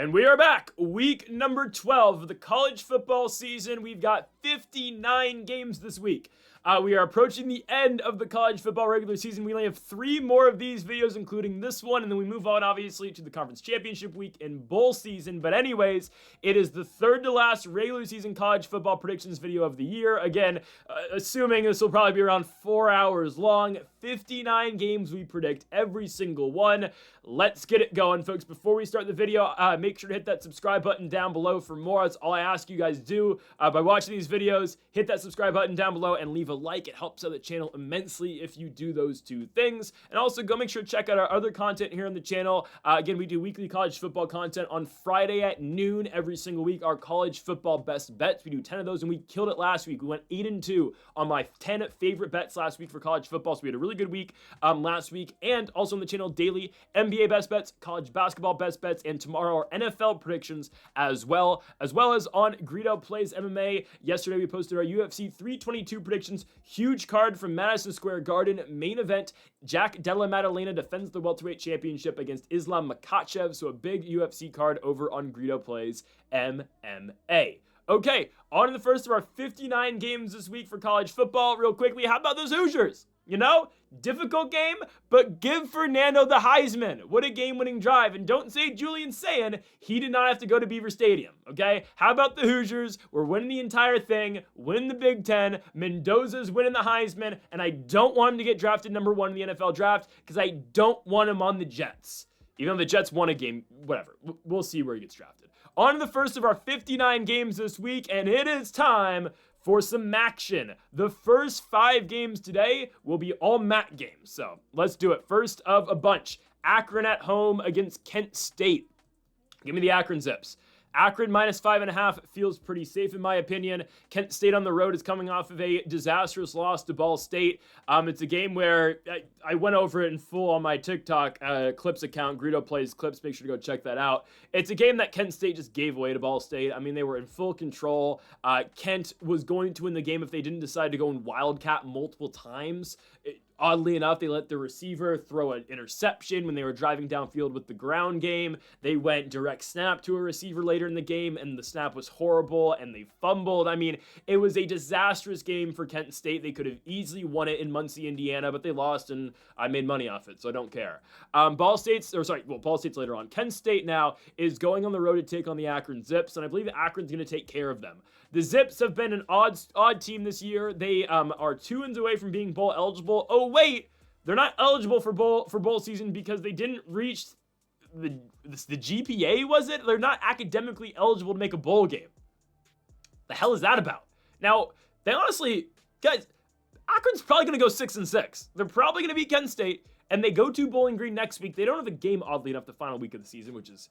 And we are back. Week number 12 of the college football season. We've got 59 games this week. We are approaching the end of the college football regular season. We only have 3 more of these videos, including this one, and then we move on, obviously, to the conference championship week and bowl season. But anyways, it is the third to last regular season college football predictions video of the year. Again, assuming this will probably be around 4 hours long. 59 games we predict, every single one. Let's get it going, folks. Before we start the video, make sure to hit that subscribe button down below for more. That's all I ask you guys do by watching these videos. Hit that subscribe button down below and leave a like. It helps out the channel immensely if you do those 2 things. And also go make sure to check out our other content here on the channel. Again, we do weekly college football content on Friday at noon every single week. Our college football best bets. We do 10 of those, and we killed it last week. We went 8-2 on my 10 favorite bets last week for college football. So we had a really good week last week. And also on the channel daily, NBA best bets, college basketball best bets, and tomorrow our NFL predictions as well as on Greedo Plays MMA. Yesterday we posted our UFC 322 predictions. Huge card from Madison Square Garden. Main event, Jack Della Maddalena defends the welterweight championship against Islam Makhachev. So a big UFC card over on Greedo Plays MMA. Okay, on to the first of our 59 games this week for college football. Real quickly, how about those Hoosiers? You know, difficult game, but give Fernando the Heisman. What a game-winning drive. And don't say Julian saying he did not have to go to Beaver Stadium, okay? How about the Hoosiers? We're winning the entire thing, winning the Big Ten. Mendoza's winning the Heisman, and I don't want him to get drafted number 1 in the NFL draft because I don't want him on the Jets. Even though the Jets won a game, whatever. We'll see where he gets drafted. On to the first of our 59 games this week, and it is time for some action. The first 5 games today will be all MAC games, so let's do it. First of a bunch, Akron at home against Kent State. Give me the Akron Zips. Akron minus 5.5 feels pretty safe in my opinion. Kent State on the road is coming off of a disastrous loss to Ball State. It's a game where I went over it in full on my TikTok clips account, Greedo Plays Clips. Make sure to go check that out. It's a game that Kent State just gave away to Ball State. I mean, they were in full control. Kent was going to win the game if they didn't decide to go in Wildcat multiple times. Oddly enough, they let the receiver throw an interception when they were driving downfield with the ground game. They went direct snap to a receiver later in the game, and the snap was horrible, and they fumbled. I mean, it was a disastrous game for Kent State. They could have easily won it in Muncie, Indiana, but they lost, and I made money off it, so I don't care. Ball State's later on. Kent State now is going on the road to take on the Akron Zips, and I believe Akron's going to take care of them. The Zips have been an odd team this year. They are 2 wins away from being bowl eligible. Oh wait, they're not eligible for bowl season because they didn't reach the GPA, was it? They're not academically eligible to make a bowl game. The hell is that about? Now, they honestly, guys, Akron's probably going to go 6-6. They're probably going to beat Kent State, and they go to Bowling Green next week. They don't have a game, oddly enough, the final week of the season, which is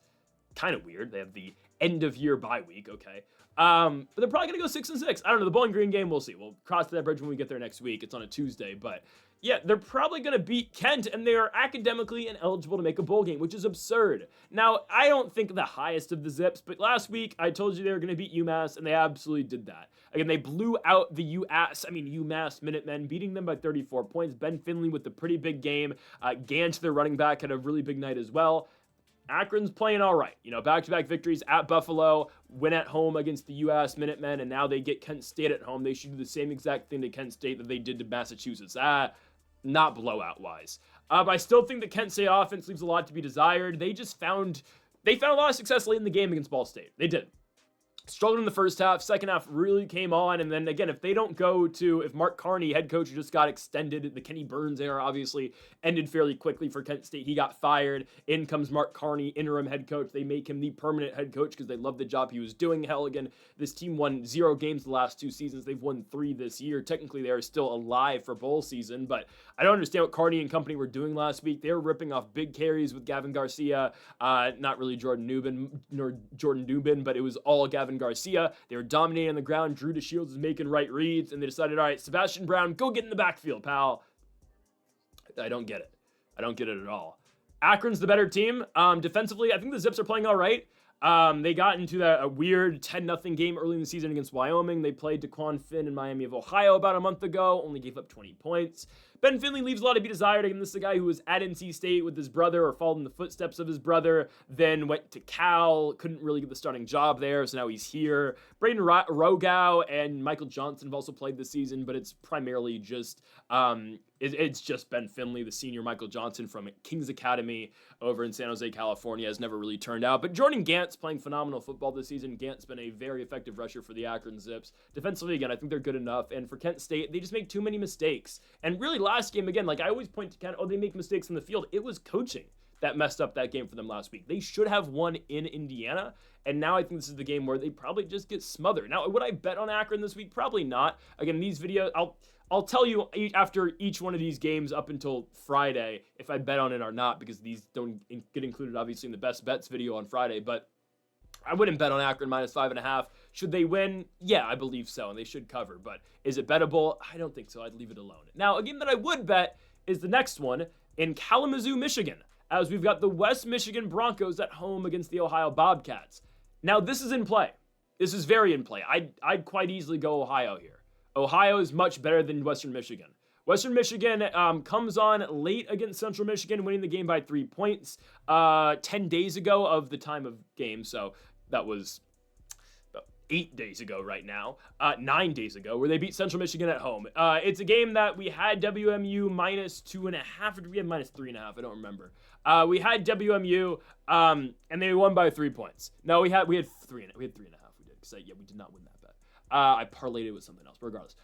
kind of weird. They have the end of year bye week, okay. But they're probably going to go 6-6. I don't know. The Bowling Green game, we'll see. We'll cross that bridge when we get there next week. It's on a Tuesday. But yeah, they're probably going to beat Kent, and they are academically ineligible to make a bowl game, which is absurd. Now, I don't think the highest of the Zips, but last week I told you they were going to beat UMass, and they absolutely did that. Again, they blew out the UMass Minutemen, beating them by 34 points. Ben Finley with a pretty big game. Gant, their running back, had a really big night as well. Akron's playing all right. You know, back-to-back victories at Buffalo, win at home against the UMass Minutemen, and now they get Kent State at home. They should do the same exact thing to Kent State that they did to Massachusetts. Not blowout-wise. But I still think the Kent State offense leaves a lot to be desired. They found a lot of success late in the game against Ball State. They did. Struggled in the first half, second half really came on, and then again, if Mark Carney, head coach, who just got extended, the Kenny Burns era obviously ended fairly quickly for Kent State. He got fired. In comes Mark Carney, interim head coach. They make him the permanent head coach because they love the job he was doing. Hell, again, this team won 0 games the last 2 seasons. They've won 3 this year. Technically, they are still alive for bowl season, but I don't understand what Carney and company were doing last week. They were ripping off big carries with Gavin Garcia, not really Jordan Dubin, but it was all Gavin Garcia. They were dominating on the ground. Drew DeShields was making right reads, and they decided, all right, Sebastian Brown, go get in the backfield, pal. I don't get it. I don't get it at all. Akron's the better team. Defensively, I think the Zips are playing all right. They got into a weird 10-0 game early in the season against Wyoming. They played DeQuan Finn in Miami of Ohio about a month ago, only gave up 20 points. Ben Finley leaves a lot to be desired. Again, this is a guy who was at NC State with his brother, or followed in the footsteps of his brother, then went to Cal, couldn't really get the starting job there, so now he's here. Braden Rogow and Michael Johnson have also played this season, but it's primarily just it's just Ben Finley, the senior Michael Johnson from Kings Academy over in San Jose, California, has never really turned out. But Jordan Gant's playing phenomenal football this season. Gant's been a very effective rusher for the Akron Zips. Defensively, again, I think they're good enough. And for Kent State, they just make too many mistakes. And really, last game, again, like I always point to Kent, they make mistakes in the field. It was coaching that messed up that game for them last week. They should have won in Indiana, and now I think this is the game where they probably just get smothered. Now, would I bet on Akron this week? Probably not. Again, these videos, I'll tell you after each one of these games up until Friday if I bet on it or not, because these don't get included, obviously, in the best bets video on Friday, but I wouldn't bet on Akron -5.5. Should they win? Yeah, I believe so, and they should cover. But is it bettable? I don't think so. I'd leave it alone. Now, a game that I would bet is the next one in Kalamazoo, Michigan, as we've got the West Michigan Broncos at home against the Ohio Bobcats. Now, this is in play. This is very in play. I'd quite easily go Ohio here. Ohio is much better than Western Michigan. Western Michigan comes on late against Central Michigan, winning the game by 3 points 10 days ago of the time of game. So that was about 8 days ago right now, 9 days ago, where they beat Central Michigan at home. It's a game that we had WMU -2.5, or did we have -3.5? I don't remember. We had WMU, and they won by 3 points. No, we had 3.5. We did, because we did not win that bet. I parlayed it with something else, but regardless.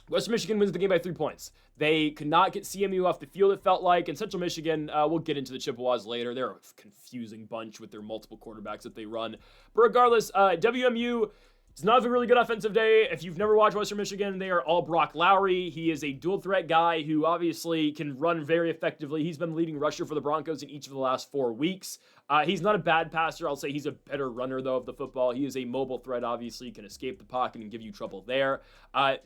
Western Michigan wins the game by 3 points. They could not get CMU off the field, it felt like, and Central Michigan, we'll get into the Chippewas later. They're a confusing bunch with their multiple quarterbacks that they run. But regardless, WMU does not have a really good offensive day. If you've never watched Western Michigan, they are all Brock Lowry. He is a dual threat guy who obviously can run very effectively. He's been the leading rusher for the Broncos in each of the last 4 weeks. He's not a bad passer. I'll say he's a better runner, though, of the football. He is a mobile threat, obviously, can escape the pocket and give you trouble there.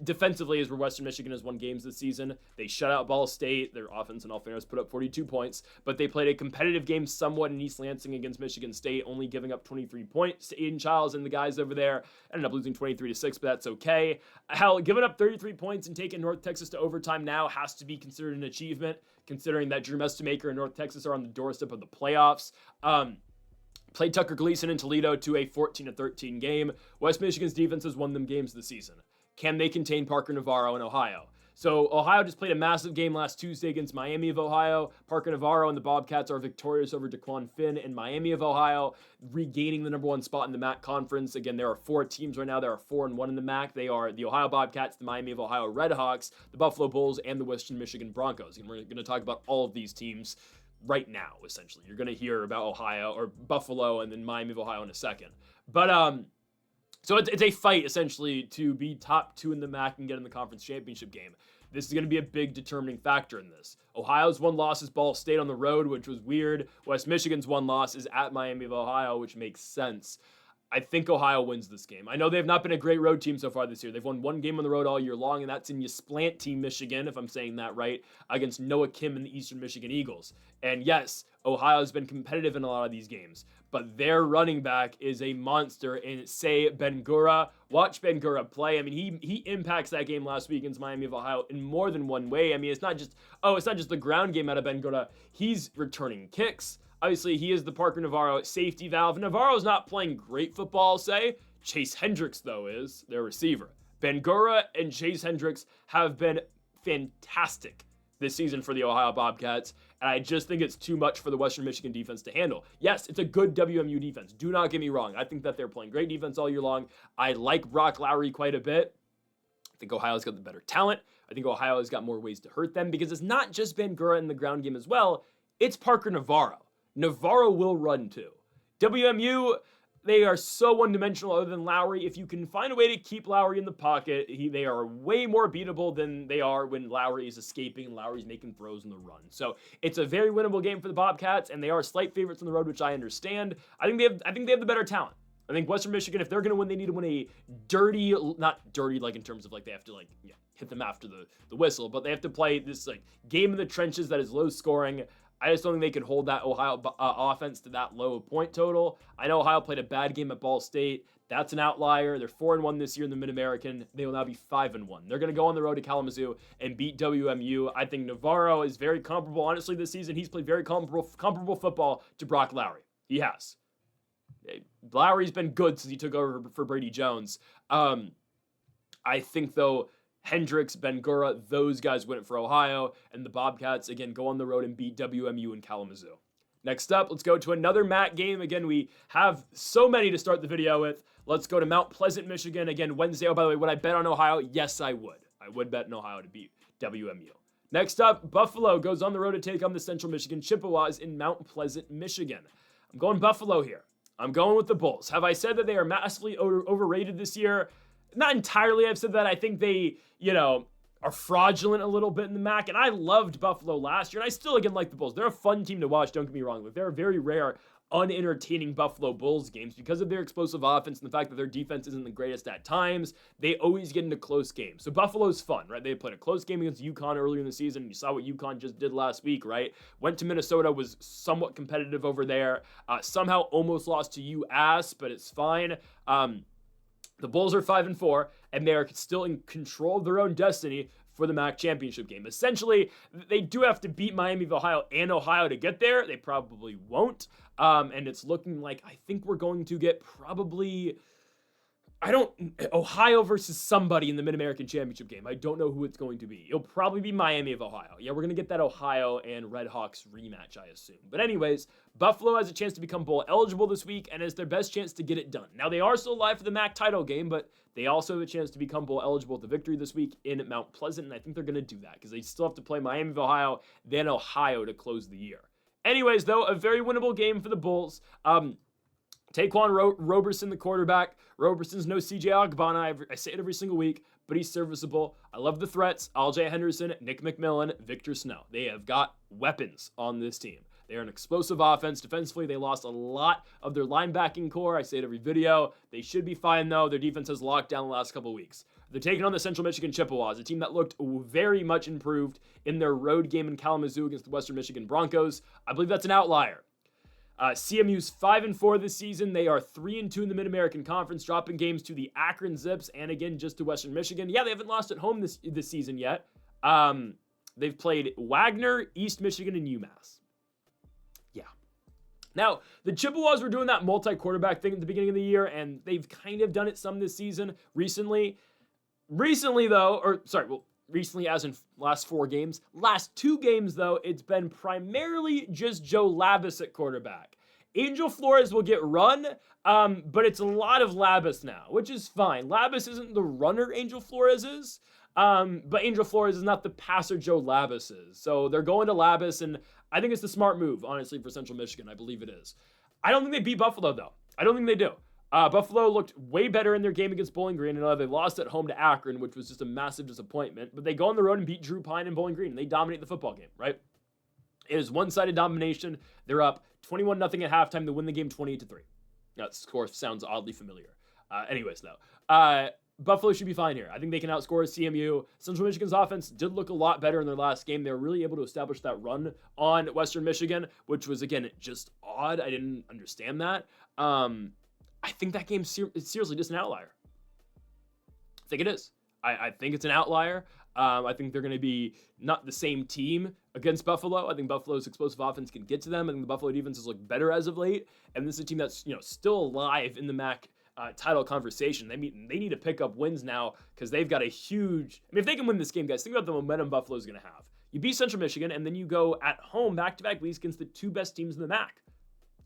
Defensively is where Western Michigan has won games this season. They shut out Ball State. Their offense, in all fairness, put up 42 points, but they played a competitive game somewhat in East Lansing against Michigan State, only giving up 23 points to Aiden Childs and the guys over there. Ended up losing 23-6, but that's okay. Hell, giving up 33 points and taking North Texas to overtime now has to be considered an achievement, considering that Drew Mestamaker and North Texas are on the doorstep of the playoffs. Played Tucker Gleason in Toledo to a 14-13 game. West Michigan's defense has won them games this season. Can they contain Parker Navarro in Ohio? So Ohio just played a massive game last Tuesday against Miami of Ohio. Parker Navarro and the Bobcats are victorious over DeQuan Finn in Miami of Ohio, regaining the number 1 spot in the MAC conference. Again, there are 4 teams right now. There are 4-1 in the MAC. They are the Ohio Bobcats, the Miami of Ohio Redhawks, the Buffalo Bulls, and the Western Michigan Broncos. And we're going to talk about all of these teams right now, essentially. You're going to hear about Ohio or Buffalo and then Miami of Ohio in a second. But so it's a fight, essentially, to be top 2 in the MAC and get in the conference championship game. This is going to be a big determining factor in this. Ohio's one loss is Ball State on the road, which was weird. West Michigan's one loss is at Miami of Ohio, which makes sense. I think Ohio wins this game. I know they've not been a great road team so far this year. They've won 1 game on the road all year long, and that's in Ysplanty, Michigan, if I'm saying that right, against Noah Kim and the Eastern Michigan Eagles. And yes, Ohio's been competitive in a lot of these games, but their running back is a monster in Say Bangura. Watch Bangura play. I mean, he impacts that game last week against Miami of Ohio in more than one way. I mean, it's not just the ground game out of Bangura. He's returning kicks. Obviously, he is the Parker Navarro safety valve. Navarro's not playing great football, say. Chase Hendricks, though, is their receiver. Bangura and Chase Hendricks have been fantastic this season for the Ohio Bobcats, and I just think it's too much for the Western Michigan defense to handle. Yes, it's a good WMU defense. Do not get me wrong. I think that they're playing great defense all year long. I like Brock Lowry quite a bit. I think Ohio's got the better talent. I think Ohio's got more ways to hurt them, because it's not just Bangura in the ground game as well. It's Parker Navarro. Navarro will run too. WMU, they are so one-dimensional other than Lowry. If you can find a way to keep Lowry in the pocket, they are way more beatable than they are when Lowry is escaping and Lowry's making throws in the run. So it's a very winnable game for the Bobcats, and they are slight favorites on the road, which I understand. I think they have the better talent. I think Western Michigan, if they're going to win, they need to win a dirty, not dirty like in terms of like they have to hit them after the whistle, but they have to play this like game in the trenches that is low scoring. I just don't think they could hold that Ohio offense to that low point total. I know Ohio played a bad game at Ball State. That's an outlier. They're 4-1 this year in the Mid-American. They will now be 5-1. They're going to go on the road to Kalamazoo and beat WMU. I think Navarro is very comparable. Honestly, this season, he's played very comparable football to Brock Lowry. He has. Lowry's been good since he took over for Brady Jones. I think, though, Hendricks, Bangura, those guys win it for Ohio. And the Bobcats, again, go on the road and beat WMU in Kalamazoo. Next up, let's go to another MAC game. Again, we have so many to start the video with. Let's go to Mount Pleasant, Michigan. Again, Wednesday. Oh, by the way, would I bet on Ohio? Yes, I would. I would bet on Ohio to beat WMU. Next up, Buffalo goes on the road to take on the Central Michigan Chippewas in Mount Pleasant, Michigan. I'm going Buffalo here. I'm going with the Bulls. Have I said that they are massively overrated this year? Not entirely. I've said that I think they, are fraudulent a little bit in the MAC, and I loved Buffalo last year, and I still, again, like the Bulls. They're a fun team to watch, don't get me wrong, but they're very rare, unentertaining Buffalo Bulls games because of their explosive offense and the fact that their defense isn't the greatest at times. They always get into close games. So Buffalo's fun, right? They played a close game against UConn earlier in the season. You saw what UConn just did last week, right? Went to Minnesota, was somewhat competitive over there. Somehow almost lost to UAS, but it's fine. The Bulls are 5-4, and they are still in control of their own destiny for the MAC championship game. Essentially, they do have to beat Miami of Ohio and Ohio to get there. They probably won't. And it's looking like I think we're going to get probably Ohio versus somebody in the Mid-American Championship game. I don't know who it's going to be. It'll probably be Miami of Ohio. Yeah, we're going to get that Ohio and Red Hawks rematch, I assume. But anyways, Buffalo has a chance to become bowl eligible this week and is their best chance to get it done. Now, they are still alive for the MAC title game, but they also have a chance to become bowl eligible with the victory this week in Mount Pleasant, and I think they're going to do that because they still have to play Miami of Ohio, then Ohio to close the year. Anyways, though, a very winnable game for the Bulls. Taquan Roberson, the quarterback. Roberson's no CJ Agbana. I say it every single week, but he's serviceable. I love the threats. Aljay Henderson, Nick McMillan, Victor Snow. They have got weapons on this team. They are an explosive offense. Defensively, they lost a lot of their linebacking core. I say it every video. They should be fine, though. Their defense has locked down the last couple weeks. They're taking on the Central Michigan Chippewas, a team that looked very much improved in their road game in Kalamazoo against the Western Michigan Broncos. I believe that's an outlier. CMU's 5-4 this season. They are 3-2 in the Mid-American Conference, dropping games to the Akron Zips and again just to Western Michigan. Yeah, they haven't lost at home this season yet. They've played Wagner, East Michigan, and UMass. Yeah. Now, the Chippewas were doing that multi-quarterback thing at the beginning of the year, and they've kind of done it some this season. Recently as in last 4 games. Last 2 games, though, it's been primarily just Joe Labus at quarterback. Angel Flores will get run, but it's a lot of Labus now, which is fine. Labus isn't the runner Angel Flores is, but Angel Flores is not the passer Joe Labus is. So they're going to Labus, and I think it's the smart move, honestly, for Central Michigan. I believe it is. I don't think they beat Buffalo, though. I don't think they do. Buffalo looked way better in their game against Bowling Green. They lost at home to Akron, which was just a massive disappointment. But they go on the road and beat Drew Pine and Bowling Green, and they dominate the football game, right? It is one-sided domination. They're up 21-0 at halftime to win the game 28-3. That score sounds oddly familiar. Anyways, though, Buffalo should be fine here. I think they can outscore CMU. Central Michigan's offense did look a lot better in their last game. They were really able to establish that run on Western Michigan, which was, again, just odd. I didn't understand that. I think that game is seriously just an outlier. I think it is. I think it's an outlier. I think they're going to be not the same team against Buffalo. I think Buffalo's explosive offense can get to them. I think the Buffalo defense has looked better as of late. And this is a team that's still alive in the MAC title conversation. They need to pick up wins now because they've got a huge... if they can win this game, guys, think about the momentum Buffalo's going to have. You beat Central Michigan, and then you go at home back-to-back weeks against the 2 best teams in the MAC.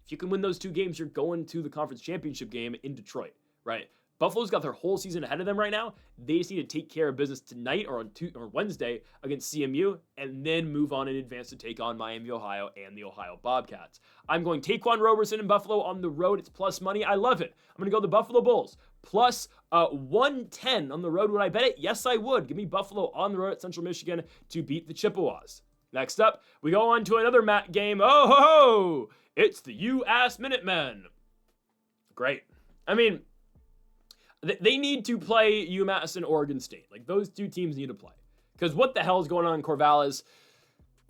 If you can win those 2 games, you're going to the conference championship game in Detroit, right? Buffalo's got their whole season ahead of them right now. They just need to take care of business tonight or on Wednesday against CMU and then move on in advance to take on Miami, Ohio, and the Ohio Bobcats. I'm going Taquan Roberson and Buffalo on the road. It's plus money. I love it. I'm going to go the Buffalo Bulls. Plus 110 on the road. Would I bet it? Yes, I would. Give me Buffalo on the road at Central Michigan to beat the Chippewas. Next up, we go on to another MAC game. Oh, ho, ho! It's the UAS Minutemen. Great. They need to play UMass and Oregon State. Those 2 teams need to play. Because what the hell is going on in Corvallis?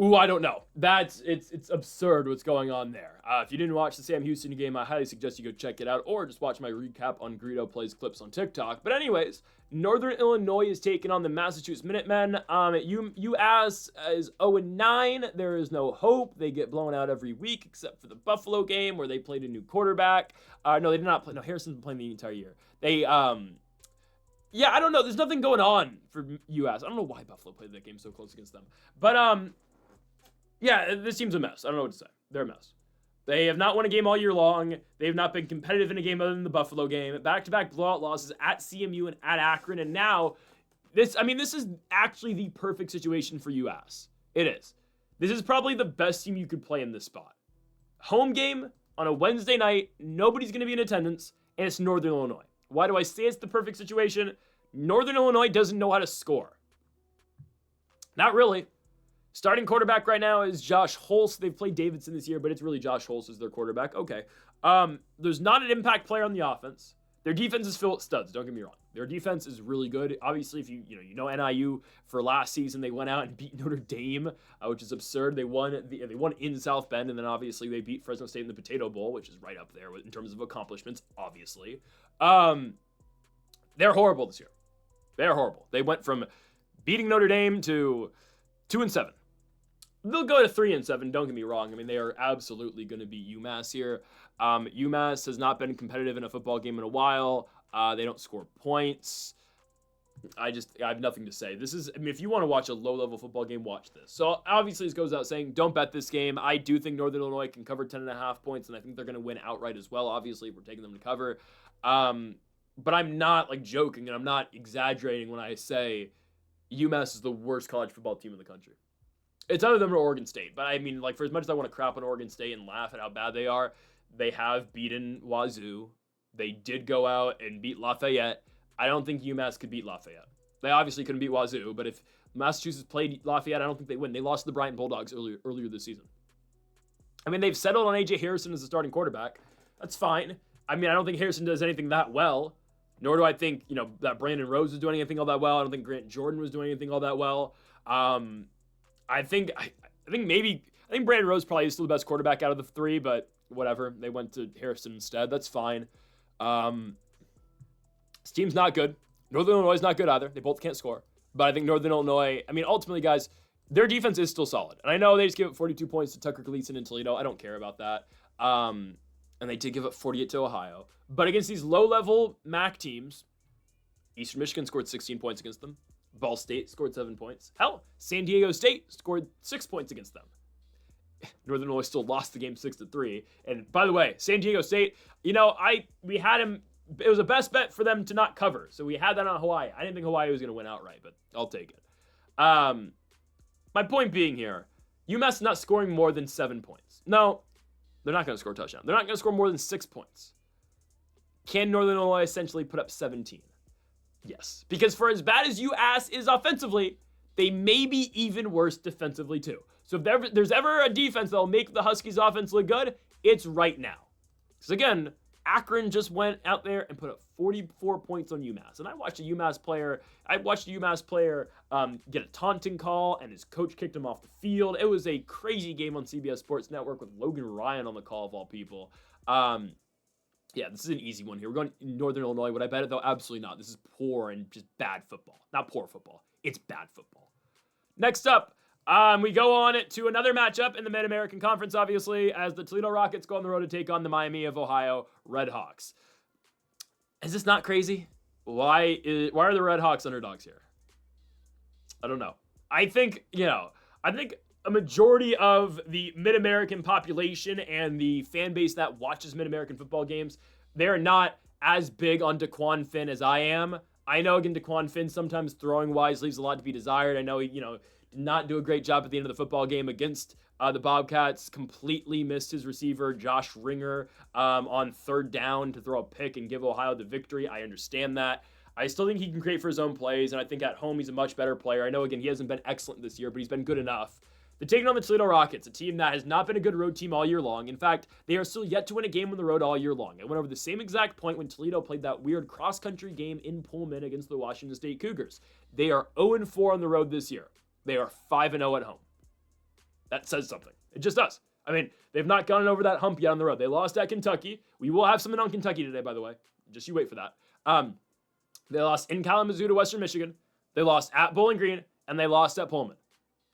Ooh, I don't know. It's absurd what's going on there. If you didn't watch the Sam Houston game, I highly suggest you go check it out, or just watch my recap on Greedo Plays clips on TikTok. But anyways, Northern Illinois is taking on the Massachusetts Minutemen. UMass is 0-9. There is no hope. They get blown out every week, except for the Buffalo game where they played a new quarterback. No, they did not play. No, Harrison's been playing the entire year. Yeah, I don't know. There's nothing going on for UMass. I don't know why Buffalo played that game so close against them, but yeah, this team's a mess. I don't know what to say. They're a mess. They have not won a game all year long. They have not been competitive in a game other than the Buffalo game. Back-to-back blowout losses at CMU and at Akron. And now, this is actually the perfect situation for UMass. It is. This is probably the best team you could play in this spot. Home game on a Wednesday night. Nobody's going to be in attendance. And it's Northern Illinois. Why do I say it's the perfect situation? Northern Illinois doesn't know how to score. Not really. Starting quarterback right now is Josh Holst. They've played Davidson this year, but it's really Josh Holst as their quarterback. Okay. There's not an impact player on the offense. Their defense is filled with studs, don't get me wrong. Their defense is really good. Obviously, if you know NIU for last season, they went out and beat Notre Dame, which is absurd. They won in South Bend, and then obviously they beat Fresno State in the Potato Bowl, which is right up there in terms of accomplishments, obviously. They're horrible this year. They're horrible. They went from beating Notre Dame to 2-7. They'll go to 3-7, don't get me wrong. I mean, they are absolutely going to beat UMass here. UMass has not been competitive in a football game in a while. They don't score points. I have nothing to say. If you want to watch a low-level football game, watch this. So, obviously, this goes out saying, don't bet this game. I do think Northern Illinois can cover 10.5 points, and I think they're going to win outright as well. Obviously, we're taking them to cover. But I'm not, joking, and I'm not exaggerating when I say UMass is the worst college football team in the country. It's other than Oregon State. But I mean, for as much as I want to crap on Oregon State and laugh at how bad they are, they have beaten Wazoo. They did go out and beat Lafayette. I don't think UMass could beat Lafayette. They obviously couldn't beat Wazoo, but if Massachusetts played Lafayette, I don't think they win. They lost to the Bryant Bulldogs earlier this season. I mean, they've settled on A.J. Harrison as the starting quarterback. That's fine. I mean, I don't think Harrison does anything that well, nor do I think, that Brandon Rose was doing anything all that well. I don't think Grant Jordan was doing anything all that well. I think Brandon Rose probably is still the best quarterback out of the three, but whatever. They went to Harrison instead. That's fine. This team's not good. Northern Illinois is not good either. They both can't score. But I think Northern Illinois, ultimately, guys, their defense is still solid. And I know they just gave up 42 points to Tucker Gleason in Toledo. I don't care about that. And they did give up 48 to Ohio. But against these low-level MAC teams, Eastern Michigan scored 16 points against them. Ball State scored 7 points. Hell, San Diego State scored 6 points against them. Northern Illinois still lost the game 6-3. And by the way, San Diego State, we had him. It was a best bet for them to not cover. So we had that on Hawaii. I didn't think Hawaii was going to win outright, but I'll take it. My point being here, UMass is not scoring more than 7 points. No, they're not going to score a touchdown. They're not going to score more than 6 points. Can Northern Illinois essentially put up 17? Yes. Because for as bad as UMass is offensively, they may be even worse defensively too. So if there's ever a defense that will make the Huskies offense look good, it's right now. Because again, Akron just went out there and put up 44 points on UMass. And I watched a UMass player get a taunting call, and his coach kicked him off the field. It was a crazy game on CBS Sports Network with Logan Ryan on the call of all people. Yeah, this is an easy one here. We're going Northern Illinois. Would I bet it, though? Absolutely not. This is poor and just bad football. Not poor football. It's bad football. Next up, we go on to another matchup in the Mid-American Conference, obviously, as the Toledo Rockets go on the road to take on the Miami of Ohio Redhawks. Is this not crazy? Why are the Redhawks underdogs here? I don't know. I think a majority of the Mid-American population and the fan base that watches Mid-American football games, they're not as big on Daquan Finn as I am. I know, again, Daquan Finn sometimes throwing-wise leaves a lot to be desired. I know he, did not do a great job at the end of the football game against the Bobcats. Completely missed his receiver, Josh Ringer, on third down to throw a pick and give Ohio the victory. I understand that. I still think he can create for his own plays, and I think at home he's a much better player. I know, again, he hasn't been excellent this year, but he's been good enough. They're taking on the Toledo Rockets, a team that has not been a good road team all year long. In fact, they are still yet to win a game on the road all year long. I went over the same exact point when Toledo played that weird cross-country game in Pullman against the Washington State Cougars. They are 0-4 on the road this year. They are 5-0 at home. That says something. It just does. I mean, they've not gone over that hump yet on the road. They lost at Kentucky. We will have something on Kentucky today, by the way. Just you wait for that. They lost in Kalamazoo to Western Michigan. They lost at Bowling Green, and they lost at Pullman.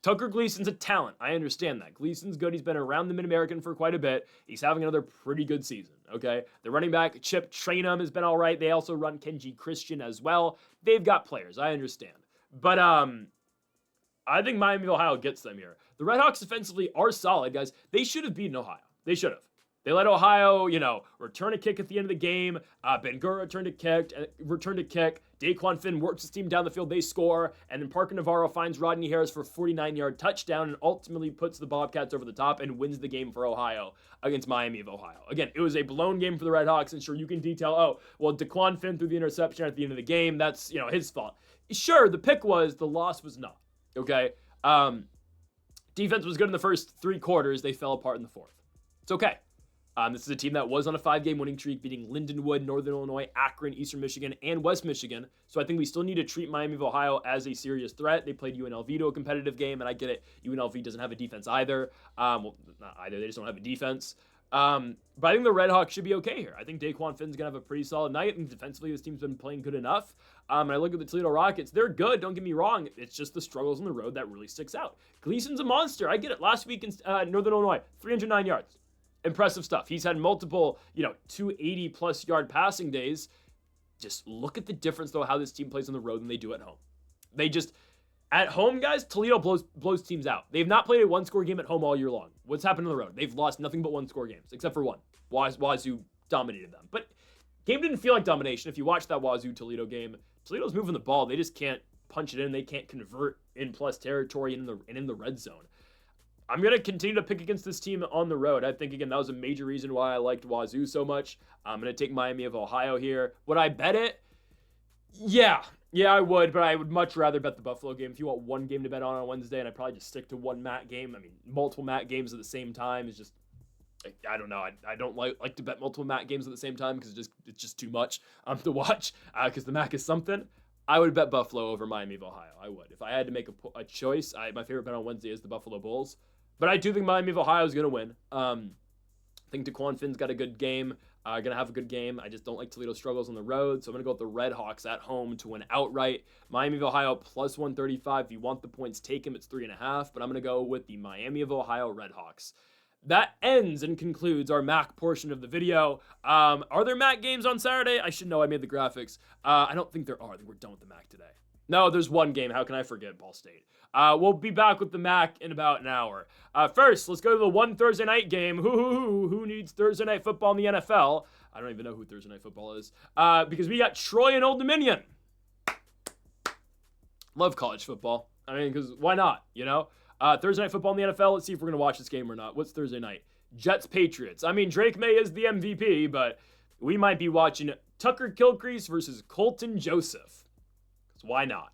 Tucker Gleason's a talent. I understand that. Gleason's good. He's been around the Mid-American for quite a bit. He's having another pretty good season, okay? The running back, Chip Trainum, has been all right. They also run Kenji Christian as well. They've got players. I understand. But I think Miami of Ohio gets them here. The Redhawks defensively are solid, guys. They should have beaten Ohio. They should have. They let Ohio, return a kick at the end of the game. Ben-Gur returned a kick. Daquan Finn works his team down the field. They score. And then Parker Navarro finds Rodney Harris for a 49-yard touchdown and ultimately puts the Bobcats over the top and wins the game for Ohio against Miami of Ohio. Again, it was a blown game for the Redhawks. And sure, you can detail, Daquan Finn threw the interception at the end of the game. That's, his fault. Sure, the pick was. The loss was not. Okay? Defense was good in the first 3 quarters. They fell apart in the 4th. It's okay. This is a team that was on a 5-game winning streak, beating Lindenwood, Northern Illinois, Akron, Eastern Michigan, and West Michigan. So I think we still need to treat Miami of Ohio as a serious threat. They played UNLV to a competitive game, and I get it. UNLV doesn't have a defense either. Not either. They just don't have a defense. But I think the Redhawks should be okay here. I think Daquan Finn's going to have a pretty solid night, and defensively this team's been playing good enough. And I look at the Toledo Rockets. They're good, don't get me wrong. It's just the struggles on the road that really sticks out. Gleason's a monster. I get it. Last week in Northern Illinois, 309 yards. Impressive stuff. He's had multiple, 280-plus yard passing days. Just look at the difference, though, how this team plays on the road than they do at home. At home, guys, Toledo blows teams out. They've not played a one-score game at home all year long. What's happened on the road? They've lost nothing but one-score games, except for one. Wazoo dominated them. But game didn't feel like domination. If you watch that Wazoo-Toledo game, Toledo's moving the ball. They just can't punch it in. They can't convert in plus territory and in the red zone. I'm going to continue to pick against this team on the road. I think, again, that was a major reason why I liked Wazoo so much. I'm going to take Miami of Ohio here. Would I bet it? Yeah, I would, but I would much rather bet the Buffalo game. If you want one game to bet on Wednesday, and I'd probably just stick to one MAC game. I mean, multiple MAC games at the same time is just, I don't know. I don't like to bet multiple MAC games at the same time because it's just too much to watch because the MAC is something. I would bet Buffalo over Miami of Ohio. I would. If I had to make a choice, my favorite bet on Wednesday is the Buffalo Bulls. But I do think Miami of Ohio is going to win. I think Daquan Finn's got a good game. Going to have a good game. I just don't like Toledo struggles on the road. So I'm going to go with the Redhawks at home to win outright. Miami of Ohio plus 135. If you want the points, take them. It's 3.5. But I'm going to go with the Miami of Ohio Redhawks. That ends and concludes our MAC portion of the video. Are there MAC games on Saturday? I should know. I made the graphics. I don't think there are. I think we're done with the MAC today. No, there's one game. How can I forget Ball State? We'll be back with the MAC in about an hour. First, let's go to the one Thursday night game. Who needs Thursday night football in the NFL? I don't even know who Thursday night football is. Because we got Troy and Old Dominion. Love college football. I mean, because why not, Thursday night football in the NFL. Let's see if we're going to watch this game or not. What's Thursday night? Jets Patriots. I mean, Drake May is the MVP, but we might be watching Tucker Kilcrease versus Colton Joseph. So why not?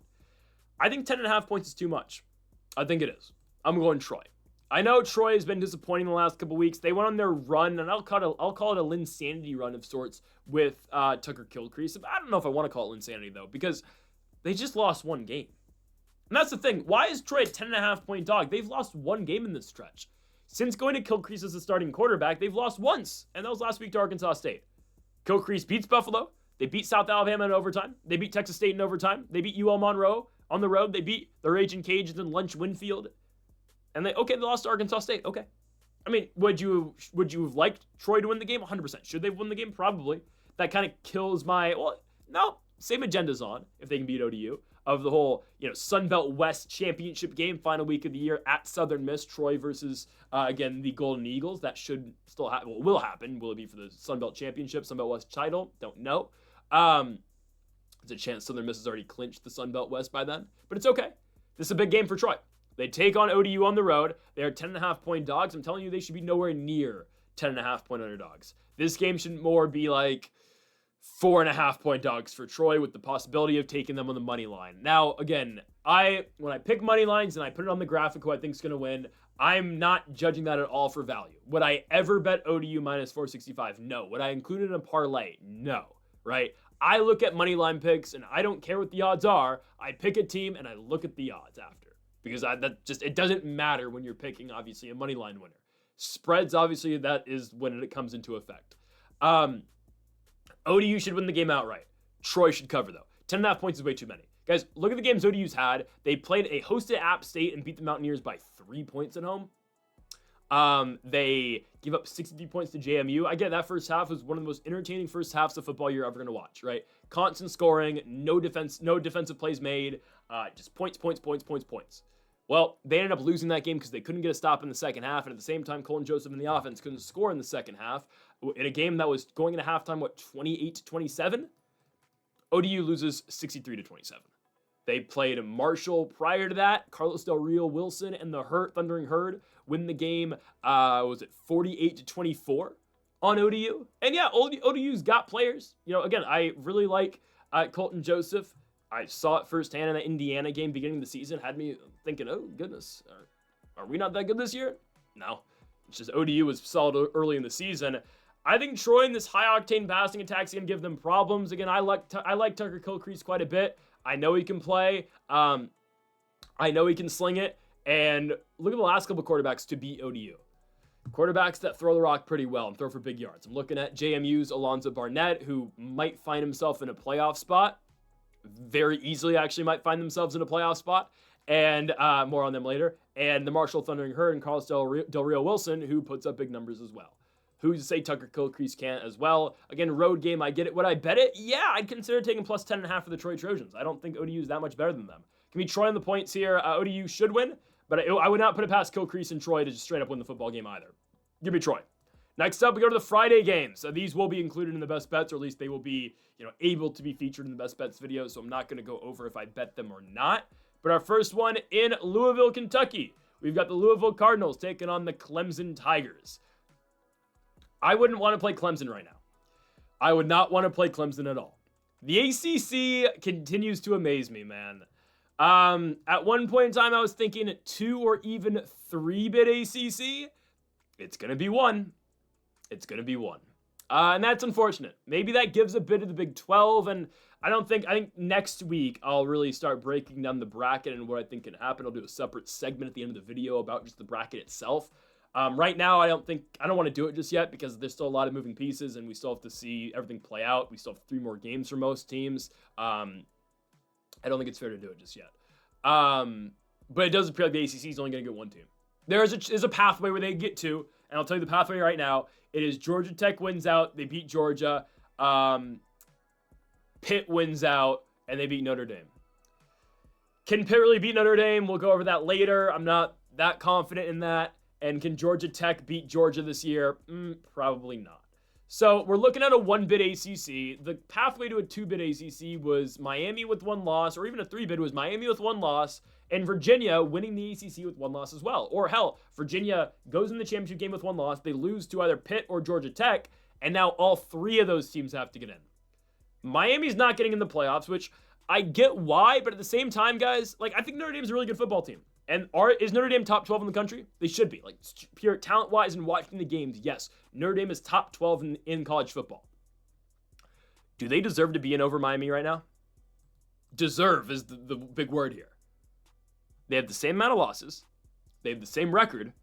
I think 10.5 points is too much. I think it is. I'm going Troy. I know Troy has been disappointing the last couple weeks. They went on their run, and I'll call it a Linsanity run of sorts with Tucker Kilcrease. I don't know if I want to call it Linsanity, though, because they just lost one game. And that's the thing. Why is Troy a 10.5 point dog? They've lost one game in this stretch. Since going to Kilcrease as the starting quarterback, they've lost once, and that was last week to Arkansas State. Kilcrease beats Buffalo. They beat South Alabama in overtime. They beat Texas State in overtime. They beat UL Monroe on the road. They beat the Raging Cajuns in Lunch Winfield. And they lost to Arkansas State. Okay. I mean, would you have liked Troy to win the game? 100%. Should they win the game? Probably. That kind of kills same agenda's on if they can beat ODU of the whole, Sun Belt West championship game, final week of the year at Southern Miss, Troy versus, again, the Golden Eagles. That should still happen. Well, will happen. Will it be for the Sun Belt championship, Sun Belt West title? Don't know. There's a chance Southern Miss has already clinched the Sun Belt West by then, but it's okay. This is a big game for Troy. They take on ODU on the road. They are 10.5 point dogs. I'm telling you, they should be nowhere near 10.5 point underdogs. This game should more be like 4.5 point dogs for Troy with the possibility of taking them on the money line. Now, again, when I pick money lines and I put it on the graphic who I think is going to win, I'm not judging that at all for value. Would I ever bet ODU minus 465? No. Would I include it in a parlay? No. Right? I look at money line picks and I don't care what the odds are. I pick a team and I look at the odds after. because it doesn't matter when you're picking, obviously, a money line winner. Spreads, obviously, that is when it comes into effect. ODU should win the game outright. Troy should cover, though. 10.5 points is way too many. Guys, look at the games ODU's had. They played a hosted App State and beat the Mountaineers by 3 points at home. They give up 63 points to JMU. I get that first half was one of the most entertaining first halves of football you're ever going to watch, right? Constant scoring, no defensive plays made, just points. Well, they ended up losing that game because they couldn't get a stop in the second half, and at the same time, Colin Joseph and the offense couldn't score in the second half. In a game that was going into halftime, 28-27? ODU loses 63-27. They played Marshall prior to that. Carlos Del Rio Wilson and the Thundering Herd win the game, was it 48-24 on ODU? And yeah, ODU's got players. Again, I really like Colton Joseph. I saw it firsthand in the Indiana game beginning of the season. Had me thinking, oh, goodness, are we not that good this year? No. It's just ODU was solid early in the season. I think Troy in this high-octane passing attack is going to give them problems. Again, I like Tucker Kilcrease quite a bit. I know he can play. I know he can sling it. And look at the last couple quarterbacks to beat ODU. Quarterbacks that throw the rock pretty well and throw for big yards. I'm looking at JMU's Alonzo Barnett, who might find himself in a playoff spot. Very easily actually might find themselves in a playoff spot. And more on them later. And the Marshall Thundering Herd and Carlos Del Rio Wilson, who puts up big numbers as well. Who's to say Tucker Kilcrease can't as well? Again, road game, I get it. Would I bet it? Yeah, I'd consider taking plus 10.5 for the Troy Trojans. I don't think ODU is that much better than them. Give me Troy on the points here. ODU should win, but I would not put it past Kilcrease and Troy to just straight up win the football game either. Give me Troy. Next up, we go to the Friday games. So these will be included in the best bets, or at least they will be, able to be featured in the best bets video. So I'm not going to go over if I bet them or not. But our first one in Louisville, Kentucky. We've got the Louisville Cardinals taking on the Clemson Tigers. I wouldn't want to play Clemson right now. I would not want to play Clemson at all. The ACC continues to amaze me, man. At one point in time, I was thinking 2 or even 3-bit ACC. It's going to be 1. It's going to be 1. And that's unfortunate. Maybe that gives a bit of the Big 12, and I think next week I'll really start breaking down the bracket and what I think can happen. I'll do a separate segment at the end of the video about just the bracket itself. Right now, I don't want to do it just yet because there's still a lot of moving pieces and we still have to see everything play out. We still have 3 more games for most teams. I don't think it's fair to do it just yet. But it does appear like the ACC is only going to get 1 team. There is a pathway where they get 2, and I'll tell you the pathway right now. It is Georgia Tech wins out, they beat Georgia. Pitt wins out, and they beat Notre Dame. Can Pitt really beat Notre Dame? We'll go over that later. I'm not that confident in that. And can Georgia Tech beat Georgia this year? Probably not. So we're looking at a 1-bit ACC. The pathway to a 2-bit ACC was Miami with 1 loss, or even a 3-bit was Miami with 1 loss, and Virginia winning the ACC with 1 loss as well. Or hell, Virginia goes in the championship game with 1 loss. They lose to either Pitt or Georgia Tech, and now all 3 of those teams have to get in. Miami's not getting in the playoffs, which I get why, but at the same time, guys, I think Notre Dame's a really good football team. And is Notre Dame top 12 in the country? They should be. Pure talent-wise and watching the games, yes. Notre Dame is top 12 in college football. Do they deserve to be in over Miami right now? Deserve is the big word here. They have the same amount of losses. They have the same record.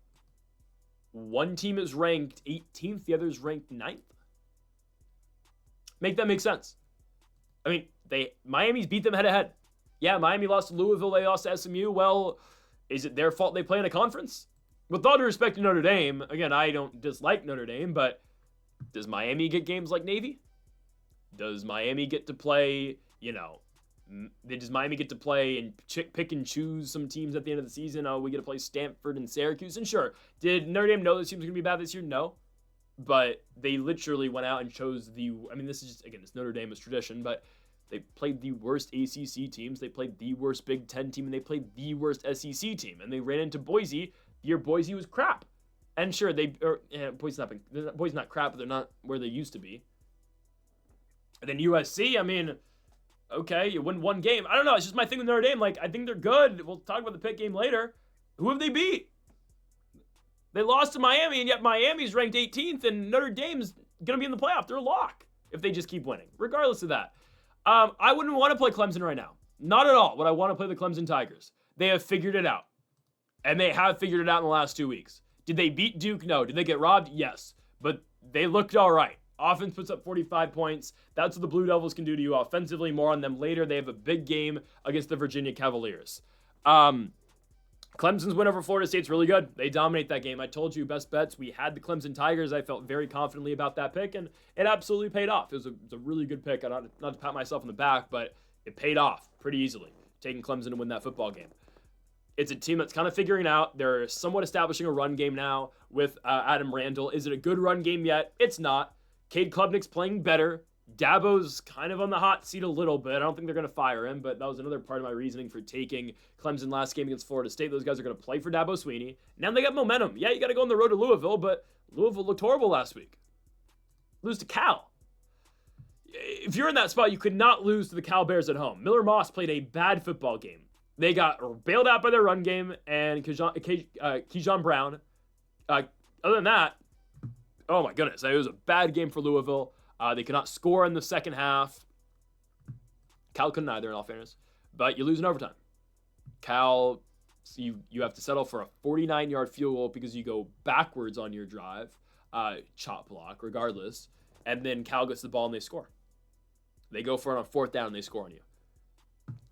One team is ranked 18th. The other is ranked 9th. Make that make sense. I mean, Miami's beat them head-to-head. Yeah, Miami lost to Louisville. They lost to SMU. Well, is it their fault they play in a conference? With all due respect to Notre Dame, again, I don't dislike Notre Dame, but does Miami get games like Navy? Does Miami get to play, does Miami get to play and pick and choose some teams at the end of the season? Oh, we get to play Stanford and Syracuse. And sure, did Notre Dame know this team was going to be bad this year? No. But they literally went out and chose this is just, again, it's Notre Dame as tradition, but they played the worst ACC teams. They played the worst Big Ten team, and they played the worst SEC team. And they ran into Boise. The year Boise was crap. And sure, Boise's not crap, but they're not where they used to be. And then USC, okay, you win 1 game. I don't know. It's just my thing with Notre Dame. I think they're good. We'll talk about the Pitt game later. Who have they beat? They lost to Miami, and yet Miami's ranked 18th, and Notre Dame's going to be in the playoff. They're a lock if they just keep winning, regardless of that. I wouldn't want to play Clemson right now. Not at all would I want to play the Clemson Tigers. They have figured it out. And they have figured it out in the last 2 weeks. Did they beat Duke? No. Did they get robbed? Yes. But they looked all right. Offense puts up 45 points. That's what the Blue Devils can do to you offensively. More on them later. They have a big game against the Virginia Cavaliers. Clemson's win over Florida State's really good. They dominate that game. I told you, best bets. We had the Clemson Tigers. I felt very confidently about that pick, and it absolutely paid off. It was a really good pick. Not to pat myself on the back, but it paid off pretty easily, taking Clemson to win that football game. It's a team that's kind of figuring out. They're somewhat establishing a run game now with Adam Randall. Is it a good run game yet? It's not. Cade Klubnik's playing better. Dabo's kind of on the hot seat a little bit. I don't think they're going to fire him, but that was another part of my reasoning for taking Clemson last game against Florida State. Those guys are going to play for Dabo Swinney. Now they got momentum. Yeah, you got to go on the road to Louisville, but Louisville looked horrible last week. Lose to Cal. If you're in that spot, you could not lose to the Cal Bears at home. Miller Moss played a bad football game. They got bailed out by their run game and Keyshawn Brown. Other than that, oh my goodness, it was a bad game for Louisville. They could not score in the second half. Cal couldn't either, in all fairness. But you lose in overtime. Cal, so you have to settle for a 49-yard field goal because you go backwards on your drive, chop block, regardless. And then Cal gets the ball and they score. They go for it on fourth down and they score on you.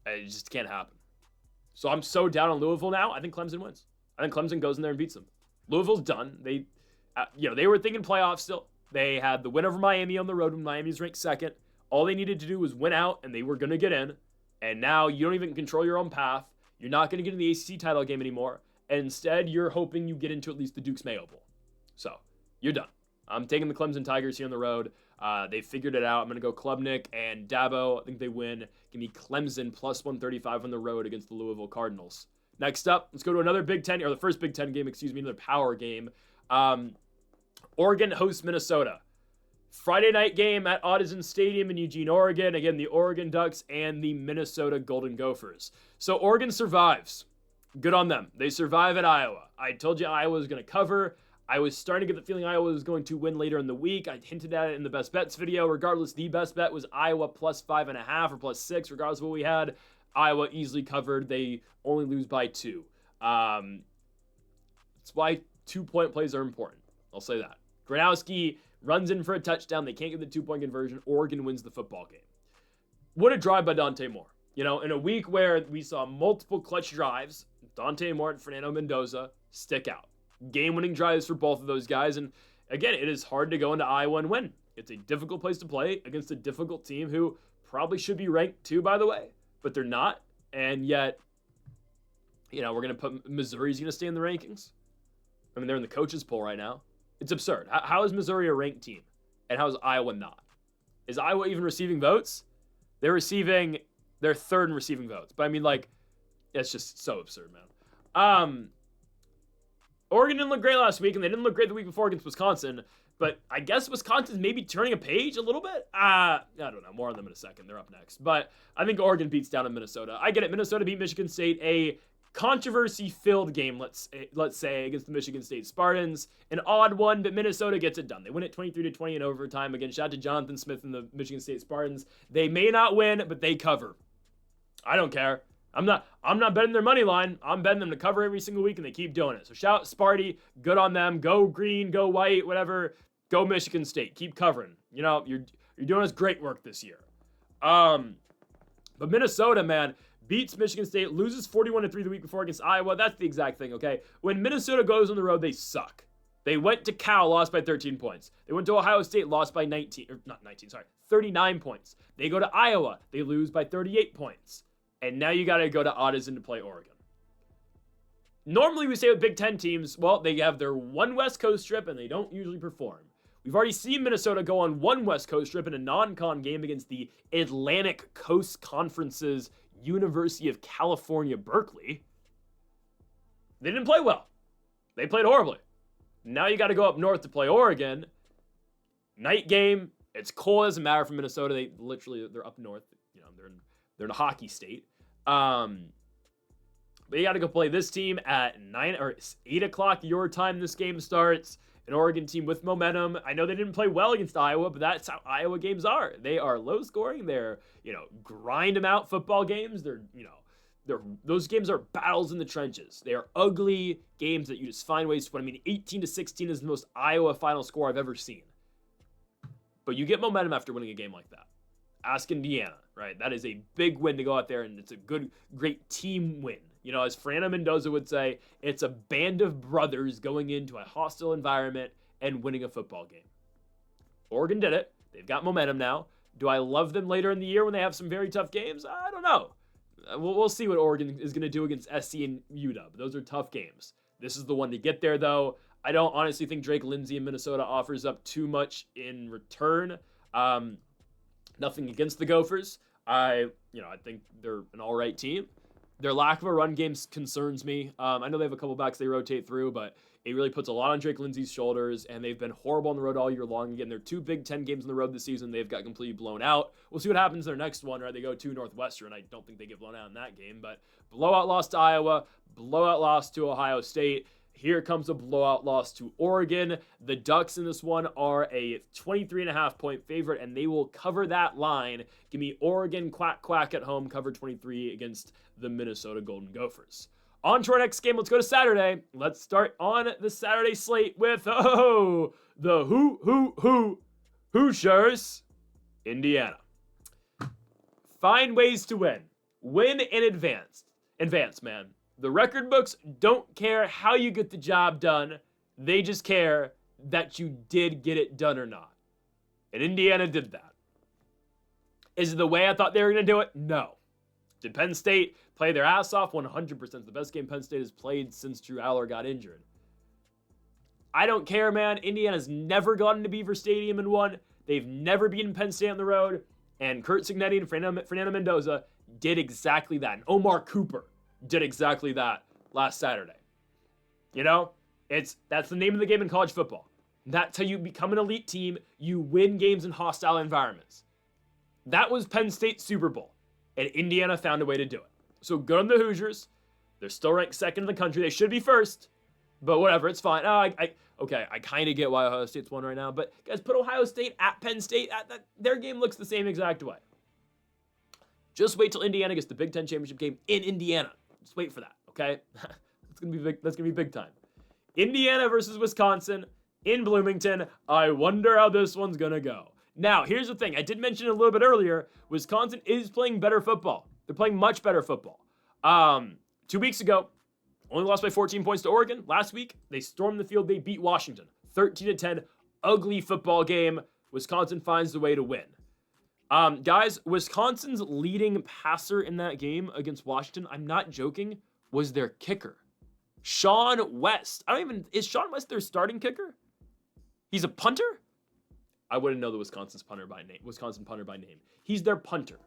It just can't happen. So I'm so down on Louisville now. I think Clemson wins. I think Clemson goes in there and beats them. Louisville's done. They were thinking playoffs still. They had the win over Miami on the road when Miami's ranked second. All they needed to do was win out, and they were going to get in. And now you don't even control your own path. You're not going to get in the ACC title game anymore. And instead, you're hoping you get into at least the Duke's Mayo Bowl. So you're done. I'm taking the Clemson Tigers here on the road. They figured it out. I'm going to go Klubnik and Dabo. I think they win. Give me Clemson plus 135 on the road against the Louisville Cardinals. Next up, let's go to another Big Ten, or the first Big Ten game, another power game. Oregon hosts Minnesota. Friday night game at Autzen Stadium in Eugene, Oregon. Again, the Oregon Ducks and the Minnesota Golden Gophers. So Oregon survives. Good on them. They survive at Iowa. I told you Iowa was going to cover. I was starting to get the feeling Iowa was going to win later in the week. I hinted at it in the best bets video. Regardless, the best bet was Iowa plus 5.5 or plus 6. Regardless of what we had, Iowa easily covered. They only lose by 2. That's why 2-point plays are important. I'll say that. Gronowski runs in for a touchdown. They can't get the 2-point conversion. Oregon wins the football game. What a drive by Dante Moore. In a week where we saw multiple clutch drives, Dante Moore and Fernando Mendoza stick out. Game-winning drives for both of those guys. And again, it is hard to go into Iowa and win. It's a difficult place to play against a difficult team who probably should be ranked too, by the way, but they're not. And yet, we're going to put Missouri's going to stay in the rankings. I mean, they're in the coaches poll right now. It's absurd. How is Missouri a ranked team? And how is Iowa not? Is Iowa even receiving votes? They're third in receiving votes. But I mean, it's just so absurd, man. Oregon didn't look great last week, and they didn't look great the week before against Wisconsin. But I guess Wisconsin's maybe turning a page a little bit. I don't know. More on them in a second. They're up next. But I think Oregon beats down in Minnesota. I get it. Minnesota beat Michigan State. A controversy-filled game, let's say, against the Michigan State Spartans. An odd one, but Minnesota gets it done. They win it 23-20 in overtime. Again, shout out to Jonathan Smith and the Michigan State Spartans. They may not win, but they cover. I don't care. I'm not betting their money line. I'm betting them to cover every single week, and they keep doing it. So shout out Sparty. Good on them. Go green, go white, whatever. Go Michigan State. Keep covering. You're doing us great work this year. But Minnesota, man, beats Michigan State, loses 41-3 the week before against Iowa. That's the exact thing, okay? When Minnesota goes on the road, they suck. They went to Cal, lost by 13 points. They went to Ohio State, lost by 39 points. They go to Iowa, they lose by 38 points. And now you got to go to Autzen to play Oregon. Normally we say with Big Ten teams, well, they have their one West Coast trip and they don't usually perform. We've already seen Minnesota go on one West Coast trip in a non-con game against the Atlantic Coast Conference's University of California, Berkeley. They didn't play well. They played horribly. Now you got to go up north to play Oregon. Night game. It's cold. It doesn't matter for Minnesota. They're up north. They're in a hockey state. But you got to go play this team at 9 or 8 o'clock your time. This game starts. An Oregon team with momentum. I know they didn't play well against Iowa, but that's how Iowa games are. They are low scoring. They're, grind them out football games. They're, those games are battles in the trenches. They are ugly games that you just find ways to win. I mean, 18-16 is the most Iowa final score I've ever seen. But you get momentum after winning a game like that. Ask Indiana, right? That is a big win to go out there, and it's a great team win. You know, as Fernando Mendoza would say, it's a band of brothers going into a hostile environment and winning a football game. Oregon did it. They've got momentum now. Do I love them later in the year when they have some very tough games? I don't know. We'll see what Oregon is going to do against SC and UW. Those are tough games. This is the one to get there, though. I don't honestly think Drake Lindsay in Minnesota offers up too much in return. Nothing against the Gophers. I think they're an all right team. Their lack of a run game concerns me. I know they have a couple backs they rotate through, but it really puts a lot on Drake Lindsay's shoulders, and they've been horrible on the road all year long. Again, they're 2 Big Ten games on the road this season. They've got completely blown out. We'll see what happens in their next one, right? They go to Northwestern. I don't think they get blown out in that game, but blowout loss to Iowa, blowout loss to Ohio State. Here comes a blowout loss to Oregon. The Ducks in this one are a 23.5 point favorite, and they will cover that line. Give me Oregon quack at home, cover 23 against the Minnesota Golden Gophers. On to our next game. Let's go to Saturday. Let's start on the Saturday slate with, the Hoosiers, Indiana. Find ways to win. Win in advance. Advance, man. The record books don't care how you get the job done. They just care that you did get it done or not. And Indiana did that. Is it the way I thought they were going to do it? No. Did Penn State play their ass off? 100%. The best game Penn State has played since Drew Aller got injured. I don't care, man. Indiana's never gone to Beaver Stadium and won. They've never beaten Penn State on the road. And Kurt Cignetti and Fernando Mendoza did exactly that. And Omar Cooper did exactly that last Saturday. You know, that's the name of the game in college football. That's how you become an elite team. You win games in hostile environments. That was Penn State's Super Bowl, and Indiana found a way to do it. So good on the Hoosiers. They're still ranked second in the country. They should be first, but whatever, it's fine. I kind of get why Ohio State's won right now, but guys, put Ohio State at Penn State. Their game looks the same exact way. Just wait till Indiana gets the Big Ten championship game in Indiana. Just wait for that, okay? That's gonna be big. That's gonna be big time. Indiana versus Wisconsin in Bloomington. I wonder how this one's gonna go. Now, here's the thing. I did mention it a little bit earlier. Wisconsin is playing better football. They're playing much better football. 2 weeks ago, only lost by 14 points to Oregon. Last week, they stormed the field. They beat Washington, 13-10. Ugly football game. Wisconsin finds the way to win. Guys, Wisconsin's leading passer in that game against Washington, I'm not joking, was their kicker. Sean West. Is Sean West their starting kicker? He's a punter? I wouldn't know the Wisconsin punter by name. He's their punter.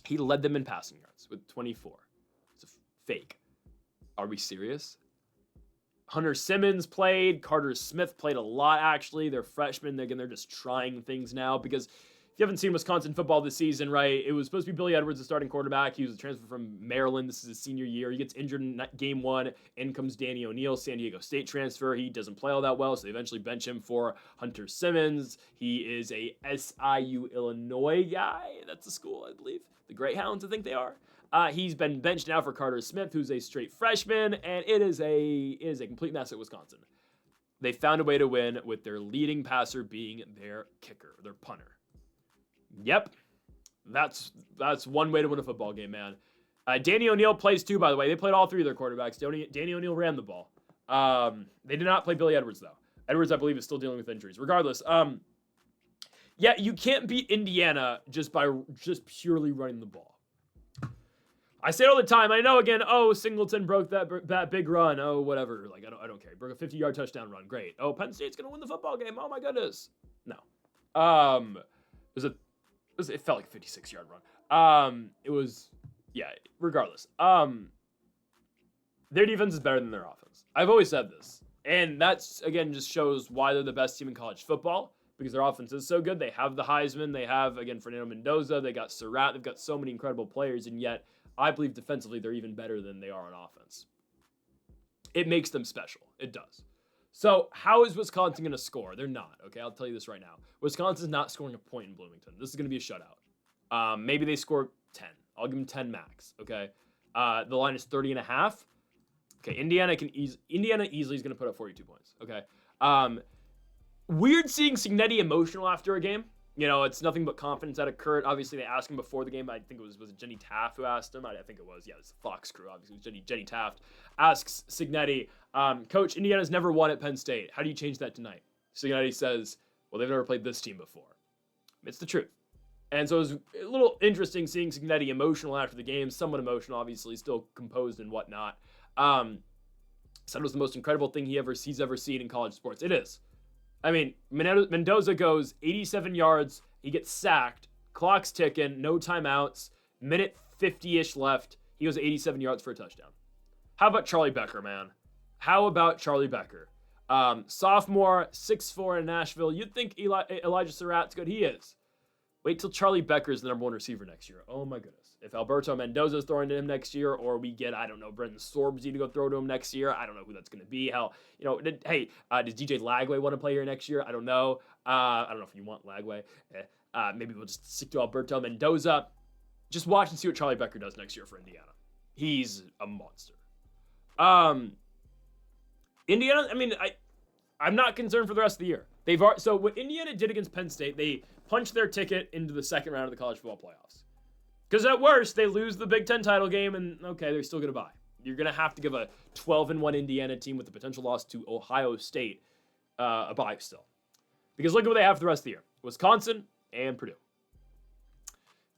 He led them in passing yards with 24. It's a fake. Are we serious? Hunter Simmons played. Carter Smith played a lot, actually. They're freshmen. They're just trying things now because if you haven't seen Wisconsin football this season, right, it was supposed to be Billy Edwards, the starting quarterback. He was a transfer from Maryland. This is his senior year. He gets injured in game 1. In comes Danny O'Neal, San Diego State transfer. He doesn't play all that well, so they eventually bench him for Hunter Simmons. He is a SIU, Illinois guy. That's the school, I believe. The Greyhounds, I think they are. He's been benched now for Carter Smith, who's a straight freshman, and it is a complete mess at Wisconsin. They found a way to win with their leading passer being their kicker, their punter. Yep, that's one way to win a football game, man. Danny O'Neal plays too, by the way. They played all 3 of their quarterbacks. Danny O'Neal ran the ball. They did not play Billy Edwards, though. Edwards, I believe, is still dealing with injuries. Regardless, yeah, you can't beat Indiana just by purely running the ball. I say it all the time. I know, again, Singleton broke that big run. Oh, whatever. Like, I don't care. He broke a 50-yard touchdown run. Great. Oh, Penn State's going to win the football game. Oh, my goodness. No. It felt like a 56-yard run. Regardless. Their defense is better than their offense. I've always said this. And that's, again, just shows why they're the best team in college football. Because their offense is so good. They have the Heisman. They have, again, Fernando Mendoza. They got Surratt. They've got so many incredible players. And yet, I believe defensively they're even better than they are on offense. It makes them special. It does. So how is Wisconsin going to score? They're not. Okay, I'll tell you this right now. Wisconsin's not scoring a point in Bloomington. This is going to be a shutout. Maybe they score 10. I'll give them 10 max, okay? The line is 30.5. Okay, Indiana easily is going to put up 42 points, okay? Weird seeing Cignetti emotional after a game. You know, it's nothing but confidence out of Kurt. Obviously, they asked him before the game. I think was it Jenny Taft who asked him? I think it was. Yeah, it's the Fox crew. Obviously, it was Jenny Taft. Asks Cignetti, Coach, Indiana's never won at Penn State. How do you change that tonight? Cignetti says, well, they've never played this team before. It's the truth. And so it was a little interesting seeing Cignetti emotional after the game. Somewhat emotional, obviously, still composed and whatnot. Said it was the most incredible thing he's ever seen in college sports. It is. I mean, Mendoza goes 87 yards. He gets sacked. Clock's ticking. No timeouts. Minute 50-ish left. He goes 87 yards for a touchdown. How about Charlie Becker, man? How about Charlie Becker? Sophomore, 6'4" in Nashville. You'd think Elijah Surratt's good. He is. Wait till Charlie Becker's the number one receiver next year. Oh, my goodness. If Alberto Mendoza's throwing to him next year, or we get, I don't know, Brendan Sorbsy to go throw to him next year, I don't know who that's going to be. Hell, you know, does DJ Lagway want to play here next year? I don't know. I don't know if you want Lagway. Maybe we'll just stick to Alberto Mendoza. Just watch and see what Charlie Becker does next year for Indiana. He's a monster. Indiana, I mean, I'm not concerned for the rest of the year. So what Indiana did against Penn State, they punched their ticket into the second round of the college football playoffs. Because at worst, they lose the Big Ten title game, and okay, they're still going to bye. You're going to have to give a 12-1 Indiana team with the potential loss to Ohio State a bye still. Because look at what they have for the rest of the year. Wisconsin and Purdue.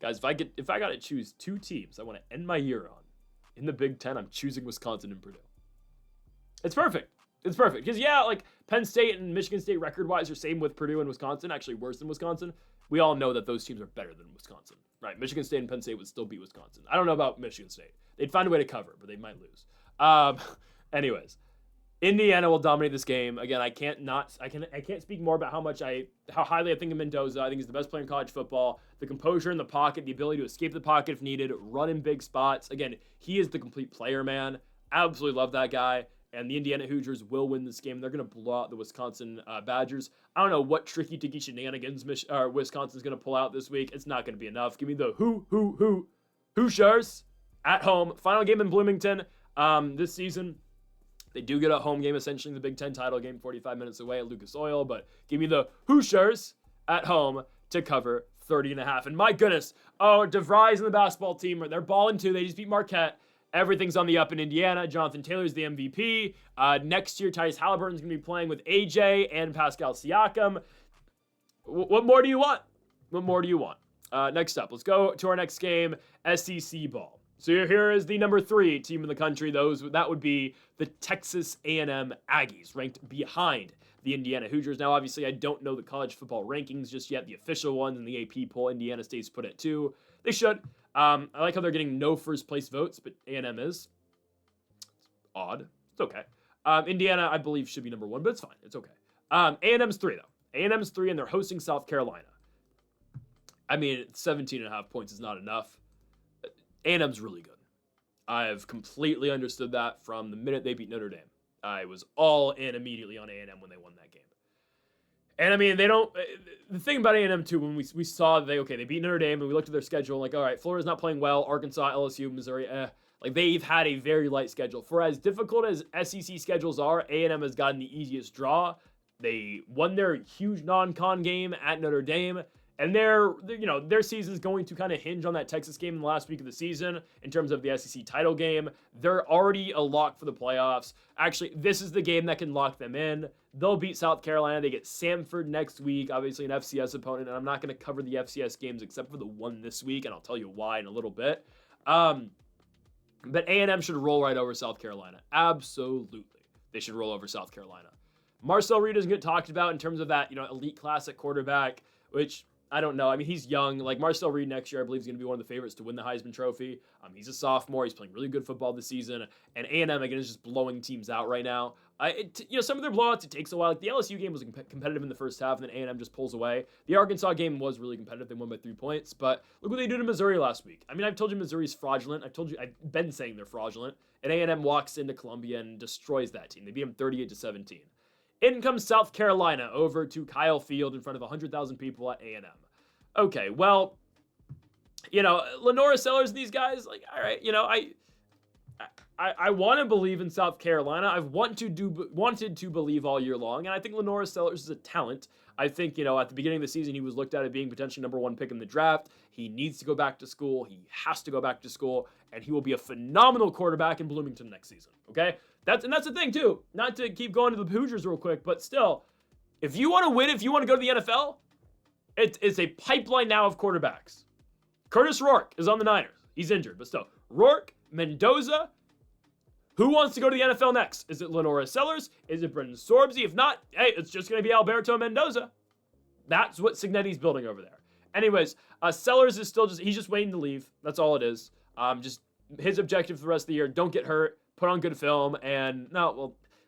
Guys, if I got to choose two teams I want to end my year on in the Big Ten, I'm choosing Wisconsin and Purdue. It's perfect. It's perfect. Because, yeah, like Penn State and Michigan State record-wise are same with Purdue and Wisconsin, actually worse than Wisconsin. We all know that those teams are better than Wisconsin, right? Michigan State and Penn State would still beat Wisconsin. I don't know about Michigan State. They'd find a way to cover, but they might lose. Anyways, Indiana will dominate this game. Again, I can't speak more about how highly I think of Mendoza. I think he's the best player in college football. The composure in the pocket, the ability to escape the pocket if needed, run in big spots. Again, he is the complete player, man. Absolutely love that guy. And the Indiana Hoosiers will win this game. They're going to blow out the Wisconsin Badgers. I don't know what tricky-ticky shenanigans Wisconsin's going to pull out this week. It's not going to be enough. Give me the Hoosiers at home. Final game in Bloomington this season. They do get a home game, essentially, in the Big Ten title game, 45 minutes away at Lucas Oil. But give me the Hoosiers at home to cover 30.5. And my goodness, DeVries and the basketball team, they're balling too. They just beat Marquette. Everything's on the up in Indiana. Jonathan Taylor's the MVP. Next year, Tyrese Halliburton's going to be playing with AJ and Pascal Siakam. What more do you want? What more do you want? Next up, let's go to our next game, SEC ball. So here is the number 3 team in the country. That would be the Texas A&M Aggies, ranked behind the Indiana Hoosiers. Now, obviously, I don't know the college football rankings just yet. The official ones in the AP poll, Indiana State's put at 2. They should. I like how they're getting no first place votes, but A&M is. It's odd. It's okay. Indiana, I believe, should be number 1, but it's fine. It's okay. A&M's 3, though. A&M's 3, and they're hosting South Carolina. I mean, 17.5 points is not enough. A&M's really good. I've completely understood that from the minute they beat Notre Dame. I was all in immediately on A&M when they won that game. And I mean, the thing about A&M too, when we saw they beat Notre Dame and we looked at their schedule, like, all right, Florida's not playing well, Arkansas, LSU, Missouri, like they've had a very light schedule. For as difficult as SEC schedules are, A&M has gotten the easiest draw. They won their huge non-con game at Notre Dame. And their season's going to kind of hinge on that Texas game in the last week of the season in terms of the SEC title game. They're already a lock for the playoffs. Actually, this is the game that can lock them in. They'll beat South Carolina. They get Samford next week, obviously an FCS opponent, and I'm not going to cover the FCS games except for the one this week, and I'll tell you why in a little bit. But A&M should roll right over South Carolina. Absolutely. They should roll over South Carolina. Marcel Reed doesn't get talked about in terms of that, elite class at quarterback, which I don't know. I mean, he's young. Like Marcel Reed next year, I believe, is going to be one of the favorites to win the Heisman Trophy. He's a sophomore. He's playing really good football this season. And A&M, again, is just blowing teams out right now. Some of their blowouts, it takes a while. Like the LSU game was competitive in the first half, and then A&M just pulls away. The Arkansas game was really competitive. They won by 3 points. But look what they did to Missouri last week. I mean, I've told you Missouri's fraudulent. I've been saying they're fraudulent. And A&M walks into Columbia and destroys that team. They beat them 38-17. In comes South Carolina over to Kyle Field in front of 100,000 people at A&M. Okay, well, Lenora Sellers and these guys, like, all right, I want to believe in South Carolina. I've wanted to believe all year long, and I think Lenora Sellers is a talent. I think, at the beginning of the season, he was looked at as being potentially number 1 pick in the draft. He needs to go back to school. He has to go back to school, and he will be a phenomenal quarterback in Bloomington next season, okay? That's the thing, too. Not to keep going to the Hoosiers real quick, but still, if you want to win, if you want to go to the NFL, it's a pipeline now of quarterbacks. Curtis Rourke is on the Niners. He's injured, but still. Rourke, Mendoza. Who wants to go to the NFL next? Is it Lenora Sellers? Is it Brendan Sorbsy? If not, hey, it's just going to be Alberto Mendoza. That's what Cignetti's building over there. Anyways, Sellers is he's just waiting to leave. That's all it is. Just his objective for the rest of the year, don't get hurt, put on good film, and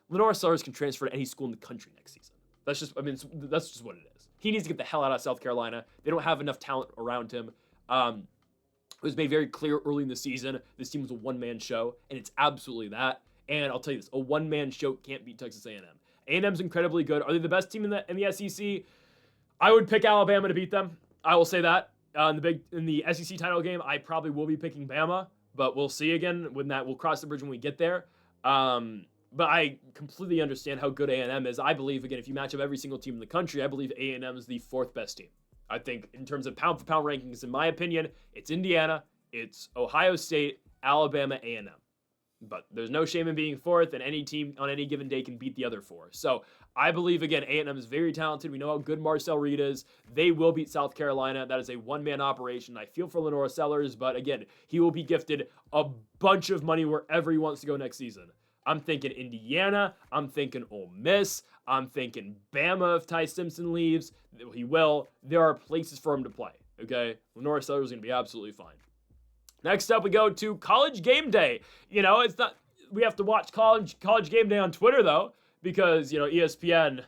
Lenora Sellers can transfer to any school in the country next season. That's just what it is. He needs to get the hell out of South Carolina. They don't have enough talent around him. It was made very clear early in the season this team was a one-man show, and it's absolutely that. And I'll tell you this, a one-man show can't beat Texas A&M. A&M's incredibly good. Are they the best team in the SEC? I would pick Alabama to beat them. I will say that. In the SEC title game, I probably will be picking Bama, but we'll see again we'll cross the bridge when we get there. But I completely understand how good A&M is. I believe, again, if you match up every single team in the country, I believe A&M is the 4th best team. I think in terms of pound-for-pound rankings, in my opinion, it's Indiana, it's Ohio State, Alabama, A&M. But there's no shame in being 4th, and any team on any given day can beat the other 4. So I believe, again, A&M is very talented. We know how good Marcel Reed is. They will beat South Carolina. That is a one-man operation. I feel for Lenora Sellers, but again, he will be gifted a bunch of money wherever he wants to go next season. I'm thinking Indiana. I'm thinking Ole Miss. I'm thinking Bama if Ty Simpson leaves. He will. There are places for him to play, okay? Lenora Sellers is going to be absolutely fine. Next up, we go to College Game Day. It's not... We have to watch College Game Day on Twitter, though, because, ESPN,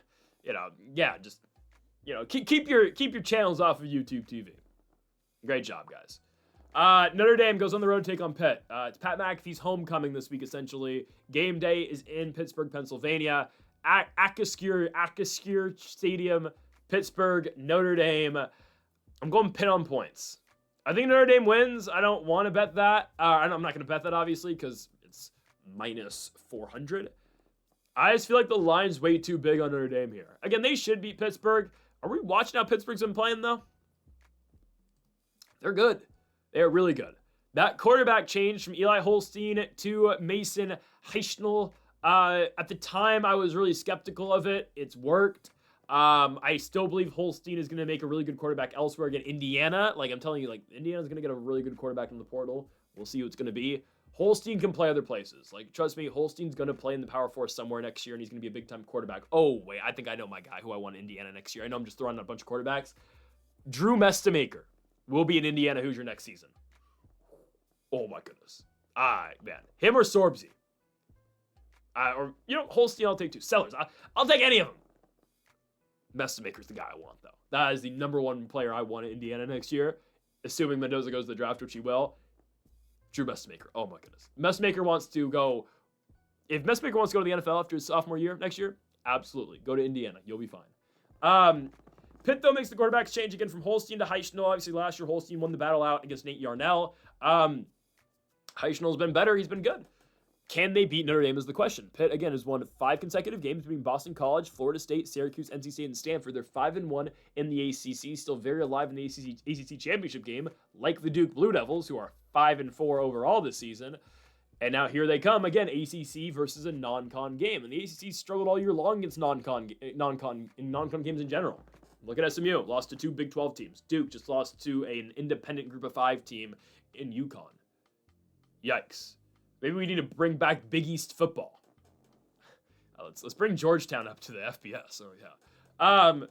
keep your channels off of YouTube TV. Great job, guys. Notre Dame goes on the road to take on Pitt. It's Pat McAfee's homecoming this week, essentially. Game day is in Pittsburgh, Pennsylvania. Acrisure Stadium, Pittsburgh, Notre Dame. I'm going Pitt on points. I think Notre Dame wins. I don't want to bet that. I'm not going to bet that, obviously, because it's minus 400. I just feel like the line's way too big on Notre Dame here. Again, they should beat Pittsburgh. Are we watching how Pittsburgh's been playing, though? They're good. They're really good. That quarterback change from Eli Holstein to Mason Heichnel. At the time, I was really skeptical of it. It's worked. I still believe Holstein is going to make a really good quarterback elsewhere. Again, Indiana, I'm telling you, Indiana's going to get a really good quarterback in the portal. We'll see who it's going to be. Holstein can play other places. Trust me, Holstein's going to play in the Power 4 somewhere next year, and he's going to be a big-time quarterback. Oh, wait, I think I know my guy who I want in Indiana next year. I know I'm just throwing out a bunch of quarterbacks. Drew Mestamaker will be an Indiana Hoosier next season. Oh, my goodness. Man. Him or Sorbsy. Holstein, I'll take 2. Sellers, I'll take any of them. Mestamaker's the guy I want, though. That is the number 1 player I want in Indiana next year, assuming Mendoza goes to the draft, which he will. Drew Mestamaker. Oh, my goodness. Mestamaker wants to go... If Mestamaker wants to go to the NFL after his sophomore year next year, absolutely. Go to Indiana. You'll be fine. Pitt, though, makes the quarterbacks change again from Holstein to Heichnel. Obviously, last year, Holstein won the battle out against Nate Yarnell. Heichnel's been better. He's been good. Can they beat Notre Dame is the question. Pitt, again, has won 5 consecutive games between Boston College, Florida State, Syracuse, NC State, and Stanford. They're 5-1 in the ACC, still very alive in the ACC championship game, like the Duke Blue Devils, who are 5-4 overall this season. And now here they come again, ACC versus a non-con game. And the ACC struggled all year long against non-con games in general. Look at SMU, lost to 2 Big 12 teams. Duke just lost to an independent Group of 5 team in UConn. Yikes. Maybe we need to bring back Big East football. Let's bring Georgetown up to the FBS. Oh yeah.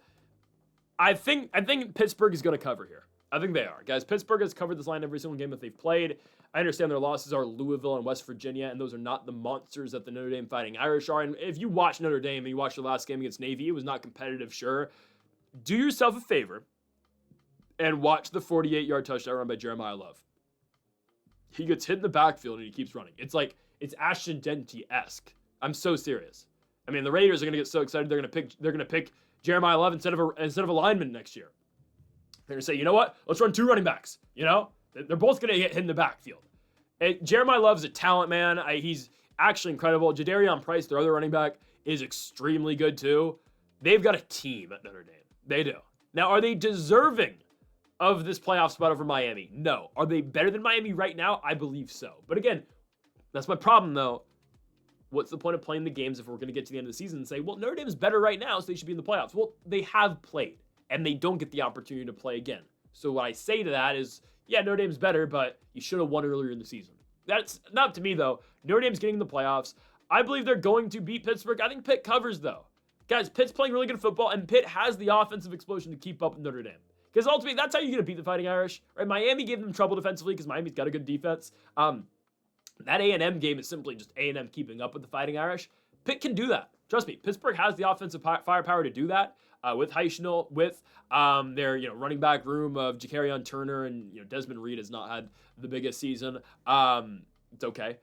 I think Pittsburgh is going to cover here. I think they are, guys. Pittsburgh has covered this line every single game that they've played. I understand their losses are Louisville and West Virginia, and those are not the monsters that the Notre Dame Fighting Irish are. And if you watch Notre Dame and you watch the last game against Navy, it was not competitive, sure. Do yourself a favor and watch the 48-yard touchdown run by Jeremiah Love. He gets hit in the backfield and he keeps running. It's Ashton Denty-esque. I'm so serious. I mean, the Raiders are going to get so excited they're going to pick Jeremiah Love instead of a lineman next year. They're going to say, you know what? Let's run 2 running backs. They're both going to get hit in the backfield. Jeremiah Love's a talent, man. He's actually incredible. Jadarian Price, their other running back, is extremely good too. They've got a team at Notre Dame. They do. Now, are they deserving of this playoff spot over Miami? No. Are they better than Miami right now? I believe so. But again, that's my problem though. What's the point of playing the games if we're going to get to the end of the season and say, well, Notre Dame's better right now, so they should be in the playoffs? Well, they have played, and they don't get the opportunity to play again. So what I say to that is, yeah, Notre Dame's better, but you should have won earlier in the season. That's not to me, though. Notre Dame's getting in the playoffs. I believe they're going to beat Pittsburgh. I think Pitt covers, though. Guys, Pitt's playing really good football, and Pitt has the offensive explosion to keep up with Notre Dame. Because ultimately, that's how you're going to beat the Fighting Irish. Right? Miami gave them trouble defensively because Miami's got a good defense. That A&M game is simply just A&M keeping up with the Fighting Irish. Pitt can do that. Trust me, Pittsburgh has the offensive firepower to do that. With Heichnell, with their running back room of Jakarion Turner, and Desmond Reed has not had the biggest season. It's okay.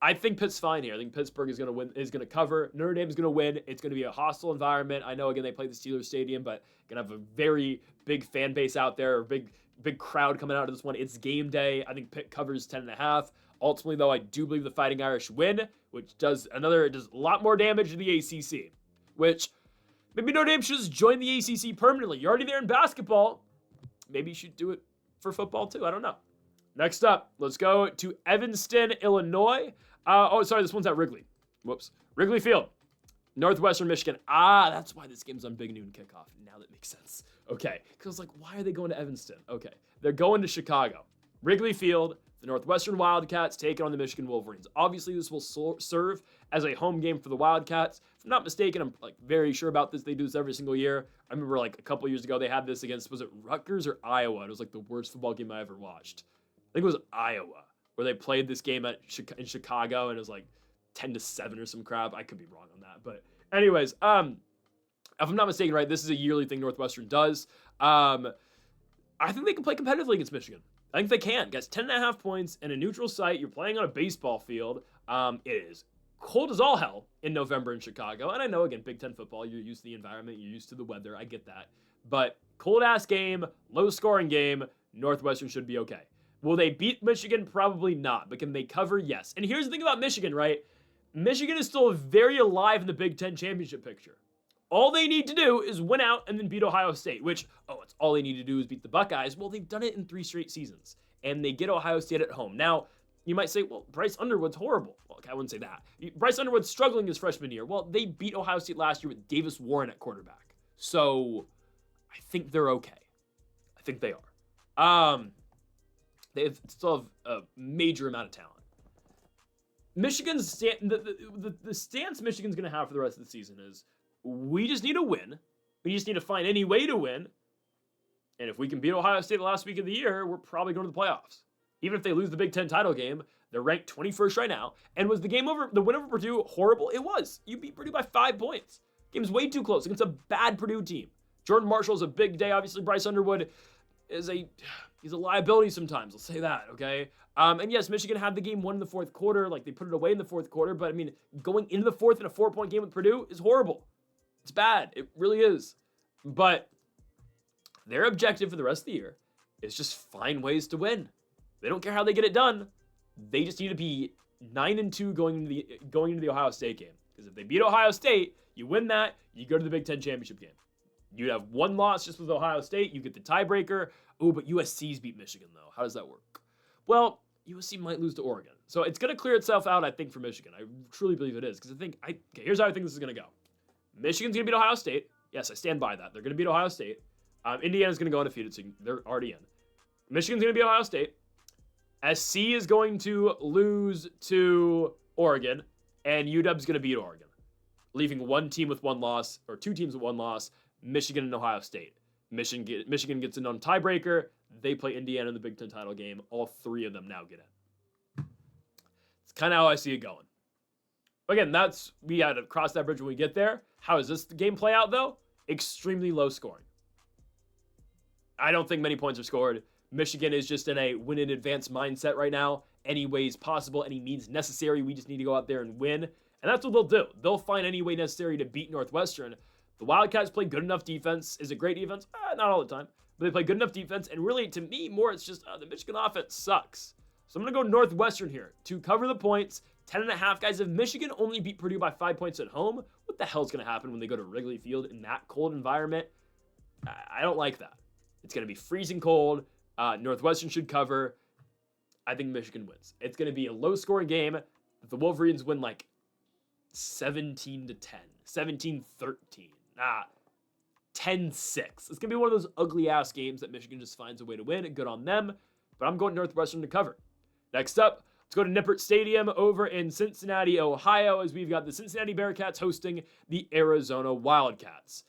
I think Pitt's fine here. I think Pittsburgh is going to win, is going to cover. Notre Dame's going to win. It's going to be a hostile environment. I know, again, they play the Steelers Stadium, but going to have a very big fan base out there, a big crowd coming out of this one. It's game day. I think Pitt covers 10.5. Ultimately, though, I do believe the Fighting Irish win, which does a lot more damage to the ACC, which maybe Notre Dame should just join the ACC permanently. You're already there in basketball. Maybe you should do it for football, too. I don't know. Next up, let's go to Evanston, Illinois. This one's at Wrigley. Whoops. Wrigley Field. Northwestern Michigan. That's why this game's on Big Noon kickoff. Now that makes sense. Okay. Because, why are they going to Evanston? Okay. They're going to Chicago. Wrigley Field. The Northwestern Wildcats taking on the Michigan Wolverines. Obviously, this will serve as a home game for the Wildcats. If I'm not mistaken, I'm very sure about this. They do this every single year. I remember a couple years ago they had this against, was it Rutgers or Iowa? It was the worst football game I ever watched. I think it was Iowa, where they played this game in Chicago, and it was 10-7 or some crap. I could be wrong on that, but anyways, if I'm not mistaken, right, this is a yearly thing Northwestern does. I think they can play competitively against Michigan. I think they can. Guys, 10.5 points in a neutral site. You're playing on a baseball field. It is cold as all hell in November in Chicago. And I know, again, Big Ten football, you're used to the environment, you're used to the weather. I get that. But cold-ass game, low-scoring game, Northwestern should be okay. Will they beat Michigan? Probably not. But can they cover? Yes. And here's the thing about Michigan, right? Michigan is still very alive in the Big Ten championship picture. All they need to do is win out and then beat Ohio State, which, it's all they need to do is beat the Buckeyes. Well, they've done it in 3 straight seasons, and they get Ohio State at home. Now, you might say, well, Bryce Underwood's horrible. Well, okay, I wouldn't say that. Bryce Underwood's struggling his freshman year. Well, they beat Ohio State last year with Davis Warren at quarterback. So, I think they're okay. I think they are. They still have a major amount of talent. Michigan's the stance Michigan's going to have for the rest of the season is, we just need to win. We just need to find any way to win. And if we can beat Ohio State the last week of the year, we're probably going to the playoffs. Even if they lose the Big Ten title game, they're ranked 21st right now. And was the win over Purdue horrible? It was. You beat Purdue by 5 points. Game's way too close against a bad Purdue team. Jordan Marshall's a big day. Obviously, Bryce Underwood is he's a liability sometimes. I'll say that, okay? And yes, Michigan had the game won in the fourth quarter. They put it away in the fourth quarter. But, going into the fourth in a 4-point game with Purdue is horrible. It's bad. It really is. But their objective for the rest of the year is just find ways to win. They don't care how they get it done. They just need to be 9-2 going into the Ohio State game. Because if they beat Ohio State, you win that, you go to the Big Ten championship game. You'd have 1 loss just with Ohio State. You get the tiebreaker. Oh, but USC's beat Michigan, though. How does that work? Well, USC might lose to Oregon. So it's going to clear itself out, I think, for Michigan. I truly believe it is. Because here's how I think this is going to go. Michigan's going to beat Ohio State. Yes, I stand by that. They're going to beat Ohio State. Indiana's going to go undefeated, so they're already in. Michigan's going to beat Ohio State. SC is going to lose to Oregon, and UW's going to beat Oregon, leaving 1 team with 1 loss, or 2 teams with 1 loss, Michigan and Ohio State. Michigan gets in on tiebreaker. They play Indiana in the Big Ten title game. All 3 of them now get in. It's kind of how I see it going. Again, we had to cross that bridge when we get there. How does this game play out, though? Extremely low scoring. I don't think many points are scored. Michigan is just in a win in advance mindset right now. Any ways possible, any means necessary. We just need to go out there and win. And that's what they'll do. They'll find any way necessary to beat Northwestern. The Wildcats play good enough defense. Is it great defense? Not all the time. but they play good enough defense. And really, to me, more it's just the Michigan offense sucks. So I'm going to go Northwestern here to cover the points. 10.5, guys. If Michigan only beat Purdue by 5 points at home, what the hell's going to happen when they go to Wrigley Field in that cold environment? I don't like that. It's going to be freezing cold. Northwestern should cover. I think Michigan wins. It's going to be a low-scoring game. The Wolverines win like 17-10, 17-13, 10-6. It's going to be one of those ugly-ass games that Michigan just finds a way to win. Good on them, but I'm going Northwestern to cover. Next up, let's go to Nippert Stadium over in Cincinnati, Ohio, as we've got the Cincinnati Bearcats hosting the Arizona Wildcats.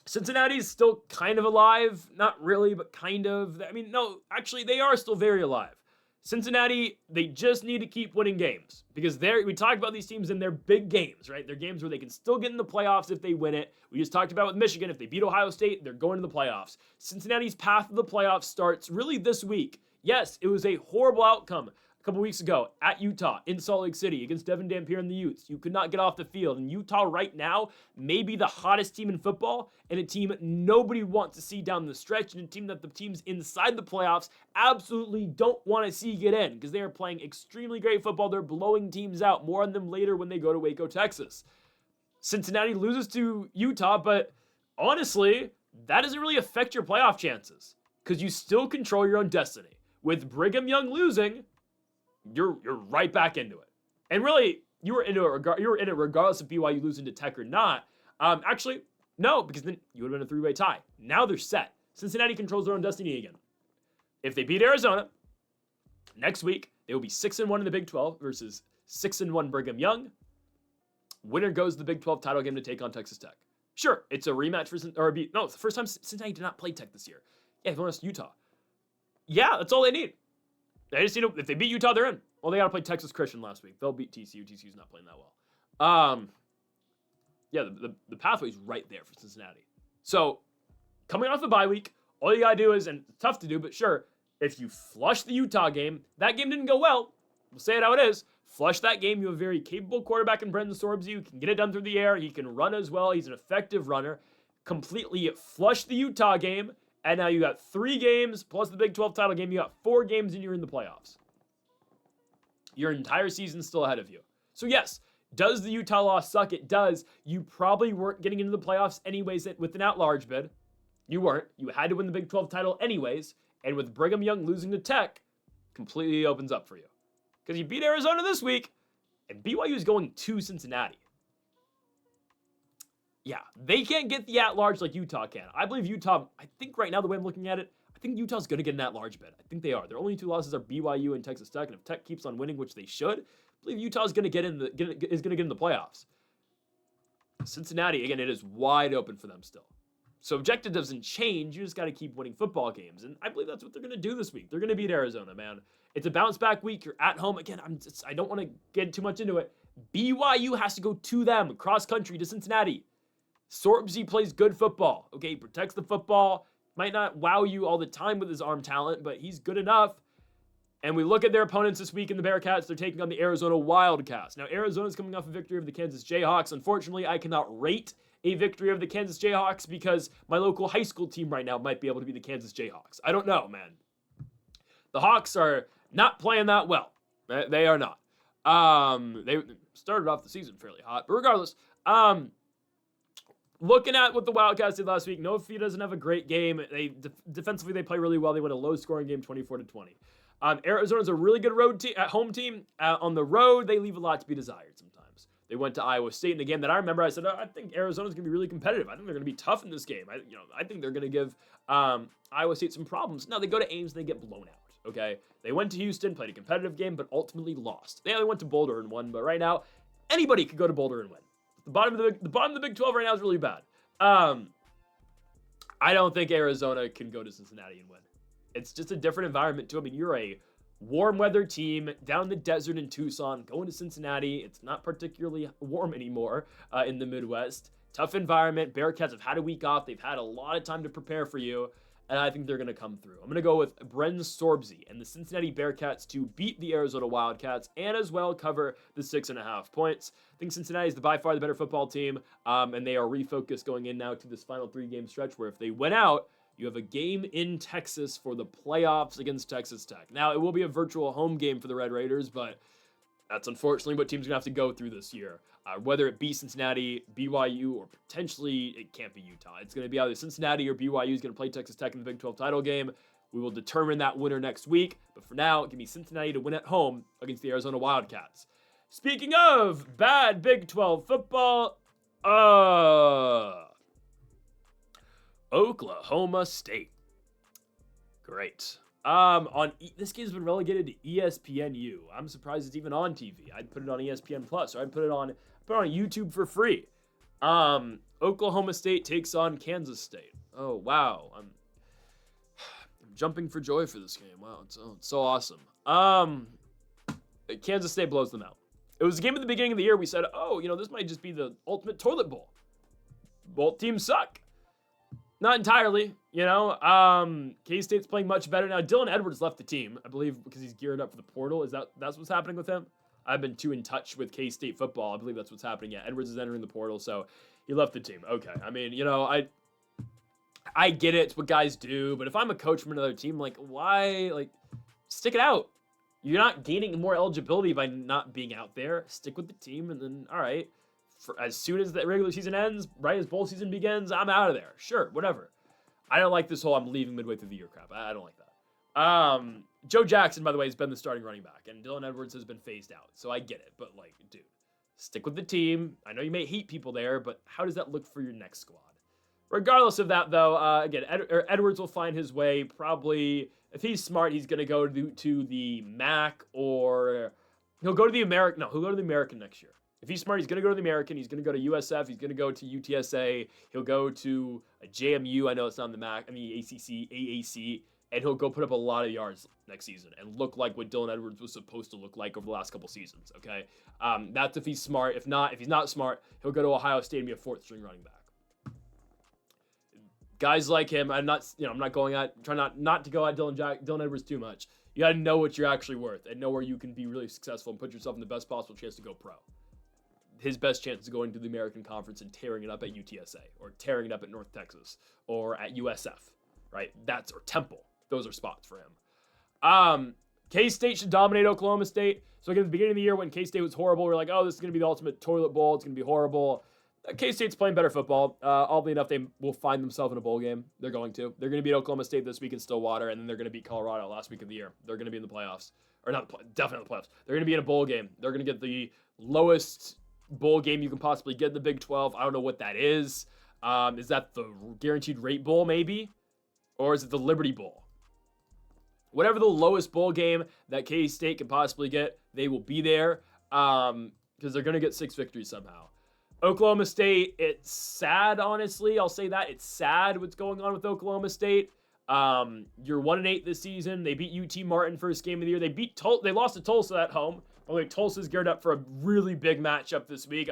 Cincinnati's still kind of alive. Not really, but kind of. I mean, no, actually, they are still very alive. Cincinnati, they just need to keep winning games because we talked about these teams in their big games, right? They're games where they can still get in the playoffs if they win it. We just talked about with Michigan. If they beat Ohio State, they're going to the playoffs. Cincinnati's path to the playoffs starts really this week. Yes, it was a horrible outcome a couple weeks ago at Utah in Salt Lake City against Devin Dampier and the Utes. You could not get off the field. And Utah right now may be the hottest team in football and a team nobody wants to see down the stretch and a team that the teams inside the playoffs absolutely don't want to see get in because they are playing extremely great football. They're blowing teams out. More on them later when they go to Waco, Texas. Cincinnati loses to Utah, but honestly, that doesn't really affect your playoff chances because you still control your own destiny. With Brigham Young losing, you're right back into it. And really, you were in it regardless of BYU losing to Tech or not. Actually, no, because then you would have been a three-way tie. Now they're set. Cincinnati controls their own destiny again. If they beat Arizona, next week, they will be 6-1 in the Big 12 versus 6-1 Brigham Young. Winner goes to the Big 12 title game to take on Texas Tech. Sure, it's a rematch it's the first time Cincinnati did not play Tech this year. Yeah, they lost Utah. Yeah, that's all they need. They just need to, if they beat Utah, they're in. Well, they got to play Texas Christian last week. They'll beat TCU. TCU's not playing that well. Yeah, the pathway's right there for Cincinnati. So, coming off the bye week, all you got to do is, and it's tough to do, but sure, if you flush the Utah game, that game didn't go well. We'll say it how it is. Flush that game. You have a very capable quarterback in Brendan Sorbs. You can get it done through the air. He can run as well. He's an effective runner. Completely flush the Utah game. And now you got 3 games plus the Big 12 title game. You got 4 games and you're in the playoffs. Your entire season's still ahead of you. So yes, does the Utah loss suck? It does. You probably weren't getting into the playoffs anyways with an at-large bid. You weren't. You had to win the Big 12 title anyways. And with Brigham Young losing to Tech, completely opens up for you. Because you beat Arizona this week, and BYU is going to Cincinnati. Yeah, they can't get the at-large like Utah can. I believe Utah, I think right now, the way I'm looking at it, I think Utah's going to get an at-large bid. I think they are. Their only 2 losses are BYU and Texas Tech, and if Tech keeps on winning, which they should, I believe Utah's going to get in the playoffs. Cincinnati, again, it is wide open for them still. So objective doesn't change. You just got to keep winning football games, and I believe that's what they're going to do this week. They're going to beat Arizona, man. It's a bounce-back week. You're at home. Again, I don't want to get too much into it. BYU has to go to them, cross-country to Cincinnati. Sorbsy plays good football. Okay, he protects the football. Might not wow you all the time with his arm talent, but he's good enough. And we look at their opponents this week in the Bearcats. They're taking on the Arizona Wildcats. Now, Arizona's coming off a victory of the Kansas Jayhawks. Unfortunately, I cannot rate a victory of the Kansas Jayhawks because my local high school team right now might be able to be the Kansas Jayhawks. I don't know, man. The Hawks are not playing that well. They are not. They started off the season fairly hot, but regardless, looking at what the Wildcats did last week, Noah Fee doesn't have a great game. Defensively, they play really well. They win a low-scoring game, 24-20. Arizona's a really good home team. On the road, they leave a lot to be desired sometimes. They went to Iowa State in a game that I remember. I said, I think Arizona's going to be really competitive. I think they're going to be tough in this game. I think they're going to give Iowa State some problems. Now, they go to Ames and they get blown out. Okay, they went to Houston, played a competitive game, but ultimately lost. They only went to Boulder and won, but right now, anybody could go to Boulder and win. The bottom of the Big 12 right now is really bad. I don't think Arizona can go to Cincinnati and win. It's just a different environment too. I mean, you're a warm weather team down in the desert in Tucson, going to Cincinnati. It's not particularly warm anymore in the Midwest. Tough environment. Bearcats have had a week off. They've had a lot of time to prepare for you. And I think they're going to come through. I'm going to go with Bren Sorbsy and the Cincinnati Bearcats to beat the Arizona Wildcats and as well cover the 6.5 points. I think Cincinnati is by far the better football team, and they are refocused going in now to this final 3-game stretch where if they win out, You have a game in Texas for the playoffs against Texas Tech. Now, it will be a virtual home game for the Red Raiders, but that's unfortunately what teams are going to have to go through this year. Whether it be Cincinnati, BYU, or potentially it can't be Utah. It's going to be either Cincinnati or BYU is going to play Texas Tech in the Big 12 title game. We will determine that winner next week. But for now, give me Cincinnati to win at home against the Arizona Wildcats. Speaking of bad Big 12 football, Oklahoma State. Great. This game's been relegated to ESPNU. I'm surprised it's even on TV. I'd put it on ESPN Plus, or I'd put it on YouTube for free. Oklahoma State takes on Kansas State. Oh wow, I'm jumping for joy for this game. Wow, it's so awesome. Kansas State blows them out. It was a game at the beginning of the year. We said, oh, this might just be the ultimate toilet bowl. Both teams suck. Not entirely, K-State's playing much better now. Dylan Edwards left the team, I believe, because he's geared up for the portal. That's what's happening with him? I've been too in touch with K-State football. I believe that's what's happening. Yeah, Edwards is entering the portal, so he left the team. Okay, I mean, I get it. It's what guys do, but if I'm a coach from another team, why? Stick it out. You're not gaining more eligibility by not being out there. Stick with the team, and then, all right. As soon as the regular season ends, right as bowl season begins, I'm out of there. Sure, whatever. I don't like this whole I'm leaving midway through the year crap. I don't like that. Joe Jackson, by the way, has been the starting running back, and Dylan Edwards has been phased out. So I get it, but dude, stick with the team. I know you may hate people there, but how does that look for your next squad? Regardless of that, though, again, Edwards will find his way. Probably, if he's smart, he's going to go to the MAC, or he'll go to the American. No, he'll go to the American next year. If he's smart, he's going to go to the American. He's going to go to USF. He's going to go to UTSA. He'll go to a JMU. I know it's not in the MAC. I mean, ACC, AAC. And he'll go put up a lot of yards next season and look like what Dylan Edwards was supposed to look like over the last couple seasons, okay? That's if he's smart. If he's not smart, he'll go to Ohio State and be a fourth-string running back. Guys like him, I'm not going at, trying not to go at Dylan Edwards too much. You got to know what you're actually worth and know where you can be really successful and put yourself in the best possible chance to go pro. His best chance is going to the American Conference and tearing it up at UTSA or tearing it up at North Texas or at USF, right? Or Temple. Those are spots for him. K-State should dominate Oklahoma State. So again, at the beginning of the year when K-State was horrible, we're like, oh, this is going to be the ultimate toilet bowl. It's going to be horrible. K-State's playing better football. Oddly enough, they will find themselves in a bowl game. They're going to. They're going to beat Oklahoma State this week in Stillwater, and then they're going to beat Colorado last week of the year. They're going to be in the playoffs. Or not, definitely the playoffs. They're going to be in a bowl game. They're going to get the lowest bowl game you can possibly get in the Big 12. I don't know what that is. Is that the Guaranteed Rate Bowl, maybe? Or is it the Liberty Bowl? Whatever the lowest bowl game that K-State can possibly get, they will be there because they're going to get 6 victories somehow. Oklahoma State, it's sad, honestly. I'll say that. It's sad what's going on with Oklahoma State. You're 1-8 this season. They beat UT Martin first game of the year. They lost to Tulsa at home. Although Tulsa's geared up for a really big matchup this week.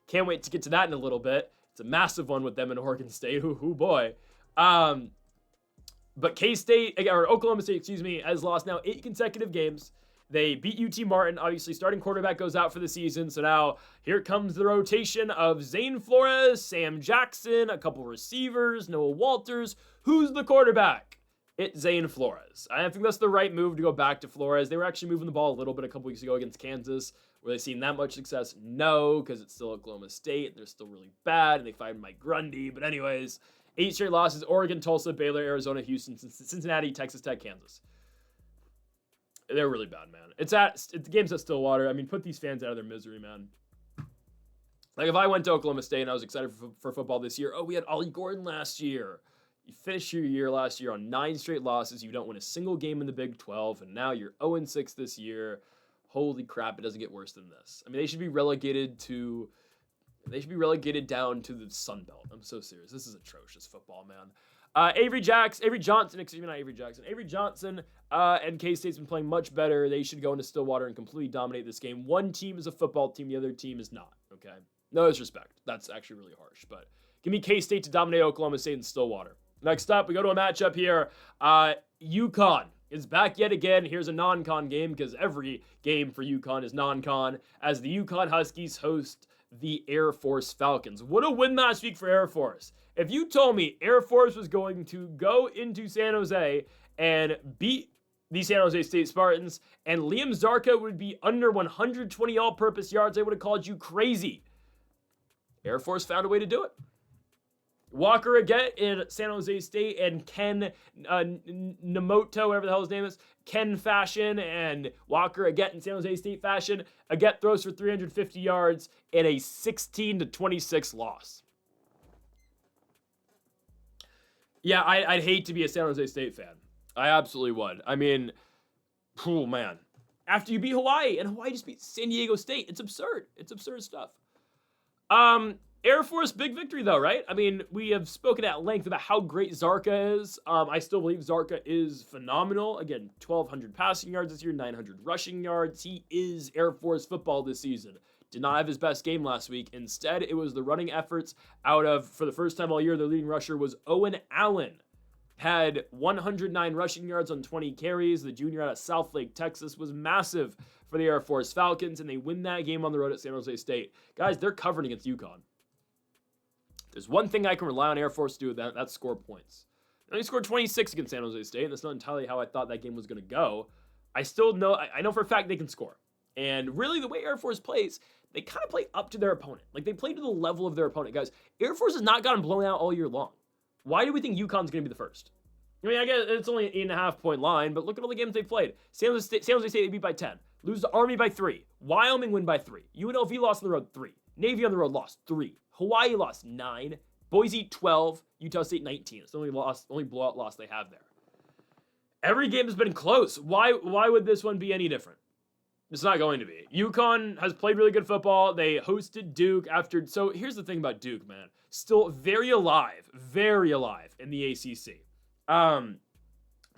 Can't wait to get to that in a little bit. It's a massive one with them in Oregon State. Ooh boy. But Oklahoma State, has lost now 8 consecutive games. They beat UT Martin. Obviously, starting quarterback goes out for the season. So now here comes the rotation of Zane Flores, Sam Jackson, a couple receivers, Noah Walters. Who's the quarterback? It's Zane Flores. I think that's the right move to go back to Flores. They were actually moving the ball a little bit a couple weeks ago against Kansas. Were they seeing that much success? No, because it's still Oklahoma State. They're still really bad, and they fired Mike Grundy. But anyways, 8 straight losses: Oregon, Tulsa, Baylor, Arizona, Houston, Cincinnati, Texas Tech, Kansas. They're really bad, man. The game's at Stillwater. I mean, put these fans out of their misery, man. If I went to Oklahoma State and I was excited for football this year, we had Ollie Gordon last year. You finished your year last year on 9 straight losses. You don't win a single game in the Big 12, and now you're 0-6 this year. Holy crap, it doesn't get worse than this. I mean, they should be relegated down to the Sun Belt. I'm so serious. This is atrocious football, man. Avery Johnson and K-State's been playing much better. They should go into Stillwater and completely dominate this game. One team is a football team, the other team is not, okay? No disrespect. That's actually really harsh, but give me K-State to dominate Oklahoma State in Stillwater. Next up, we go to a matchup here. UConn is back yet again. Here's a non-con game because every game for UConn is non-con as the UConn Huskies host the Air Force Falcons. What a win last week for Air Force. If you told me Air Force was going to go into San Jose and beat the San Jose State Spartans and Liam Zarka would be under 120 all-purpose yards, I would have called you crazy. Air Force found a way to do it. Walker again in San Jose State and Ken Namoto, whatever the hell his name is, Ken fashion, and Walker again in San Jose State fashion. Again throws for 350 yards in a 16-26 loss. Yeah, I'd hate to be a San Jose State fan. I absolutely would. I mean, oh man. After you beat Hawaii, and Hawaii just beat San Diego State. It's absurd. It's absurd stuff. Air Force, big victory though, right? I mean, we have spoken at length about how great Zarka is. I still believe Zarka is phenomenal. Again, 1,200 passing yards this year, 900 rushing yards. He is Air Force football this season. Did not have his best game last week. Instead, it was the running efforts out of, for the first time all year, their leading rusher was Owen Allen. Had 109 rushing yards on 20 carries. The junior out of Southlake, Texas, was massive for the Air Force Falcons, and they win that game on the road at San Jose State. Guys, they're covering against UConn. There's one thing I can rely on Air Force to do, that's score points. They only scored 26 against San Jose State, and that's not entirely how I thought that game was going to go. I know for a fact they can score. And really, the way Air Force plays, they kind of play up to their opponent. Like, they play to the level of their opponent. Guys, Air Force has not gotten blown out all year long. Why do we think UConn's going to be the first? I mean, I guess it's only an 8.5-point line, but look at all the games they played. San Jose State they beat by 10. Lose to Army by 3. Wyoming win by 3. UNLV lost on the road 3. Navy on the road lost 3. Hawaii lost 9. Boise 12. Utah State 19. It's the only blowout loss they have there. Every game has been close. Why would this one be any different? It's not going to be. UConn has played really good football. They hosted Duke after. So here's the thing about Duke, man. Still very alive in the ACC.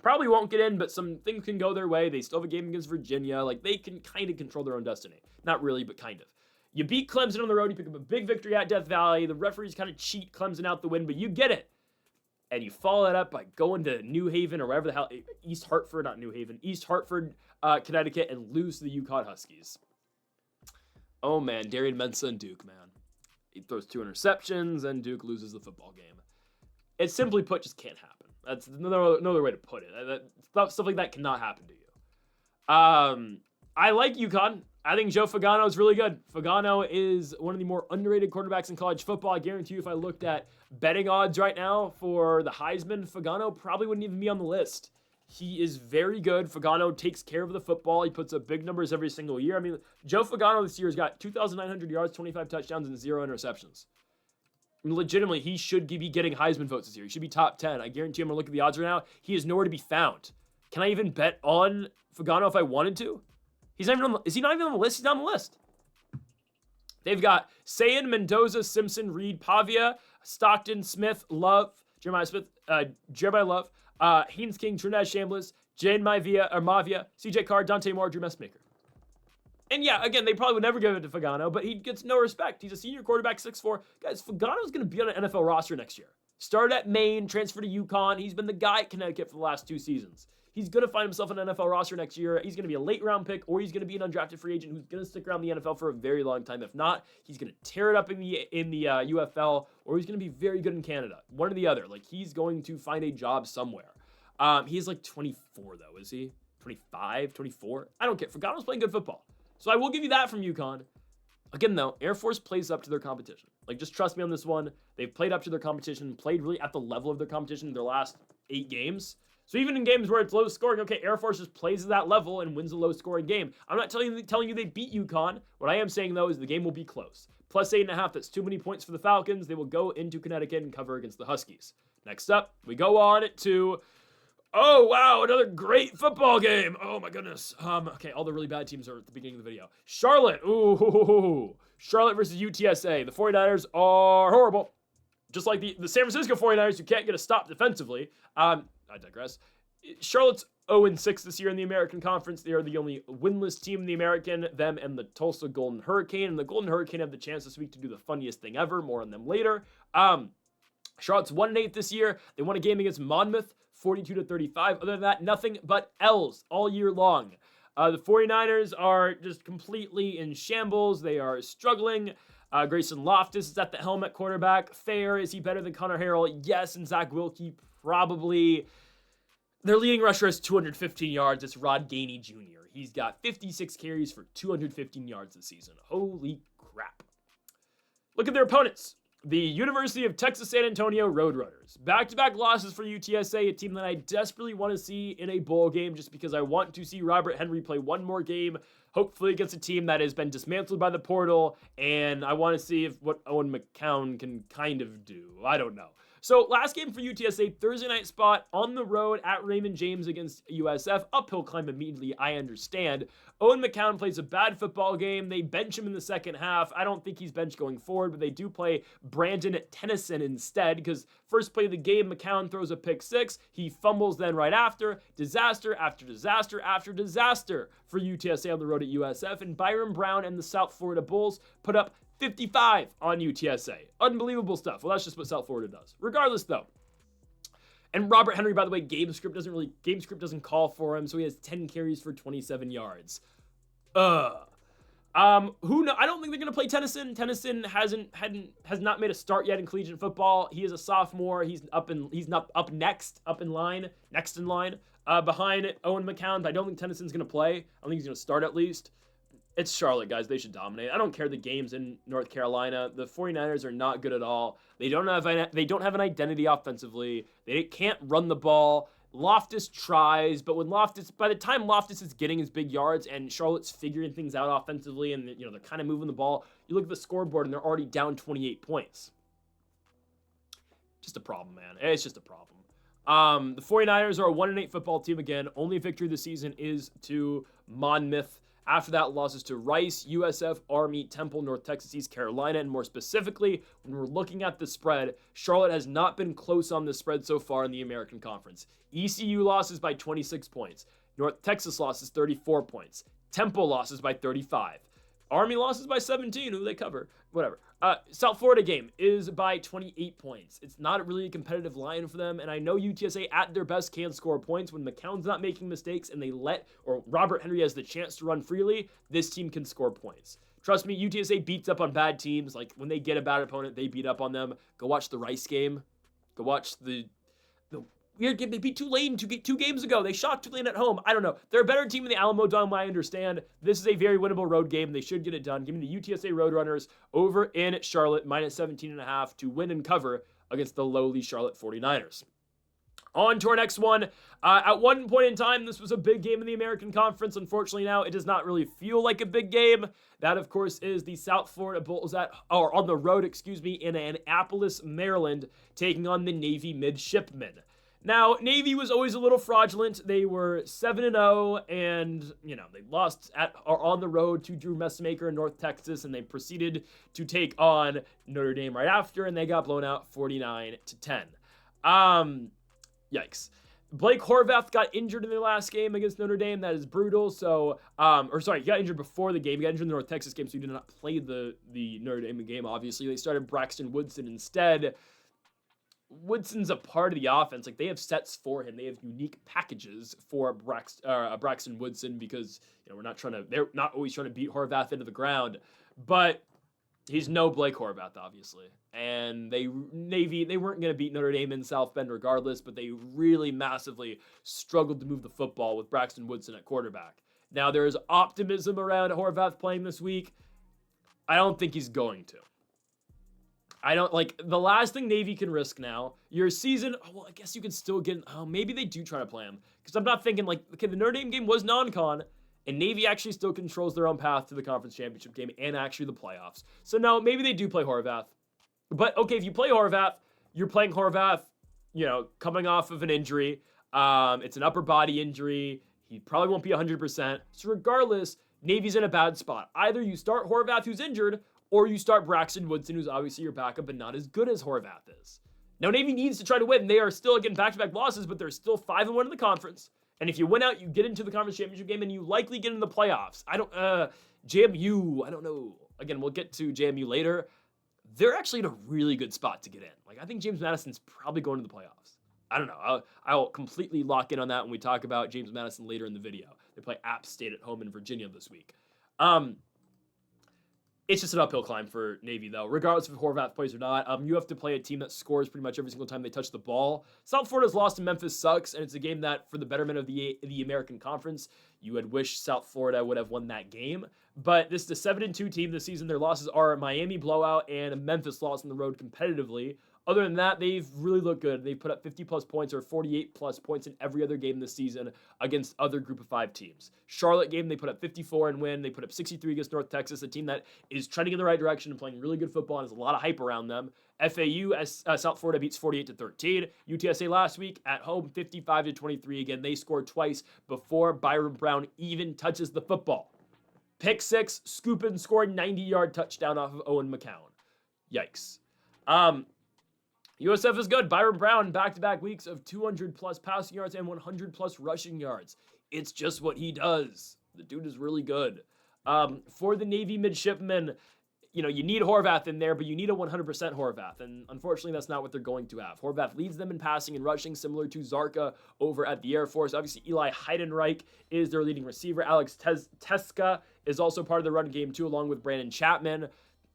Probably won't get in, but some things can go their way. They still have a game against Virginia. Like, they can kind of control their own destiny. Not really, but kind of. You beat Clemson on the road. You pick up a big victory at Death Valley. The referees kind of cheat Clemson out the win, but you get it. And you follow that up by going to New Haven or wherever the hell, East Hartford, Connecticut, and lose to the UConn Huskies. Oh man, Darian Mensah and Duke, man. He throws 2 interceptions and Duke loses the football game. It simply put just can't happen. That's another way to put it. Stuff like that cannot happen to you. I like UConn. I think Joe Fagano is really good. Fagano is one of the more underrated quarterbacks in college football. I guarantee you if I looked at betting odds right now for the Heisman, Fagano probably wouldn't even be on the list. He is very good. Fagano takes care of the football. He puts up big numbers every single year. I mean, Joe Fagano this year has got 2,900 yards, 25 touchdowns, and 0 interceptions. I mean, legitimately, he should be getting Heisman votes this year. He should be top 10. I guarantee I'm going to look at the odds right now. He is nowhere to be found. Can I even bet on Fagano if I wanted to? Is he not even on the list? He's not on the list. They've got Sayin, Mendoza, Simpson, Reed, Pavia, Stockton, Smith, Love, Jeremiah Love, Haynes King, Trinidad Chambliss, Jane Mavia, CJ Carr, Dante Moore, Drew Messmaker. And yeah, again, they probably would never give it to Fagano, but he gets no respect. He's a senior quarterback, 6'4". Guys, Fagano's going to be on an NFL roster next year. Started at Maine, transferred to UConn. He's been the guy at Connecticut for the last 2 seasons. He's going to find himself an NFL roster next year. He's going to be a late-round pick, or he's going to be an undrafted free agent who's going to stick around the NFL for a very long time. If not, he's going to tear it up in the UFL, or he's going to be very good in Canada. One or the other. Like, he's going to find a job somewhere. He's like 24, though, is he? 25, 24? I don't care. Fagano's playing good football. So I will give you that from UConn. Again, though, Air Force plays up to their competition. Like, just trust me on this one. They've played up to their competition, played really at the level of their competition in their last 8 games. So even in games where it's low scoring, okay, Air Force just plays at that level and wins a low scoring game. I'm not telling you they beat UConn. What I am saying, though, is the game will be close. Plus 8.5, that's too many points for the Falcons. They will go into Connecticut and cover against the Huskies. Next up, we go on to, oh, wow, another great football game. Oh, my goodness. Okay, all the really bad teams are at the beginning of the video. Charlotte, Charlotte versus UTSA. The 49ers are horrible. Just like the San Francisco 49ers, who can't get a stop defensively. I digress. Charlotte's 0-6 this year in the American Conference. They are the only winless team in the American, them and the Tulsa Golden Hurricane. And the Golden Hurricane have the chance this week to do the funniest thing ever. More on them later. Charlotte's 1-8 this year. They won a game against Monmouth, 42-35. Other than that, nothing but L's all year long. The 49ers are just completely in shambles. They are struggling. Grayson Loftus is at the helm at quarterback. Fair, is he better than Connor Harrell? Yes, and Zach Wilkie probably. Their leading rusher has 215 yards. It's Rod Gainey Jr. He's got 56 carries for 215 yards this season. Holy crap. Look at their opponents. The University of Texas San Antonio Roadrunners. Back-to-back losses for UTSA, a team that I desperately want to see in a bowl game just because I want to see Robert Henry play one more game, hopefully against a team that has been dismantled by the portal, and I want to see what Owen McCown can kind of do. I don't know. So last game for UTSA, Thursday night spot on the road at Raymond James against USF. Uphill climb immediately, I understand. Owen McCown plays a bad football game. They bench him in the second half. I don't think he's benched going forward, but they do play Brandon Tennyson instead because first play of the game, McCown throws a pick six. He fumbles then right after. Disaster after disaster after disaster for UTSA on the road at USF. And Byron Brown and the South Florida Bulls put up 55 on UTSA. Unbelievable stuff. Well, that's just what South Florida does. Regardless, though. And Robert Henry, by the way, game script doesn't call for him, so he has 10 carries for 27 yards. Who know? I don't think they're gonna play Tennyson. Tennyson has not made a start yet in collegiate football. He is a sophomore. He's next in line behind Owen McCown. But I don't think Tennyson's gonna play. I don't think he's gonna start at least. It's Charlotte, guys. They should dominate. I don't care the games in North Carolina. The 49ers are not good at all. They don't have an identity offensively. They can't run the ball. Loftus tries, but by the time Loftus is getting his big yards and Charlotte's figuring things out offensively and they're kind of moving the ball, you look at the scoreboard and they're already down 28 points. Just a problem, man. It's just a problem. The 49ers are a 1-8 football team again. Only victory this season is to Monmouth. After that, losses to Rice, USF, Army, Temple, North Texas, East Carolina, and more specifically, when we're looking at the spread, Charlotte has not been close on the spread so far in the American Conference. ECU losses by 26 points. North Texas losses 34 points. Temple losses by 35. Army losses by 17. Who they cover? Whatever. South Florida game is by 28 points. It's not really a competitive line for them, and I know UTSA at their best can score points when McCown's not making mistakes and Robert Henry has the chance to run freely. This team can score points. Trust me, UTSA beats up on bad teams. Like when they get a bad opponent, they beat up on them. Go watch the Rice game. Go watch the weird game. They beat Tulane two games ago. They shot Tulane at home. I don't know. They're a better team in the Alamo Dome, I understand. This is a very winnable road game. They should get it done. Give me the UTSA Roadrunners over in Charlotte, minus 17.5 to win and cover against the lowly Charlotte 49ers. On to our next one. At one point in time, this was a big game in the American Conference. Unfortunately, now it does not really feel like a big game. That, of course, is the South Florida Bulls on the road, in Annapolis, Maryland, taking on the Navy Midshipmen. Now, Navy was always a little fraudulent. They were 7-0, and, they lost on the road to Drew Messmaker in North Texas, and they proceeded to take on Notre Dame right after, and they got blown out 49-10. Yikes. Blake Horvath got injured in their last game against Notre Dame. That is brutal. So, he got injured before the game. He got injured in the North Texas game, so he did not play the Notre Dame game, obviously. They started Braxton Woodson instead. Woodson's a part of the offense. Like, they have sets for him. They have unique packages for Braxton Woodson because, they're not always trying to beat Horvath into the ground. But he's no Blake Horvath, obviously. And they weren't going to beat Notre Dame in South Bend regardless, but they really massively struggled to move the football with Braxton Woodson at quarterback. Now, there is optimism around Horvath playing this week. I don't think he's going to. The last thing Navy can risk now, your season, I guess you can still get, maybe they do try to play him. Because I'm not thinking, the Notre Dame game was non-con, and Navy actually still controls their own path to the conference championship game and actually the playoffs. So no, maybe they do play Horvath. But, okay, if you play Horvath, you're playing Horvath, coming off of an injury. It's an upper body injury. He probably won't be 100%. So regardless, Navy's in a bad spot. Either you start Horvath, who's injured, or you start Braxton Woodson, who's obviously your backup, but not as good as Horvath is. Now, Navy needs to try to win. They are still, again, back-to-back losses, but they're still 5-1 in the conference. And if you win out, you get into the conference championship game, and you likely get into the playoffs. JMU, I don't know. Again, we'll get to JMU later. They're actually in a really good spot to get in. I think James Madison's probably going to the playoffs. I don't know. I'll completely lock in on that when we talk about James Madison later in the video. They play App State at home in Virginia this week. It's just an uphill climb for Navy, though, regardless if Horvath plays or not. You have to play a team that scores pretty much every single time they touch the ball. South Florida's loss to Memphis sucks, and it's a game that, for the betterment of the American Conference, you would wish South Florida would have won that game. But this is a 7-2 team this season. Their losses are a Miami blowout and a Memphis loss on the road competitively. Other than that, they've really looked good. They've put up 50-plus points or 48-plus points in every other game this season against other Group of 5 teams. Charlotte game, they put up 54 and win. They put up 63 against North Texas, a team that is trending in the right direction and playing really good football, and has a lot of hype around them. FAU, as South Florida beats 48-13. UTSA last week at home, 55-23. Again, they scored twice before Byron Brown even touches the football. Pick six, scoop and score 90-yard touchdown off of Owen McCown. Yikes. USF is good. Byron Brown, back-to-back weeks of 200-plus passing yards and 100-plus rushing yards. It's just what he does. The dude is really good. For the Navy midshipmen, you need Horvath in there, but you need a 100% Horvath, and unfortunately, that's not what they're going to have. Horvath leads them in passing and rushing, similar to Zarka over at the Air Force. Obviously, Eli Heidenreich is their leading receiver. Alex Teska is also part of the run game, too, along with Brandon Chapman.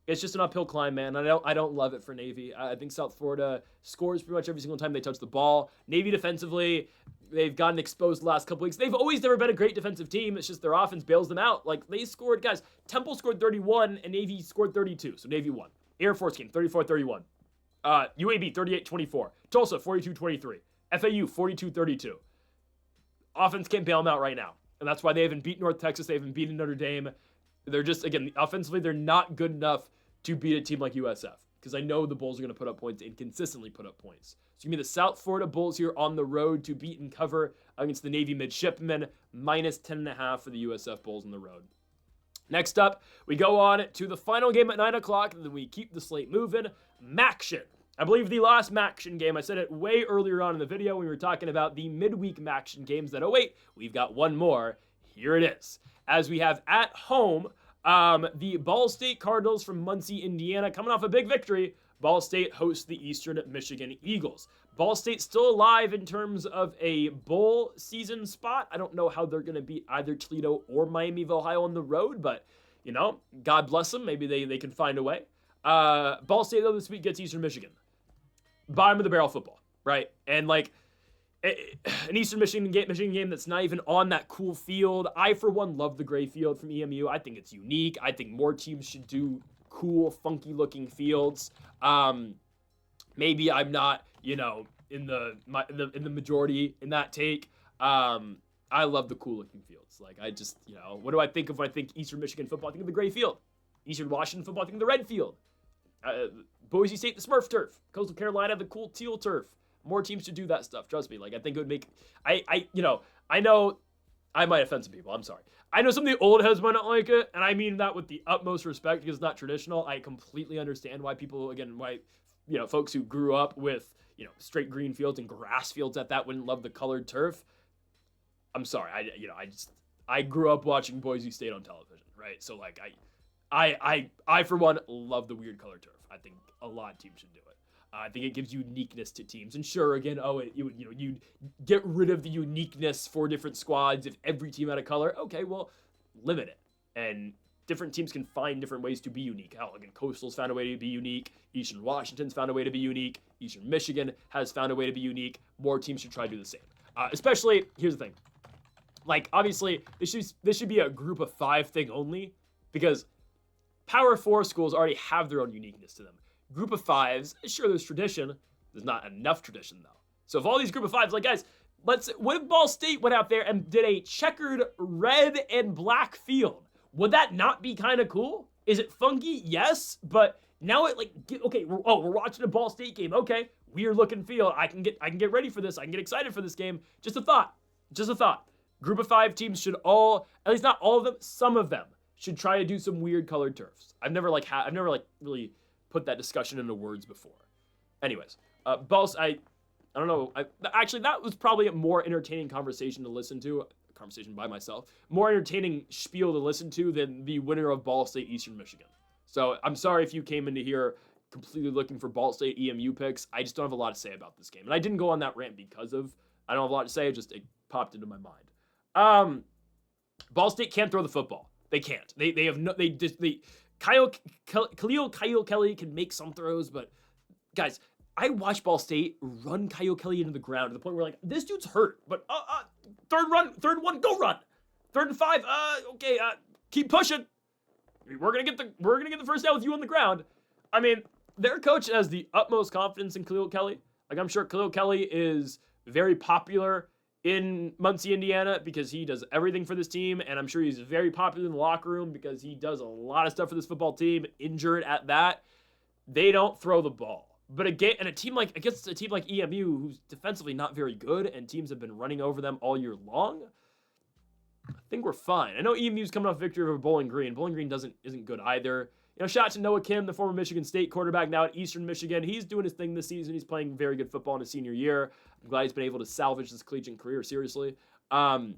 It's just an uphill climb, man. I don't love it for Navy. I think South Florida scores pretty much every single time they touch the ball. Navy defensively, they've gotten exposed the last couple weeks. They've always never been a great defensive team. It's just their offense bails them out. Like, they scored, guys, Temple scored 31 and Navy scored 32. So Navy won. Air Force game, 34-31. UAB, 38-24. Tulsa, 42-23. FAU, 42-32. Offense can't bail them out right now. And that's why they haven't beat North Texas. They haven't beaten Notre Dame. They're just, again, offensively, they're not good enough to beat a team like USF. Because I know the Bulls are going to put up points and consistently put up points. So give me the South Florida Bulls here on the road to beat and cover against the Navy midshipmen. Minus 10.5 for the USF Bulls on the road. Next up, we go on to the final game at 9 o'clock. And then we keep the slate moving. Maction. I believe the last Maction game, I said it way earlier on in the video when we were talking about the midweek Maction games that, oh wait, we've got one more. Here it is. As we have at home, the Ball State Cardinals from Muncie, Indiana, coming off a big victory. Ball State hosts the Eastern Michigan Eagles. Ball State still alive in terms of a bowl season spot. I don't know how they're going to beat either Toledo or Miami of Ohio on the road, but, God bless them. Maybe they can find a way. Ball State, though, this week gets Eastern Michigan. Bottom of the barrel football, right? And, an Eastern Michigan game that's not even on that cool field. I, for one, love the gray field from EMU. I think it's unique. I think more teams should do cool, funky-looking fields. Maybe I'm not, in the majority in that take. I love the cool-looking fields. What do I think of when I think Eastern Michigan football? I think of the gray field. Eastern Washington football, I think of the red field. Boise State, the Smurf turf. Coastal Carolina, the cool teal turf. More teams should do that stuff. Trust me. I think it would make. I know I might offend some people. I'm sorry. I know some of the old heads might not like it, and I mean that with the utmost respect because it's not traditional. I completely understand why people, folks who grew up with, straight green fields and grass fields at that wouldn't love the colored turf. I'm sorry. I grew up watching Boise State on television, right? So I for one love the weird colored turf. I think a lot of teams should do it. I think it gives uniqueness to teams. And sure, again, you'd get rid of the uniqueness for different squads if every team had a color. Okay, well, limit it. And different teams can find different ways to be unique. Hell, again, Coastal's found a way to be unique. Eastern Washington's found a way to be unique. Eastern Michigan has found a way to be unique. More teams should try to do the same. Especially, here's the thing. Obviously, this should be a group of 5 thing only because Power 4 schools already have their own uniqueness to them. Group of 5s, sure, there's tradition. There's not enough tradition, though. So if all these group of 5s, guys, what if Ball State went out there and did a checkered red and black field? Would that not be kind of cool? Is it funky? Yes, but now we're watching a Ball State game. Okay, weird looking field. I can get ready for this. I can get excited for this game. Just a thought. Group of 5 teams should all, at least not all of them, some of them should try to do some weird colored turfs. I've never really put that discussion into words before. Anyways, Balls, I don't know. Actually, that was probably a more entertaining conversation to listen to. Conversation by myself. More entertaining spiel to listen to than the winner of Ball State Eastern Michigan. So I'm sorry if you came into here completely looking for Ball State EMU picks. I just don't have a lot to say about this game. And I didn't go on that rant because of, I don't have a lot to say. It popped into my mind. Ball State can't throw the football. They can't. Kyle Kelly can make some throws, but guys, I watched Ball State run Kyle Kelly into the ground to the point where like this dude's hurt, but third one, go run. 3rd and 5, okay, keep pushing. We're gonna get the first down with you on the ground. I mean, their coach has the utmost confidence in Khalil Kelly. Like I'm sure Khalil Kelly is very popular in Muncie, Indiana, because he does everything for this team, and I'm sure he's very popular in the locker room because he does a lot of stuff for this football team, injured at that. They don't throw the ball. But against a team like EMU, who's defensively not very good, and teams have been running over them all year long, I think we're fine. I know EMU's coming off victory over Bowling Green. Bowling Green isn't good either. You know, shout out to Noah Kim, the former Michigan State quarterback, now at Eastern Michigan. He's doing his thing this season. He's playing very good football in his senior year. I'm glad he's been able to salvage his collegiate career, seriously. I'm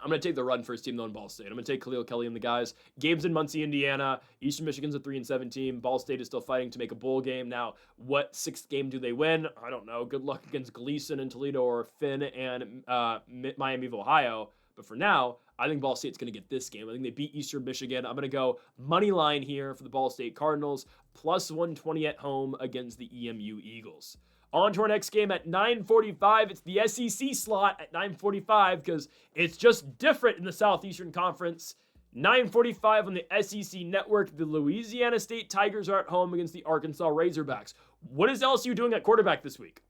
going to take the run for his team, though, in Ball State. I'm going to take Khalil Kelly and the guys. Games in Muncie, Indiana. Eastern Michigan's a 3-7 team. Ball State is still fighting to make a bowl game. Now, what 6th game do they win? I don't know. Good luck against Gleason and Toledo, or Finn and Miami of Ohio. But for now, I think Ball State's going to get this game. I think they beat Eastern Michigan. I'm going to go money line here for the Ball State Cardinals, plus 120 at home against the EMU Eagles. On to our next game at 9:45. It's the SEC slot at 9:45 because it's just different in the Southeastern Conference. 9:45 on the SEC network. The Louisiana State Tigers are at home against the Arkansas Razorbacks. What is LSU doing at quarterback this week?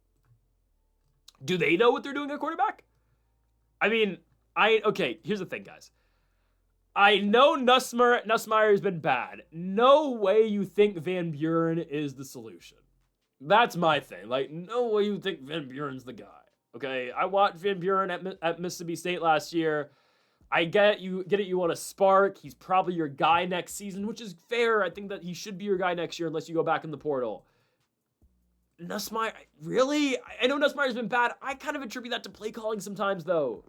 Do they know what they're doing at quarterback? I mean, okay, here's the thing, guys. I know Nussmeier has been bad. No way you think Van Buren is the solution. That's my thing. Like, no way you think Van Buren's the guy. Okay, I watched Van Buren at Mississippi State last year. I get it, you want a spark. He's probably your guy next season, which is fair. I think that he should be your guy next year unless you go back in the portal. Nussmeier, really? I know Nussmeier's been bad. I kind of attribute that to play calling sometimes, though.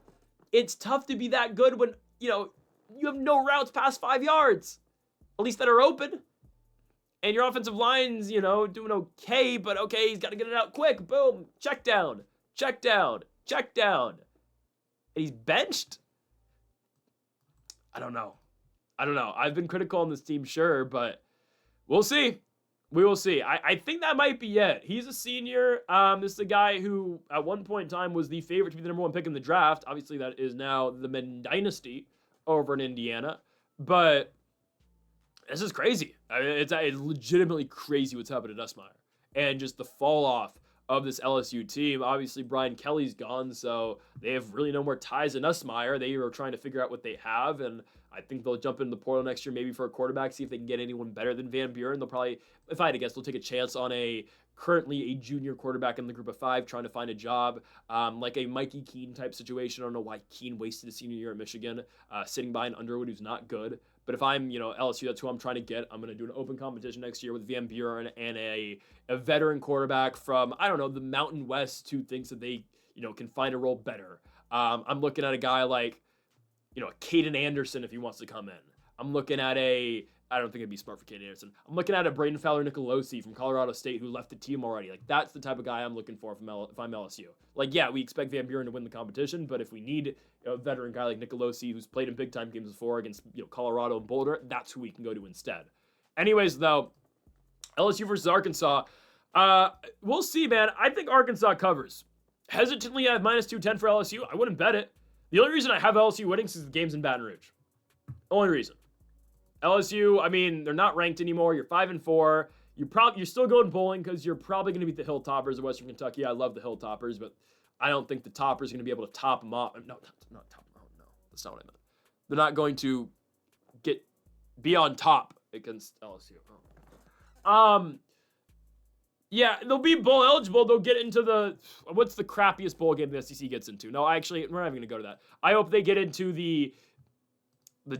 It's tough to be that good when, you have no routes past 5 yards, at least that are open. And your offensive line's, doing okay, but okay, he's got to get it out quick. Boom, check down. And he's benched? I don't know. I've been critical on this team, sure, but we'll see. We will see. I think that might be it. He's a senior. This is a guy who, at one point in time, was the favorite to be the number 1 pick in the draft. Obviously, that is now the Men Dynasty over in Indiana. But this is crazy. I mean, it's legitimately crazy what's happened to Nussmeier. And just the fall off of this LSU team. Obviously, Brian Kelly's gone, so they have really no more ties to Nussmeier. They are trying to figure out what they have, and I think they'll jump into the portal next year maybe for a quarterback, see if they can get anyone better than Van Buren. They'll probably, if I had to guess, they'll take a chance on currently a junior quarterback in the group of 5 trying to find a job, like a Mikey Keene type situation. I don't know why Keene wasted his senior year at Michigan, sitting behind Underwood, who's not good. But if I'm, LSU, that's who I'm trying to get. I'm going to do an open competition next year with Van Buren and a veteran quarterback from, I don't know, the Mountain West who thinks that they, can find a role better. I'm looking at a guy like, Caden Anderson if he wants to come in. I'm looking at I don't think it'd be smart for Caden Anderson. I'm looking at a Braden Fowler-Nicolosi from Colorado State who left the team already. Like, that's the type of guy I'm looking for if I'm LSU. Like, yeah, we expect Van Buren to win the competition, but if we need a veteran guy like Nicolosi who's played in big-time games before against Colorado and Boulder, that's who we can go to instead. Anyways, though, LSU versus Arkansas. We'll see, man. I think Arkansas covers. Hesitantly, I have minus 210 for LSU. I wouldn't bet it. The only reason I have LSU winning is the game's in Baton Rouge. Only reason. LSU, I mean, they're not ranked anymore. You're 5-4. You're still going bowling because you're probably going to beat the Hilltoppers of Western Kentucky. I love the Hilltoppers, but I don't think the Toppers are going to be able to top them off. No, not top them off. No, that's not what I meant. They're not going to be on top against LSU. Yeah, they'll be bowl eligible. They'll get into what's the crappiest bowl game the SEC gets into? No, actually, we're not even going to go to that. I hope they get into the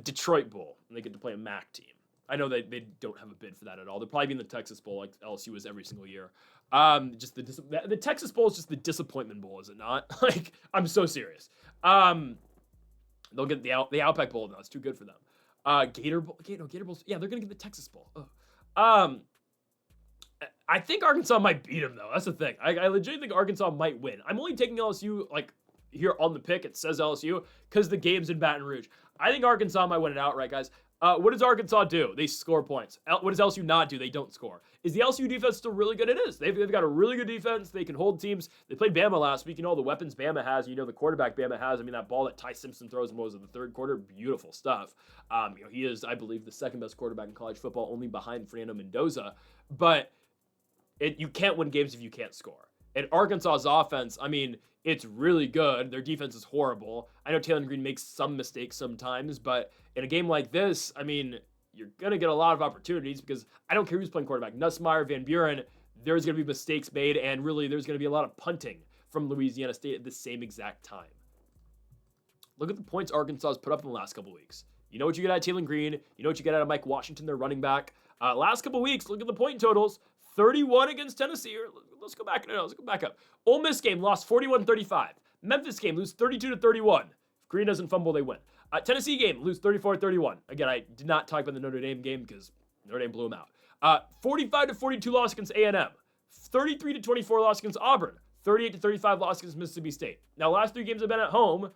Detroit Bowl, and they get to play a MAC team. I know they don't have a bid for that at all. They'll probably be in the Texas Bowl like LSU is every single year. Just the Texas Bowl is just the disappointment bowl, is it not? Like, I'm so serious. They'll get the Outback Bowl. No, it's too good for them. Gator Bowl. Gator Bowl. Yeah, they're going to get the Texas Bowl. I think Arkansas might beat them, though. That's the thing. I legitimately think Arkansas might win. I'm only taking LSU, like, here on the pick. It says LSU because the game's in Baton Rouge. I think Arkansas might win it outright, guys. What does Arkansas do? They score points. What does LSU not do? They don't score. Is the LSU defense still really good? It is. They've got a really good defense. They can hold teams. They played Bama last week. You know all the weapons Bama has. You know the quarterback Bama has. I mean, that ball that Ty Simpson throws in the third quarter, beautiful stuff. He is, I believe, the second best quarterback in college football, only behind Fernando Mendoza. But you can't win games if you can't score. And Arkansas's offense, I mean, it's really good. Their defense is horrible. I know Taylor Green makes some mistakes sometimes, but in a game like this, I mean, you're going to get a lot of opportunities because I don't care who's playing quarterback. Nussmeier, Van Buren, there's going to be mistakes made, and really there's going to be a lot of punting from Louisiana State at the same exact time. Look at the points Arkansas has put up in the last couple weeks. You know what you get out of Taylor Green. You know what you get out of Mike Washington, their running back. Last couple weeks, look at the point totals. 31 against Tennessee. Let's go back. No, let's go back up. Ole Miss game lost 41-35. Memphis game lose 32-31. If Green doesn't fumble, they win. Tennessee game lose 34-31. Again, I did not talk about the Notre Dame game because Notre Dame blew them out. 45-42 loss against A&M. 33-24 loss against Auburn. 38-35 loss against Mississippi State. Now, last 3 games have been at home.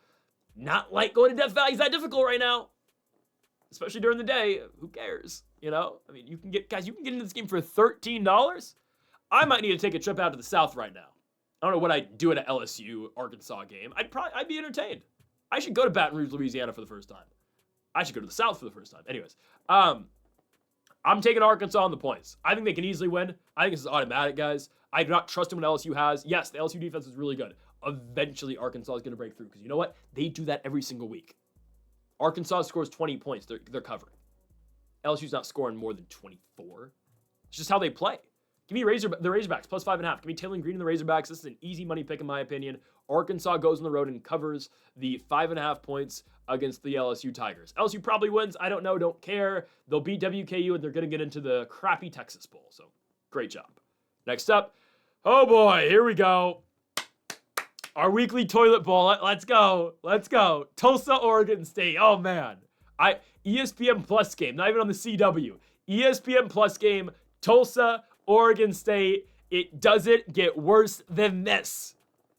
Not like going to Death Valley is that difficult right now. Especially during the day. Who cares? You know? I mean, you can get into this game for $13. I might need to take a trip out to the South right now. I don't know what I'd do at an LSU Arkansas game. I'd be entertained. I should go to Baton Rouge, Louisiana for the first time. I should go to the South for the first time. Anyways, I'm taking Arkansas on the points. I think they can easily win. I think this is automatic, guys. I do not trust in what LSU has. Yes, the LSU defense is really good. Eventually, Arkansas is going to break through because you know what? They do that every single week. Arkansas scores 20 points. They're covering. LSU's not scoring more than 24. It's just how they play. Give me the Razorbacks, plus 5.5. Give me Taylor Green and the Razorbacks. This is an easy money pick in my opinion. Arkansas goes on the road and covers the 5.5 points against the LSU Tigers. LSU probably wins. I don't know. Don't care. They'll beat WKU and they're going to get into the crappy Texas Bowl. So, great job. Next up, oh boy, here we go. Our weekly toilet bowl. Let's go. Let's go. Tulsa, Oregon State. Oh, man. ESPN Plus game. Not even on the CW. ESPN Plus game. Tulsa, Oregon State. It doesn't get worse than this.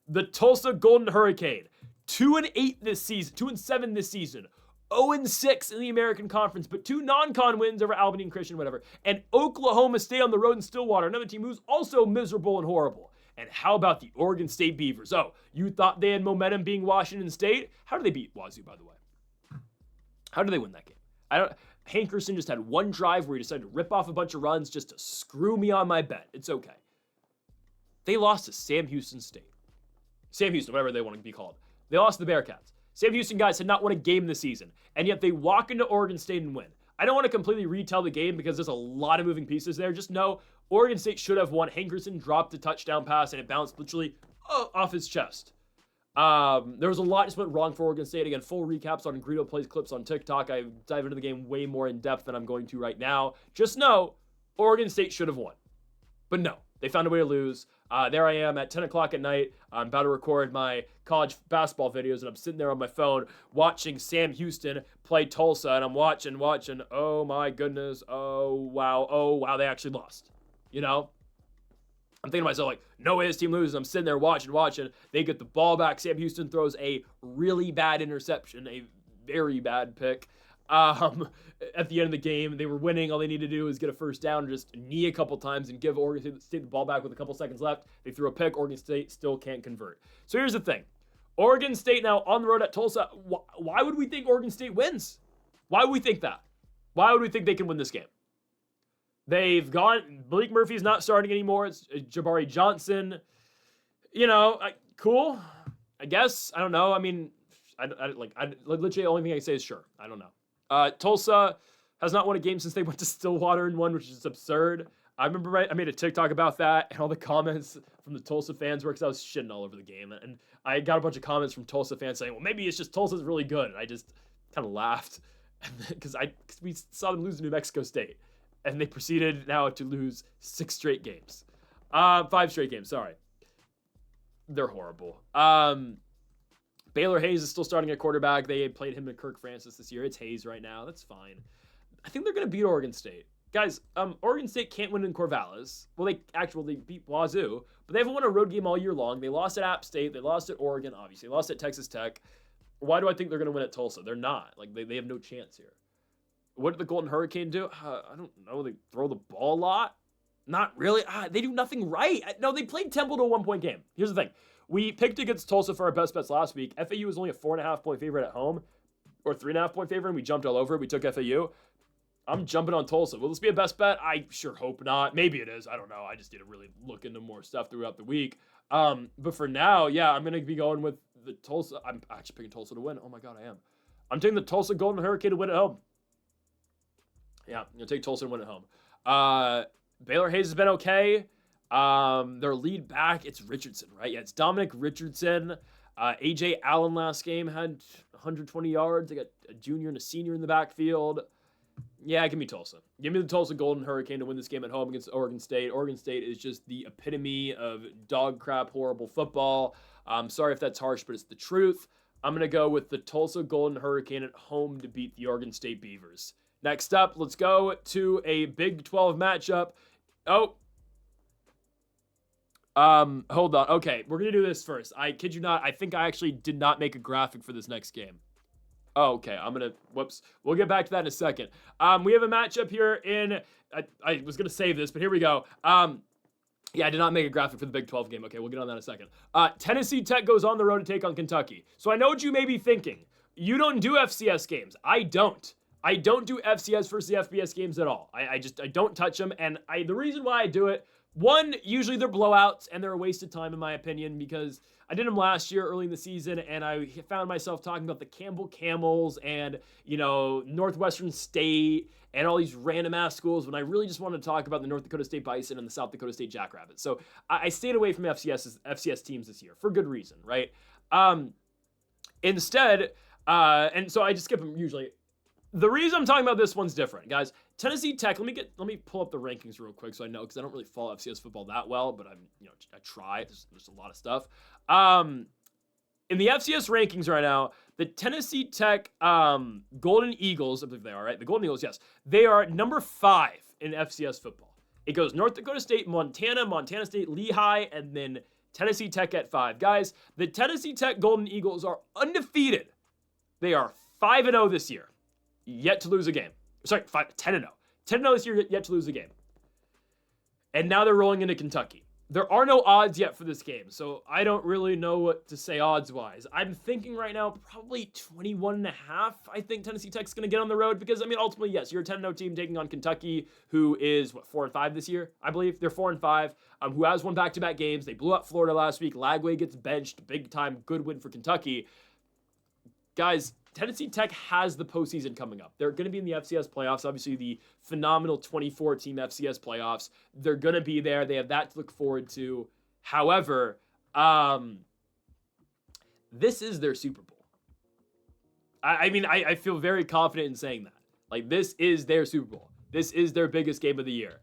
The Tulsa Golden Hurricane. 2-8 this season. 2-7 this season. 0-6 in the American Conference, but 2 non-con wins over Albany and Christian, whatever. And Oklahoma State on the road in Stillwater, another team who's also miserable and horrible. And how about the Oregon State Beavers? Oh, you thought they had momentum being Washington State? How did they beat Wazoo, by the way? How did they win that game? Hankerson just had one drive where he decided to rip off a bunch of runs just to screw me on my bet. It's okay. They lost to Sam Houston State. Sam Houston, whatever they want to be called. They lost to the Bearcats. Sam Houston guys had not won a game this season, and yet they walk into Oregon State and win. I don't want to completely retell the game because there's a lot of moving pieces there. Just know Oregon State should have won. Hankerson dropped a touchdown pass, and it bounced literally off his chest. There was a lot just went wrong for Oregon State. Again, full recaps on Greedo Plays clips on TikTok. I dive into the game way more in depth than I'm going to right now. Just know Oregon State should have won. But no, they found a way to lose. There I am at 10 o'clock at night. I'm about to record my college basketball videos, and I'm sitting there on my phone watching Sam Houston play Tulsa, and I'm watching. Oh, my goodness. Oh, wow. They actually lost. You know? I'm thinking to myself, like, no way this team loses. I'm sitting there watching. They get the ball back. Sam Houston throws a really bad interception, a very bad pick. At the end of the game, they were winning. All they needed to do was get a first down, just knee a couple times, and give Oregon State the ball back with a couple seconds left. They threw a pick. Oregon State still can't convert. So here's the thing. Oregon State now on the road at Tulsa. Why would we think Oregon State wins? Why would we think that? Why would we think they can win this game? They've gone. Blake Murphy's not starting anymore. It's Jabari Johnson. You know, cool. I guess. I don't know. I mean, literally the only thing I can say is sure. I don't know. Tulsa has not won a game since they went to Stillwater and won, which is absurd. I remember I made a TikTok about that, and all the comments from the Tulsa fans were because I was shitting all over the game. And I got a bunch of comments from Tulsa fans saying, well, maybe it's just Tulsa's really good. And I just kind of laughed because we saw them lose to New Mexico State. And they proceeded now to lose 5 straight games, sorry. They're horrible. Baylor Hayes is still starting at quarterback. They played him and Kirk Francis this year. It's Hayes right now. That's fine. I think they're going to beat Oregon State. Guys, Oregon State can't win in Corvallis. Well, they beat Wazoo, but they haven't won a road game all year long. They lost at App State. They lost at Oregon, obviously. They lost at Texas Tech. Why do I think they're going to win at Tulsa? They're not. Like, they have no chance here. What did the Golden Hurricane do? I don't know. They throw the ball a lot. Not really. They do nothing right. No, they played Temple to a 1-point game. Here's the thing. We picked against Tulsa for our best bets last week. FAU was only a 4.5-point favorite at home, or 3.5-point favorite, and we jumped all over it. We took FAU. I'm jumping on Tulsa. Will this be a best bet? I sure hope not. Maybe it is. I don't know. I just need to really look into more stuff throughout the week. But for now, yeah, I'm going to be going with the Tulsa. I'm actually picking Tulsa to win. Oh, my God, I am. I'm taking the Tulsa Golden Hurricane to win at home. Yeah, I'm going to take Tulsa to win at home. Baylor Hayes has been okay. Their lead back, it's Richardson, right? Yeah, it's Dominic Richardson. A.J. Allen last game had 120 yards. They got a junior and a senior in the backfield. Yeah, give me Tulsa. Give me the Tulsa Golden Hurricane to win this game at home against Oregon State. Oregon State is just the epitome of dog crap, horrible football. Sorry if that's harsh, but it's the truth. I'm going to go with the Tulsa Golden Hurricane at home to beat the Oregon State Beavers. Next up, let's go to a Big 12 matchup. Oh. Hold on. Okay, we're going to do this first. I kid you not. I think I actually did not make a graphic for this next game. Oh, okay. Whoops. We'll get back to that in a second. We have a matchup here in, I was going to save this, but here we go. Yeah, I did not make a graphic for the Big 12 game. Okay, we'll get on that in a second. Tennessee Tech goes on the road to take on Kentucky. So I know what you may be thinking. You don't do FCS games. I don't. I don't do FCS versus the FBS games at all. I don't touch them. And the reason why I do it, one, usually they're blowouts and they're a waste of time in my opinion, because I did them last year early in the season and I found myself talking about the Campbell Camels and, Northwestern State and all these random ass schools when I really just wanted to talk about the North Dakota State Bison and the South Dakota State Jackrabbits. So I stayed away from FCS teams this year for good reason, right? Instead, and so I just skip them usually. The reason I'm talking about this one's different, guys. Tennessee Tech, let me pull up the rankings real quick so I know, because I don't really follow FCS football that well, but I try. There's a lot of stuff. In the FCS rankings right now, the Tennessee Tech Golden Eagles, I believe they are, right? The Golden Eagles, yes. They are number 5 in FCS football. It goes North Dakota State, Montana State, Lehigh, and then Tennessee Tech at 5. Guys, the Tennessee Tech Golden Eagles are undefeated. They are 5-0 this year. Yet to lose a game. Sorry, 10-0. 10-0 this year, yet to lose a game. And now they're rolling into Kentucky. There are no odds yet for this game, so I don't really know what to say odds-wise. I'm thinking right now probably 21.5. I think Tennessee Tech's going to get on the road because, ultimately, yes, you're a 10-0 team taking on Kentucky, who is, 4-5 this year, I believe. They're 4-5, who has won back-to-back games. They blew up Florida last week. Lagway gets benched. Big time, good win for Kentucky. Guys, Tennessee Tech has the postseason coming up. They're going to be in the FCS playoffs, obviously the phenomenal 24-team FCS playoffs. They're going to be there. They have that to look forward to. However, this is their Super Bowl. I feel very confident in saying that. Like, this is their Super Bowl. This is their biggest game of the year.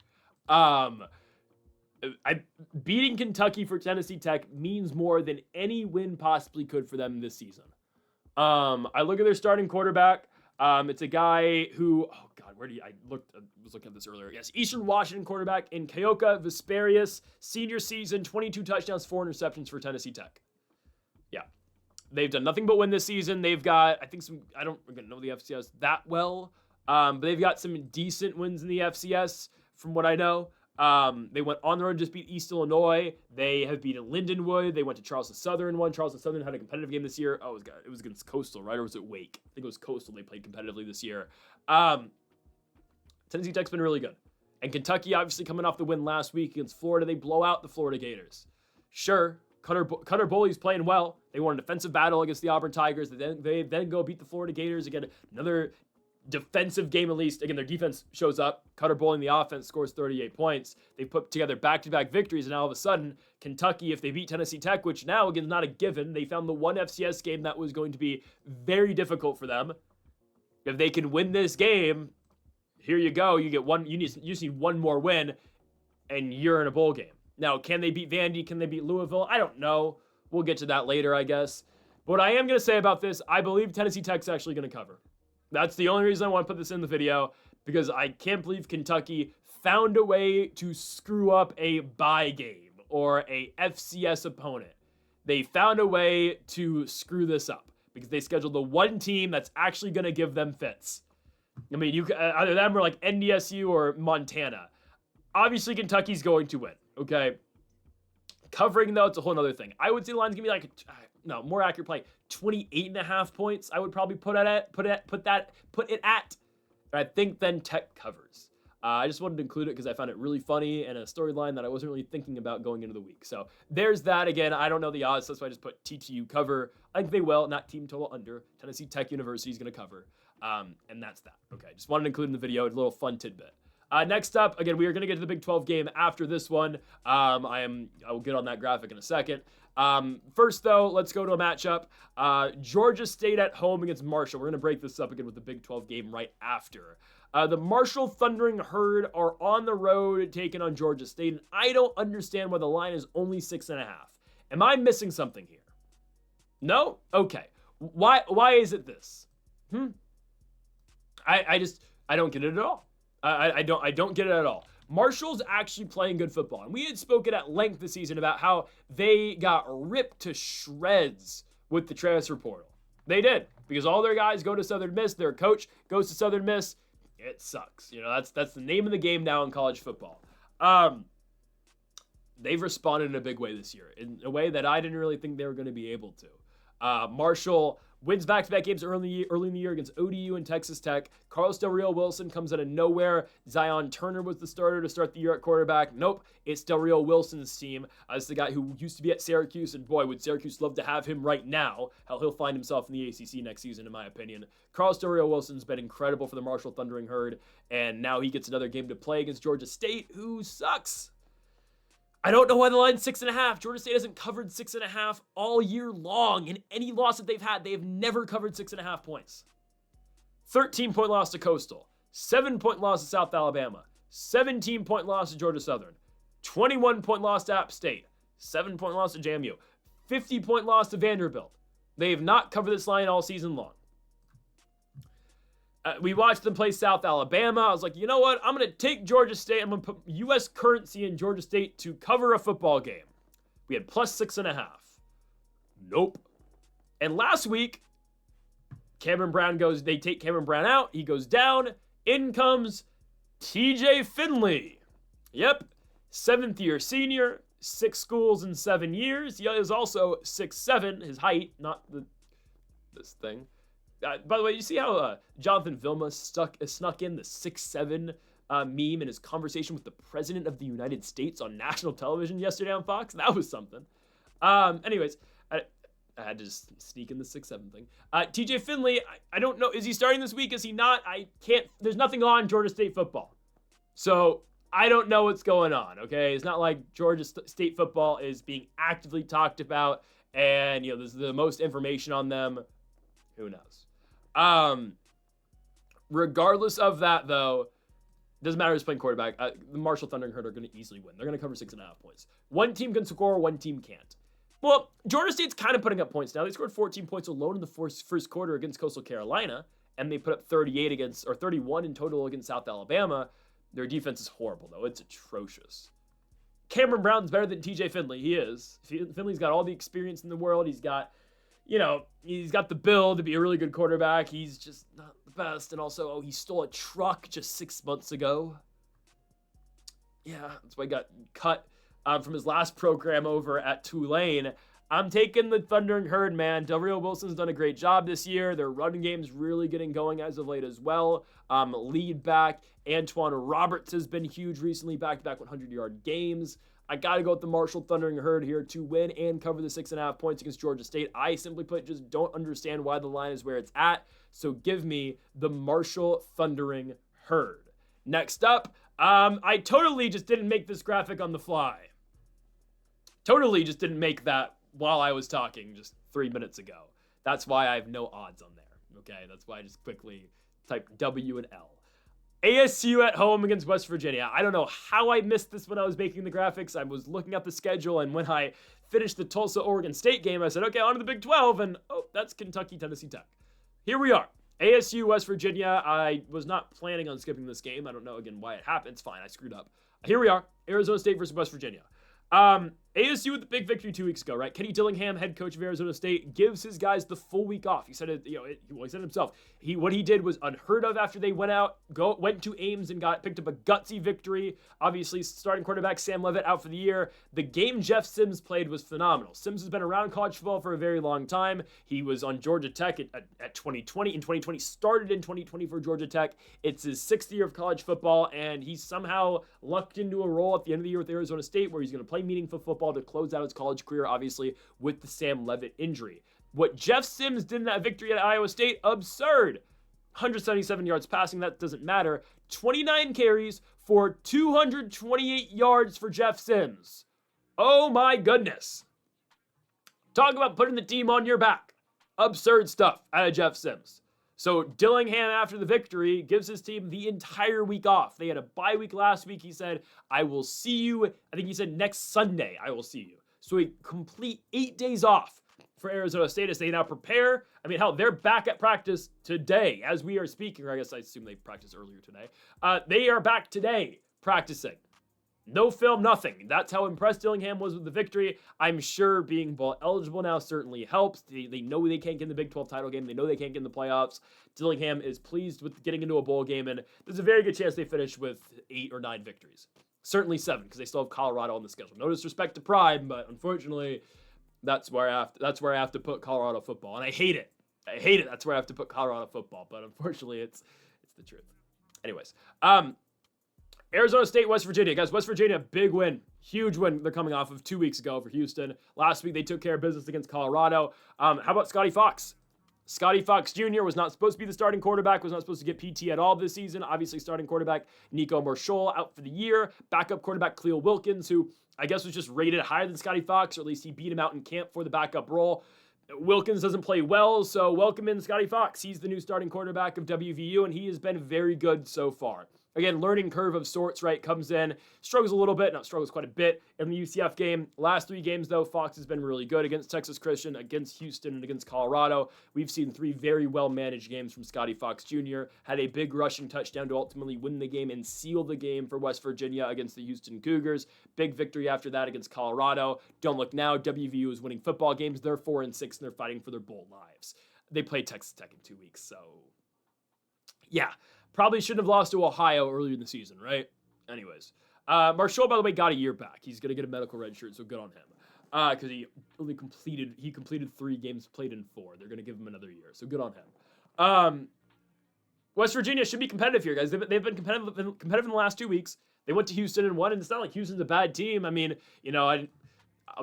Beating Kentucky for Tennessee Tech means more than any win possibly could for them this season. I look at their starting quarterback. It's a guy who, I was looking at this earlier. Yes, Eastern Washington quarterback in Keoka Vesperius, senior season, 22 touchdowns, 4 interceptions for Tennessee Tech. Yeah. They've done nothing but win this season. They've got, I don't know the FCS that well, but they've got some decent wins in the FCS from what I know. They went on the road and just beat East Illinois. They have beaten Lindenwood. They went to Charleston Southern and won. Charleston Southern had a competitive game this year. Oh, it was against Coastal, right? Or was it Wake? I think it was Coastal they played competitively this year. Tennessee Tech's been really good. And Kentucky, obviously coming off the win last week against Florida, they blow out the Florida Gators. Sure, Cutter Bully's playing well. They won a defensive battle against the Auburn Tigers. They then go beat the Florida Gators. Again, another defensive game at least. Again, their defense shows up. Cutter Bowling, the offense, scores 38 points. They put together back-to-back victories, and now all of a sudden, Kentucky, if they beat Tennessee Tech, which now, again, is not a given, they found the one FCS game that was going to be very difficult for them. If they can win this game, here you go. You get one. You just need one more win, and you're in a bowl game. Now, can they beat Vandy? Can they beat Louisville? I don't know. We'll get to that later, I guess. But what I am going to say about this, I believe Tennessee Tech's actually going to cover. That's the only reason I want to put this in the video, because I can't believe Kentucky found a way to screw up a bye game or a FCS opponent. They found a way to screw this up because they scheduled the one team that's actually going to give them fits. I mean, either them or like NDSU or Montana. Obviously, Kentucky's going to win, okay? Covering, though, it's a whole other thing. I would say the line's going to be like, no, more accurate play, 28.5 points. I would probably put it at. I think then Tech covers. I just wanted to include it because I found it really funny and a storyline that I wasn't really thinking about going into the week. So there's that. Again, I don't know the odds, so that's why I just put TTU cover. I think they will, not team total under. Tennessee Tech University is going to cover. And that's that. Okay, just wanted to include in the video a little fun tidbit. Next up, again, we are going to get to the Big 12 game after this one. I will get on that graphic in a second. First, though, let's go to a matchup. Georgia State at home against Marshall. We're going to break this up again with the Big 12 game right after. The Marshall Thundering Herd are on the road taking on Georgia State, and I don't understand why the line is only 6.5. Am I missing something here? No? Okay. Why is it this? I don't get it at all. I don't get it at all. Marshall's actually playing good football. And we had spoken at length this season about how they got ripped to shreds with the transfer portal. They did, because all their guys go to Southern Miss. Their coach goes to Southern Miss. It sucks. You know, that's the name of the game now in college football. They've responded in a big way this year, in a way that I didn't really think they were going to be able to. Marshall wins back-to-back games early in the year against ODU and Texas Tech. Carlos Del Rio Wilson comes out of nowhere. Zion Turner was the starter to start the year at quarterback. Nope, it's Del Rio Wilson's team. It's the guy who used to be at Syracuse, and boy, would Syracuse love to have him right now. Hell, he'll find himself in the ACC next season, in my opinion. Carlos Del Rio Wilson's been incredible for the Marshall Thundering Herd, and now he gets another game to play against Georgia State, who sucks. I don't know why the line's 6.5. Georgia State hasn't covered 6.5 all year long. In any loss that they've had, they have never covered 6.5 points. 13-point loss to Coastal. 7-point loss to South Alabama. 17-point loss to Georgia Southern. 21-point loss to App State. 7-point loss to JMU. 50-point loss to Vanderbilt. They have not covered this line all season long. We watched them play South Alabama. I was like, you know what? I'm going to take Georgia State. I'm going to put U.S. currency in Georgia State to cover a football game. We had plus 6.5. Nope. And last week, they take Cameron Brown out. He goes down. In comes TJ Finley. Yep. 7th-year senior. 6 schools in 7 years. He is also 6'7", his height, not this thing. By the way, you see how Jonathan Vilma snuck in the 6'7" meme in his conversation with the President of the United States on national television yesterday on Fox? That was something. Anyways, I had to just sneak in the 6'7" thing. TJ Finley, I don't know. Is he starting this week? Is he not? There's nothing on Georgia State football. So I don't know what's going on, okay? It's not like Georgia State football is being actively talked about and, you know, there's the most information on them. Who knows? Regardless of that, though, doesn't matter who's playing quarterback. The Marshall Thundering Herd are going to easily win. They're going to cover 6.5 points. One team can score, one team can't. Well, Georgia State's kind of putting up points now. They scored 14 points alone in the first quarter against Coastal Carolina, and they put up 31 in total against South Alabama. Their defense is horrible, though. It's atrocious. Cameron Brown's better than TJ Finley. He is. Finley's got all the experience in the world. He's got the build to be a really good quarterback. He's just not the best. And also, he stole a truck just 6 months ago. Yeah, that's why he got cut from his last program over at Tulane. I'm taking the Thundering Herd, man. Del Rio Wilson's done a great job this year. Their running game's really getting going as of late as well. Lead back Antoine Roberts has been huge recently, back-to-back 100-yard games. I got to go with the Marshall Thundering Herd here to win and cover the 6.5 points against Georgia State. I simply put just don't understand why the line is where it's at. So give me the Marshall Thundering Herd. Next up, I totally just didn't make this graphic on the fly. Totally just didn't make that while I was talking just 3 minutes ago. That's why I have no odds on there. Okay, that's why I just quickly typed W and L. ASU at home against West Virginia. I don't know how I missed this when I was making the graphics. I was looking at the schedule, and when I finished the Tulsa-Oregon State game, I said, okay, on to the Big 12, and oh, that's Kentucky-Tennessee Tech. Here we are. ASU, West Virginia. I was not planning on skipping this game. I don't know, again, why it happened. It's fine. I screwed up. Here we are. Arizona State versus West Virginia. ASU with the big victory 2 weeks ago, right? Kenny Dillingham, head coach of Arizona State, gives his guys the full week off. He said it, he said it himself. What he did was unheard of after they went to Ames and picked up a gutsy victory. Obviously, starting quarterback Sam Leavitt out for the year. The game Jeff Sims played was phenomenal. Sims has been around college football for a very long time. He was on Georgia Tech at 2020. In 2020, started in 2020 for Georgia Tech. It's his 6th year of college football, and he somehow lucked into a role at the end of the year with Arizona State where he's going to play meaningful football to close out his college career, obviously, with the Sam Leavitt injury. What Jeff Sims did in that victory at Iowa State, absurd. 177 yards passing, that doesn't matter. 29 carries for 228 yards for Jeff Sims. Oh my goodness. Talk about putting the team on your back. Absurd stuff out of Jeff Sims. So Dillingham, after the victory, gives his team the entire week off. They had a bye week last week. He said, I will see you. I think he said next Sunday, I will see you. So a complete 8 days off for Arizona State as they now prepare. I mean, hell, they're back at practice today as we are speaking, or I guess I assume they practiced earlier today. They are back today practicing. No film, nothing. That's how impressed Dillingham was with the victory. I'm sure being bowl eligible now certainly helps. They know they can't get in the Big 12 title game. They know they can't get in the playoffs. Dillingham is pleased with getting into a bowl game, and there's a very good chance they finish with 8 or 9 victories. Certainly 7, because they still have Colorado on the schedule. No disrespect to Pride, but unfortunately, that's where I have to put Colorado football, and I hate it. I hate it. That's where I have to put Colorado football, but unfortunately, it's the truth. Anyways, Arizona State, West Virginia. Guys, West Virginia, big win. Huge win they're coming off of 2 weeks ago for Houston. Last week, they took care of business against Colorado. How about Scotty Fox? Scotty Fox Jr. was not supposed to be the starting quarterback, was not supposed to get PT at all this season. Obviously, starting quarterback Nico Marshall out for the year. Backup quarterback Cleo Wilkins, who I guess was just rated higher than Scotty Fox, or at least he beat him out in camp for the backup role. Wilkins doesn't play well, so welcome in Scotty Fox. He's the new starting quarterback of WVU, and he has been very good so far. Again, learning curve of sorts, right, comes in, struggles a little bit, struggles quite a bit in the UCF game. Last 3 games, though, Fox has been really good against Texas Christian, against Houston, and against Colorado. We've seen 3 very well-managed games from Scotty Fox Jr., had a big rushing touchdown to ultimately win the game and seal the game for West Virginia against the Houston Cougars. Big victory after that against Colorado. Don't look now, WVU is winning football games. They're 4-6, and they're fighting for their bowl lives. They play Texas Tech in 2 weeks, so yeah. Probably shouldn't have lost to Ohio earlier in the season, right? Anyways. Marshall, by the way, got a year back. He's going to get a medical red shirt, so good on him. Because he completed 3 games played in 4. They're going to give him another year, so good on him. West Virginia should be competitive here, guys. They've been competitive in the last 2 weeks. They went to Houston and won, and it's not like Houston's a bad team. I mean, I'll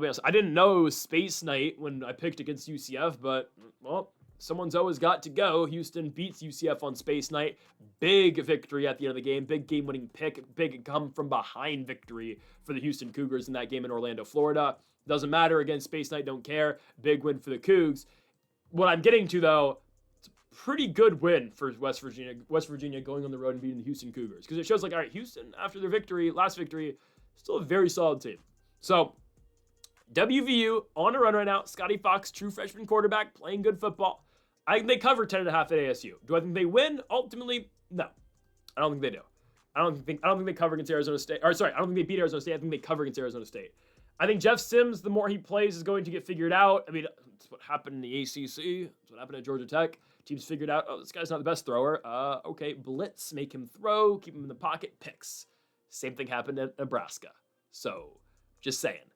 be honest, I didn't know it was Space Night when I picked against UCF, but, well, someone's always got to go. Houston beats UCF on Space Night. Big victory at the end of the game. Big game-winning pick. Big come-from-behind victory for the Houston Cougars in that game in Orlando, Florida. Doesn't matter. Again, Space Night, don't care. Big win for the Cougs. What I'm getting to, though, it's a pretty good win for West Virginia. West Virginia going on the road and beating the Houston Cougars. Because it shows, like, all right, Houston, after their last victory, still a very solid team. So, WVU on a run right now. Scotty Fox, true freshman quarterback, playing good football. I think they cover 10.5 at ASU. Do I think they win? Ultimately, no. I don't think they do. I don't think they cover against Arizona State. I don't think they beat Arizona State. I think they cover against Arizona State. I think Jeff Sims, the more he plays, is going to get figured out. I mean, that's what happened in the ACC. That's what happened at Georgia Tech. Teams figured out, oh, this guy's not the best thrower. Okay, blitz, make him throw, keep him in the pocket, picks. Same thing happened at Nebraska. So, just saying.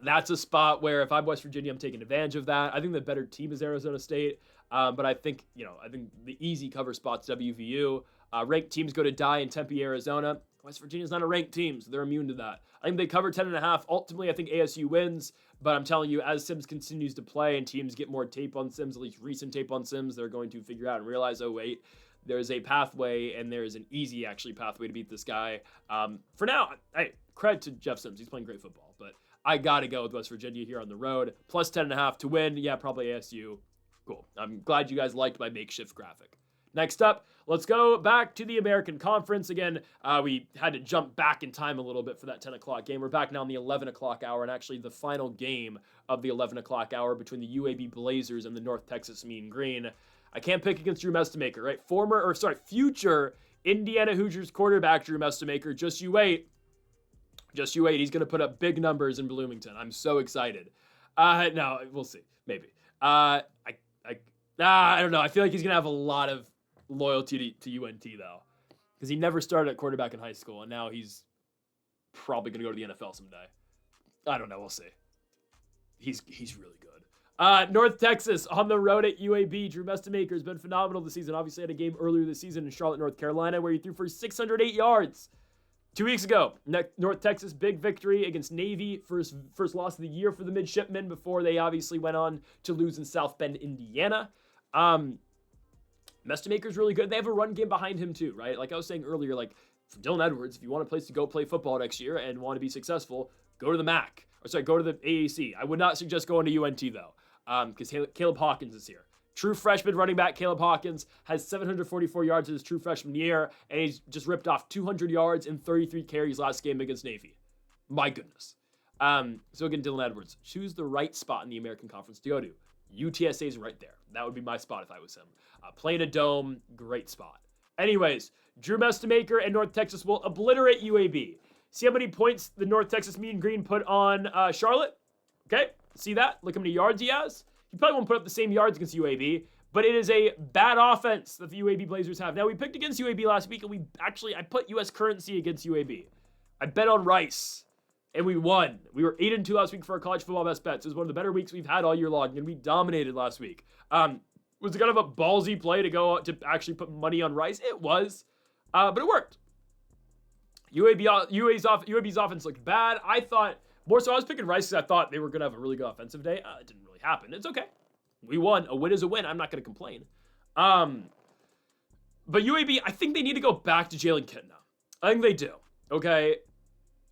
That's a spot where if I'm West Virginia, I'm taking advantage of that. I think the better team is Arizona State. But I think the easy cover spot's WVU. Ranked teams go to die in Tempe, Arizona. West Virginia's not a ranked team, so they're immune to that. I think they cover 10.5. Ultimately, I think ASU wins. But I'm telling you, as Sims continues to play and teams get more tape on Sims, at least recent tape on Sims, they're going to figure out and realize, oh, wait, there's a pathway, and there is an easy, actually, pathway to beat this guy. For now, hey, credit to Jeff Sims. He's playing great football, but I got to go with West Virginia here on the road. Plus 10.5 to win. Yeah, probably ASU. Cool. I'm glad you guys liked my makeshift graphic. Next up, let's go back to the American Conference. Again, we had to jump back in time a little bit for that 10 o'clock game. We're back now in the 11 o'clock hour, and actually the final game of the 11 o'clock hour between the UAB Blazers and the North Texas Mean Green. I can't pick against Drew Mestamaker, right? Future Indiana Hoosiers quarterback Drew Mestamaker. Just you wait. Just you wait. He's going to put up big numbers in Bloomington. I'm so excited. No, we'll see. Maybe. I don't know. I feel like he's going to have a lot of loyalty to UNT, though. Because he never started at quarterback in high school, and now he's probably going to go to the NFL someday. I don't know. We'll see. He's really good. North Texas on the road at UAB. Drew Mestemaker has been phenomenal this season. Obviously had a game earlier this season in Charlotte, North Carolina, where he threw for 608 yards. 2 weeks ago, North Texas, big victory against Navy. First loss of the year for the midshipmen before they obviously went on to lose in South Bend, Indiana. Mestemaker's really good. They have a run game behind him too, right? Like I was saying earlier, like for Dylan Edwards, if you want a place to go play football next year and want to be successful, go to the MAC. Go to the AAC. I would not suggest going to UNT though, because Caleb Hawkins is here. True freshman running back Caleb Hawkins has 744 yards in his true freshman year, and he's just ripped off 200 yards and 33 carries last game against Navy. My goodness. So again, Dylan Edwards, choose the right spot in the American Conference to go to. UTSA is right there. That would be my spot if I was him. Playing a dome, great spot. Anyways, Drew Mestemaker and North Texas will obliterate UAB. See how many points the North Texas Mean Green put on Charlotte? Okay, see that? Look how many yards he has. He probably won't put up the same yards against UAB, but it is a bad offense that the UAB Blazers have. Now, we picked against UAB last week, and I put U.S. currency against UAB. I bet on Rice, and we won. We were 8-2 last week for our college football best bets. It was one of the better weeks we've had all year long, and we dominated last week. Was it kind of a ballsy play to go to actually put money on Rice? It was, but it worked. UAB's offense looked bad. I was picking Rice because I thought they were going to have a really good offensive day. It didn't really happen. It's okay. We won. A win is a win. I'm not going to complain. But UAB, I think they need to go back to Jalen Kitna. I think they do. Okay.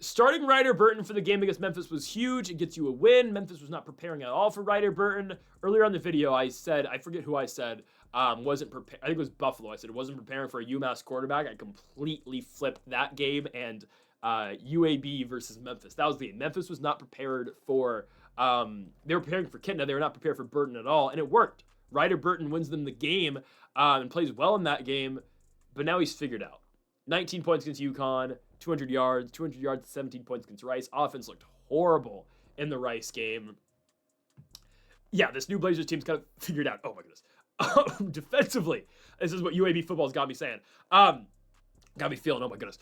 Starting Ryder Burton for the game against Memphis was huge. It gets you a win. Memphis was not preparing at all for Ryder Burton. Earlier on the video, I said, I forget who I said, wasn't prepared. I think it was Buffalo. I said it wasn't preparing for a UMass quarterback. I completely flipped that game and UAB versus Memphis. That was the game. Memphis was not prepared for, they were preparing for Kitna. They were not prepared for Burton at all, and it worked. Ryder Burton wins them the game and plays well in that game, but now he's figured out. 19 points against UConn, 200 yards, 17 points against Rice. Offense looked horrible in the Rice game. Yeah, this new Blazers team's kind of figured out. Oh my goodness. Defensively, this is what UAB football's got me saying. Got me feeling, oh my goodness.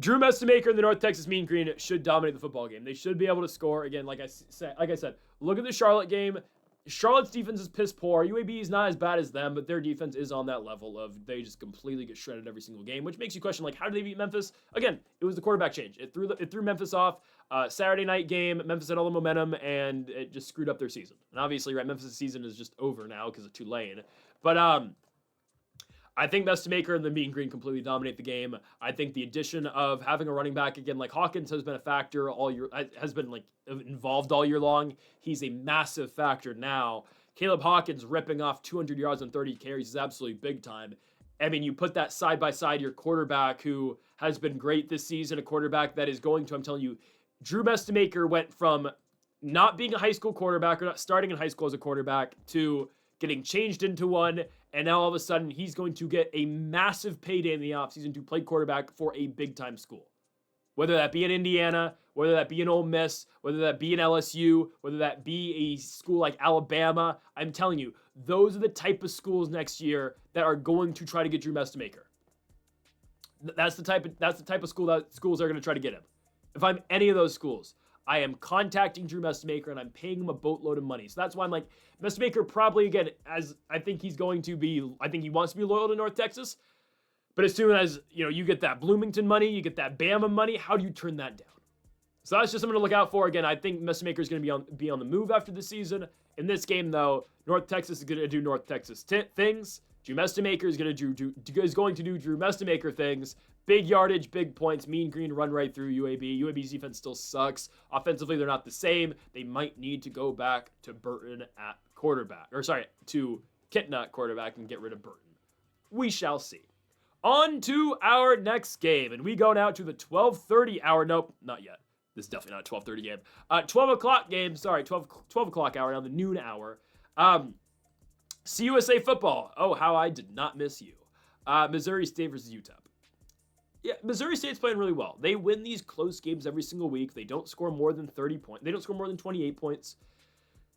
Drew Mestemaker and the North Texas Mean Green should dominate the football game. They should be able to score. Again, like I said, look at the Charlotte game. Charlotte's defense is piss poor. UAB is not as bad as them, but their defense is on that level of they just completely get shredded every single game, which makes you question, like, how did they beat Memphis? Again, it was the quarterback change. It threw Memphis off. Saturday night game, Memphis had all the momentum, and it just screwed up their season. And obviously, right, Memphis' season is just over now because of Tulane. But I think Mestemaker and the Mean Green completely dominate the game. I think the addition of having a running back again, like Hawkins has been a factor all year, has been like involved all year long. He's a massive factor now. Caleb Hawkins ripping off 200 yards and 30 carries is absolutely big time. I mean, you put that side by side, your quarterback who has been great this season, a quarterback that is going to, I'm telling you, Drew Mestemaker went from not being a high school quarterback or not starting in high school as a quarterback to getting changed into one, and now all of a sudden he's going to get a massive payday in the offseason to play quarterback for a big-time school. Whether that be in Indiana, whether that be in Ole Miss, whether that be in LSU, whether that be a school like Alabama, I'm telling you, those are the type of schools next year that are going to try to get Drew Mestemaker. That's the type of school that schools are going to try to get him. If I'm any of those schools, I am contacting Drew Mestemaker and I'm paying him a boatload of money. So that's why I'm like, Mestemaker probably, again, as I think he's going to be, I think he wants to be loyal to North Texas. But as soon as, you get that Bloomington money, you get that Bama money, how do you turn that down? So that's just something to look out for. Again, I think Mestemaker is going to be on the move after the season. In this game, though, North Texas is going to do North Texas things. Drew Mestemaker is going to do Drew Mestemaker things. Big yardage, big points, Mean Green run right through UAB. UAB's defense still sucks. Offensively, they're not the same. They might need to go back to Burton at quarterback. To Kitna at quarterback and get rid of Burton. We shall see. On to our next game. And we go now to the 12:30 hour. Nope, not yet. This is definitely not a 12:30 game. 12 o'clock game. 12 o'clock hour, now the noon hour. CUSA football. Oh, how I did not miss you. Missouri State versus UTEP. Yeah, Missouri State's playing really well. They win these close games every single week. They don't score more than 30 points. They don't score more than 28 points.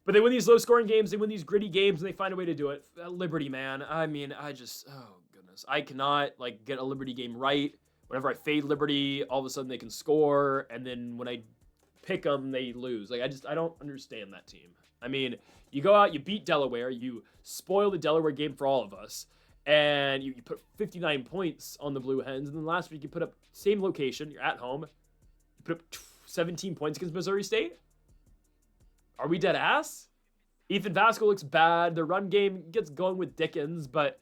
But they win these low-scoring games. They win these gritty games, and they find a way to do it. Liberty, man. I mean, oh, goodness. I cannot, get a Liberty game right. Whenever I fade Liberty, all of a sudden they can score, and then when I pick them, they lose. I don't understand that team. I mean, you go out, you beat Delaware, you spoil the Delaware game for all of us, and you put 59 points on the Blue Hens, and then last week you put up same location, you're at home, you put up 17 points against Missouri State? Are we dead ass? Ethan Vasco looks bad, the run game gets going with Dickens, but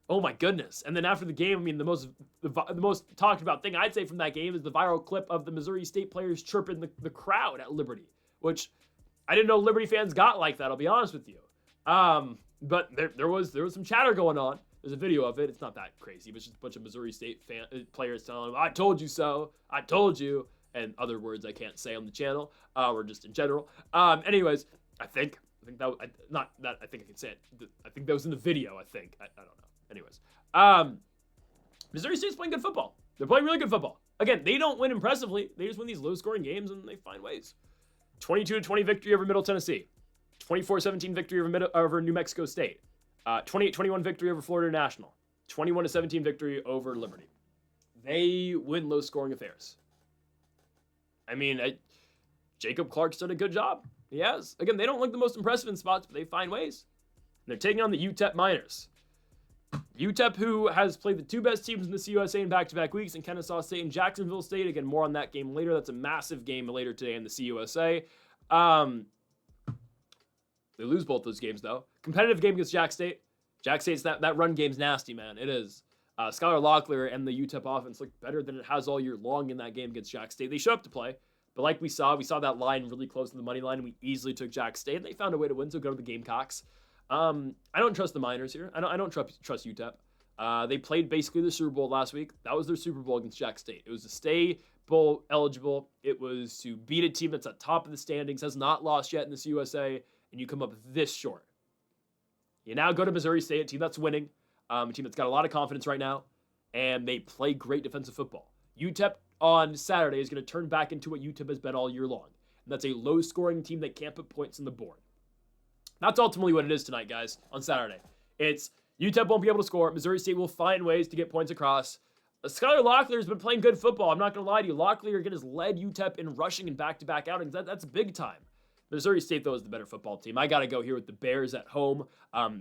oh my goodness. And then after the game, I mean, the most talked about thing I'd say from that game is the viral clip of the Missouri State players chirping the crowd at Liberty, which I didn't know Liberty fans got like that, I'll be honest with you. But there was some chatter going on. There's a video of it. It's not that crazy, but it's just a bunch of Missouri State players telling them, I told you so. I told you. And other words I can't say on the channel, or just in general. Anyways, I think that, not that I think I can say it. I think that was in the video, I think. I don't know. Anyways, Missouri State's playing good football. They're playing really good football. Again, they don't win impressively. They just win these low-scoring games, and they find ways. 22-20 victory over Middle Tennessee. 24-17 victory over New Mexico State. 28-21 victory over Florida National. 21-17 victory over Liberty. They win low-scoring affairs. I mean, Jacob Clark's done a good job. He has. Again, they don't look the most impressive in spots, but they find ways. And they're taking on the UTEP Miners. UTEP, who has played the two best teams in the CUSA in back-to-back weeks, in Kennesaw State and Jacksonville State. Again, more on that game later. That's a massive game later today in the CUSA. They lose both those games, though. Competitive game against Jack State. Jack State's that run game's nasty, man. It is. Skylar Locklear and the UTEP offense look better than it has all year long in that game against Jack State. They showed up to play, but like we saw that line really close to the money line, and we easily took Jack State, and they found a way to win, so go to the Gamecocks. I don't trust the Miners here. I don't trust UTEP. They played basically the Super Bowl last week. That was their Super Bowl against Jack State. It was to stay bowl eligible. It was to beat a team that's at top of the standings, has not lost yet in this USA, and you come up this short. You now go to Missouri State, a team that's winning, a team that's got a lot of confidence right now, and they play great defensive football. UTEP on Saturday is going to turn back into what UTEP has been all year long, and that's a low-scoring team that can't put points on the board. That's ultimately what it is tonight, guys, on Saturday. It's UTEP won't be able to score. Missouri State will find ways to get points across. Skylar Locklear has been playing good football. I'm not going to lie to you. Locklear, again, has led UTEP in rushing and back-to-back outings. That's big time. Missouri State, though, is the better football team. I got to go here with the Bears at home.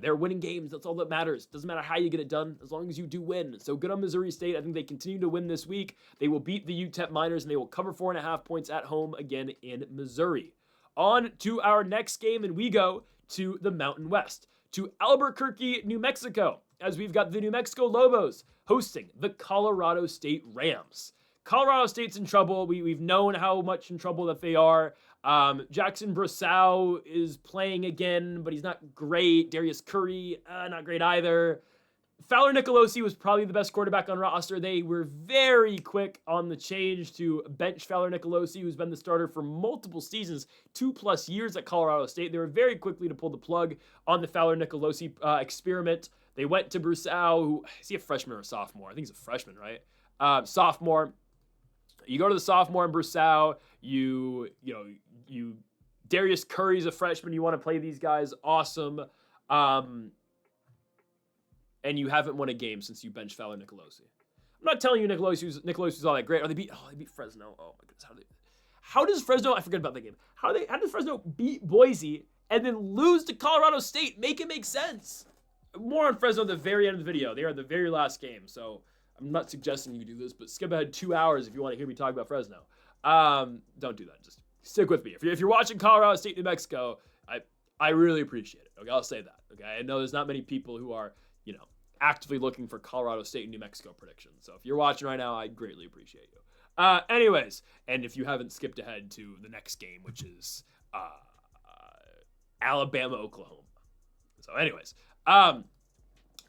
They're winning games. That's all that matters. Doesn't matter how you get it done, as long as you do win. So good on Missouri State. I think they continue to win this week. They will beat the UTEP Miners, and they will cover 4.5 points at home again in Missouri. On to our next game, and we go to the Mountain West, to Albuquerque, New Mexico, as we've got the New Mexico Lobos hosting the Colorado State Rams. Colorado State's in trouble. We've known how much in trouble that they are. Jackson Brosseau is playing again, but he's not great. Darius Curry, not great either. Fowler Nicolosi was probably the best quarterback on roster. They were very quick on the change to bench Fowler Nicolosi, who's been the starter for multiple seasons, 2+ years at Colorado State. They were very quickly to pull the plug on the Fowler Nicolosi experiment. They went to Brosseau, who is he a freshman or a sophomore? I think he's a freshman, right? Sophomore. You go to the sophomore in Brosseau. You Darius Curry's a freshman. You want to play these guys. Awesome. And you haven't won a game since you benched Fowler Nicolosi. I'm not telling you Nicolosi's all that great. They beat Fresno. Oh my goodness. How does Fresno, I forget about that game. How does Fresno beat Boise and then lose to Colorado State? Make it make sense. More on Fresno at the very end of the video. They are the very last game. So I'm not suggesting you do this, but skip ahead 2 hours if you want to hear me talk about Fresno. Don't do that. Just stick with me. If you're watching Colorado State, New Mexico, I really appreciate it. Okay, I'll say that. Okay, I know there's not many people who are, actively looking for Colorado State and New Mexico predictions. So if you're watching right now, I greatly appreciate you. Anyways, and if you haven't skipped ahead to the next game, which is Alabama, Oklahoma. So anyways,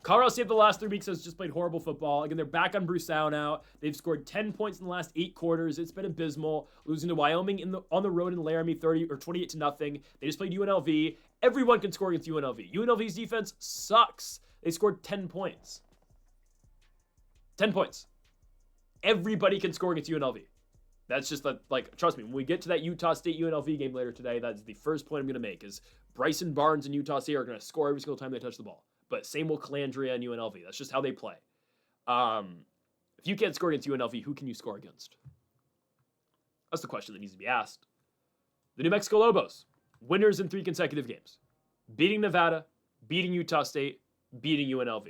Colorado State the last 3 weeks has just played horrible football. Again, they're back on Brosseau now. They've scored 10 points in the last 8 quarters. It's been abysmal. Losing to Wyoming on the road in Laramie 28-0. They just played UNLV. Everyone can score against UNLV. UNLV's defense sucks. They scored 10 points. 10 points. everybody can score against UNLV. That's just like, trust me, when we get to that Utah State UNLV game later today, that's the first point I'm going to make is Bryson Barnes and Utah State are going to score every single time they touch the ball. But same with Calandria and UNLV. That's just how they play. If you can't score against UNLV, who can you score against? That's the question that needs to be asked. The New Mexico Lobos, winners in 3 consecutive games. Beating Nevada, beating Utah State, beating UNLV.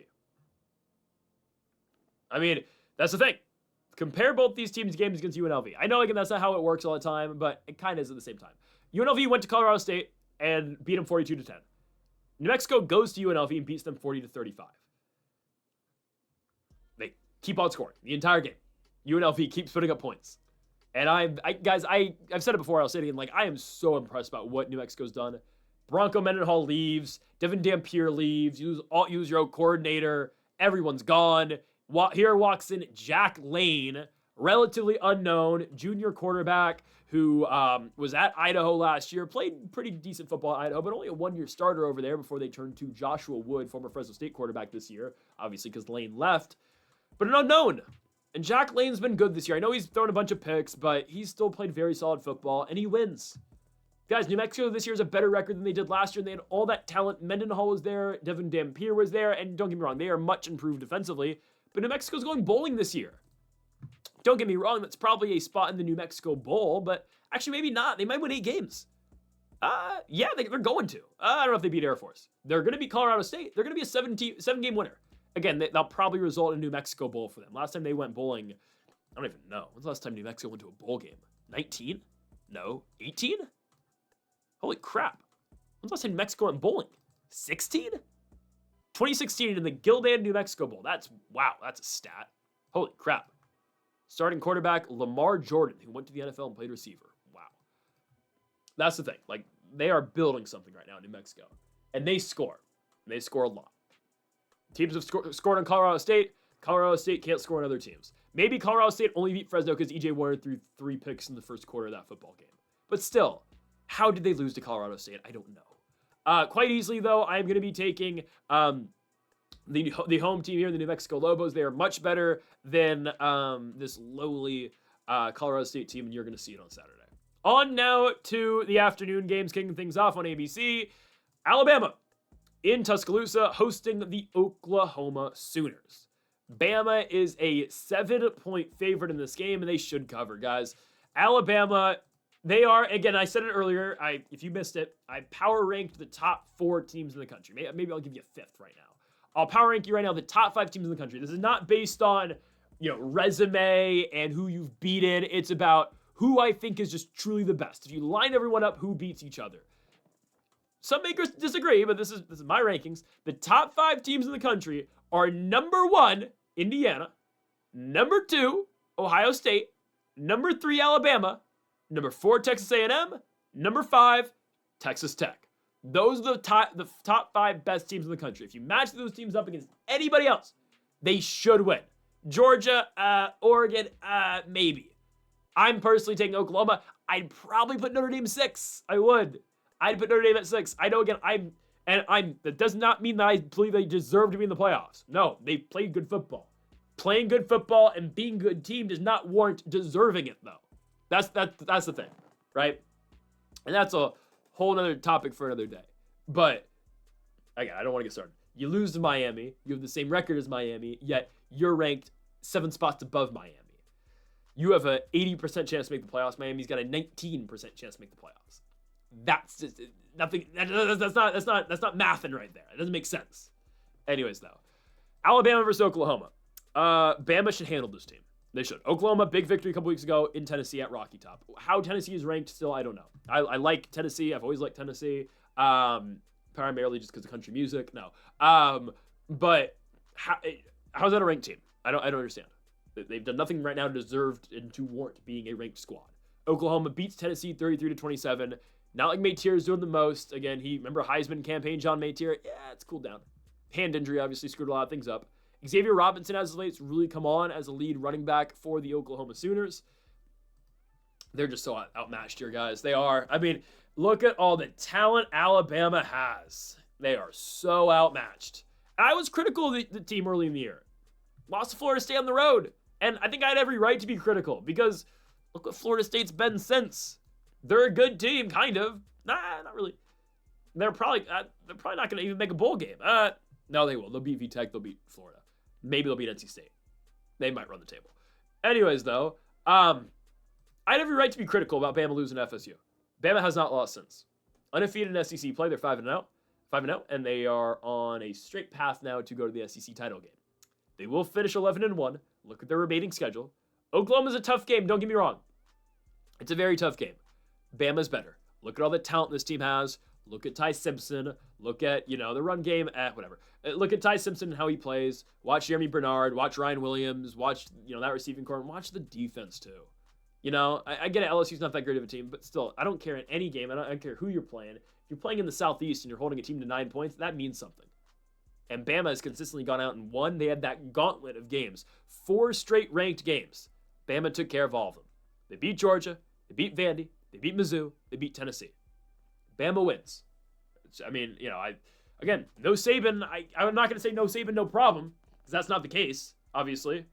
I mean, that's the thing. Compare both these teams' games against UNLV. I know, again, that's not how it works all the time, but it kind of is at the same time. UNLV went to Colorado State and beat them 42-10. New Mexico goes to UNLV and beats them 40-35. They keep on scoring the entire game. UNLV keeps putting up points. And I've said it before, I'll say it again, like, I am so impressed about what New Mexico's done. Bronco Mendenhall leaves. Devin Dampier leaves. Use your own coordinator. Everyone's gone. Here walks in Jack Lane, relatively unknown junior quarterback who was at Idaho last year, played pretty decent football at Idaho, but only a 1-year starter over there before they turned to Joshua Wood, former Fresno State quarterback this year, obviously because Lane left, but an unknown. And Jack Lane's been good this year. I know he's thrown a bunch of picks, but he's still played very solid football, and he wins. Guys, New Mexico this year is a better record than they did last year, and they had all that talent. Mendenhall was there, Devin Dampier was there, and don't get me wrong, they are much improved defensively. But New Mexico's going bowling this year. Don't get me wrong, that's probably a spot in the New Mexico Bowl, but actually maybe not. They might win 8 games. Yeah, they're going to. I don't know if they beat Air Force. They're going to beat Colorado State. They're going to be a 7-game winner. Again, that'll probably result in a New Mexico Bowl for them. Last time they went bowling, I don't even know. When's the last time New Mexico went to a bowl game? 19? No. 18? Holy crap. When's the last time New Mexico went bowling? 16? 2016 in the Gildan New Mexico Bowl. That's a stat. Holy crap. Starting quarterback Lamar Jordan, who went to the NFL and played receiver. Wow. That's the thing. Like, they are building something right now in New Mexico. And they score. And they score a lot. Teams have scored on Colorado State. Colorado State can't score on other teams. Maybe Colorado State only beat Fresno because E.J. Warner threw 3 picks in the first quarter of that football game. But still, how did they lose to Colorado State? I don't know. Quite easily, though, I'm going to be taking the home team here, the New Mexico Lobos. They are much better than this lowly Colorado State team, and you're going to see it on Saturday. On now to the afternoon games, kicking things off on ABC. Alabama in Tuscaloosa hosting the Oklahoma Sooners. Bama is a 7-point favorite in this game, and they should cover, guys. Alabama, they are, again, I said it earlier, if you missed it, I power ranked the top 4 teams in the country. Maybe I'll give you a 5th right now. I'll power rank you right now the top 5 teams in the country. This is not based on, resume and who you've beaten. It's about who I think is just truly the best. If you line everyone up, who beats each other. Some makers disagree, but this is my rankings. The top 5 teams in the country are number 1, Indiana, number 2, Ohio State, number 3, Alabama, number 4, Texas A&M, number 5, Texas Tech. Those are the top 5 best teams in the country. If you match those teams up against anybody else, they should win. Georgia, Oregon, maybe. I'm personally taking Oklahoma. I'd probably put Notre Dame 6. I would. I'd put Notre Dame at 6. I know, again, that does not mean that I believe they deserve to be in the playoffs. No, they played good football. Playing good football and being a good team does not warrant deserving it, though. That's the thing, right? And that's a whole other topic for another day. But, again, I don't want to get started. You lose to Miami. You have the same record as Miami, yet you're ranked 7 spots above Miami. You have an 80% chance to make the playoffs. Miami's got a 19% chance to make the playoffs. That's just nothing. That's not mathing right there. It doesn't make sense. Anyways, though, Alabama versus Oklahoma. Bama should handle this team. They should. Oklahoma, big victory a couple weeks ago in Tennessee at Rocky Top. How Tennessee is ranked still, I don't know. I like Tennessee. I've always liked Tennessee. Primarily just because of country music. No. But how's that a ranked team? I don't understand. They've done nothing right now to deserve and to warrant being a ranked squad. Oklahoma beats Tennessee 33-27. Not like Mateer is doing the most. Again, remember Heisman campaign, John Mateer? Yeah, it's cooled down. Hand injury obviously screwed a lot of things up. Xavier Robinson, as of late, has really come on as a lead running back for the Oklahoma Sooners. They're just so outmatched here, guys. They are. I mean, look at all the talent Alabama has. They are so outmatched. I was critical of the team early in the year. Lost to Florida State on the road. And I think I had every right to be critical because look what Florida State's been since. They're a good team, kind of. Nah, not really. They're probably not going to even make a bowl game. No, they will. They'll beat VTech. They'll beat Florida. Maybe they'll beat NC State. They might run the table. Anyways, though, I had every right to be critical about Bama losing to FSU. Bama has not lost since. Undefeated in SEC play. They're 5-0. 5-0, and they are on a straight path now to go to the SEC title game. They will finish 11-1. Look at their remaining schedule. Oklahoma's a tough game, don't get me wrong. It's a very tough game. Bama's better. Look at all the talent this team has. Look at Ty Simpson. Look at, the run game. Whatever. Look at Ty Simpson and how he plays. Watch Jeremy Bernard. Watch Ryan Williams. Watch, that receiving core. And watch the defense, too. I get it. LSU's not that great of a team, but still, I don't care in any game. I don't care who you're playing. If you're playing in the Southeast and you're holding a team to 9 points, that means something. And Bama has consistently gone out and won. They had that gauntlet of games. 4 straight ranked games. Bama took care of all of them. They beat Georgia. They beat Vandy. They beat Mizzou. They beat Tennessee. Bama wins. Again, no Saban. I'm not going to say no Saban, no problem, because that's not the case, obviously.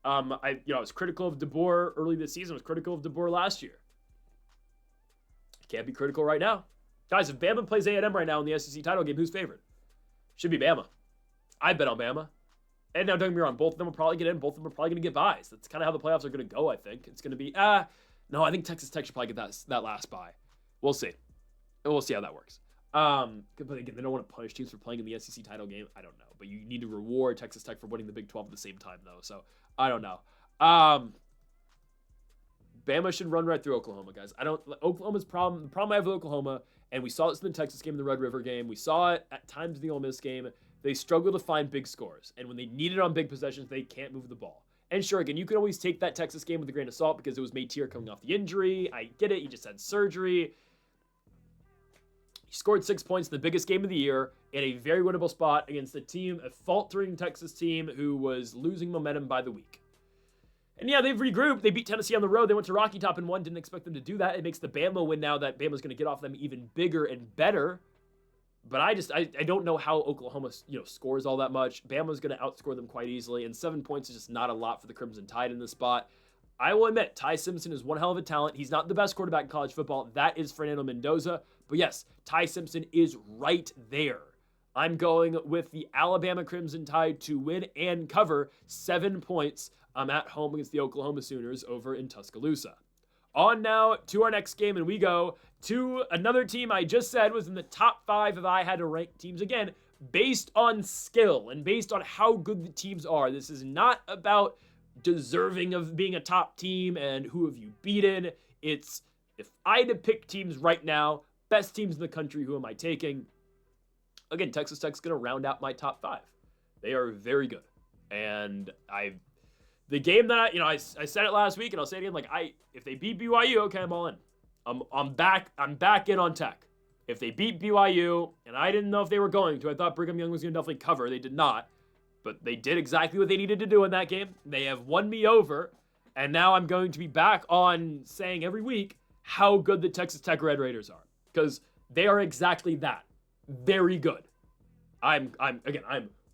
I was critical of DeBoer early this season. I was critical of DeBoer last year. Can't be critical right now. Guys, if Bama plays A&M right now in the SEC title game, who's favored? Should be Bama. I bet on Bama. And now, don't get me wrong, both of them will probably get in. Both of them are probably going to get buys. That's kind of how the playoffs are going to go, I think. It's going to be, no, I think Texas Tech should probably get that last bye. We'll see. And we'll see how that works. But again, they don't want to punish teams for playing in the SEC title game. I don't know. But you need to reward Texas Tech for winning the Big 12 at the same time, though. So, I don't know. Bama should run right through Oklahoma, guys. Oklahoma's problem. The problem I have with Oklahoma, and we saw this in the Texas game, the Red River game. We saw it at times in the Ole Miss game. They struggle to find big scores. And when they need it on big possessions, they can't move the ball. And sure, again, you can always take that Texas game with a grain of salt because it was Matier coming off the injury. I get it. You just had surgery. He scored 6 points in the biggest game of the year in a very winnable spot against a faltering Texas team who was losing momentum by the week. And yeah, they've regrouped. They beat Tennessee on the road. They went to Rocky Top and won. Didn't expect them to do that. It makes the Bama win now that Bama's going to get off them even bigger and better. But I don't know how Oklahoma, scores all that much. Bama's going to outscore them quite easily, and 7 points is just not a lot for the Crimson Tide in this spot. I will admit, Ty Simpson is one hell of a talent. He's not the best quarterback in college football. That is Fernando Mendoza. But yes, Ty Simpson is right there. I'm going with the Alabama Crimson Tide to win and cover 7 points. I'm at home against the Oklahoma Sooners over in Tuscaloosa. On now to our next game, and we go to another team I just said was in the top 5 if I had to rank teams again, based on skill and based on how good the teams are. This is not about deserving of being a top team and who have you beaten. It's if I had to pick teams right now, best teams in the country, who am I taking? Again, Texas Tech's going to round out my top 5. They are very good. And the game that I said it last week, and I'll say it again. If they beat BYU, okay, I'm all in. I'm back in on Tech. If they beat BYU, and I didn't know if they were going to, I thought Brigham Young was going to definitely cover. They did not, but they did exactly what they needed to do in that game. They have won me over, and now I'm going to be back on saying every week how good the Texas Tech Red Raiders are, because they are exactly that, very good. I'm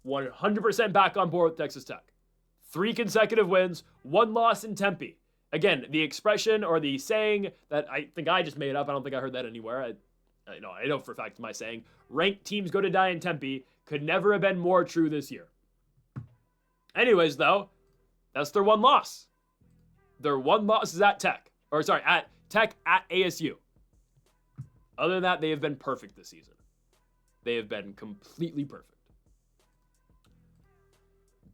100% back on board with Texas Tech. 3 consecutive wins, 1 loss in Tempe. Again, the expression or the saying that I think I just made up, I don't think I heard that anywhere. I know for a fact my saying, ranked teams go to die in Tempe, could never have been more true this year. Anyways, though, that's their 1 loss. Their 1 loss is at Tech. At Tech at ASU. Other than that, they have been perfect this season. They have been completely perfect.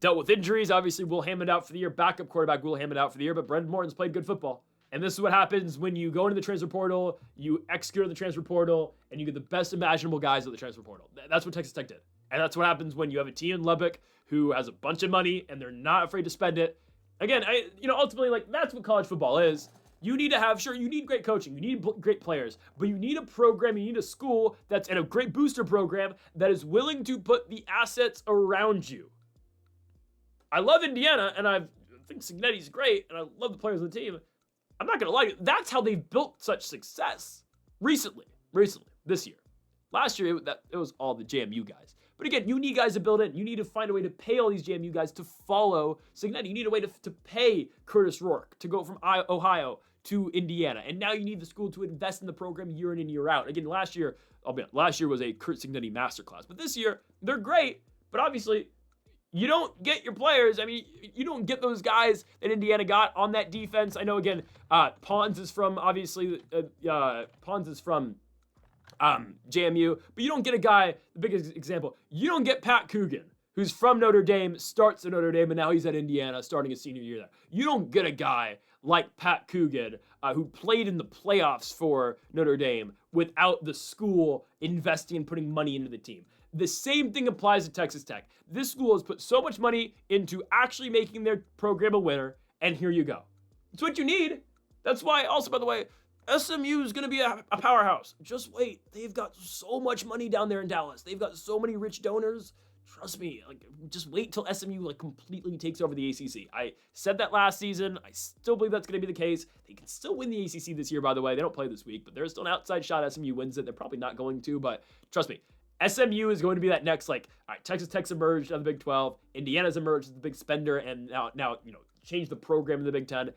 Dealt with injuries. Obviously, Will Hammond out for the year. Backup quarterback Will Hammond out for the year. But Brendan Morton's played good football. And this is what happens when you go into the transfer portal, you execute in the transfer portal, and you get the best imaginable guys at the transfer portal. That's what Texas Tech did. And that's what happens when you have a team in Lubbock who has a bunch of money, and they're not afraid to spend it. Again, ultimately, that's what college football is. You need to have, you need great coaching, you need great players, but you need a program, you need a school that's in a great booster program that is willing to put the assets around you. I love Indiana, and I think Cignetti's great, and I love the players on the team. I'm not going to lie, that's how they've built such success recently, this year. Last year, it was all the JMU guys. But again, you need guys to build in. You need to find a way to pay all these JMU guys to follow Cignetti. You need a way to pay Curtis Rourke to go from Ohio to Indiana. And now you need the school to invest in the program year in and year out. Again, last year was a Kurt Cignetti masterclass. But this year, they're great. But obviously, you don't get your players. I mean, you don't get those guys that Indiana got on that defense. I know, again, Pons is from, obviously, JMU, but you don't get a guy, the biggest example, you don't get Pat Coogan, who's from Notre Dame, starts at Notre Dame, and now he's at Indiana, starting his senior year there. You don't get a guy like Pat Coogan, who played in the playoffs for Notre Dame, without the school investing and putting money into the team. The same thing applies to Texas Tech. This school has put so much money into actually making their program a winner, and here you go. It's what you need. That's why, also, by the way, SMU is going to be a powerhouse. Just wait. They've got so much money down there in Dallas. They've got so many rich donors. Trust me. Just wait till SMU completely takes over the ACC. I said that last season. I still believe that's going to be the case. They can still win the ACC this year, by the way. They don't play this week, but there's still an outside shot SMU wins it. They're probably not going to, but trust me. SMU is going to be that next, all right, Texas Tech's emerged out of the Big 12. Indiana's emerged as the big spender, and now change the program in the Big 10.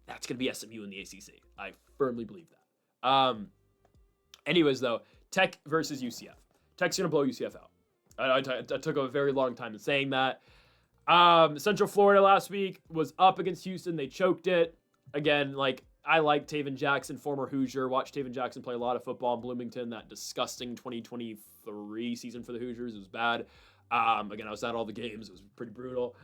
That's going to be SMU in the ACC. I firmly believe that. Anyways, though, Tech versus UCF. Tech's going to blow UCF out. I took a very long time in saying that. Central Florida last week was up against Houston. They choked it. Again, I like Taven Jackson, former Hoosier. Watched Taven Jackson play a lot of football in Bloomington. That disgusting 2023 season for the Hoosiers. It was bad. Again, I was at all the games. It was pretty brutal.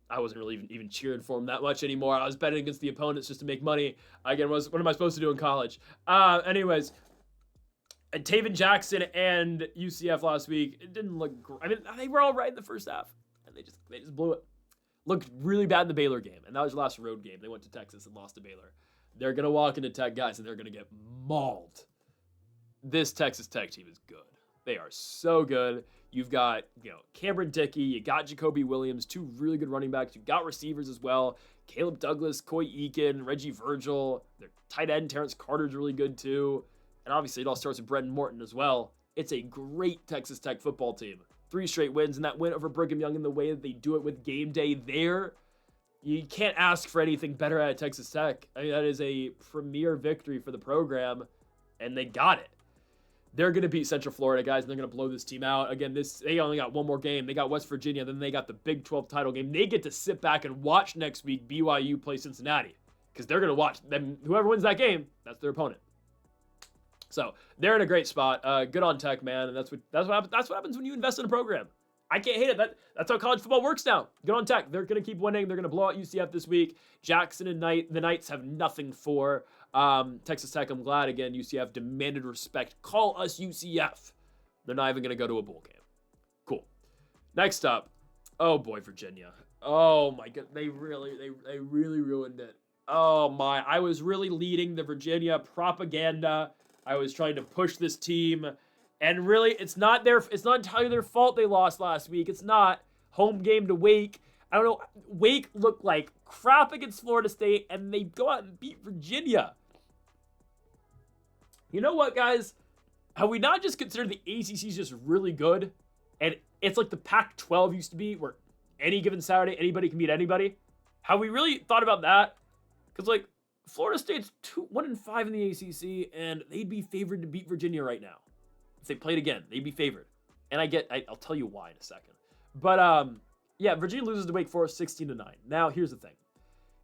I wasn't really even cheering for him that much anymore. I was betting against the opponents just to make money. Again, what am I supposed to do in college? Anyways, Taven Jackson and UCF last week, it didn't look great. I mean, they were all right in the first half, and they just blew it. Looked really bad in the Baylor game, and that was the last road game. They went to Texas and lost to Baylor. They're going to walk into Tech, guys, and they're going to get mauled. This Texas Tech team is good. They are so good. You've got, Cameron Dickey. You got Jacoby Williams, two really good running backs. You've got receivers as well. Caleb Douglas, Coy Eakin, Reggie Virgil. Their tight end, Terrence Carter's really good too. And obviously it all starts with Brendan Morton as well. It's a great Texas Tech football team. 3 straight wins, and that win over Brigham Young in the way that they do it with game day there. You can't ask for anything better out of Texas Tech. I mean, that is a premier victory for the program, and they got it. They're going to beat Central Florida, guys, and they're going to blow this team out. Again, they only got one more game. They got West Virginia, then they got the Big 12 title game. They get to sit back and watch next week BYU play Cincinnati, because they're going to watch them. Whoever wins that game, that's their opponent. So they're in a great spot. Good on Tech, man, and that's what happens when you invest in a program. I can't hate it. That's how college football works now. Good on Tech. They're going to keep winning. They're going to blow out UCF this week. Jackson and the Knights have nothing for Texas Tech. I'm glad, again, UCF demanded respect. Call us UCF. They're not even going to go to a bowl game. Cool. Next up, oh boy, Virginia. Oh my God, they really ruined it. Oh my, I was really leading the Virginia propaganda. I was trying to push this team, and really, it's not entirely their fault they lost last week. It's not. Home game to Wake. I don't know. Wake looked like crap against Florida State, and they go out and beat Virginia. You know what, guys? Have we not just considered the ACC is just really good, and it's like the Pac-12 used to be, where any given Saturday, anybody can beat anybody? Have we really thought about that? Because, Florida State's 1-5 in the ACC, and they'd be favored to beat Virginia right now. If they played again, they'd be favored. And I'll tell you why in a second. But, yeah, Virginia loses to Wake Forest 16-9. Now, here's the thing.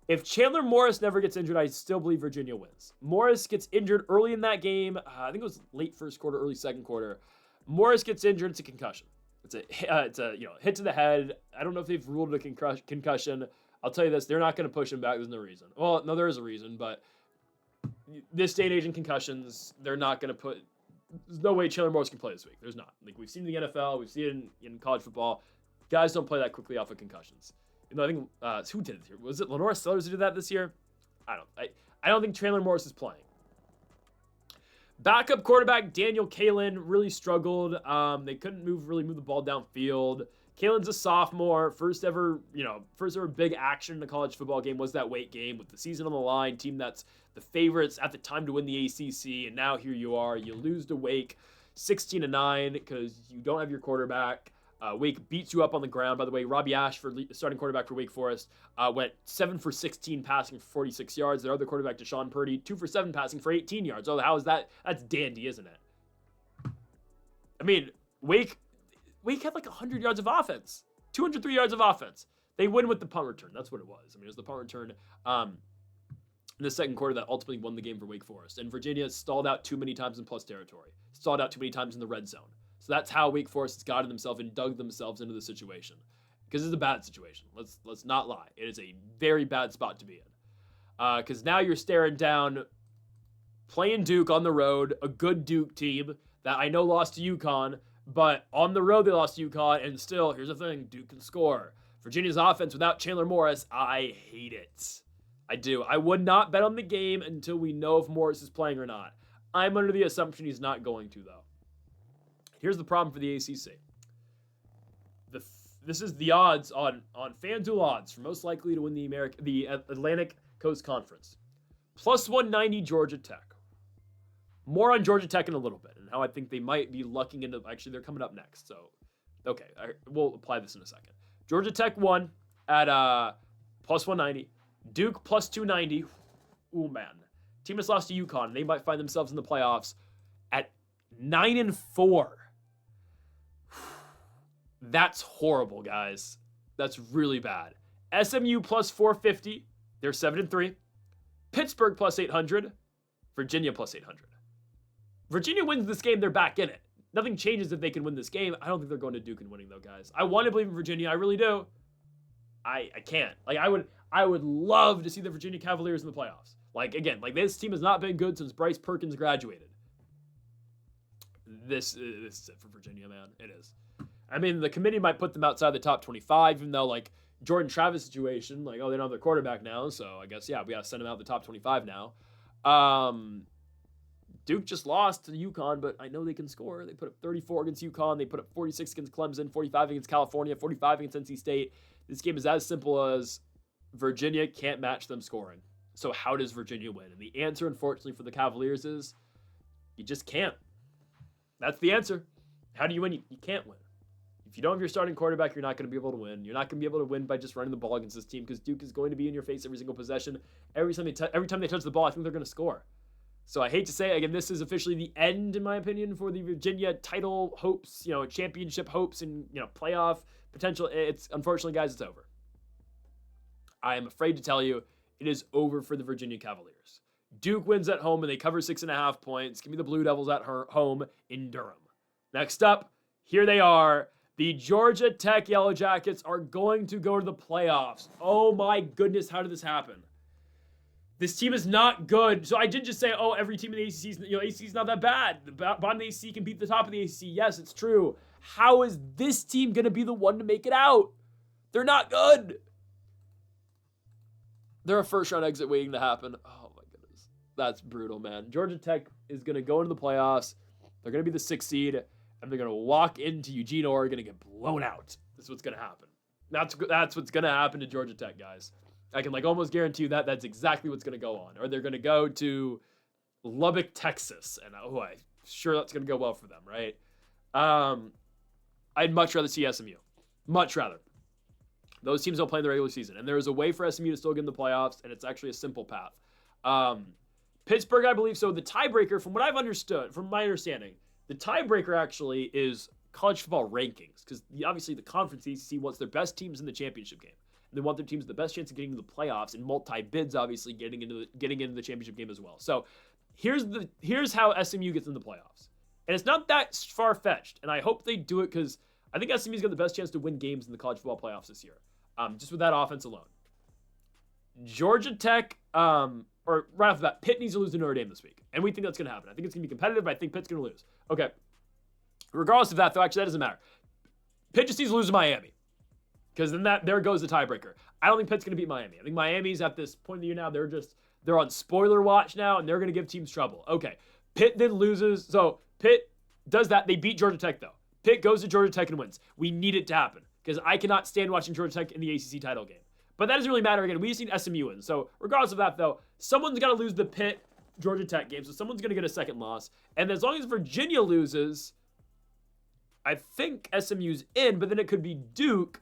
If Chandler Morris never gets injured, I still believe Virginia wins. Morris gets injured early in that game. I think it was late first quarter, early second quarter. Morris gets injured. It's a concussion. It's a hit to the head. I don't know if they've ruled it a concussion. I'll tell you this, they're not going to push him back. There's no reason. Well, no, there is a reason, but this day and age in concussions, they're not going to put... There's no way Chandler Morris can play this week. There's not. We've seen it in the NFL. We've seen it in college football. Guys don't play that quickly off of concussions. I think... who did it this year? Was it Lenora Sellers who did that this year? I don't think Chandler Morris is playing. Backup quarterback Daniel Kalen really struggled. They couldn't really move the ball downfield. Kalen's a sophomore. First ever big action in a college football game was that Wake game with the season on the line. Team that's the favorites at the time to win the ACC, and now here you are. You lose to Wake 16-9 because you don't have your quarterback. Wake beats you up on the ground. By the way, Robbie Ashford, starting quarterback for Wake Forest, went 7 for 16 passing for 46 yards. Their other quarterback, Deshaun Purdy, 2 for 7 passing for 18 yards. Oh, how is that? That's dandy, isn't it? I mean, Wake had like 100 yards of offense, 203 yards of offense. They win with the punt return. That's what it was. I mean, it was the punt return in the second quarter that ultimately won the game for Wake Forest. And Virginia stalled out too many times in plus territory, stalled out too many times in the red zone. So that's how Wake Forest has gotten themselves and dug themselves into the situation. Because it's a bad situation. Let's not lie. It is a very bad spot to be in. Because now you're staring down playing Duke on the road, a good Duke team that I know lost to UConn, but on the road they lost to UConn, and still, here's the thing, Duke can score. Virginia's offense without Chandler Morris, I hate it. I do. I would not bet on the game until we know if Morris is playing or not. I'm under the assumption he's not going to, though. Here's the problem for the ACC. This is the odds on FanDuel odds for most likely to win the Atlantic Coast Conference. Plus 190 Georgia Tech. More on Georgia Tech in a little bit and how I think they might be lucking into. Actually, they're coming up next. So, okay, we'll apply this in a second. Georgia Tech won at plus 190. Duke plus 290. Ooh, man. Team has lost to UConn. They might find themselves in the playoffs at 9-4. That's horrible, guys. That's really bad. SMU plus 450. They're 7-3. Pittsburgh plus 800. Virginia plus 800. Virginia wins this game, they're back in it. Nothing changes if they can win this game. I don't think they're going to Duke and winning, though, guys. I want to believe in Virginia. I really do. I can't. Like, I would love to see the Virginia Cavaliers in the playoffs. Like, again, like this team has not been good since Bryce Perkins graduated. This is it for Virginia, man. It is. I mean, the committee might put them outside the top 25, even though, like, Jordan Travis situation, like, oh, they don't have their quarterback now, so I guess, yeah, we got to send them out the top 25 now. Duke just lost to UConn, but I know they can score. They put up 34 against UConn. They put up 46 against Clemson, 45 against California, 45 against NC State. This game is as simple as Virginia can't match them scoring. So how does Virginia win? And the answer, unfortunately, for the Cavaliers is you just can't. That's the answer. How do you win? You can't win. If you don't have your starting quarterback, you're not going to be able to win. You're not going to be able to win by just running the ball against this team because Duke is going to be in your face every single possession. Every time they touch the ball, I think they're going to score. So I hate to say, again, this is officially the end, in my opinion, for the Virginia title hopes, championship hopes and, playoff potential. It's unfortunately, guys, it's over. I am afraid to tell you it is over for the Virginia Cavaliers. Duke wins at home and they cover 6.5 points. Give me the Blue Devils at home in Durham. Next up, here they are. The Georgia Tech Yellow Jackets are going to go to the playoffs. Oh my goodness, how did this happen? This team is not good. So I did just say, every team in the ACC is not that bad. The bottom of the ACC can beat the top of the ACC. Yes, it's true. How is this team going to be the one to make it out? They're not good. They're a first-round exit waiting to happen. Oh, my goodness. That's brutal, man. Georgia Tech is going to go into the playoffs. They're going to be the 6th seed, and they're going to walk into Eugene, Oregon, and get blown out. This is what's going to happen. That's what's going to happen to Georgia Tech, guys. I can almost guarantee you that's exactly what's going to go on. Or they're going to go to Lubbock, Texas. And I'm sure that's going to go well for them, right? I'd much rather see SMU. Much rather. Those teams don't play in the regular season. And there is a way for SMU to still get in the playoffs, and it's actually a simple path. Pittsburgh, I believe. So the tiebreaker, from what I've understood, from my understanding, the tiebreaker actually is college football rankings. Because obviously the conference ACC wants their best teams in the championship game. They want their teams the best chance of getting to the playoffs and multi-bids, obviously, getting into the championship game as well. So here's how SMU gets in the playoffs. And it's not that far-fetched. And I hope they do it because I think SMU's got the best chance to win games in the college football playoffs this year. Just with that offense alone. Georgia Tech, or right off the bat, Pitt needs to lose to Notre Dame this week. And we think that's going to happen. I think it's going to be competitive, but I think Pitt's going to lose. Okay. Regardless of that, though, actually, that doesn't matter. Pitt just needs to lose to Miami. Because then there goes the tiebreaker. I don't think Pitt's going to beat Miami. I think Miami's at this point of the year now, they're on spoiler watch now, and they're going to give teams trouble. Okay. Pitt then loses. So Pitt does that. They beat Georgia Tech, though. Pitt goes to Georgia Tech and wins. We need it to happen. Because I cannot stand watching Georgia Tech in the ACC title game. But that doesn't really matter. Again, we just need SMU win. So regardless of that, though, someone's got to lose to Pitt Georgia Tech game, so someone's going to get a second loss. And as long as Virginia loses, I think SMU's in, but then it could be Duke.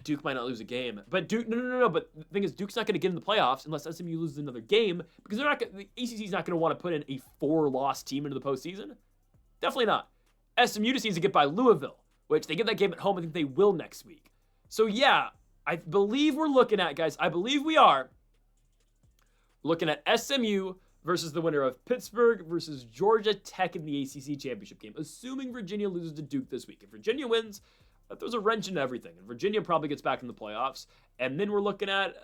Duke might not lose a game, but Duke, no. But the thing is, Duke's not going to get in the playoffs unless SMU loses another game, because the ACC's not going to want to put in a 4-loss team into the postseason. Definitely not. SMU just needs to get by Louisville, which they get that game at home. I think they will next week. So yeah, I believe we're looking at, guys, I believe we are looking at SMU versus the winner of Pittsburgh versus Georgia Tech in the ACC championship game, assuming Virginia loses to Duke this week. If Virginia wins, that throws a wrench into everything, and Virginia probably gets back in the playoffs. And then we're looking at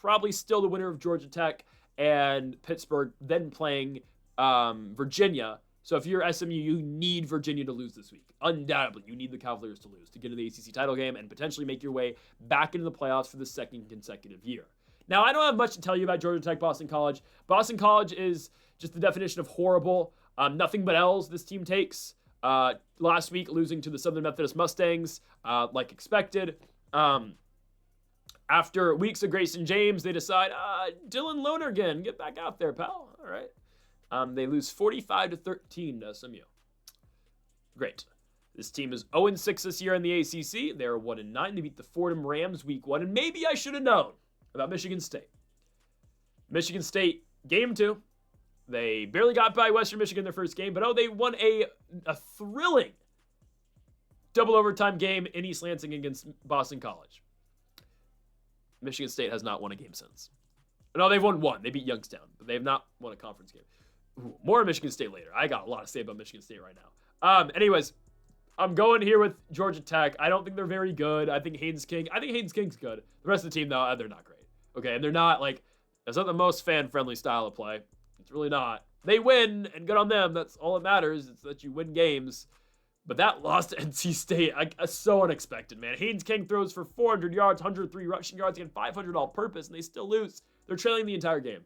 probably still the winner of Georgia Tech and Pittsburgh, then playing Virginia. So if you're SMU, you need Virginia to lose this week. Undoubtedly, you need the Cavaliers to lose to get into the ACC title game and potentially make your way back into the playoffs for the second consecutive year. Now, I don't have much to tell you about Georgia Tech, Boston College. Boston College is just the definition of horrible. Nothing but L's this team takes. Last week, losing to the Southern Methodist Mustangs, like expected. After weeks of Grayson James, they decide, Dylan Lonergan, get back out there, pal. All right. They lose 45-13 to SMU. Great. This team is 0-6 this year in the ACC. They're 1-9. They beat the Fordham Rams week 1. And maybe I should have known about Michigan State. Michigan State, game 2. They barely got by Western Michigan in their first game, but they won a thrilling double overtime game in East Lansing against Boston College. Michigan State has not won a game since. No, they've won one. They beat Youngstown, but they have not won a conference game. Ooh, more on Michigan State later. I got a lot to say about Michigan State right now. Anyways, I'm going here with Georgia Tech. I don't think they're very good. I think Haynes King's good. The rest of the team, though, they're not great. Okay, and they're not, that's not the most fan-friendly style of play. It's really not. They win, and good on them. That's all that matters. It's that you win games. But that loss to NC State, so unexpected, man. Haynes King throws for 400 yards, 103 rushing yards, and 500 all-purpose, and they still lose. They're trailing the entire game.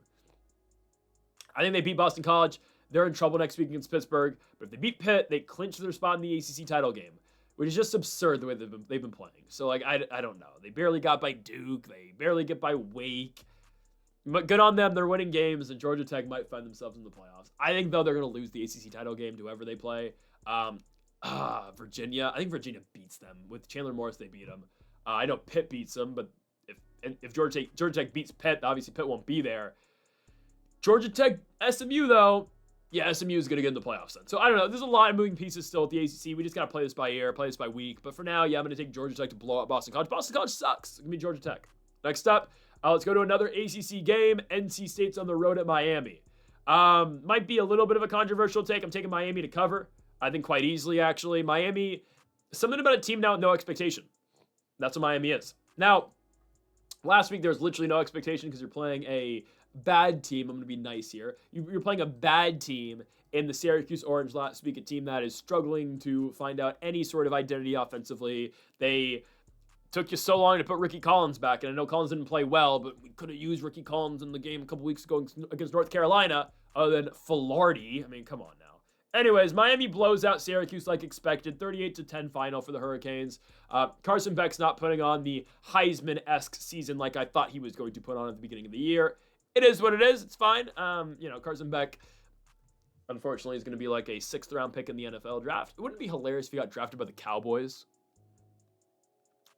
I think they beat Boston College. They're in trouble next week against Pittsburgh. But if they beat Pitt, they clinch their spot in the ACC title game, which is just absurd the way they've been playing. So, I don't know. They barely got by Duke. They barely get by Wake. But good on them. They're winning games, and Georgia Tech might find themselves in the playoffs. I think, though, they're going to lose the ACC title game to whoever they play. Virginia. I think Virginia beats them. With Chandler Morris, they beat them. I know Pitt beats them, but if Georgia Tech beats Pitt, obviously Pitt won't be there. Georgia Tech, SMU, though, yeah, SMU is going to get in the playoffs then. So, I don't know. There's a lot of moving pieces still at the ACC. We just got to play this by ear, play this by week. But for now, yeah, I'm going to take Georgia Tech to blow out Boston College. Boston College sucks. It's going to be Georgia Tech. Next up, let's go to another ACC game. NC State's on the road at Miami. Might be a little bit of a controversial take. I'm taking Miami to cover. I think quite easily, actually. Miami, something about a team now with no expectation. That's what Miami is. Now, last week there was literally no expectation because you're playing a bad team. I'm going to be nice here. You're playing a bad team in the Syracuse Orange last week, a team that is struggling to find out any sort of identity offensively. They took you so long to put Ricky Collins back, and I know Collins didn't play well, but we could have used Ricky Collins in the game a couple weeks ago against North Carolina, other than Filardi. I mean, come on now. Anyways, Miami blows out Syracuse like expected, 38-10 final for the Hurricanes. Carson Beck's not putting on the Heisman-esque season like I thought he was going to put on at the beginning of the year. It is what it is. It's fine. Carson Beck, unfortunately, is going to be like a 6th-round pick in the NFL draft. It wouldn't be hilarious if he got drafted by the Cowboys.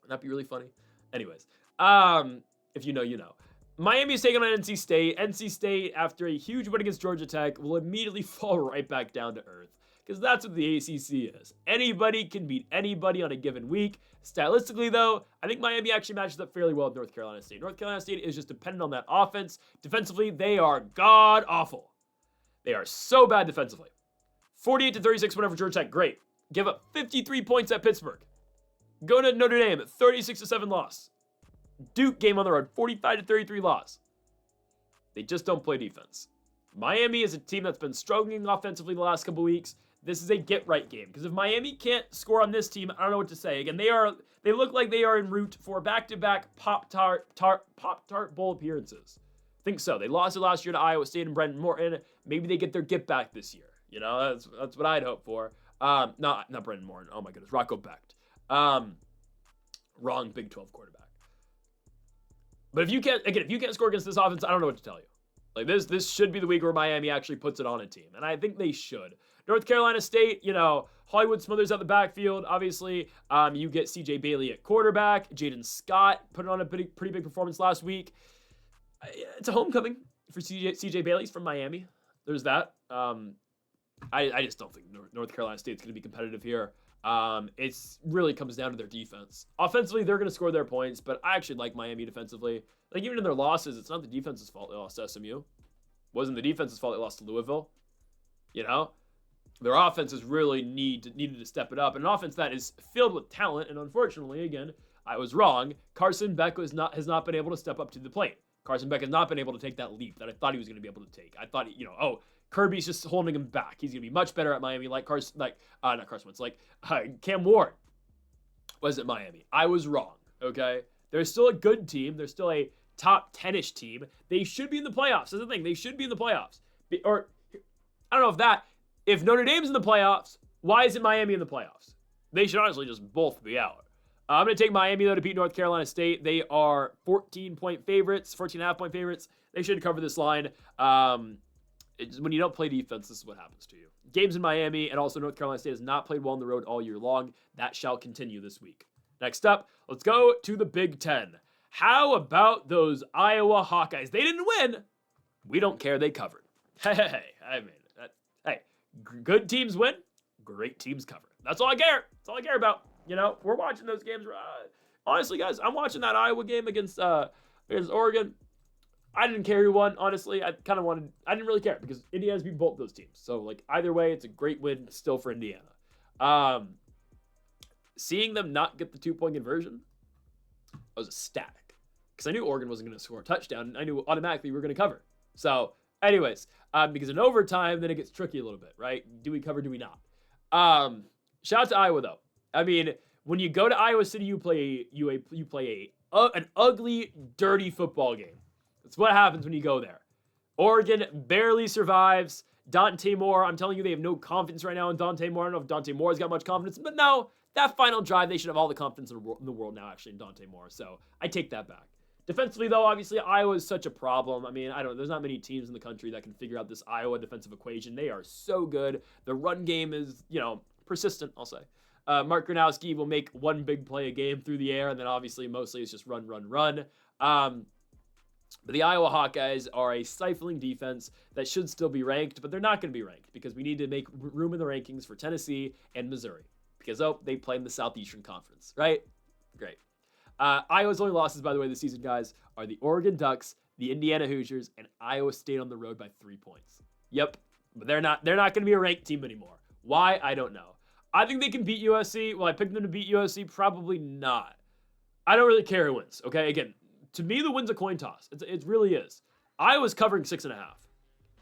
Wouldn't that be really funny? Anyways, if you know, you know. Miami is taking on NC State. NC State, after a huge win against Georgia Tech, will immediately fall right back down to earth. Because that's what the ACC is. Anybody can beat anybody on a given week. Stylistically, though, I think Miami actually matches up fairly well with North Carolina State. North Carolina State is just dependent on that offense. Defensively, they are god-awful. They are so bad defensively. 48-36 win over Georgia Tech, great. Give up 53 points at Pittsburgh. Go to Notre Dame, 36-7 loss. Duke game on the road, 45-33 loss. They just don't play defense. Miami is a team that's been struggling offensively the last couple weeks. This is a get-right game. Because if Miami can't score on this team, I don't know what to say. Again, they look like they are en route for back-to-back Pop-Tart Bowl appearances. I think so. They lost it last year to Iowa State and Brendan Morton. Maybe they get their get-back this year. You know, that's what I'd hope for. Not Brendan Morton. Oh my goodness, Rocco Becht. Wrong Big 12 quarterback. But if you can't score against this offense, I don't know what to tell you. Like this should be the week where Miami actually puts it on a team, and I think they should. North Carolina State, Hollywood Smothers out the backfield. Obviously, you get C.J. Bailey at quarterback. Jaden Scott put on a pretty big performance last week. It's a homecoming for C.J. Bailey's from Miami. There's that. I just don't think North Carolina State's going to be competitive here. It really comes down to their defense. Offensively, they're going to score their points, but I actually like Miami defensively. Like, even in their losses, it's not the defense's fault they lost to SMU. It wasn't the defense's fault they lost to Louisville. Their offenses really needed to step it up. And an offense that is filled with talent, and unfortunately, again, I was wrong. Carson Beck has not been able to step up to the plate. Carson Beck has not been able to take that leap that I thought he was going to be able to take. I thought, Kirby's just holding him back. He's going to be much better at Miami, not Carson Wentz, Cam Ward was at Miami. I was wrong, okay? They're still a good team. They're still a top 10-ish team. They should be in the playoffs. That's the thing. They should be in the playoffs. Or, I don't know if Notre Dame's in the playoffs, why isn't Miami in the playoffs? They should honestly just both be out. I'm going to take Miami, though, to beat North Carolina State. They are 14-point favorites, 14.5-point favorites. They should cover this line. When you don't play defense, this is what happens to you. Games in Miami and also North Carolina State has not played well on the road all year long. That shall continue this week. Next up, let's go to the Big Ten. How about those Iowa Hawkeyes? They didn't win. We don't care. They covered. Hey, good teams win. Great teams cover. That's all I care. That's all I care about. We're watching those games. Honestly, guys, I'm watching that Iowa game against Oregon. I didn't care who won, honestly. I didn't really care because Indiana's beat both those teams. So, either way, it's a great win still for Indiana. Seeing them not get the 2-point conversion, I was ecstatic because I knew Oregon wasn't going to score a touchdown. I knew automatically we were going to cover. So, anyways, because in overtime, then it gets tricky a little bit, right? Do we cover, do we not? Shout out to Iowa, though. I mean, when you go to Iowa City, you play an ugly, dirty football game. That's what happens when you go there. Oregon barely survives. Dante Moore, I'm telling you, they have no confidence right now in Dante Moore. I don't know if Dante Moore has got much confidence, but no, that final drive, they should have all the confidence in the world now, actually, in Dante Moore. So I take that back. Defensively, though, obviously, Iowa is such a problem. I mean, there's not many teams in the country that can figure out this Iowa defensive equation. They are so good. The run game is, persistent, I'll say. Mark Gronowski will make one big play a game through the air, and then obviously mostly it's just run. But the Iowa Hawkeyes are a stifling defense that should still be ranked, but they're not going to be ranked because we need to make room in the rankings for Tennessee and Missouri because, they play in the Southeastern Conference, right? Great. Iowa's only losses, by the way, this season, guys, are the Oregon Ducks, the Indiana Hoosiers, and Iowa State on the road by 3 points. Yep, but they're not going to be a ranked team anymore. Why? I don't know. I think they can beat USC. Will I pick them to beat USC? Probably not. I don't really care who wins, okay? Again, to me, the win's a coin toss. It really is. Iowa's covering 6.5.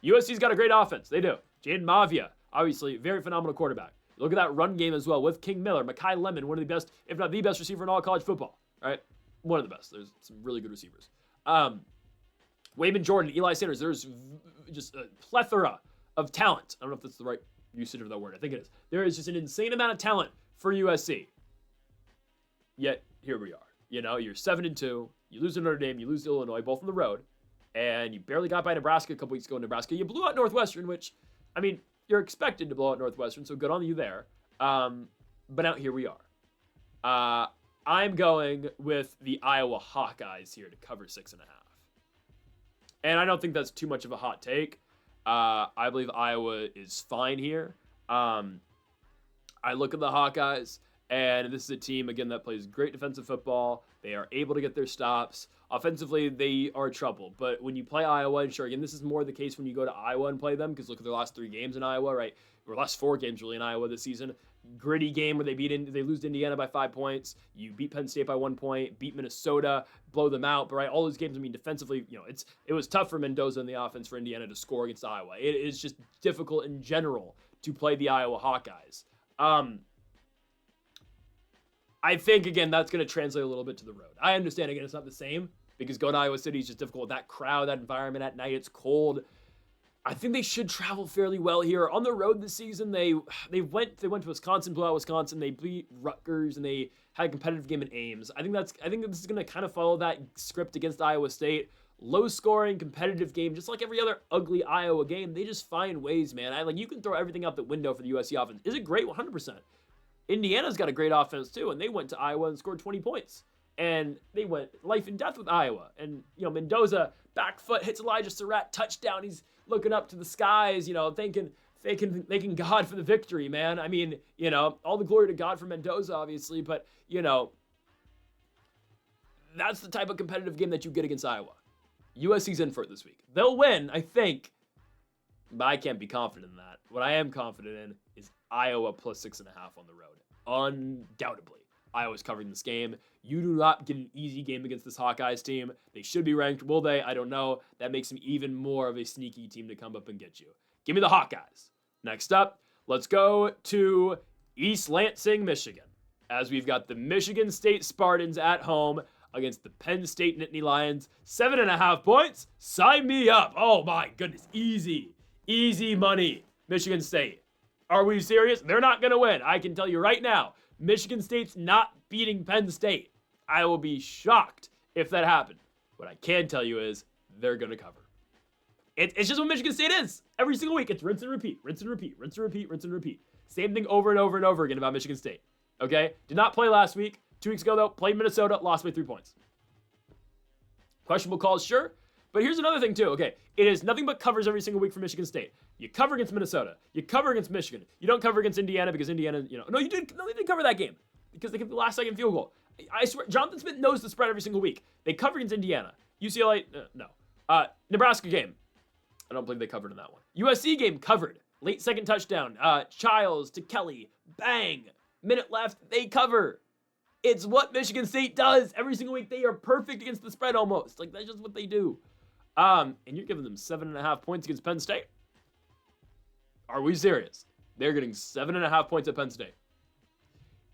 USC's got a great offense. They do. Jaden Mavia, obviously, very phenomenal quarterback. Look at that run game as well with King Miller, Mekhi Lemon, one of the best, if not the best receiver in all college football, right? One of the best. There's some really good receivers. Wayman Jordan, Eli Sanders. There's just a plethora of talent. I don't know if that's the right usage of that word. I think it is. There is just an insane amount of talent for USC. Yet, here we are. You're 7-2. You lose to Notre Dame. You lose to Illinois, both on the road. And you barely got by Nebraska a couple weeks ago in Nebraska. You blew out Northwestern, which, you're expected to blow out Northwestern, so good on you there. But out here we are. I'm going with the Iowa Hawkeyes here to cover 6.5. And I don't think that's too much of a hot take. I believe Iowa is fine here. I look at the Hawkeyes, and this is a team, again, that plays great defensive football. They are able to get their stops. Offensively, they are trouble. But when you play Iowa, and sure, again, this is more the case when you go to Iowa and play them, because look at their last 3 games in Iowa, right? Or last 4 games, really, in Iowa this season. Gritty game where they lose to Indiana by 5 points. You beat Penn State by 1 point, beat Minnesota, blow them out. But right, all those games, defensively, it was tough for Mendoza in the offense for Indiana to score against Iowa. It is just difficult in general to play the Iowa Hawkeyes. I think, again, that's going to translate a little bit to the road. I understand, again, it's not the same because going to Iowa City is just difficult. That crowd, that environment at night, it's cold. I think they should travel fairly well here. On the road this season, they went to Wisconsin, blew out Wisconsin. They beat Rutgers, and they had a competitive game in Ames. I think this is going to kind of follow that script against Iowa State. low-scoring, competitive game, just like every other ugly Iowa game. They just find ways, man. You can throw everything out the window for the USC offense. Is it great? 100%. Indiana's got a great offense too, and they went to Iowa and scored 20 points. And they went life and death with Iowa. And, Mendoza, back foot, hits Elijah Surratt, touchdown. He's looking up to the skies, thanking God for the victory, man. All the glory to God for Mendoza, obviously, but, that's the type of competitive game that you get against Iowa. USC's in for it this week. They'll win, I think, but I can't be confident in that. What I am confident in is Iowa plus 6.5 on the road. Undoubtedly. Iowa's covering this game. You do not get an easy game against this Hawkeyes team. They should be ranked. Will they? I don't know. That makes them even more of a sneaky team to come up and get you. Give me the Hawkeyes. Next up, let's go to East Lansing, Michigan, as we've got the Michigan State Spartans at home against the Penn State Nittany Lions. 7.5 points. Sign me up. Oh my goodness. Easy money. Michigan State. Are we serious? They're not going to win. I can tell you right now. Michigan State's not beating Penn State. I will be shocked if that happened. What I can tell you is they're going to cover. It's just what Michigan State is. Every single week, it's rinse and repeat, rinse and repeat, rinse and repeat, rinse and repeat. Same thing over and over and over again about Michigan State. Okay? Did not play last week. 2 weeks ago, though, played Minnesota, lost by 3 points. Questionable calls, sure. But here's another thing, too. Okay, it is nothing but covers every single week for Michigan State. You cover against Minnesota. You cover against Michigan. You don't cover against Indiana because Indiana, No, they did cover that game because they get the last-second field goal. I swear, Jonathan Smith knows the spread every single week. They cover against Indiana. UCLA, no. Nebraska game. I don't believe they covered in that one. USC game covered. Late second touchdown. Childs to Kelly. Bang. Minute left. They cover. It's what Michigan State does every single week. They are perfect against the spread almost. That's just what they do. And you're giving them 7.5 points against Penn State? Are we serious? They're getting 7.5 points at Penn State.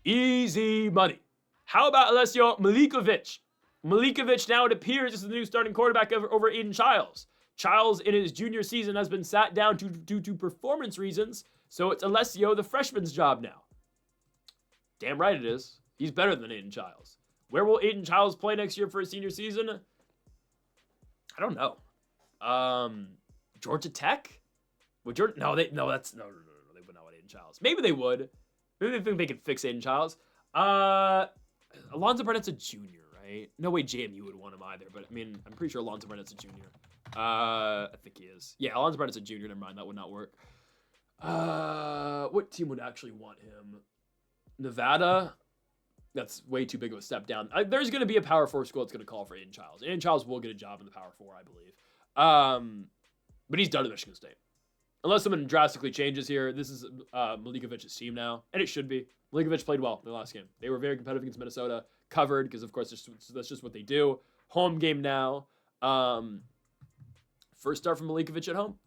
Easy money. How about Alessio Milikovic? Milikovic now, it appears, is the new starting quarterback over Aiden Childs. Childs, in his junior season, has been sat down due to performance reasons, so it's Alessio, the freshman's job now. Damn right it is. He's better than Aiden Childs. Where will Aiden Childs play next year for his senior season? I don't know. Georgia Tech? Would Georgia? No, they would not want Aiden Childs. Maybe they would. Maybe they think they could fix Aiden Childs. Alonzo Burnett's a junior, right? No way JMU would want him either, but I'm pretty sure Alonzo Burnett's a junior. I think he is. Yeah, Alonzo Burnett's a junior. Never mind, that would not work. What team would actually want him? Nevada? That's way too big of a step down. There's going to be a Power 4 school that's going to call for Aiden Childs. Aiden Childs will get a job in the Power 4, I believe. But he's done at Michigan State. Unless something drastically changes here, this is Milikovic's team now, and it should be. Milikovic played well in the last game. They were very competitive against Minnesota, covered, because, of course, that's just what they do. Home game now. First start from Milikovic at home.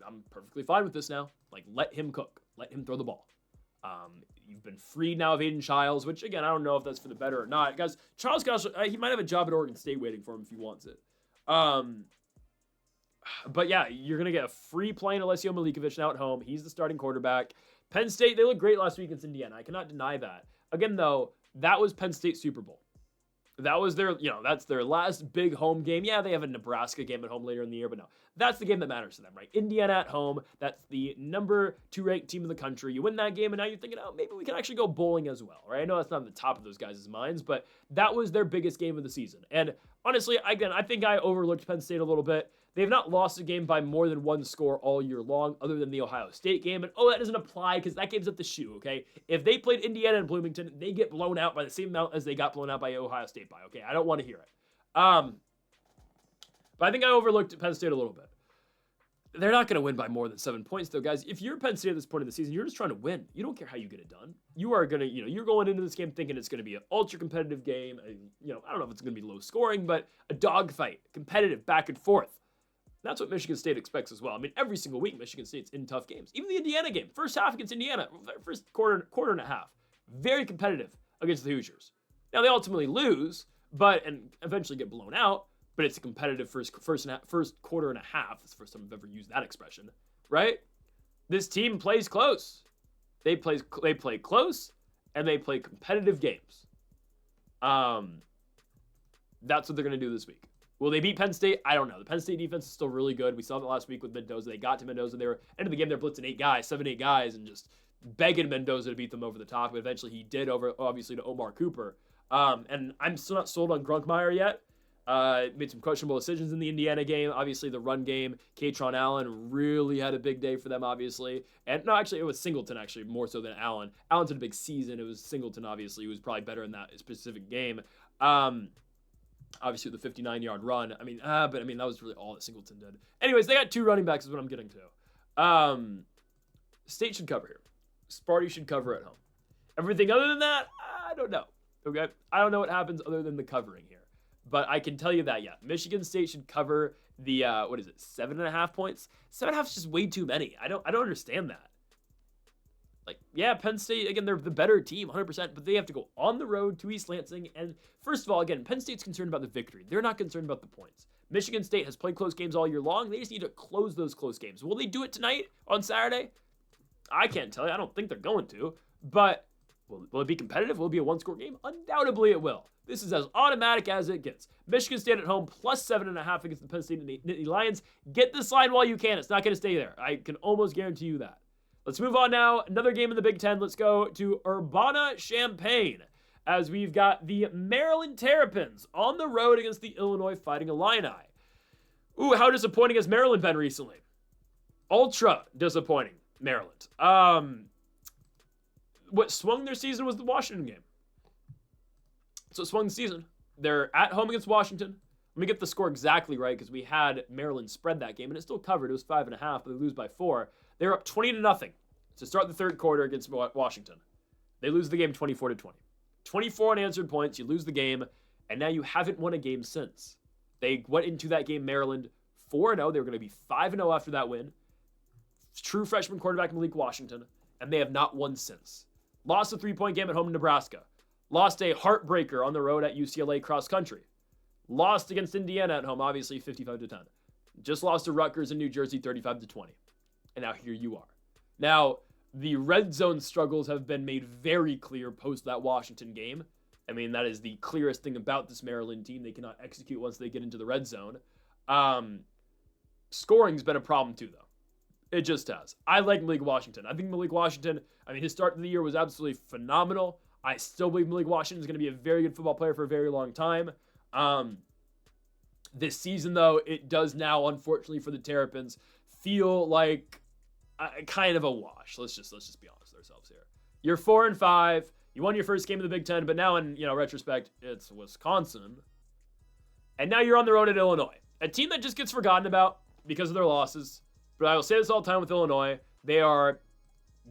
I'm perfectly fine with this now. Let him cook. Let him throw the ball. You've been freed now of Aiden Childs, which, again, I don't know if that's for the better or not. Guys, Childs, he might have a job at Oregon State waiting for him if he wants it. But, yeah, you're going to get a free playing Alessio Milikovic now at home. He's the starting quarterback. Penn State, they look great last week against Indiana. I cannot deny that. Again, though, that was Penn State Super Bowl. That was their, that's their last big home game. Yeah, they have a Nebraska game at home later in the year, but no, that's the game that matters to them, right? Indiana at home, that's the number 2 ranked team in the country. You win that game, and now you're thinking, maybe we can actually go bowling as well, right? I know that's not on the top of those guys' minds, but that was their biggest game of the season. And honestly, again, I think I overlooked Penn State a little bit. They have not lost a game by more than 1 score all year long, other than the Ohio State game. And, that doesn't apply because that game's at the shoe, okay? If they played Indiana and Bloomington, they get blown out by the same amount as they got blown out by Ohio State by, okay? I don't want to hear it. But I think I overlooked Penn State a little bit. They're not going to win by more than 7 points, though, guys. If you're Penn State at this point in the season, you're just trying to win. You don't care how you get it done. You are going to, you're going into this game thinking it's going to be an ultra-competitive game. I don't know if it's going to be low scoring, but a dogfight, competitive, back and forth. That's what Michigan State expects as well. Every single week, Michigan State's in tough games. Even the Indiana game, first half against Indiana, first quarter and a half, very competitive against the Hoosiers. Now, they ultimately lose, and eventually get blown out, but it's a competitive first quarter and a half. It's the first time I've ever used that expression, right? This team plays close. They play close, and they play competitive games. That's what they're going to do this week. Will they beat Penn State? I don't know. The Penn State defense is still really good. We saw that last week with Mendoza. They got to Mendoza. They were end of the game. They're blitzing 7, 8 guys, and just begging Mendoza to beat them over the top. But eventually he did, over obviously to Omar Cooper. And I'm still not sold on Grunkmeyer yet. Made some questionable decisions in the Indiana game. Obviously, the run game, Katron Allen really had a big day for them, obviously. And no, actually, it was Singleton, actually, more so than Allen. Allen's had a big season. It was Singleton, obviously, who was probably better in that specific game. Obviously, the 59-yard run. I mean, that was really all that Singleton did. Anyways, they got 2 running backs is what I'm getting to. State should cover here. Sparty should cover at home. Everything other than that, I don't know. Okay? I don't know what happens other than the covering here. But I can tell you that, yeah, Michigan State should cover the, 7.5 points? 7.5 is just way too many. I don't understand that. Like, yeah, Penn State, again, they're the better team, 100%, but they have to go on the road to East Lansing. And first of all, again, Penn State's concerned about the victory. They're not concerned about the points. Michigan State has played close games all year long. They just need to close those close games. Will they do it tonight on Saturday? I can't tell you. I don't think they're going to. But will it be competitive? Will it be a one-score game? Undoubtedly it will. This is as automatic as it gets. Michigan State at home, plus 7.5 against the Penn State Nittany Lions. Get this line while you can. It's not going to stay there. I can almost guarantee you that. Let's move on now. Another game in the Big Ten. Let's go to Urbana-Champaign, as we've got the Maryland Terrapins on the road against the Illinois Fighting Illini. Ooh, how disappointing has Maryland been recently? Ultra disappointing, Maryland. What swung their season was the Washington game. So it swung the season. They're at home against Washington. Let me get the score exactly right, because we had Maryland spread that game, and it still covered. It was 5.5, but they lose by 4. They're up 20-0 to start the third quarter against Washington. They lose the game 24-20. 24 unanswered points. You lose the game, and now you haven't won a game since. They went into that game, Maryland, 4-0. They were going to be 5-0 after that win. True freshman quarterback Malik Washington, and they have not won since. Lost a 3-point game at home to Nebraska. Lost a heartbreaker on the road at UCLA cross country. Lost against Indiana at home, obviously 55-10. Just lost to Rutgers in New Jersey 35-20. And now here you are. Now, the red zone struggles have been made very clear post that Washington game. I mean, that is the clearest thing about this Maryland team. They cannot execute once they get into the red zone. Scoring's been a problem too, though. It just has. I like Malik Washington. I think Malik Washington, his start of the year was absolutely phenomenal. I still believe Malik Washington is going to be a very good football player for a very long time. This season, though, it does now, unfortunately for the Terrapins, feel like kind of a wash. Let's just be honest with ourselves here. You're 4-5. You won your first game of the Big Ten, but now in retrospect, it's Wisconsin, and now you're on the road at Illinois, a team that just gets forgotten about because of their losses. But I will say this all the time with Illinois: they are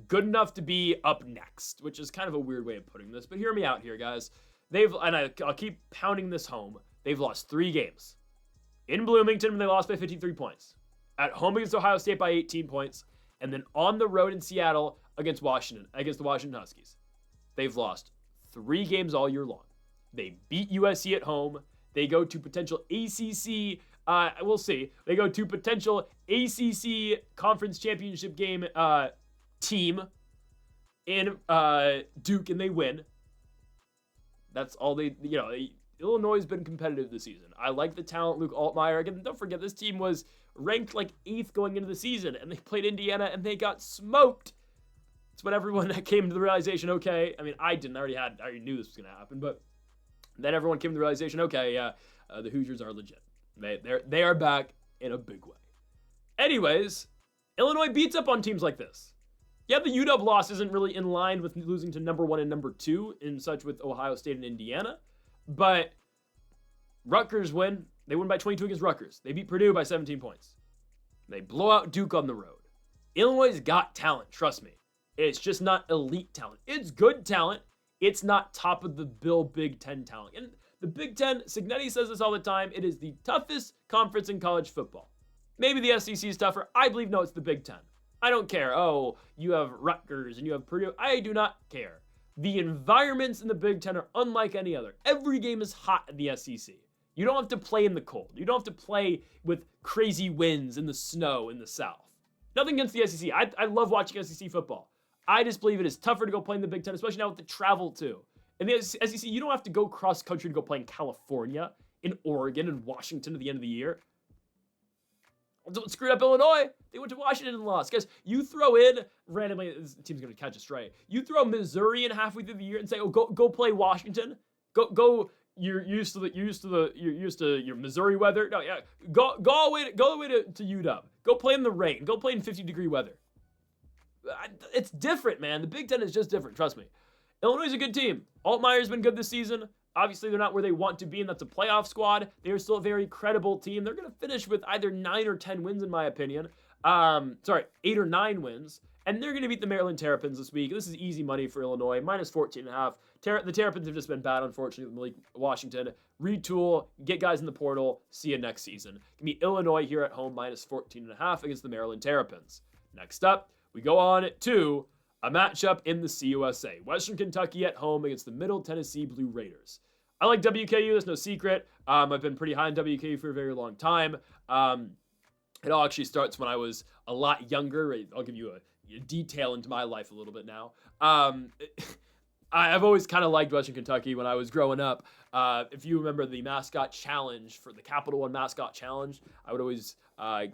good enough to be up next, which is kind of a weird way of putting this. But hear me out here, guys. I'll keep pounding this home. They've lost 3 games. In Bloomington, they lost by 53 points. At home against Ohio State by 18 points. And then on the road in Seattle against the Washington Huskies. They've lost 3 games all year long. They beat USC at home. They go to potential ACC, we'll see. They go to potential ACC conference championship game team in Duke, and they win. That's all Illinois has been competitive this season. I like the talent, Luke Altmaier. Again, don't forget, this team was ranked like 8th going into the season, and they played Indiana, and they got smoked. It's when everyone came to the realization, okay, I didn't. I already knew this was going to happen, but then everyone came to the realization, okay, yeah, the Hoosiers are legit. They are back in a big way. Anyways, Illinois beats up on teams like this. Yeah, the UW loss isn't really in line with losing to number 1 and number 2 in such with Ohio State and Indiana. But Rutgers win. They win by 22 against Rutgers. They beat Purdue by 17 points. They blow out Duke on the road. Illinois' got talent, trust me. It's just not elite talent. It's good talent. It's not top of the bill Big Ten talent. And the Big Ten, Cignetti says this all the time, it is the toughest conference in college football. Maybe the SEC is tougher. I believe, no, it's the Big Ten. I don't care. Oh, you have Rutgers and you have Purdue. I do not care. The environments in the Big Ten are unlike any other. Every game is hot in the SEC. You don't have to play in the cold. You don't have to play with crazy winds in the snow in the South. Nothing against the SEC. I love watching SEC football. I just believe it is tougher to go play in the Big Ten, especially now with the travel too. In the SEC, you don't have to go cross country to go play in California. in Oregon and Washington at the end of the year. Screwed up Illinois. They went to Washington and lost. Guys, you throw in randomly, this team's going to catch a stray. You throw Missouri in halfway through the year and say, oh, go play Washington. Go. You're used to your Missouri weather. No, yeah. Go all the way to UW. Go play in the rain. Go play in 50-degree weather. It's different, man. The Big Ten is just different. Trust me. Illinois is a good team. Altmaier's been good this season. Obviously, they're not where they want to be, and that's a playoff squad. They are still a very credible team. They're going to finish with either 9 or 10 wins, in my opinion. 8 or 9 wins. And they're going to beat the Maryland Terrapins this week. This is easy money for Illinois, minus 14.5. The Terrapins have just been bad, unfortunately, with Malik Washington. Retool, get guys in the portal. See you next season. Give me Illinois here at home, minus 14.5 against the Maryland Terrapins. Next up, we go on to a matchup in the CUSA. Western Kentucky at home against the Middle Tennessee Blue Raiders. I like WKU, there's no secret. I've been pretty high on WKU for a very long time. It all actually starts when I was a lot younger. I'll give you a detail into my life a little bit now. I've always kind of liked Western Kentucky when I was growing up. If you remember the mascot challenge for the Capital One mascot challenge, I would always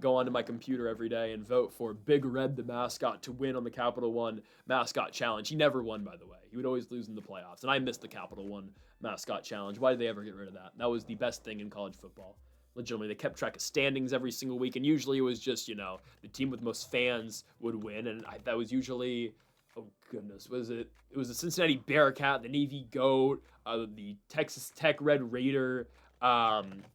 go onto my computer every day and vote for Big Red, the mascot, to win on the Capital One mascot challenge. He never won, by the way. He would always lose in the playoffs, and I missed the Capital One mascot challenge. Why did they ever get rid of that? That was the best thing in college football. Legitimately, they kept track of standings every single week, and usually it was just, the team with most fans would win, and that was usually, oh goodness, it was the Cincinnati Bearcat, the Navy Goat, the Texas Tech Red Raider.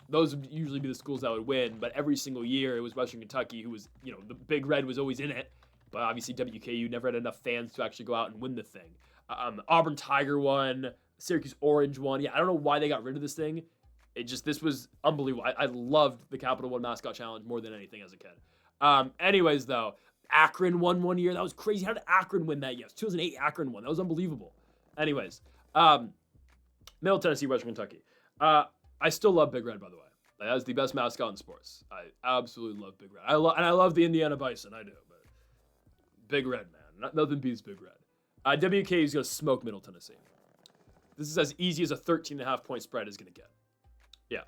Those would usually be the schools that would win, but every single year it was Western Kentucky who was, the Big Red was always in it, but obviously WKU never had enough fans to actually go out and win the thing. Auburn Tiger won, Syracuse Orange won. Yeah, I don't know why they got rid of this thing. This was unbelievable. I loved the Capital One mascot challenge more than anything as a kid. Anyways, though, Akron won one year. That was crazy. How did Akron win that year? 2008 Akron won. That was unbelievable. Anyways, Middle Tennessee, Western Kentucky. I still love Big Red, by the way. That is the best mascot in sports. I absolutely love Big Red. I love the Indiana Bison. I do, but Big Red, man. Nothing beats Big Red. WK is going to smoke Middle Tennessee. This is as easy as a 13.5 point spread is going to get. Yeah.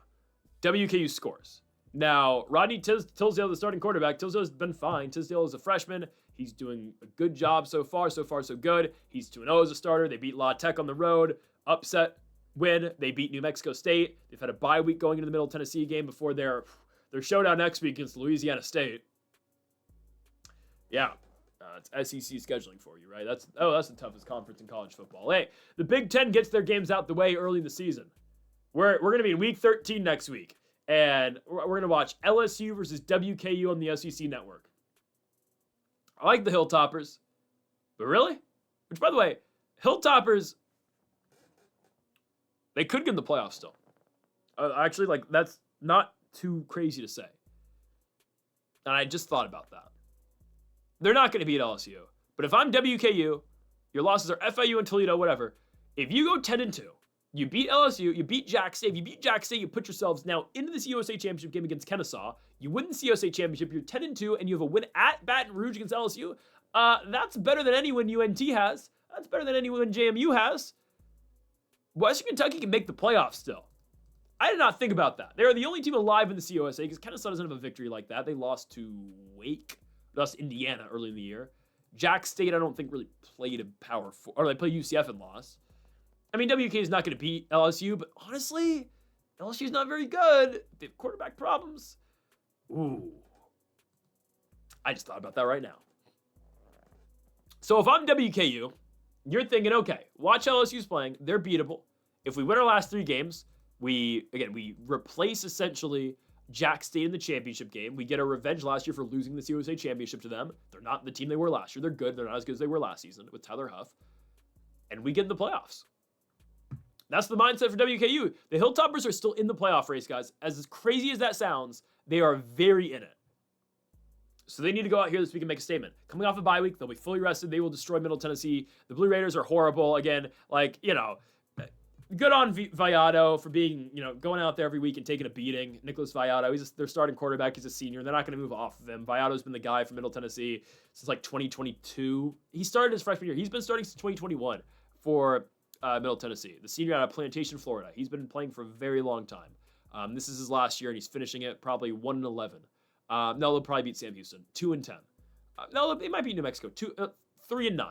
WKU scores. Now, Rodney Tisdale, the starting quarterback, Tisdale's been fine. Tisdale is a freshman. He's doing a good job so far. So far, so good. He's 2-0 as a starter. They beat La Tech on the road. Upset win. They beat New Mexico State. They've had a bye week going into the Middle Tennessee game before their showdown next week against Louisiana State. Yeah. It's SEC scheduling for you, right? That's the toughest conference in college football. Hey, the Big Ten gets their games out the way early in the season. We're going to be in week 13 next week, and we're going to watch LSU versus WKU on the SEC network. I like the Hilltoppers, but really? Which, by the way, Hilltoppers, they could get in the playoffs still. Actually, that's not too crazy to say. And I just thought about that. They're not going to beat LSU. But if I'm WKU, your losses are FIU and Toledo, whatever. If you go 10-2, you beat LSU, you beat Jack State. If you beat Jack State, you put yourselves now into the CUSA Championship game against Kennesaw. You win the CUSA Championship, you're 10-2, and you have a win at Baton Rouge against LSU. That's better than any win UNT has. That's better than any win JMU has. Western Kentucky can make the playoffs still. I did not think about that. They're the only team alive in the CUSA because Kennesaw doesn't have a victory like that. They lost to Wake. They lost to Indiana early in the year. Jack State, I don't think, really played a Power 4. Or they played UCF and lost. I mean, WK is not going to beat LSU, but honestly, LSU's not very good. They have quarterback problems. Ooh. I just thought about that right now. So if I'm WKU, you're thinking, okay, watch LSU's playing. They're beatable. If we win our last 3 games, we replace essentially Jack State in the championship game. We get a revenge last year for losing the CUSA championship to them. They're not the team they were last year. They're good. They're not as good as they were last season with Tyler Huff. And we get in the playoffs. That's the mindset for WKU. The Hilltoppers are still in the playoff race, guys. As crazy as that sounds, they are very in it. So they need to go out here this week and make a statement. Coming off a bye week, they'll be fully rested. They will destroy Middle Tennessee. The Blue Raiders are horrible. Again, good on Vallado for being, going out there every week and taking a beating. Nicholas Vallado, he's their starting quarterback. He's a senior. They're not going to move off of him. Vallado's been the guy for Middle Tennessee since 2022. He started his freshman year. He's been starting since 2021 for Middle Tennessee. The senior out of Plantation, Florida. He's been playing for a very long time. This is his last year, and he's finishing it probably 1-11. No, they'll probably beat Sam Houston 2-10. No, they might beat New Mexico 3-9.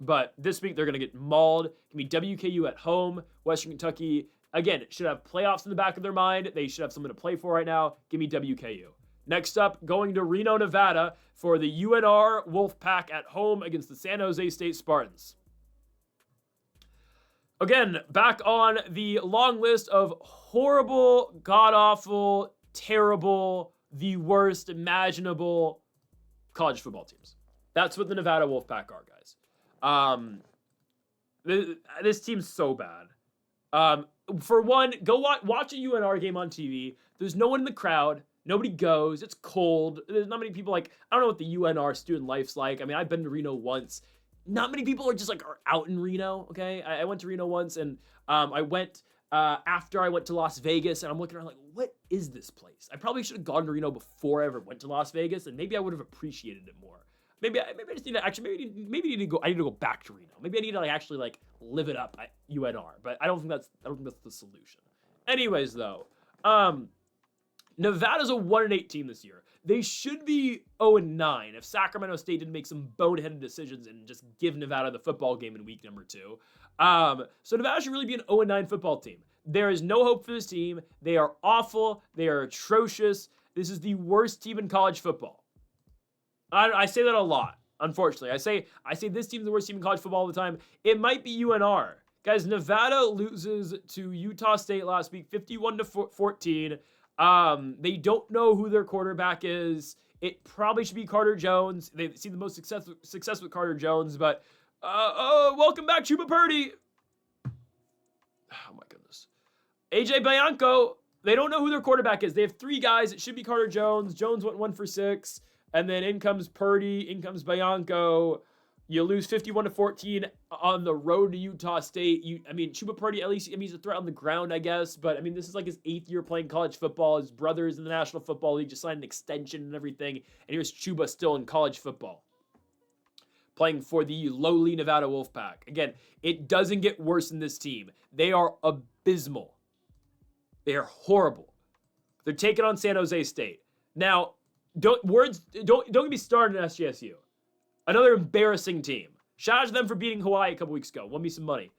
But this week they're gonna get mauled. Give me WKU at home. Western Kentucky again should have playoffs in the back of their mind. They should have something to play for right now. Give me WKU. Next up, going to Reno, Nevada for the UNR Wolfpack at home against the San Jose State Spartans. Again, back on the long list of horrible, god-awful, terrible, the worst imaginable college football teams. That's what the Nevada Wolfpack are, guys. This team's so bad. For one, go watch a UNR game on TV. There's no one in the crowd. Nobody goes. It's cold. There's not many people. Like, I don't know what the UNR student life's like. I mean, I've been to Reno once. Not many people are just like are out in Reno. Okay, I went to Reno once, and I went after I went to Las Vegas, and I'm looking around like, what is this place? I probably should have gone to Reno before I ever went to Las Vegas, and maybe I would have appreciated it more. Maybe I just need to actually maybe need to go. I need to go back to Reno. Maybe I need to actually live it up at UNR. But I don't think that's the solution. Anyways, though, Nevada's a 1-8 team this year. They should be 0-9 if Sacramento State didn't make some boneheaded decisions and just give Nevada the football game in week number 2. So Nevada should really be an 0-9 football team. There is no hope for this team. They are awful. They are atrocious. This is the worst team in college football. I say that a lot, unfortunately. I say this team's the worst team in college football all the time. It might be UNR. Guys, Nevada loses to Utah State last week, 51-14. They don't know who their quarterback is. It probably should be Carter Jones. They've seen the most success with Carter Jones, but welcome back, Chuba Purdy. Oh my goodness. AJ Bianco, they don't know who their quarterback is. They have 3 guys. It should be Carter Jones. Jones went 1 for 6. And then in comes Purdy, in comes Bianco. You lose 51-14 on the road to Utah State. Chuba Purdy, at least, he's a threat on the ground, I guess. But, this is like his 8th year playing college football. His brother's in the National Football League, just signed an extension and everything. And here's Chuba still in college football, playing for the lowly Nevada Wolfpack. Again, it doesn't get worse in this team. They are abysmal. They are horrible. They're taking on San Jose State. Now, don't get me started on SJSU. Another embarrassing team. Shout out to them for beating Hawaii a couple weeks ago. Won me some money.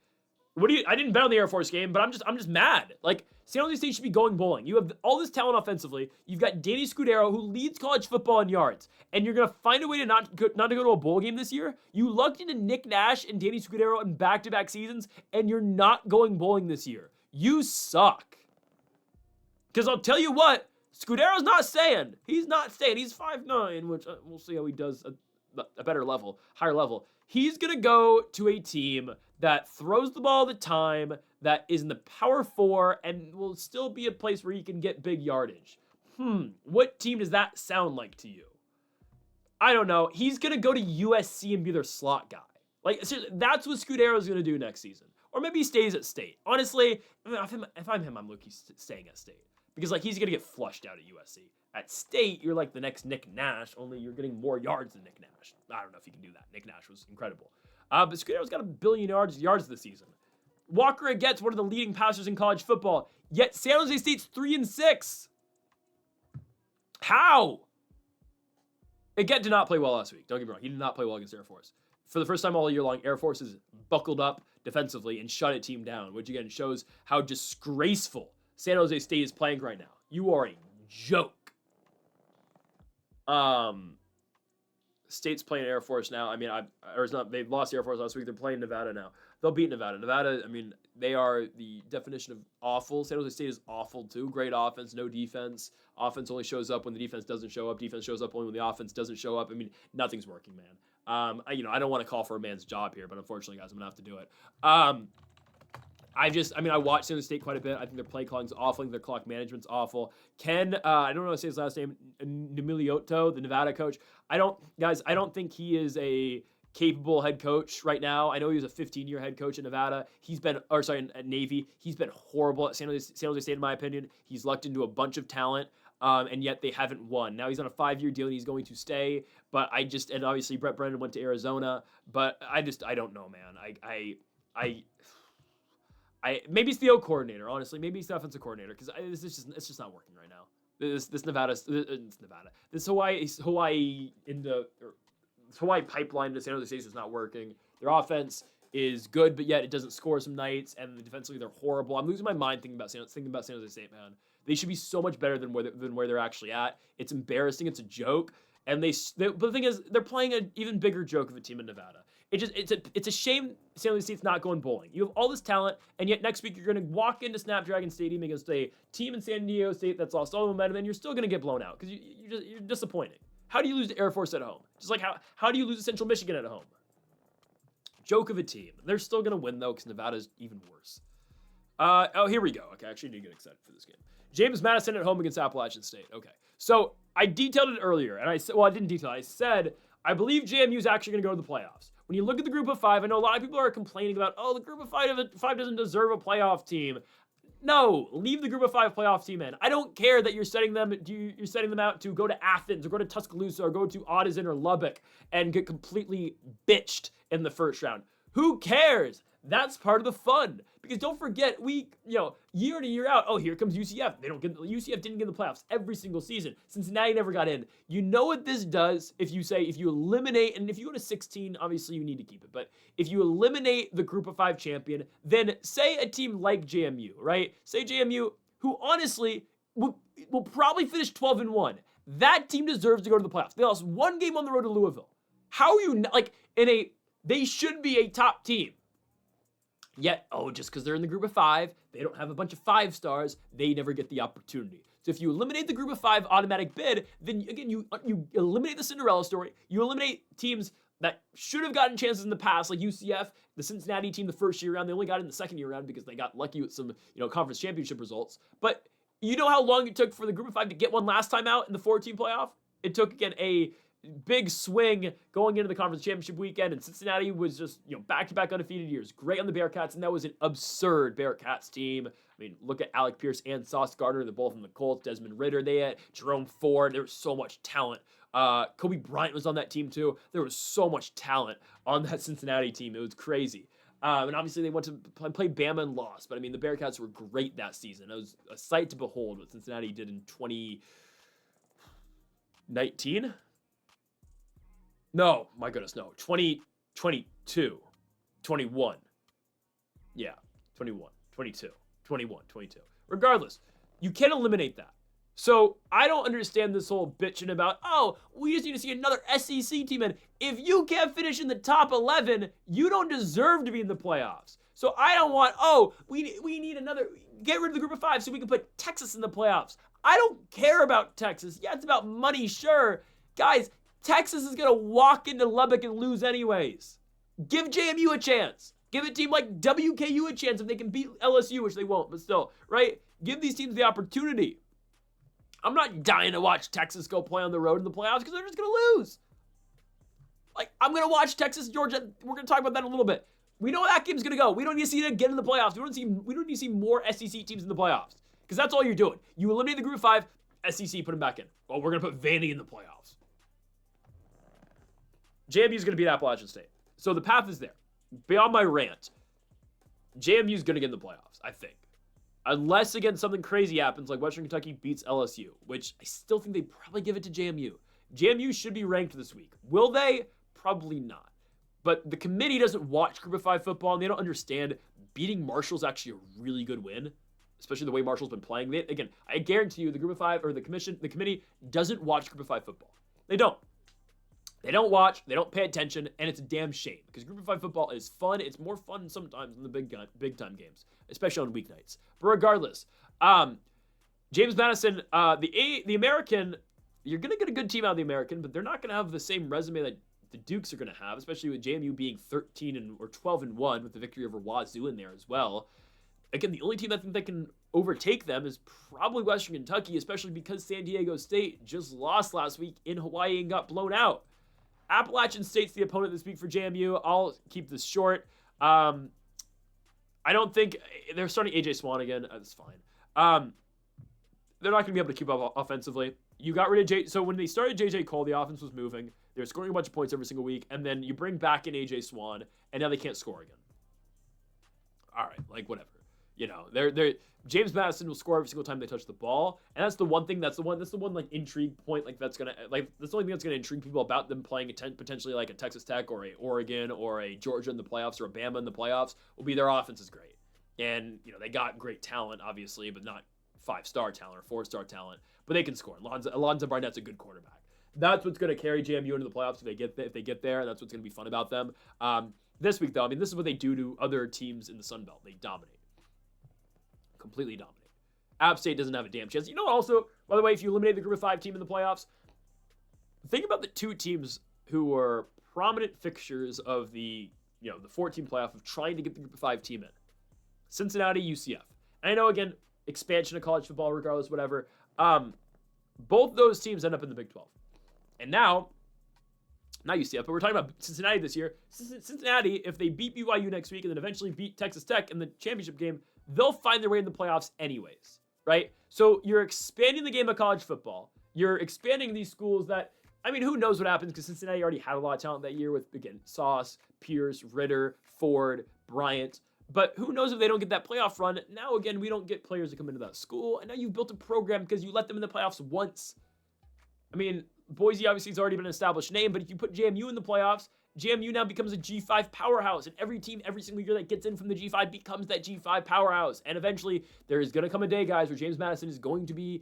I didn't bet on the Air Force game, but I'm just mad. Like, San Jose State should be going bowling. You have all this talent offensively. You've got Danny Scudero, who leads college football in yards, and you're gonna find a way to not to go to a bowl game this year. You lucked into Nick Nash and Danny Scudero in back-to-back seasons, and you're not going bowling this year. You suck. Because I'll tell you what, Scudero's not staying. He's not staying. He's 5'9", which we'll see how he does a better level, higher level. He's going to go to a team that throws the ball all the time, that is in the Power 4, and will still be a place where he can get big yardage. What team does that sound like to you? I don't know. He's going to go to USC and be their slot guy. Like, seriously, that's what Scudero's going to do next season. Or maybe he stays at State. Honestly, if I'm him, I'm looking staying at State. Because, he's going to get flushed out at USC. At State, you're like the next Nick Nash, only you're getting more yards than Nick Nash. I don't know if you can do that. Nick Nash was incredible. But Scudero's got 1 billion yards this season. Walker gets one of the leading passers in college football, yet San Jose State's 3-6. How? Again, did not play well last week. Don't get me wrong. He did not play well against Air Force. For the first time all year long, Air Force is buckled up defensively and shut a team down, which again shows how disgraceful San Jose State is playing right now. You are a joke. State's playing Air Force now. They lost Air Force last week. They're playing Nevada now. They'll beat Nevada. Nevada, they are the definition of awful. San Jose State is awful too. Great offense, no defense. Offense only shows up when the defense doesn't show up. Defense shows up only when the offense doesn't show up. Nothing's working, man. I don't want to call for a man's job here, but unfortunately, guys, I'm gonna have to do it. I watch San Jose State quite a bit. I think their play calling's awful. I think their clock management's awful. I don't know how to say his last name, Nemilioto, the Nevada coach. I don't think he is a capable head coach right now. I know he was a 15-year head coach in Nevada. At Navy. He's been horrible at San Jose State, in my opinion. He's lucked into a bunch of talent, and yet they haven't won. Now he's on a 5-year deal, and he's going to stay. But and obviously Brett Brennan went to Arizona. But I don't know, man. Maybe it's the O coordinator, honestly. Maybe it's the offensive coordinator, because it's just not working right now. This Hawaii pipeline to San Jose State is not working. Their offense is good, but yet it doesn't score some nights, and defensively they're horrible. I'm losing my mind thinking about San Jose State, man. They should be so much better than where they're actually at. It's embarrassing. It's a joke. And but the thing is, they're playing an even bigger joke of a team in Nevada. It's a shame San Jose State's not going bowling. You have all this talent, and yet next week you're going to walk into Snapdragon Stadium against a team in San Diego State that's lost all the momentum, and you're still going to get blown out because you're disappointing. How do you lose to Air Force at home? Just like how do you lose to Central Michigan at home? Joke of a team. They're still going to win, though, because Nevada's even worse. Here we go. Okay, I actually need to get excited for this game. James Madison at home against Appalachian State. Okay, so I detailed it earlier, and I said, well, I didn't detail it. I said, I believe JMU is actually going to go to the playoffs. When you look at the group of 5, I know a lot of people are complaining about, the group of 5 doesn't deserve a playoff team. No, leave the group of 5 playoff team in. I don't care that you're setting them out to go to Athens or go to Tuscaloosa or go to Audison or Lubbock and get completely bitched in the first round. Who cares? That's part of the fun. Because don't forget, year in and year out, here comes UCF. UCF didn't get the playoffs every single season. Cincinnati never got in. You know what this does if you eliminate, and if you go to 16, obviously you need to keep it. But if you eliminate the group of 5 champion, then say a team like JMU, right? Say JMU, who honestly will probably finish 12-1. That team deserves to go to the playoffs. They lost 1 game on the road to Louisville. How are you, they should be a top team. Yet, just because they're in the group of 5, they don't have a bunch of 5 stars, they never get the opportunity. So if you eliminate the group of 5 automatic bid, then again, you eliminate the Cinderella story. You eliminate teams that should have gotten chances in the past, like UCF, the Cincinnati team the first year round. They only got in the second year round because they got lucky with some, conference championship results. But you know how long it took for the group of 5 to get one last time out in the 4-team playoff? It took, again, a big swing going into the conference championship weekend, and Cincinnati was just, back-to-back undefeated years. Great on the Bearcats, and that was an absurd Bearcats team. I mean, look at Alec Pierce and Sauce Gardner. They're both on the Colts. Desmond Ritter, they had Jerome Ford. There was so much talent. Kobe Bryant was on that team, too. There was so much talent on that Cincinnati team. It was crazy. And obviously, they went to play Bama and lost. But, I mean, the Bearcats were great that season. It was a sight to behold what Cincinnati did in 2019. No, my goodness, no. 2022. 21. Yeah, 21, 22, 21, 22. Regardless, you can't eliminate that. So I don't understand this whole bitching about, we just need to see another SEC team in. If you can't finish in the top 11, you don't deserve to be in the playoffs. So I don't want, we need another, get rid of the group of 5 so we can put Texas in the playoffs. I don't care about Texas. Yeah, it's about money, sure. Guys, Texas is going to walk into Lubbock and lose anyways. Give JMU a chance. Give a team like WKU a chance if they can beat LSU, which they won't, but still, right? Give these teams the opportunity. I'm not dying to watch Texas go play on the road in the playoffs because they're just going to lose. I'm going to watch Texas, Georgia. We're going to talk about that in a little bit. We know how that game's going to go. We don't need to see them get in the playoffs. We don't need to see more SEC teams in the playoffs because that's all you're doing. You eliminate the group of 5, SEC, put them back in. We're going to put Vandy in the playoffs. JMU is going to beat Appalachian State. So the path is there. Beyond my rant, JMU is going to get in the playoffs, I think. Unless, again, something crazy happens, like Western Kentucky beats LSU, which I still think they probably give it to JMU. JMU should be ranked this week. Will they? Probably not. But the committee doesn't watch Group of 5 football, and they don't understand beating Marshall's actually a really good win, especially the way Marshall's been playing. Again, I guarantee you the Group of 5, or the committee doesn't watch Group of 5 football. They don't. They don't watch, they don't pay attention, and it's a damn shame because Group of 5 football is fun. It's more fun sometimes than the big time games, especially on weeknights. But regardless, James Madison, the American, you're going to get a good team out of the American, but they're not going to have the same resume that the Dukes are going to have, especially with JMU being 12-1 with the victory over Wazoo in there as well. Again, the only team I think that can overtake them is probably Western Kentucky, especially because San Diego State just lost last week in Hawaii and got blown out. Appalachian State's the opponent this week for JMU. I'll keep this short. I don't think they're starting AJ Swan again. That's fine. They're not going to be able to keep up offensively. You got rid of so when they started JJ Cole, the offense was moving. They were scoring a bunch of points every single week, and then you bring back in AJ Swan, and now they can't score again. All right, whatever. they're James Madison will score every single time they touch the ball, and that's the one like intrigue point, like that's the only thing that's gonna intrigue people about them playing potentially like a Texas Tech or a Oregon or a Georgia in the playoffs or a Bama in the playoffs will be their offense is great, and they got great talent obviously, but not 5-star talent or 4-star talent, but they can score. Alonzo Barnett's a good quarterback. That's what's gonna carry JMU into the playoffs if they get there. That's what's gonna be fun about them. This week though, this is what they do to other teams in the Sun Belt. They dominate. Completely dominate. App State doesn't have a damn chance. Also, by the way, if you eliminate the group of 5 team in the playoffs, think about the 2 teams who were prominent fixtures of the 14 playoff of trying to get the group of 5 team in. Cincinnati, UCF. And I know, again, expansion of college football, regardless, whatever. Both those teams end up in the Big 12. And now, not UCF, but we're talking about Cincinnati this year. Cincinnati, if they beat BYU next week and then eventually beat Texas Tech in the championship game, they'll find their way in the playoffs anyways, right? So you're expanding the game of college football. You're expanding these schools that, who knows what happens, because Cincinnati already had a lot of talent that year with, again, Sauce, Pierce, Ritter, Ford, Bryant. But who knows if they don't get that playoff run. Now, again, we don't get players that come into that school. And now you've built a program because you let them in the playoffs once. Boise obviously has already been an established name, but if you put JMU in the playoffs, JMU now becomes a G5 powerhouse, and every team every single year that gets in from the G5 becomes that G5 powerhouse. And eventually, there is going to come a day, guys, where James Madison is going to be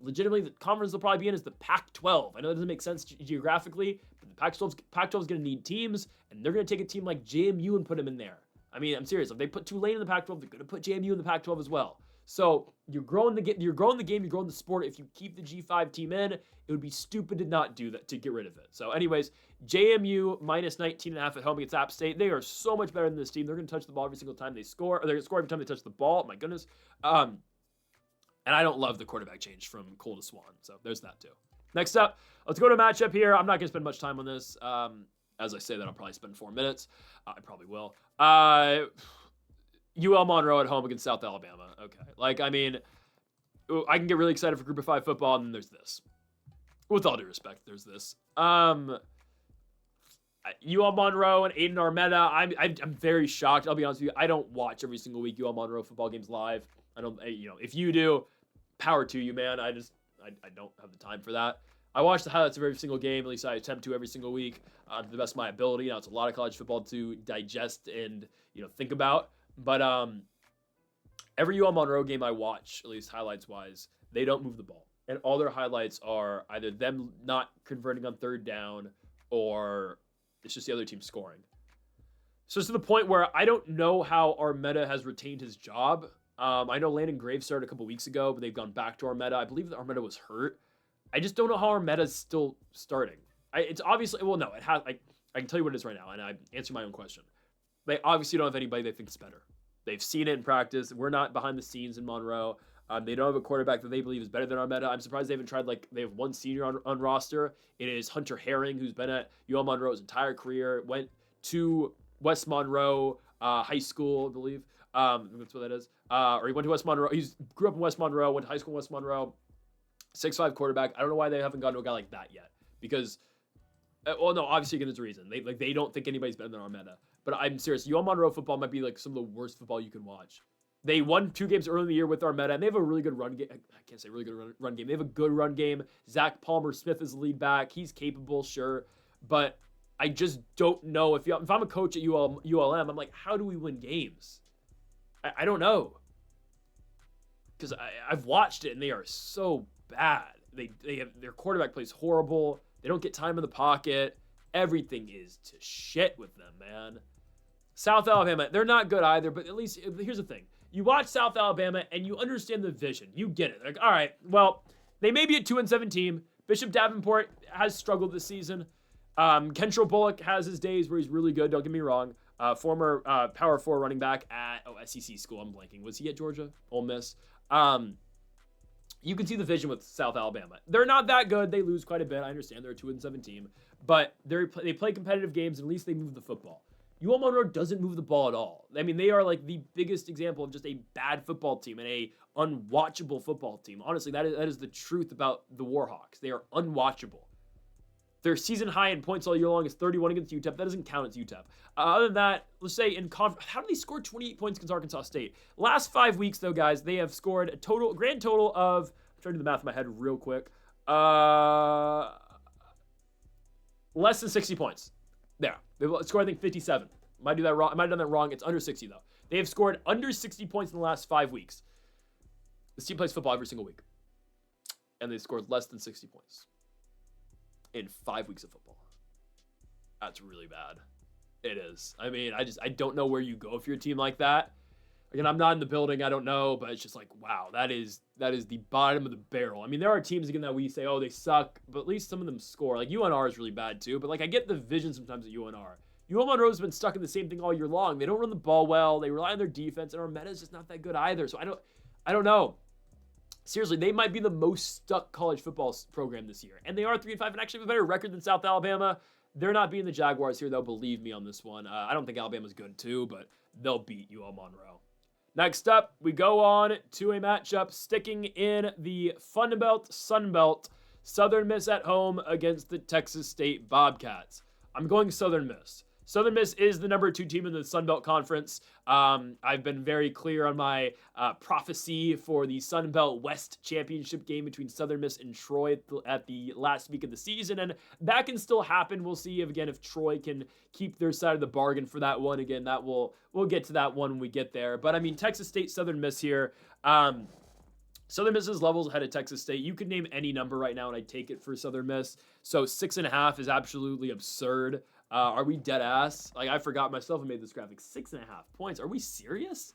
legitimately, the conference they'll probably be in is the Pac-12. I know that doesn't make sense geographically, but the Pac-12 is going to need teams, and they're going to take a team like JMU and put them in there. I'm serious. If they put Tulane in the Pac-12, they're going to put JMU in the Pac-12 as well. So you're growing the game, you're growing the sport. If you keep the G5 team in, it would be stupid to not do that, to get rid of it. So anyways, JMU minus 19.5 at home against App State. They are so much better than this team. They're going to touch the ball every single time they score, or they're going to score every time they touch the ball. My goodness. And I don't love the quarterback change from Cole to Swan. So there's that too. Next up, let's go to a matchup here. I'm not going to spend much time on this. As I say that, I'll probably spend 4 minutes. I probably will. UL Monroe at home against South Alabama. Okay. I can get really excited for Group of 5 football, and then there's this. With all due respect, there's this. UL Monroe and Aiden Armetta. I'm very shocked. I'll be honest with you. I don't watch every single week UL Monroe football games live. I don't. If you do, power to you, man. I don't have the time for that. I watch the highlights of every single game. At least I attempt to every single week to the best of my ability. Now it's a lot of college football to digest and think about. But every UL Monroe game I watch, at least highlights-wise, they don't move the ball. And all their highlights are either them not converting on third down or it's just the other team scoring. So it's to the point where I don't know how Armetta has retained his job. I know Landon Graves started a couple weeks ago, but they've gone back to Armetta. I believe that Armetta was hurt. I just don't know how Armetta's still starting. It's obviously, it has, I can tell you what it is right now, and I answer my own question. They obviously don't have anybody they think is better. They've seen it in practice. We're not behind the scenes in Monroe. They don't have a quarterback that they believe is better than Armetta. I'm surprised they haven't tried, they have one senior on roster. It is Hunter Herring, who's been at UL Monroe his entire career, went to West Monroe High School, I believe. That's what that is. Or he went to West Monroe. He grew up in West Monroe, went to high school in West Monroe. 6'5" quarterback. I don't know why they haven't gone to a guy like that yet. Because, obviously, again, there's a reason. They don't think anybody's better than Armetta. But I'm serious. UL Monroe football might be some of the worst football you can watch. They won 2 games early in the year with Armetta, and they have a really good run game. I can't say really good run game. They have a good run game. Zach Palmer-Smith is the lead back. He's capable, sure. But I just don't know. If I'm a coach at ULM, I'm like, how do we win games? I don't know. Because I've watched it, and they are so bad. Their quarterback plays horrible. They don't get time in the pocket. Everything is to shit with them, man. South Alabama, they're not good either, but at least, here's the thing. You watch South Alabama, and you understand the vision. You get it. All right, well, they may be a 2-7 team. Bishop Davenport has struggled this season. Kentrell Bullock has his days where he's really good, don't get me wrong. Former Power 4 running back at SEC school, I'm blanking. Was he at Georgia? Ole Miss. You can see the vision with South Alabama. They're not that good. They lose quite a bit. I understand they're a 2-7 team. But they play competitive games, and at least they move the football. UL Monroe doesn't move the ball at all. They are the biggest example of just a bad football team and a unwatchable football team. Honestly, that is the truth about the Warhawks. They are unwatchable. Their season high in points all year long is 31 against UTEP. That doesn't count as UTEP. Other than that, let's say in how did they score 28 points against Arkansas State? Last 5 weeks, though, guys, they have scored a grand total of, I'm trying to do the math in my head real quick, less than 60 points. There. They've scored, I think, 57. Might do that wrong. I might have done that wrong. It's under 60, though. They have scored under 60 points in the last 5 weeks. This team plays football every single week. And they scored less than 60 points in 5 weeks of football. That's really bad. It is. I mean, I don't know where you go if you're a team like that. Again, I'm not in the building. I don't know, but it's just like, wow, that is the bottom of the barrel. I mean, there are teams, again, that we say, oh, they suck, but at least some of them score. Like, UNR is really bad, too. But, like, I get the vision sometimes at UNR. UL Monroe's been stuck in the same thing all year long. They don't run the ball well. They rely on their defense, and our meta is just not that good either. So I don't know. Seriously, they might be the most stuck college football program this year. And they are 3-5 and actually have a better record than South Alabama. They're not beating the Jaguars here, though. Believe me on this one. I don't think Alabama's good, too, but they'll beat UL Monroe. Next up, we go on to a matchup sticking in the Fun Belt, Sun Belt. Southern Miss at home against the Texas State Bobcats. I'm going Southern Miss. Southern Miss is the number 2 team in the Sun Belt Conference. I've been very clear on my prophecy for the Sun Belt West Championship game between Southern Miss and Troy at the last week of the season, and that can still happen. We'll see if Troy can keep their side of the bargain for that one. Again, we'll get to that one when we get there. But I mean, Texas State, Southern Miss here. Southern Miss's levels ahead of Texas State. You could name any number right now, and I'd take it for Southern Miss. So 6.5 is absolutely absurd. Are we dead ass? Like, I forgot myself and made this graphic. 6.5 points. Are we serious?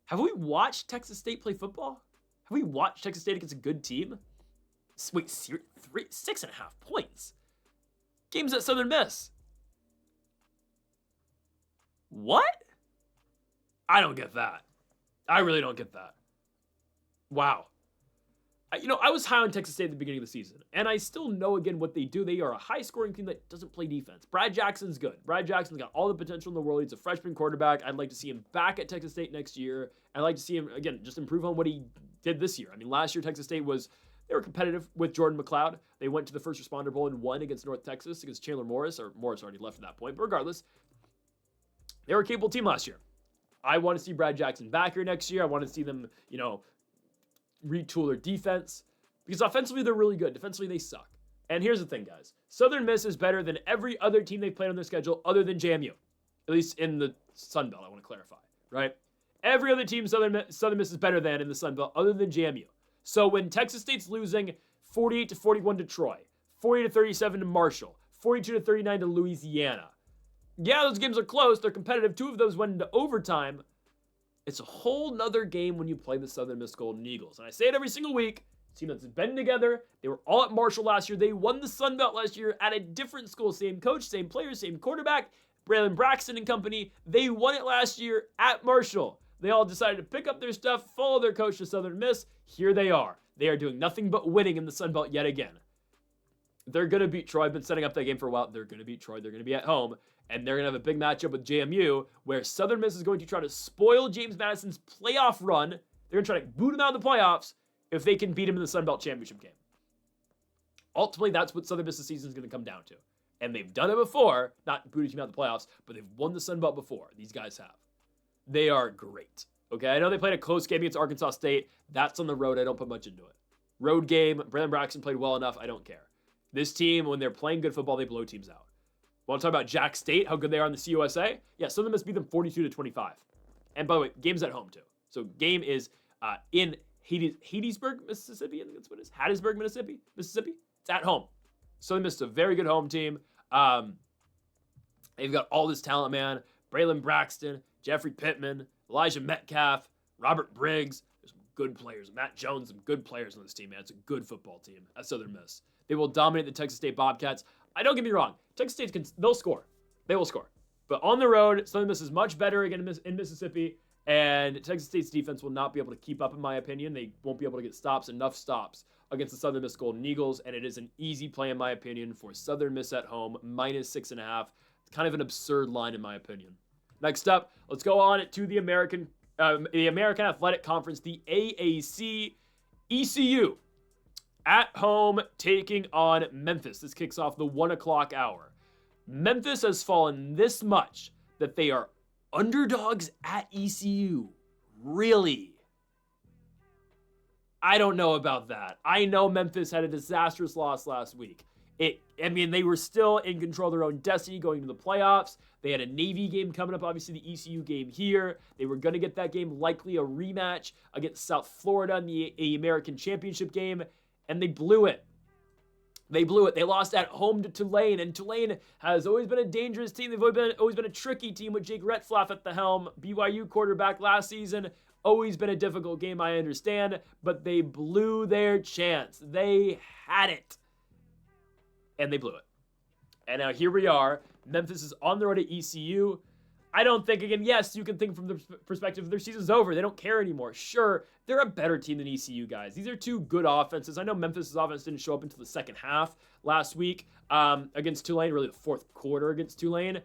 Have we watched Texas State play football? Have we watched Texas State against a good team? Wait, 6.5 points? Games at Southern Miss. What? I don't get that. I really don't get that. Wow. I was high on Texas State at the beginning of the season, and I still know, again, what they do. They are a high-scoring team that doesn't play defense. Brad Jackson's good. Brad Jackson's got all the potential in the world. He's a freshman quarterback. I'd like to see him back at Texas State next year. I'd like to see him, again, just improve on what he did this year. I mean, last year, Texas State they were competitive with Jordan McLeod. They went to the First Responder Bowl and won against North Texas, against Chandler Morris, or Morris already left at that point. But regardless, they were a capable team last year. I want to see Brad Jackson back here next year. I want to see them, retool their defense. Because offensively, they're really good. Defensively, they suck. And here's the thing, guys. Southern Miss is better than every other team they've played on their schedule other than JMU. At least in the Sun Belt, I want to clarify, right? Every other team Southern Miss is better than in the Sun Belt other than JMU. So when Texas State's losing 48-41 to Troy, 40-37 to Marshall, 42-39 to Louisiana. Yeah, those games are close. They're competitive. 2 of those went into overtime. It's a whole nother game when you play the Southern Miss Golden Eagles. And I say it every single week. Team that's been together. They were all at Marshall last year. They won the Sun Belt last year at a different school. Same coach, same players, same quarterback. Braylon Braxton and company. They won it last year at Marshall. They all decided to pick up their stuff, follow their coach to Southern Miss. Here they are. They are doing nothing but winning in the Sun Belt yet again. They're going to beat Troy. I've been setting up that game for a while. They're going to beat Troy. They're going to be at home. And they're going to have a big matchup with JMU where Southern Miss is going to try to spoil James Madison's playoff run. They're going to try to boot him out of the playoffs if they can beat him in the Sun Belt Championship game. Ultimately, that's what Southern Miss's season is going to come down to. And they've done it before, not booted him out of the playoffs, but they've won the Sun Belt before. These guys have. They are great. Okay, I know they played a close game against Arkansas State. That's on the road. I don't put much into it. Road game, Braylon Braxton played well enough. I don't care. This team, when they're playing good football, they blow teams out. Want to talk about Jack State, how good they are in the CUSA? Yeah, Southern Miss beat them 42-25. And by the way, game's at home too. So game is in Hattiesburg, Mississippi. I think that's what it is. Hattiesburg, Mississippi. It's at home. Southern Miss is a very good home team. They've got all this talent, man. Braylon Braxton, Jeffrey Pittman, Elijah Metcalf, Robert Briggs. There's some good players. Matt Jones, some good players on this team, man. It's a good football team at Southern Miss. They will dominate the Texas State Bobcats. Don't get me wrong. Texas State, they'll score. They will score. But on the road, Southern Miss is much better again in Mississippi. And Texas State's defense will not be able to keep up, in my opinion. They won't be able to get enough stops against the Southern Miss Golden Eagles. And it is an easy play, in my opinion, for Southern Miss at home, -6.5. It's kind of an absurd line, in my opinion. Next up, let's go on to the American Athletic Conference, the AAC. ECU At home, taking on Memphis. This kicks off the 1 o'clock hour. Memphis has fallen this much that they are underdogs at ECU. Really? I don't know about that. I know Memphis had a disastrous loss last week. They were still in control of their own destiny going to the playoffs. They had a Navy game coming up, obviously the ECU game here. They were going to get that game, likely a rematch against South Florida in the American Championship game, and they blew it. They lost at home to Tulane, and Tulane has always been a dangerous team. They've always been a tricky team with Jake Retzlaff at the helm. BYU quarterback last season. Always been a difficult game, I understand, but they blew their chance. They had it, and they blew it. And now here we are. Memphis is on the road at ECU. I don't think, again, yes, you can think from the perspective their season's over. They don't care anymore. Sure, they're a better team than ECU, guys. These are two good offenses. I know Memphis' offense didn't show up until the second half last week against Tulane, really the fourth quarter against Tulane.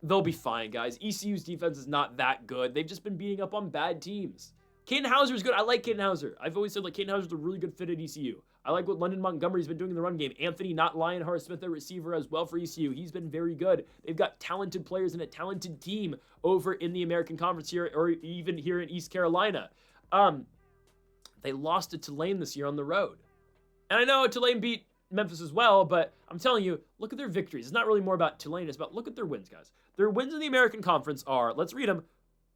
They'll be fine, guys. ECU's defense is not that good. They've just been beating up on bad teams. Caden Hauser's good. I like Caden Hauser. I've always said, Caden Hauser's a really good fit at ECU. I like what London Montgomery's been doing in the run game. Anthony, not Lionheart Smith, their receiver as well for ECU. He's been very good. They've got talented players and a talented team over in the American Conference here, or even here in East Carolina. They lost to Tulane this year on the road. And I know Tulane beat Memphis as well, but I'm telling you, look at their victories. It's not really more about Tulane. It's about, look at their wins, guys. Their wins in the American Conference are, let's read them.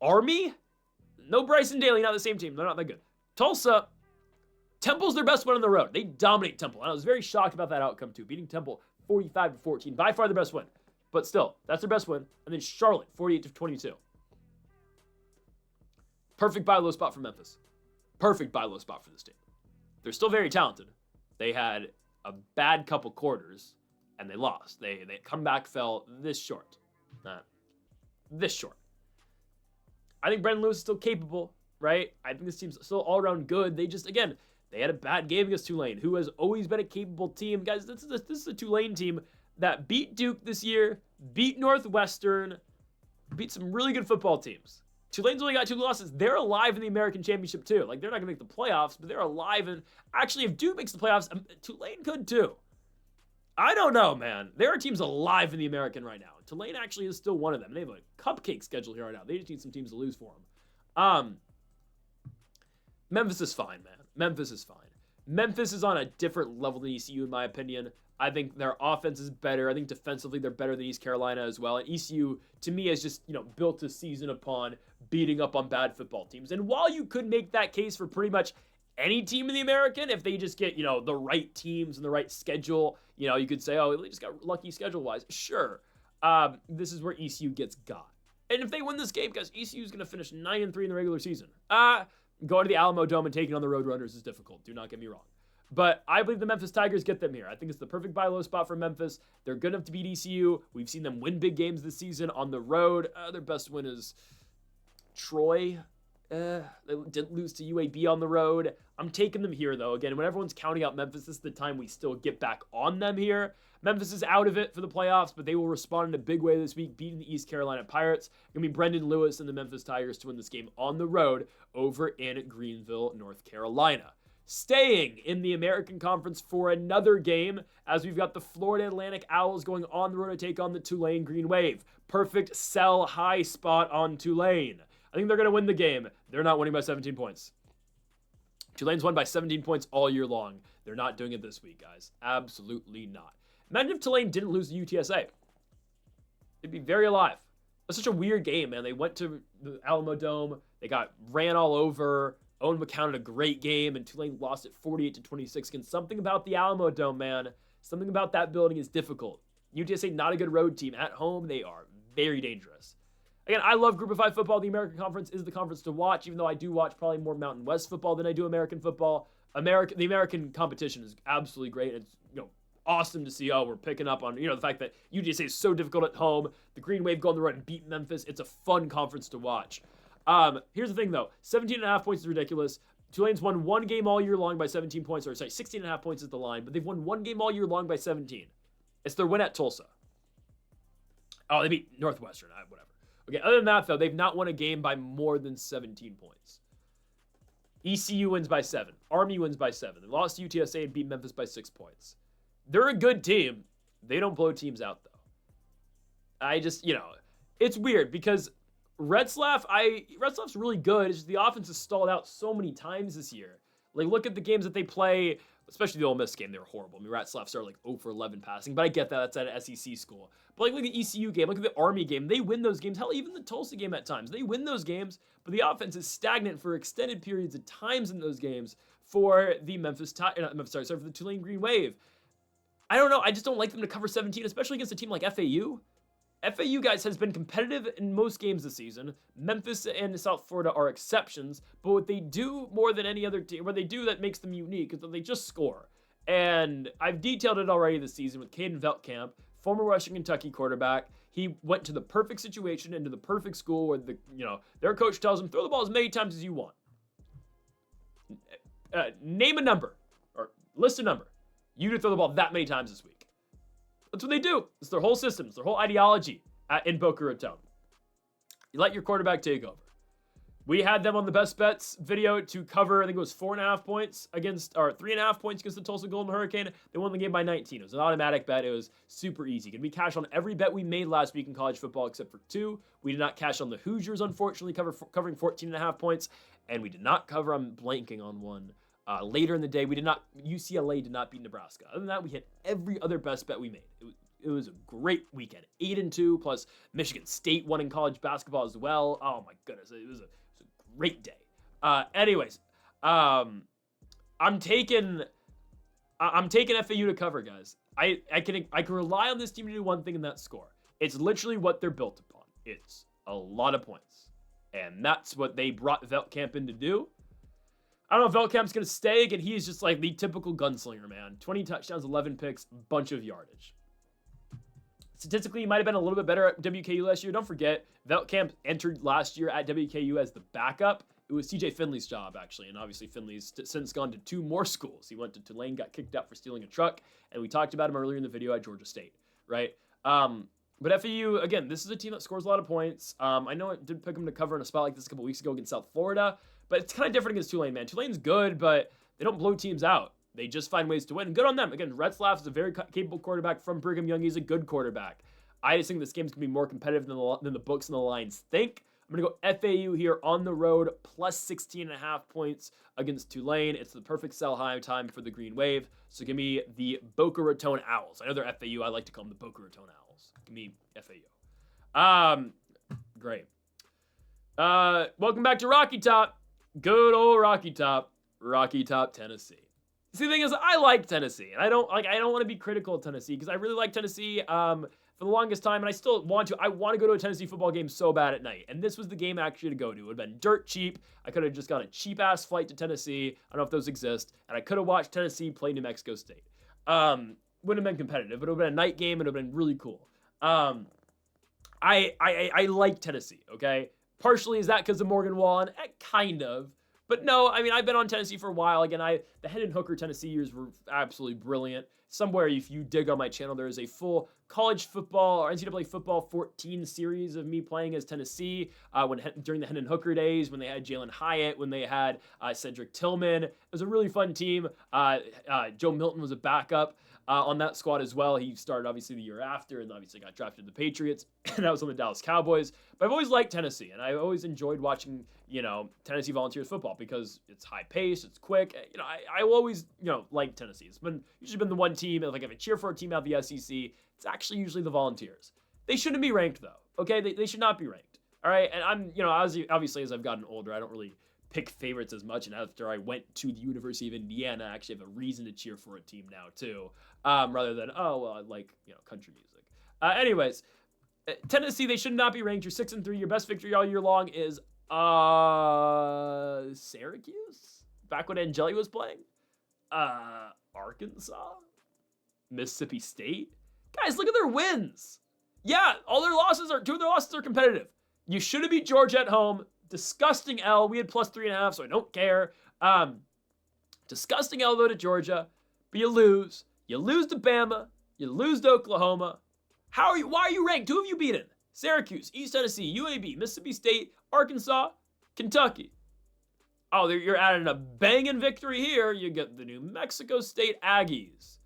Army, no Bryson Daly, not the same team. They're not that good. Tulsa, Temple's their best win on the road. They dominate Temple. And I was very shocked about that outcome, too. Beating Temple 45-14. By far the best win. But still, that's their best win. And then Charlotte, 48-22. Perfect buy low spot for Memphis. Perfect buy low spot for this team. They're still very talented. They had a bad couple quarters, and they lost. They comeback fell this short. This short. I think Brendan Lewis is still capable, right? I think this team's still all-around good. They just, again, they had a bad game against Tulane, who has always been a capable team. Guys, this is a Tulane team that beat Duke this year, beat Northwestern, beat some really good football teams. Tulane's only got 2 losses. They're alive in the American Championship, too. They're not going to make the playoffs, but they're alive. And actually, if Duke makes the playoffs, Tulane could, too. I don't know, man. There are teams alive in the American right now. Tulane actually is still one of them. They have a cupcake schedule here right now. They just need some teams to lose for them. Memphis is fine, man. Memphis is fine. Memphis is on a different level than ECU, in my opinion. I think their offense is better. I think defensively they're better than East Carolina as well. And ECU, to me, has just, built a season upon beating up on bad football teams. And while you could make that case for pretty much any team in the American, if they just get, the right teams and the right schedule, you could say, oh, they just got lucky schedule-wise. Sure. This is where ECU gets got. And if they win this game, guys, ECU is going to finish 9-3 in the regular season. Going to the Alamo Dome and taking on the Roadrunners is difficult. Do not get me wrong. But I believe the Memphis Tigers get them here. I think it's the perfect buy low spot for Memphis. They're good enough to beat ECU. We've seen them win big games this season on the road. Their best win is Troy. They did lose to UAB on the road. I'm taking them here, though. Again, when everyone's counting out Memphis, this is the time we still get back on them here. Memphis is out of it for the playoffs, but they will respond in a big way this week, beating the East Carolina Pirates. It's going to be Brendan Lewis and the Memphis Tigers to win this game on the road over in Greenville, North Carolina. Staying in the American Conference for another game, as we've got the Florida Atlantic Owls going on the road to take on the Tulane Green Wave. Perfect sell high spot on Tulane. I think they're going to win the game. They're not winning by 17 points. Tulane's won by 17 points all year long. They're not doing it this week, guys. Absolutely not. Imagine if Tulane didn't lose the UTSA. They'd be very alive. That's such a weird game, man. They went to the Alamo Dome. They got ran all over. Owen McCown had a great game, and Tulane lost it 48-26. Again, something about the Alamo Dome, man. Something about that building is difficult. UTSA, not a good road team. At home, they are very dangerous. Again, I love Group of 5 football. The American Conference is the conference to watch, even though I do watch probably more Mountain West football than I do American football. The American competition is absolutely great. It's awesome to see. We're picking up on the fact that UTSA is so difficult at home. The Green Wave go on the road and beat Memphis. It's a fun conference to watch. Here's the thing, though. 17.5 points is ridiculous. Tulane's won one game all year long by 17 points. 16.5 points is the line, but they've won one game all year long by 17. It's their win at Tulsa. Oh, they beat Northwestern. Whatever. Okay, other than that, though, they've not won a game by more than 17 points. ECU wins by 7. Army wins by 7. They lost to UTSA and beat Memphis by 6 points. They're a good team. They don't blow teams out, though. I just, it's weird because Retzlaff's really good. It's just the offense has stalled out so many times this year. Like, look at the games that they play, especially the Ole Miss game. They were horrible. I mean, Retzlaff started like 0 for 11 passing, but I get that. That's at an SEC school. But like, look at the ECU game. Look at the Army game. They win those games. Hell, even the Tulsa game at times. They win those games, but the offense is stagnant for extended periods of times in those games for the for the Tulane Green Wave. I don't know. I just don't like them to cover 17, especially against a team like FAU. FAU, guys, has been competitive in most games this season. Memphis and South Florida are exceptions, but what they do more than any other team, what they do that makes them unique is that they just score. And I've detailed it already this season with Caden Veltkamp, former Western Kentucky quarterback. He went to the perfect situation, into the perfect school where their coach tells him, throw the ball as many times as you want. Name a number, or list a number. You to throw the ball that many times this week. That's what they do. It's their whole system. It's their whole ideology in Boca Raton. You let your quarterback take over. We had them on the best bets video to cover, I think it was 4.5 points against, or 3.5 points against the Tulsa Golden Hurricane. They won the game by 19. It was an automatic bet. It was super easy. Can we cash on every bet we made last week in college football except for 2? We did not cash on the Hoosiers, unfortunately, covering 14.5 points. And we did not cover, I'm blanking on one. Later in the day, UCLA did not beat Nebraska. Other than that, we hit every other best bet we made. It was a great weekend. 8-2, plus Michigan State won in college basketball as well. Oh my goodness, it was a great day. Anyways, I'm taking FAU to cover, guys. I can rely on this team to do one thing, and that's score. It's literally what they're built upon. It's a lot of points, and that's what they brought Veltkamp in to do. I don't know if Veltkamp's going to stay. Again, he's just like the typical gunslinger, man. 20 touchdowns, 11 picks, bunch of yardage. Statistically, he might have been a little bit better at WKU last year. Don't forget, Veltkamp entered last year at WKU as the backup. It was TJ Finley's job, actually, and obviously Finley's since gone to 2 more schools. He went to Tulane, got kicked out for stealing a truck, and we talked about him earlier in the video at Georgia State, right? But FAU, again, this is a team that scores a lot of points. I know it did pick them to cover in a spot like this a couple weeks ago against South Florida, but it's kind of different against Tulane, man. Tulane's good, but they don't blow teams out. They just find ways to win. And good on them. Again, Retzlaff is a very capable quarterback from Brigham Young. He's a good quarterback. I just think this game's going to be more competitive than the books and the lines think. I'm going to go FAU here on the road, plus 16.5 points against Tulane. It's the perfect sell high time for the Green Wave. So give me the Boca Raton Owls. I know they're FAU. I like to call them the Boca Raton Owls. Give me FAU. Great. Welcome back to Rocky Top. Good old Rocky Top. Rocky Top, Tennessee. See, the thing is, I like Tennessee, and I don't want to be critical of Tennessee because I really like Tennessee for the longest time, and I still want to. I want to go to a Tennessee football game so bad at night, and this was the game actually to go to. It would have been dirt cheap. I could have just got a cheap-ass flight to Tennessee. I don't know if those exist, and I could have watched Tennessee play New Mexico State. Wouldn't have been competitive, but it would have been a night game, and it would have been really cool. I like Tennessee, okay? Partially is that because of Morgan Wallen? Kind of. But no, I mean, I've been on Tennessee for a while. Again, the Hendon Hooker Tennessee years were absolutely brilliant. Somewhere, if you dig on my channel, there is a full college football or NCAA football 14 series of me playing as Tennessee during the Hendon Hooker days, when they had Jalen Hyatt, when they had Cedric Tillman. It was a really fun team. Joe Milton was a backup on that squad as well. He started, obviously, the year after and obviously got drafted to the Patriots. And I was on the Dallas Cowboys. But I've always liked Tennessee, and I've always enjoyed watching, Tennessee Volunteers football because it's high-paced, it's quick. I will always, like Tennessee. It's usually been the one team, like if I cheer for a team out of the SEC, it's actually usually the Volunteers. They shouldn't be ranked, though, okay? They should not be ranked, all right? And I'm, obviously, as I've gotten older, I don't really pick favorites as much, and after I went to the University of Indiana, I actually have a reason to cheer for a team now, too, rather than, I like, country music. Anyways, Tennessee, they should not be ranked. You're 6-3. Your best victory all year long is Syracuse? Back when Angeli was playing? Arkansas? Mississippi State? Guys, look at their wins. Yeah, two of their losses are competitive. You should have beat Georgia at home. Disgusting L. We had plus 3.5, so I don't care. Disgusting L, though, to Georgia. But you lose. You lose to Bama. You lose to Oklahoma. Why are you ranked? Who have you beaten? Syracuse, East Tennessee, UAB, Mississippi State, Arkansas, Kentucky. Oh, you're adding a banging victory here. You get the New Mexico State Aggies.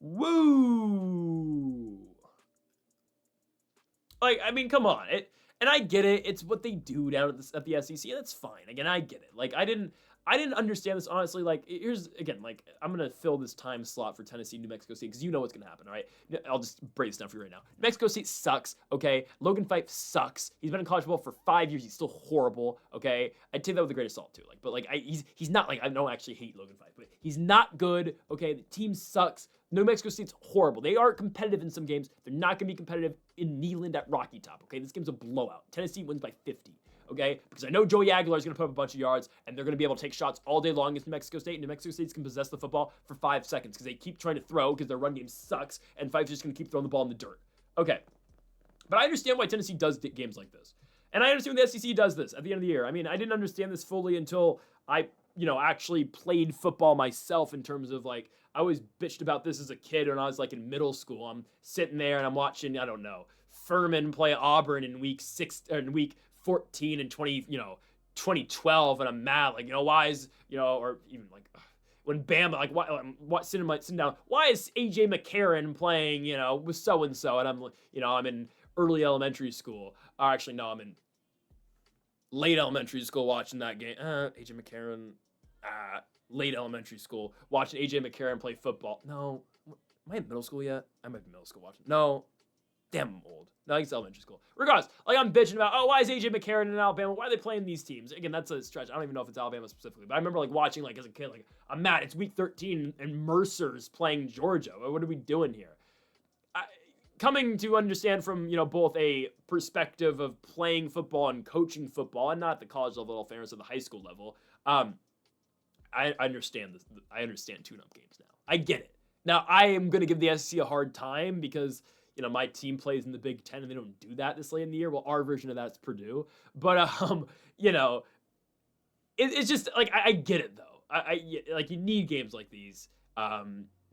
Woo! Like, I mean, come on. And I get it. It's what they do down at the SEC. And that's fine. Again, I get it. Like, I didn't understand this, honestly. Like, here's, again, like, I'm going to fill this time slot for Tennessee, New Mexico State, because you know what's going to happen, all right? I'll just break this down for you right now. New Mexico State sucks, okay? Logan Fife sucks. He's been in college football for 5 years. He's still horrible, okay? I'd take that with a grain of salt, too. Like, but, like, he's not, like, I don't actually hate Logan Fife, but he's not good, okay? The team sucks. New Mexico State's horrible. They are competitive in some games. They're not going to be competitive in Neyland at Rocky Top, okay? This game's a blowout. Tennessee wins by 50, okay? Because I know Joey Aguilar is going to put up a bunch of yards, and they're going to be able to take shots all day long against New Mexico State. New Mexico State can possess the football for 5 seconds because they keep trying to throw because their run game sucks, and Fife's just going to keep throwing the ball in the dirt. Okay. But I understand why Tennessee does games like this. And I understand when the SEC does this at the end of the year. I mean, I didn't understand this fully until I, actually played football myself in terms of, like, I always bitched about this as a kid when I was, like, in middle school. I'm sitting there and I'm watching, I don't know, Furman play Auburn in week 14 and 2012, and I'm mad, like, why is, or even, like, when Bama, like, sitting down, why is AJ McCarron playing, with so-and-so, and I'm, I'm in early elementary school, or actually, no, I'm in late elementary school watching that game, AJ McCarron, late elementary school, watching AJ McCarron play football. No, am I in middle school yet? I might be middle school watching. No, damn, I'm old. No, I think it's elementary school. Regardless, like, I'm bitching about, why is AJ McCarron in Alabama? Why are they playing these teams? Again, that's a stretch. I don't even know if it's Alabama specifically, but I remember, like, watching, like, as a kid, like, I'm mad. It's week 13 and Mercer's playing Georgia. What are we doing here? Coming to understand from, both a perspective of playing football and coaching football, and not at the college level, all fairness, at the high school level, I understand this. I understand tune-up games now. I get it. Now, I am going to give the SEC a hard time because, my team plays in the Big Ten and they don't do that this late in the year. Well, our version of that's Purdue. But, it's just, like, I get it, though. Like, you need games like these.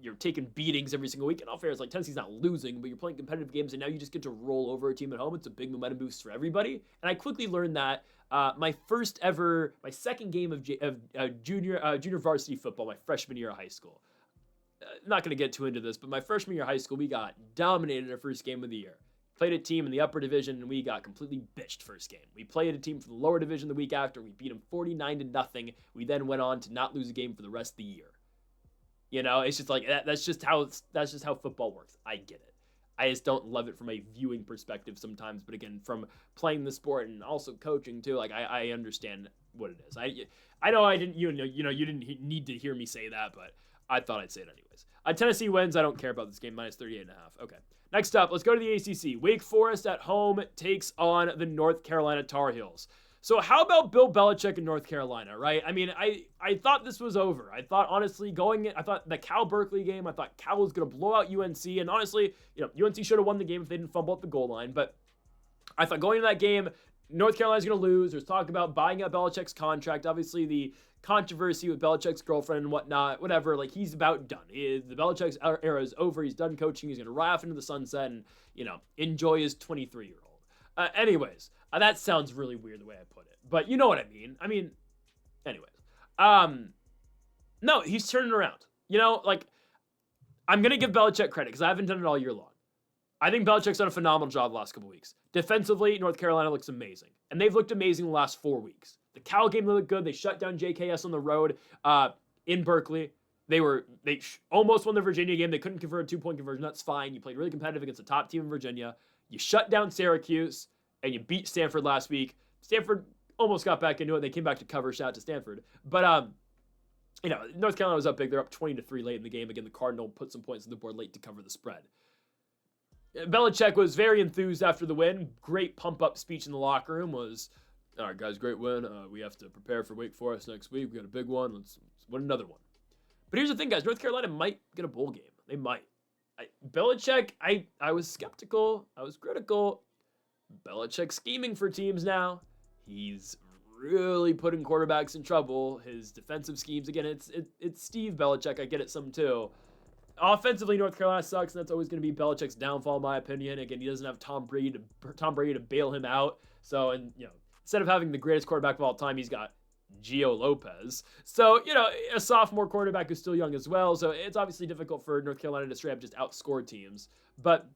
You're taking beatings every single week. And all fair, it's like Tennessee's not losing, but you're playing competitive games, and now you just get to roll over a team at home. It's a big momentum boost for everybody. And I quickly learned that my second game of junior varsity football, my freshman year of high school. Not going to get too into this, but my freshman year of high school, we got dominated in our first game of the year. Played a team in the upper division, and we got completely bitched first game. We played a team from the lower division the week after. We beat them 49-0. We then went on to not lose a game for the rest of the year. It's just like that's just how football works. I get it. I just don't love it from a viewing perspective sometimes. But again, from playing the sport and also coaching too, like I understand what it is. I know I didn't you didn't need to hear me say that, but I thought I'd say it anyways. Tennessee wins. I don't care about this game. Minus 38.5. Okay. Next up, let's go to the ACC. Wake Forest at home takes on the North Carolina Tar Heels. So how about Bill Belichick in North Carolina, right? I mean, I thought this was over. I thought, honestly, I thought the Cal-Berkeley game, I thought Cal was going to blow out UNC. And honestly, UNC should have won the game if they didn't fumble at the goal line. But I thought going into that game, North Carolina's going to lose. There's talk about buying out Belichick's contract. Obviously, the controversy with Belichick's girlfriend and whatnot, whatever. Like, he's about done. The Belichick's era is over. He's done coaching. He's going to ride off into the sunset and, enjoy his 23-year-old. Anyways, that sounds really weird the way I put it. But you know what I mean. Anyways. No, he's turning around. Like, I'm going to give Belichick credit because I haven't done it all year long. I think Belichick's done a phenomenal job the last couple weeks. Defensively, North Carolina looks amazing. And they've looked amazing the last 4 weeks. The Cal game looked good. They shut down JKS on the road in Berkeley. They almost won the Virginia game. They couldn't convert a 2-point conversion. That's fine. You played really competitive against a top team in Virginia. You shut down Syracuse, and you beat Stanford last week. Stanford almost got back into it. They came back to cover. Shout out to Stanford. But, North Carolina was up big. They're up 20-3 late in the game. Again, the Cardinal put some points on the board late to cover the spread. Belichick was very enthused after the win. Great pump-up speech in the locker room was, all right, guys, great win. We have to prepare for Wake Forest next week. We got a big one. Let's win another one. But here's the thing, guys. North Carolina might get a bowl game. They might. Belichick, I was skeptical. I was critical. Belichick scheming for teams now. He's really putting quarterbacks in trouble. His defensive schemes, again, it's Steve Belichick. I get it some too. Offensively, North Carolina sucks, and that's always going to be Belichick's downfall, in my opinion. Again, he doesn't have Tom Brady to bail him out. So, instead of having the greatest quarterback of all time, he's got Gio Lopez. So, a sophomore quarterback who's still young as well. So it's obviously difficult for North Carolina to straight up just outscore teams. But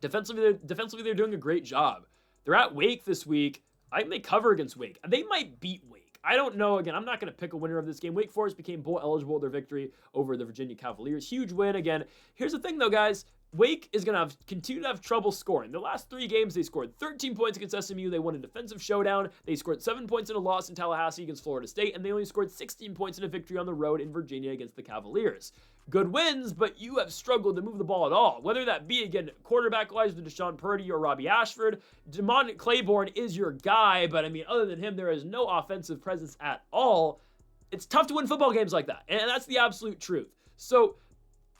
defensively, they're doing a great job. They're at Wake this week. I think they cover against Wake. They might beat Wake. I don't know. Again, I'm not going to pick a winner of this game. Wake Forest became bowl eligible with their victory over the Virginia Cavaliers. Huge win again. Here's the thing, though, guys. Wake is going to continue to have trouble scoring. The last 3 games, they scored 13 points against SMU. They won a defensive showdown. They scored 7 points in a loss in Tallahassee against Florida State, and they only scored 16 points in a victory on the road in Virginia against the Cavaliers. Good wins, but you have struggled to move the ball at all. Whether that be, again, quarterback-wise with Deshaun Purdy or Robbie Ashford, Damon Claiborne is your guy, but, other than him, there is no offensive presence at all. It's tough to win football games like that, and that's the absolute truth. So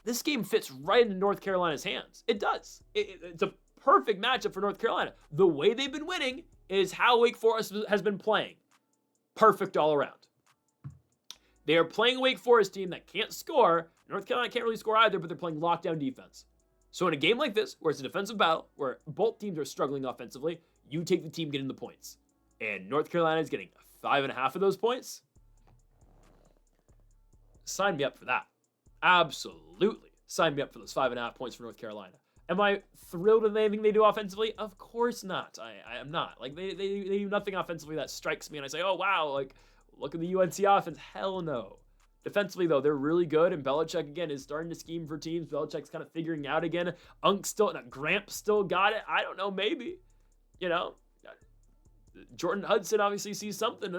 this game fits right into North Carolina's hands. It does. It's a perfect matchup for North Carolina. The way they've been winning is how Wake Forest has been playing. Perfect all around. They are playing a Wake Forest team that can't score. North Carolina can't really score either, but they're playing lockdown defense. So in a game like this, where it's a defensive battle, where both teams are struggling offensively, you take the team getting the points. And North Carolina is getting 5.5 of those points. Sign me up for that. Absolutely. Sign me up for those 5.5 points for North Carolina. Am I thrilled with anything they do offensively? Of course not. I am not. They do nothing offensively that strikes me and I say, oh, wow, look at the UNC offense. Hell no. Defensively, though, they're really good, and Belichick, again, is starting to scheme for teams. Belichick's kind of figuring out again. Gramp still got it. I don't know, maybe. Jordan Hudson obviously sees something.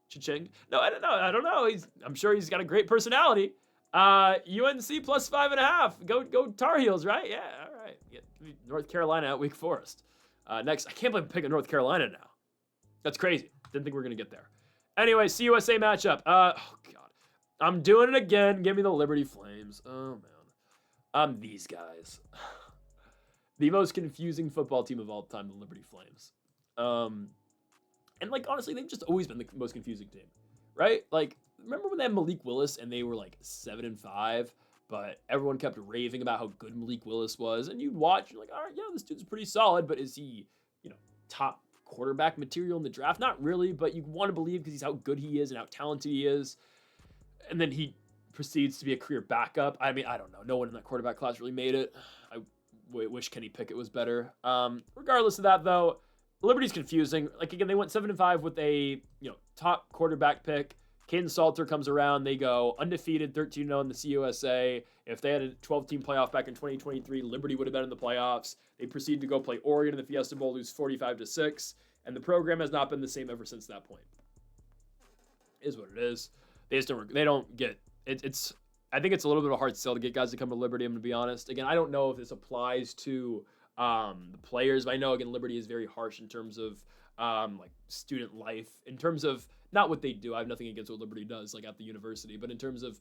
Cha-ching. No, I don't know. I'm sure he's got a great personality. UNC plus 5.5. Go Tar Heels, right? Yeah, all right. Yeah, North Carolina at Wake Forest. Next, I can't believe I'm picking North Carolina now. That's crazy. Didn't think we were going to get there. Anyway, CUSA matchup. Oh, God. I'm doing it again. Give me the Liberty Flames. Oh, man. These guys. The most confusing football team of all time, the Liberty Flames. And, honestly, they've just always been the most confusing team, right? Remember when they had Malik Willis and they were, 7-5, but everyone kept raving about how good Malik Willis was, and you'd watch, you're like, all right, yeah, this dude's pretty solid, but is he, top quarterback material in the draft? Not really, but you want to believe because he's how good he is and how talented he is. And then he proceeds to be a career backup. I don't know. No one in that quarterback class really made it. I wish Kenny Pickett was better. Regardless of that, though, Liberty's confusing. Again, they went 7-5 with a top quarterback pick. Caden Salter comes around. They go undefeated, 13-0 in the CUSA. If they had a 12-team playoff back in 2023, Liberty would have been in the playoffs. They proceed to go play Oregon in the Fiesta Bowl, lose 45-6, and the program has not been the same ever since that point. It is what it is. They don't get it's I think it's a little bit of a hard sell to get guys to come to Liberty, I'm going to be honest. Again, I don't know if this applies to the players, but I know, again, Liberty is very harsh in terms of student life, in terms of not what they do. I have nothing against what Liberty does, at the university, but in terms of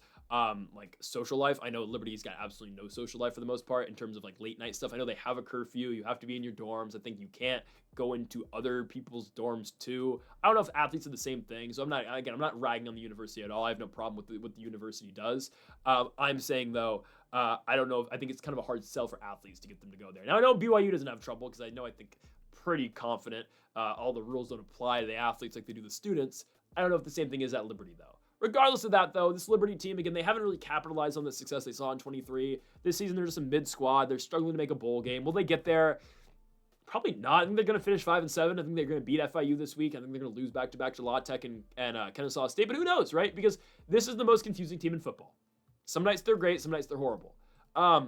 social life, I know Liberty's got absolutely no social life for the most part. In terms of late night stuff, I know they have a curfew. You have to be in your dorms. I think you can't go into other people's dorms too. I don't know if athletes are the same thing, so I'm not ragging on the university at all. I have no problem with what the university does. I'm saying though, I don't know. I think it's kind of a hard sell for athletes to get them to go there. Now I know BYU doesn't have trouble because I think pretty confident all the rules don't apply to the athletes like they do the students. I don't know if the same thing is at Liberty, though. Regardless of that, though, this Liberty team, again, they haven't really capitalized on the success they saw in 23. This season, they're just a mid-squad. They're struggling to make a bowl game. Will they get there? Probably not. I think they're going to finish 5-7. I think they're going to beat FIU this week. I think they're going to lose back-to-back to La Tech and Kennesaw State. But who knows, right? Because this is the most confusing team in football. Some nights they're great. Some nights they're horrible. I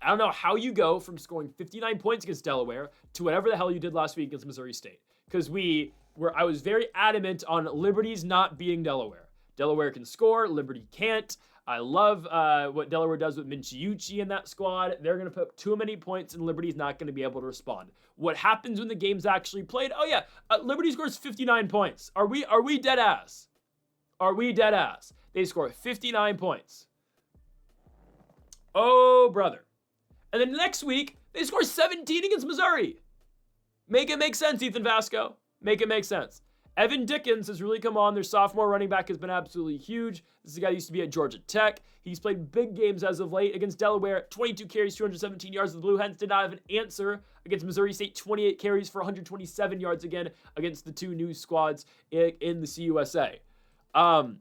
don't know how you go from scoring 59 points against Delaware to whatever the hell you did last week against Missouri State. Because I was very adamant on Liberty's not being Delaware. Delaware can score, Liberty can't. I love what Delaware does with Minchiucci in that squad. They're going to put too many points, and Liberty's not going to be able to respond. What happens when the game's actually played? Oh yeah, Liberty scores 59 points. Are we dead ass? Are we dead ass? They score 59 points. Oh brother. And then next week they score 17 against Missouri. Make it make sense, Ethan Vasco. Make it make sense. Evan Dickens has really come on. Their sophomore running back has been absolutely huge. This is a guy who used to be at Georgia Tech. He's played big games as of late against Delaware. 22 carries, 217 yards. The Blue Hens did not have an answer against Missouri State. 28 carries for 127 yards again against the two new squads in the CUSA. I'm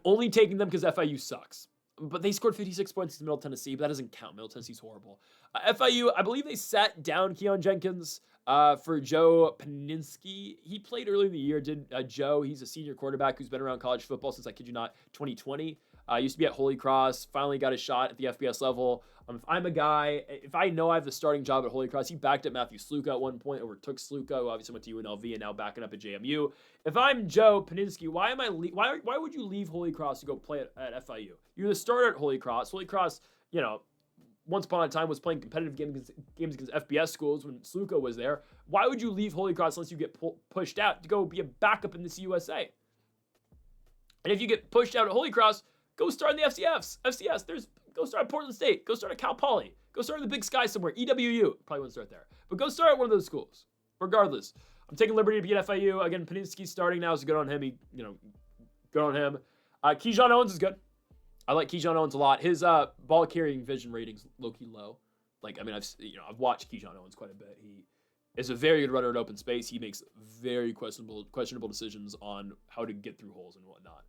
only taking them because FIU sucks. But they scored 56 points in Middle Tennessee, but that doesn't count. Middle Tennessee's horrible. FIU, I believe they sat down Keon Jenkins for Joe Paninsky. He played early in the year, Joe. He's a senior quarterback who's been around college football since, I kid you not, 2020. Used to be at Holy Cross, finally got a shot at the FBS level. If I'm a guy, if I know I have the starting job at Holy Cross, he backed up Matthew Sluka at one point, overtook Sluka, who obviously went to UNLV and now backing up at JMU. If I'm Joe Paninsky, why would you leave Holy Cross to go play at FIU? You're the starter at Holy Cross. Holy Cross, once upon a time was playing competitive games against FBS schools when Sluka was there. Why would you leave Holy Cross unless you get pushed out to go be a backup in the CUSA? And if you get pushed out at Holy Cross, go start in the FCS. Go start at Portland State. Go start at Cal Poly. Go start in the Big Sky somewhere. EWU. Probably wouldn't start there. But go start at one of those schools. Regardless. I'm taking liberty to be at FIU. Again, Paninsky's starting now, so good on him. Good on him. Keyshawn Owens is good. I like Keyshawn Owens a lot. His ball carrying vision rating's low-key low. I've watched Keyshawn Owens quite a bit. He is a very good runner in open space. He makes very questionable decisions on how to get through holes and whatnot.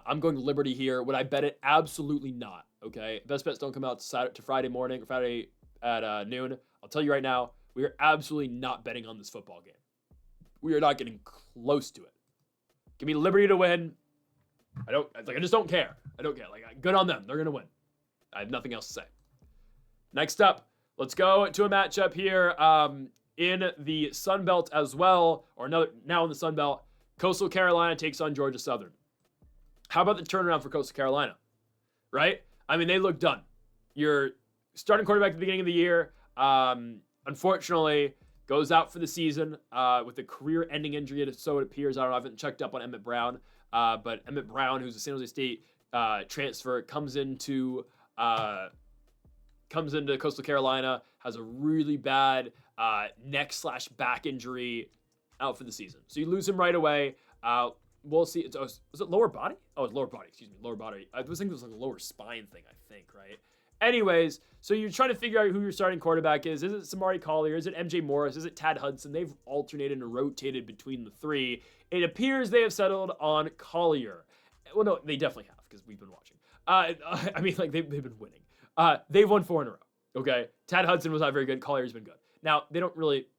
I'm going to Liberty here. Would I bet it? Absolutely not. Okay, best bets don't come out to Friday morning or Friday at noon. I'll tell you right now, we are absolutely not betting on this football game. We are not getting close to it. Give me Liberty to win. I just don't care. I don't care. Good on them. They're gonna win. I have nothing else to say. Next up, let's go to a matchup here in the Sun Belt as well, now in the Sun Belt. Coastal Carolina takes on Georgia Southern. How about the turnaround for Coastal Carolina? Right? I mean, they look done. Your starting quarterback at the beginning of the year, unfortunately, goes out for the season with a career-ending injury, so it appears. I haven't checked up on Emmett Brown, but Emmett Brown, who's a San Jose State transfer, comes into Coastal Carolina, has a really bad neck/back injury, out for the season. So you lose him right away. We'll see. Was it lower body? Oh, it's lower body. Excuse me, lower body. I was thinking it was like a lower spine thing, right? Anyways, so you're trying to figure out who your starting quarterback is. Is it Samari Collier? Is it MJ Morris? Is it Tad Hudson? They've alternated and rotated between the three. It appears they have settled on Collier. Well, no, they definitely have because we've been watching. They've been winning. They've won 4 in a row. Okay, Tad Hudson was not very good. Collier's been good. Now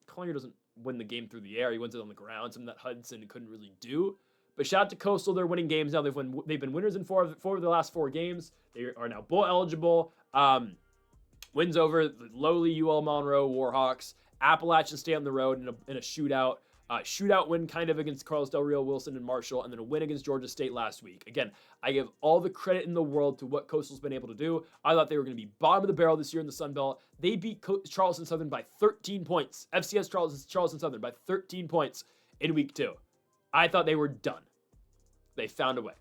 Collier doesn't win the game through the air. He wins it on the ground. Something that Hudson couldn't really do. But shout out to Coastal. They're winning games now. They've been winners in four of the last 4 games. They are now bowl eligible. Wins over the lowly UL Monroe Warhawks. Appalachian State on the road in a shootout. Shootout win kind of against Carlos Del Rio, Wilson, and Marshall, and then a win against Georgia State last week. Again, I give all the credit in the world to what Coastal's been able to do. I thought they were going to be bottom of the barrel this year in the Sun Belt. They beat Charleston Southern by 13 points. FCS Charleston Southern by 13 points in week 2. I thought they were done. They found a way.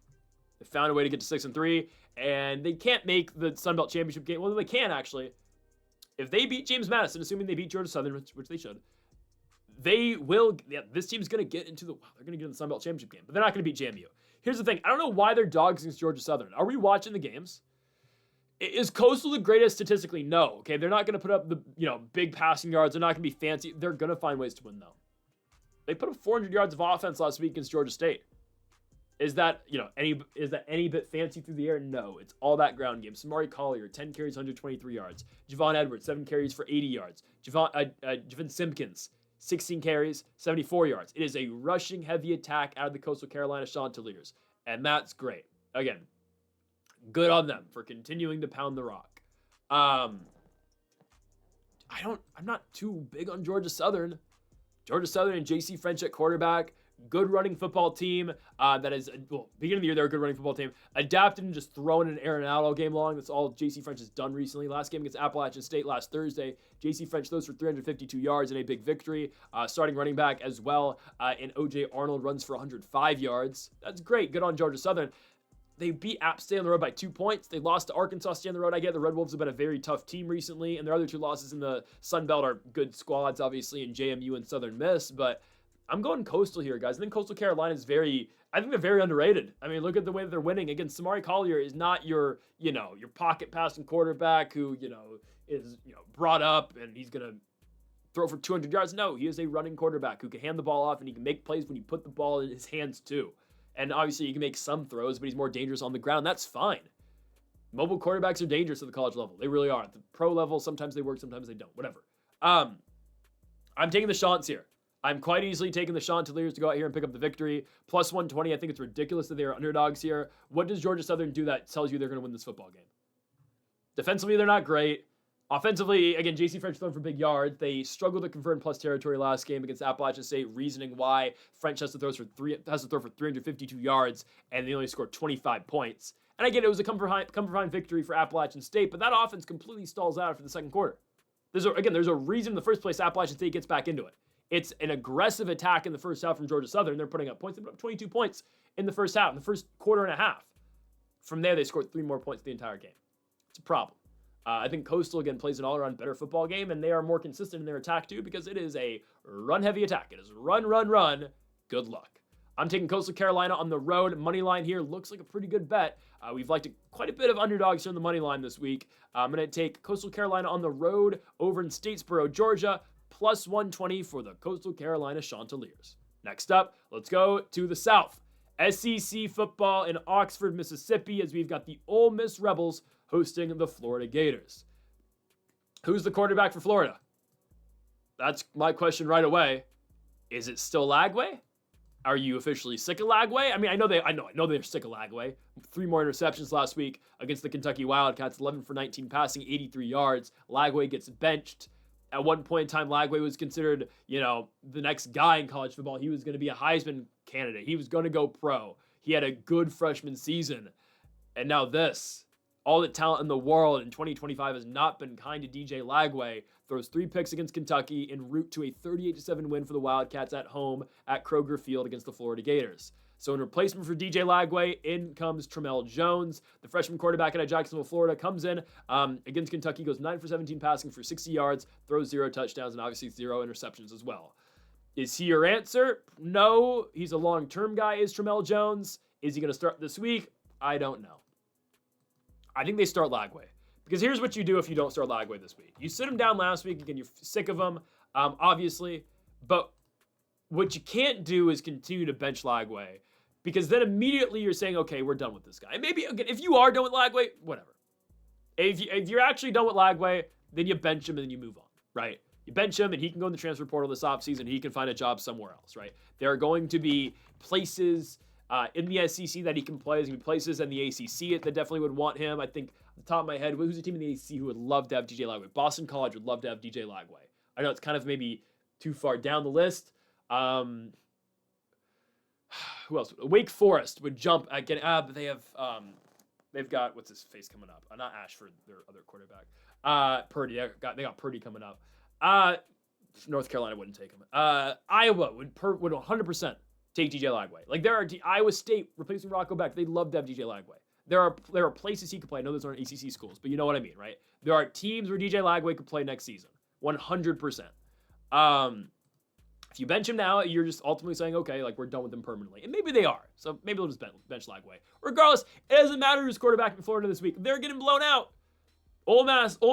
They found a way to get to 6-3, and they can't make the Sun Belt Championship game. Well, they can actually. If they beat James Madison, assuming they beat Georgia Southern, which they should, they will. Yeah, this team's going to get into they're going to get in the Sun Belt Championship game, but they're not going to beat JMU. Here's the thing. I don't know why they're dogs against Georgia Southern. Are we watching the games? Is Coastal the greatest statistically? No. Okay, they're not going to put up the big passing yards. They're not going to be fancy. They're going to find ways to win though. They put up 400 yards of offense last week against Georgia State. Is that any bit fancy through the air? No, it's all that ground game. Samari Collier, 10 carries, 123 yards. Javon Edwards, 7 carries for 80 yards. Javon Simpkins, 16 carries, 74 yards. It is a rushing heavy attack out of the Coastal Carolina Chanticleers, and that's great. Again, good on them for continuing to pound the rock. I'm not too big on Georgia Southern. Georgia Southern and J.C. French at quarterback. Good running football team beginning of the year, they're a good running football team. Adapted and just throwing an air and out all game long. That's all J.C. French has done recently. Last game against Appalachian State last Thursday, J.C. French throws for 352 yards in a big victory. Starting running back as well, and O.J. Arnold runs for 105 yards. That's great. Good on Georgia Southern. They beat App State on the road by 2 points. They lost to Arkansas State on the road. I get the Red Wolves have been a very tough team recently, and their other 2 losses in the Sun Belt are good squads, obviously, in JMU and Southern Miss, but I'm going Coastal here, guys. I think Coastal Carolina is I think they're very underrated. I mean, look at the way that they're winning. Again, Samari Collier is not your pocket passing quarterback who, is, brought up and he's going to throw for 200 yards. No, he is a running quarterback who can hand the ball off and he can make plays when you put the ball in his hands too. And obviously he can make some throws, but he's more dangerous on the ground. That's fine. Mobile quarterbacks are dangerous at the college level. They really are. At the pro level, sometimes they work, sometimes they don't. Whatever. I'm taking the Chants here. I'm quite easily taking the Chanticleers to go out here and pick up the victory. Plus 120, I think it's ridiculous that they are underdogs here. What does Georgia Southern do that tells you they're going to win this football game? Defensively, they're not great. Offensively, again, J.C. French throwing for big yards. They struggled to convert in plus territory last game against Appalachian State, reasoning why French has to throw for 352 yards, and they only scored 25 points. And I get it was a come from behind victory for Appalachian State, but that offense completely stalls out after the second quarter. There's a reason in the first place Appalachian State gets back into it. It's an aggressive attack in the first half from Georgia Southern. They're putting up points. They put up 22 points in the first half, in the first quarter and a half. From there, they scored 3 more points the entire game. It's a problem. I think Coastal, again, plays an all-around better football game, and they are more consistent in their attack, too, because it is a run-heavy attack. It is run, run, run. Good luck. I'm taking Coastal Carolina on the road. Money line here looks like a pretty good bet. We've liked quite a bit of underdogs here on the money line this week. I'm going to take Coastal Carolina on the road over in Statesboro, Georgia, plus 120 for the Coastal Carolina Chanticleers. Next up, let's go to the South. SEC football in Oxford, Mississippi, as we've got the Ole Miss Rebels hosting the Florida Gators. Who's the quarterback for Florida? That's my question right away. Is it still Lagway? Are you officially sick of Lagway? I mean, I know they're sick of Lagway. 3 more interceptions last week against the Kentucky Wildcats, 11 for 19 passing, 83 yards. Lagway gets benched. At one point in time, Lagway was considered, the next guy in college football. He was going to be a Heisman candidate. He was going to go pro. He had a good freshman season. And now this. All the talent in the world in 2025 has not been kind to DJ Lagway. Throws 3 picks against Kentucky en route to a 38-7 win for the Wildcats at home at Kroger Field against the Florida Gators. So in replacement for DJ Lagway, in comes Tramel Jones. The freshman quarterback out of Jacksonville, Florida, comes in against Kentucky, goes 9 for 17 passing for 60 yards, throws 0 touchdowns, and obviously 0 interceptions as well. Is he your answer? No. He's a long-term guy, is Tramel Jones. Is he going to start this week? I don't know. I think they start Lagway. Because here's what you do if you don't start Lagway this week. You sit him down last week. Again, you're sick of him, obviously. But what you can't do is continue to bench Lagway. Because then immediately you're saying, okay, we're done with this guy. And maybe, again, if you are done with Lagway, whatever. If you're actually done with Lagway, then you bench him and then you move on, right? You bench him and he can go in the transfer portal this offseason. He can find a job somewhere else, right? There are going to be places in the SEC that he can play. There's going to be places in the ACC that definitely would want him. I think, off the top of my head, who's a team in the ACC who would love to have DJ Lagway? Boston College would love to have DJ Lagway. I know it's kind of maybe too far down the list. Who else? Wake Forest would jump at getting. But they have. They've got what's his face coming up? Not Ashford, their other quarterback. Purdy. They got Purdy coming up. North Carolina wouldn't take him. Iowa would 100% take DJ Lagway. Like there are Iowa State replacing Rocco Beck. They'd love to have DJ Lagway. There are places he could play. I know those aren't ACC schools, but you know what I mean, right? There are teams where DJ Lagway could play next season. 100%. If you bench him now, you're just ultimately saying, okay, like we're done with him permanently. And maybe they are. So maybe they'll just bench Lagway. Regardless, it doesn't matter who's quarterback in Florida this week. They're getting blown out. Ole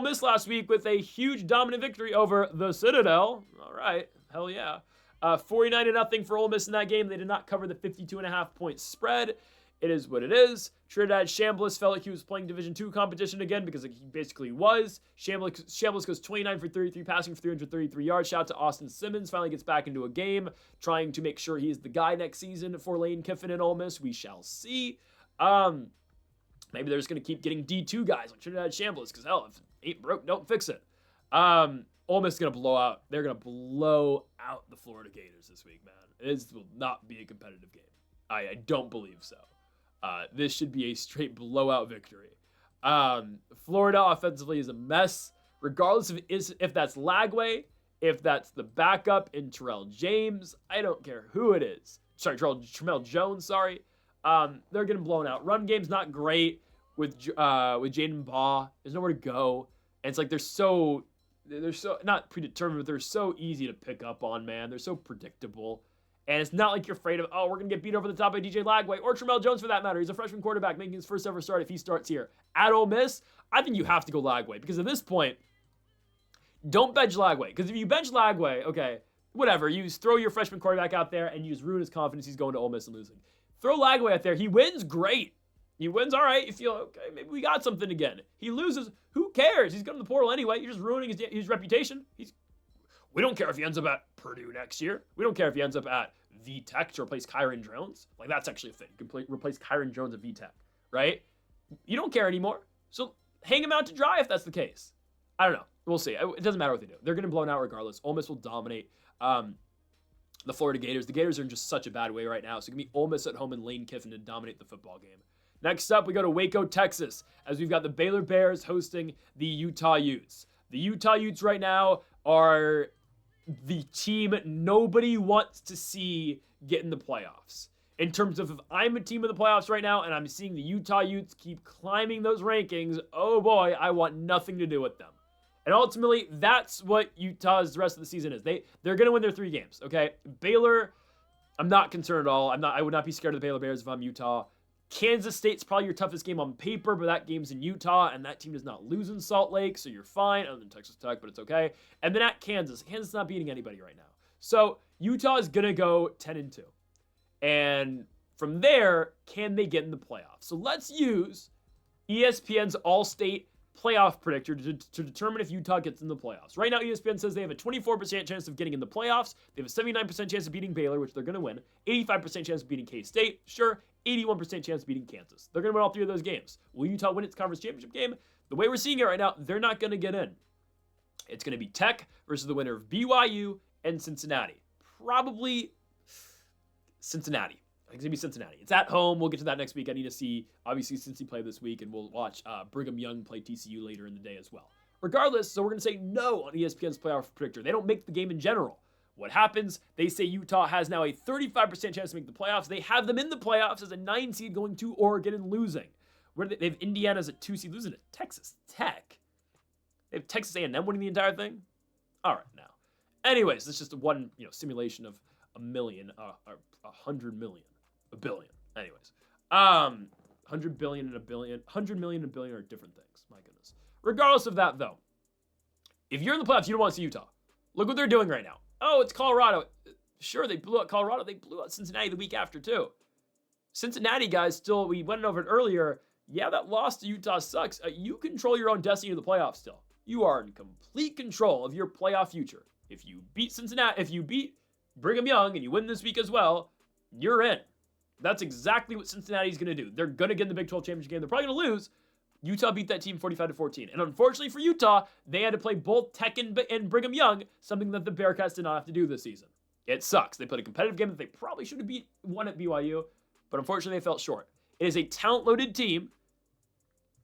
Miss last week with a huge dominant victory over the Citadel. All right. Hell yeah. 49-0 for Ole Miss in that game. They did not cover the 52.5 point spread. It is what it is. Trinidad Chambliss felt like he was playing Division II competition again because he basically was. Chambliss goes 29 for 33, passing for 333 yards. Shout out to Austin Simmons. Finally gets back into a game, trying to make sure he's the guy next season for Lane Kiffin and Ole Miss. We shall see. Maybe they're just going to keep getting D2 guys like Trinidad Chambliss because, hell, if it ain't broke, don't fix it. Ole Miss is going to blow out. They're going to blow out the Florida Gators this week, man. This will not be a competitive game. I don't believe so. This should be a straight blowout victory. Florida offensively is a mess, regardless of if that's Lagway, if that's the backup in Terrell James. I don't care who it is. Tramel Jones, sorry. They're getting blown out. Run game's not great with Jaden Baugh. There's nowhere to go. And it's like they're so not predetermined, but they're so easy to pick up on, man. They're so predictable. And it's not like you're afraid of, oh, we're going to get beat over the top by DJ Lagway or Tramel Jones for that matter. He's a freshman quarterback making his first ever start if he starts here. At Ole Miss, I think you have to go Lagway because at this point, don't bench Lagway. Because if you bench Lagway, okay, whatever. You just throw your freshman quarterback out there and you just ruin his confidence. He's going to Ole Miss and losing. Throw Lagway out there. He wins, great. He wins, all right. You feel, okay, maybe we got something again. He loses, who cares? He's going to the portal anyway. You're just ruining his reputation. We don't care if he ends up at Purdue next year. We don't care if he ends up at VTech to replace Kyron Jones. Like, that's actually a thing. You can replace Kyron Jones at VTech, right? You don't care anymore. So hang him out to dry if that's the case. I don't know. We'll see. It doesn't matter what they do. They're going to blow him out regardless. Ole Miss will dominate the Florida Gators. The Gators are in just such a bad way right now. So it's going to be Ole Miss at home and Lane Kiffin to dominate the football game. Next up, we go to Waco, Texas, as we've got the Baylor Bears hosting the Utah Utes. The Utah Utes right now are the team nobody wants to see get in the playoffs. In terms of if I'm a team in the playoffs right now and I'm seeing the Utah Utes keep climbing those rankings, oh boy, I want nothing to do with them. And ultimately, that's what Utah's the rest of the season is. They're going to win their 3 games, okay? Baylor, I'm not concerned at all. I would not be scared of the Baylor Bears if I'm Utah. Kansas State's probably your toughest game on paper, but that game's in Utah, and that team does not lose in Salt Lake, so you're fine, other than Texas Tech, but it's okay. And then at Kansas. Kansas is not beating anybody right now. So Utah is going to go 10-2. And from there, can they get in the playoffs? So let's use ESPN's All-State playoff predictor to determine if Utah gets in the playoffs. Right now, ESPN says they have a 24% chance of getting in the playoffs. They have a 79% chance of beating Baylor, which they're going to win. 85% chance of beating K-State. Sure. 81% chance of beating Kansas. They're going to win all 3 of those games. Will Utah win its conference championship game? The way we're seeing it right now, they're not going to get in. It's going to be Tech versus the winner of BYU and Cincinnati. Probably Cincinnati. I think it's going to be Cincinnati. It's at home. We'll get to that next week. I need to see, obviously, Cincy play this week, and we'll watch Brigham Young play TCU later in the day as well. Regardless, so we're going to say no on ESPN's playoff predictor. They don't make the game in general. What happens? They say Utah has now a 35% chance to make the playoffs. They have them in the playoffs as a 9 seed going to Oregon and losing. They have Indiana as a 2 seed losing to Texas Tech. They have Texas A&M winning the entire thing. All right, now. Anyways, it's just one simulation of a million, 100 million, a billion. Anyways, 100 billion and a billion, 100 million and a billion are different things. My goodness. Regardless of that, though, if you're in the playoffs, you don't want to see Utah. Look what they're doing right now. Oh, it's Colorado. Sure, they blew out Colorado. They blew out Cincinnati the week after, too. Cincinnati, guys, we went over it earlier. Yeah, that loss to Utah sucks. You control your own destiny in the playoffs still. You are in complete control of your playoff future. If you beat Cincinnati, if you beat Brigham Young and you win this week as well, you're in. That's exactly what Cincinnati's going to do. They're going to get in the Big 12 championship game. They're probably going to lose. Utah beat that team 45-14. And unfortunately for Utah, they had to play both Tech and Brigham Young, something that the Bearcats did not have to do this season. It sucks. They played a competitive game that they probably should have won at BYU, but unfortunately they fell short. It is a talent-loaded team,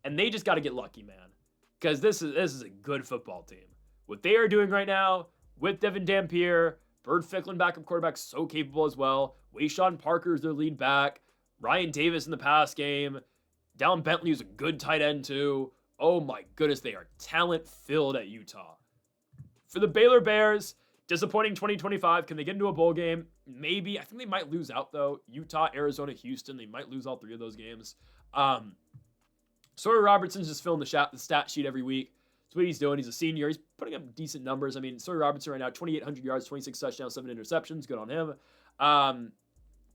and they just got to get lucky, man. Because this is a good football team. What they are doing right now with Devin Dampier, Bird Ficklin, backup quarterback, so capable as well. Wayshawn Parker is their lead back. Ryan Davis in the pass game. Dallin Bentley is a good tight end, too. Oh, my goodness, they are talent-filled at Utah. For the Baylor Bears, disappointing 2025. Can they get into a bowl game? Maybe. I think they might lose out, though. Utah, Arizona, Houston. They might lose all 3 of those games. Sawyer Robertson's just filling the stat sheet every week. That's what he's doing. He's a senior. He's putting up decent numbers. I mean, Sawyer Robertson right now, 2,800 yards, 26 touchdowns, 7 interceptions. Good on him.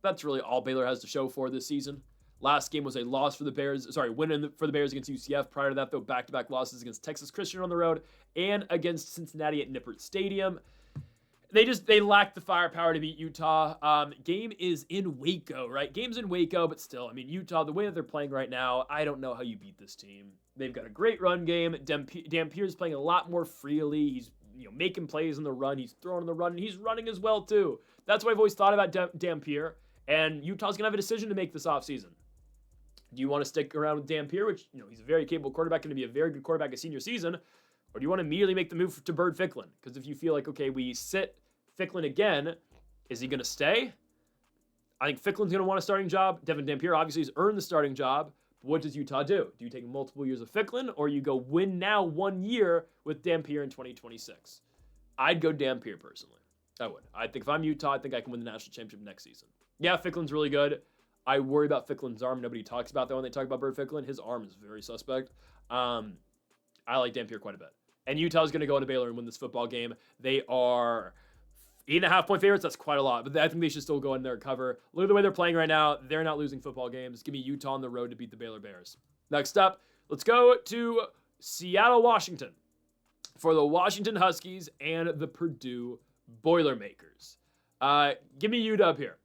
That's really all Baylor has to show for this season. Last game was a loss for the Bears. Win for the Bears against UCF. Prior to that, though, back-to-back losses against Texas Christian on the road and against Cincinnati at Nippert Stadium. They lack the firepower to beat Utah. Game is in Waco, right? Game's in Waco, but still, I mean, Utah, the way that they're playing right now, I don't know how you beat this team. They've got a great run game. Dampier's playing a lot more freely. He's making plays on the run. He's throwing on the run, and he's running as well, too. That's what I've always thought about Dampier. And Utah's going to have a decision to make this offseason. Do you want to stick around with Dampier, which, he's a very capable quarterback, going to be a very good quarterback a senior season, or do you want to immediately make the move to Bird Ficklin? Because if you feel like, okay, we sit Ficklin again, is he going to stay? I think Ficklin's going to want a starting job. Devin Dampier obviously has earned the starting job. But what does Utah do? Do you take multiple years of Ficklin, or you go win now 1 year with Dampier in 2026? I'd go Dampier personally. I would. I think if I'm Utah, I think I can win the national championship next season. Yeah, Ficklen's really good. I worry about Ficklen's arm. Nobody talks about that when they talk about Bert Ficklin. His arm is very suspect. I like Dampier quite a bit. And Utah's going to go into Baylor and win this football game. They are 8.5-point favorites. That's quite a lot. But I think they should still go in there and cover. Look at the way they're playing right now. They're not losing football games. Give me Utah on the road to beat the Baylor Bears. Next up, let's go to Seattle, Washington for the Washington Huskies and the Purdue Boilermakers. Give me UW here.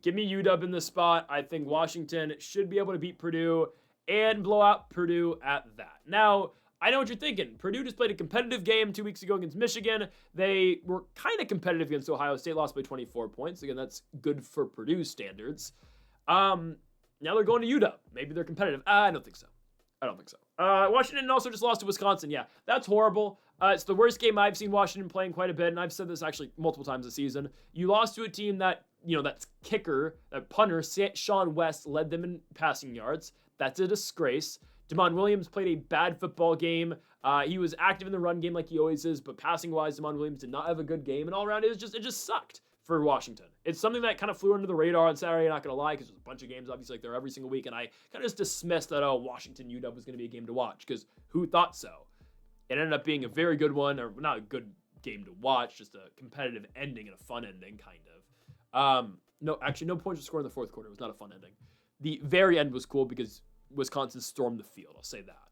Give me UW in this spot. I think Washington should be able to beat Purdue and blow out Purdue at that. Now, I know what you're thinking. Purdue just played a competitive game 2 weeks ago against Michigan. They were kind of competitive against Ohio State, lost by 24 points. Again, that's good for Purdue standards. Now they're going to UW. Maybe they're competitive. I don't think so. Washington also just lost to Wisconsin. Yeah, that's horrible. It's the worst game I've seen Washington playing quite a bit, and I've said this actually multiple times this season. You lost to a team that, that's kicker, that punter, Sean West, led them in passing yards. That's a disgrace. Damon Williams played a bad football game. He was active in the run game like he always is, but passing-wise, Damon Williams did not have a good game, and all around it just sucked for Washington. It's something that kind of flew under the radar on Saturday, not going to lie, because there's a bunch of games, obviously, like there every single week, and I kind of just dismissed that, Washington UW was going to be a game to watch, because who thought so? It ended up being a very good one, or not a good game to watch, just a competitive ending and a fun ending, kind of. No points were scored in the fourth quarter. It was not a fun ending. The very end was cool because Wisconsin stormed the field. I'll say that.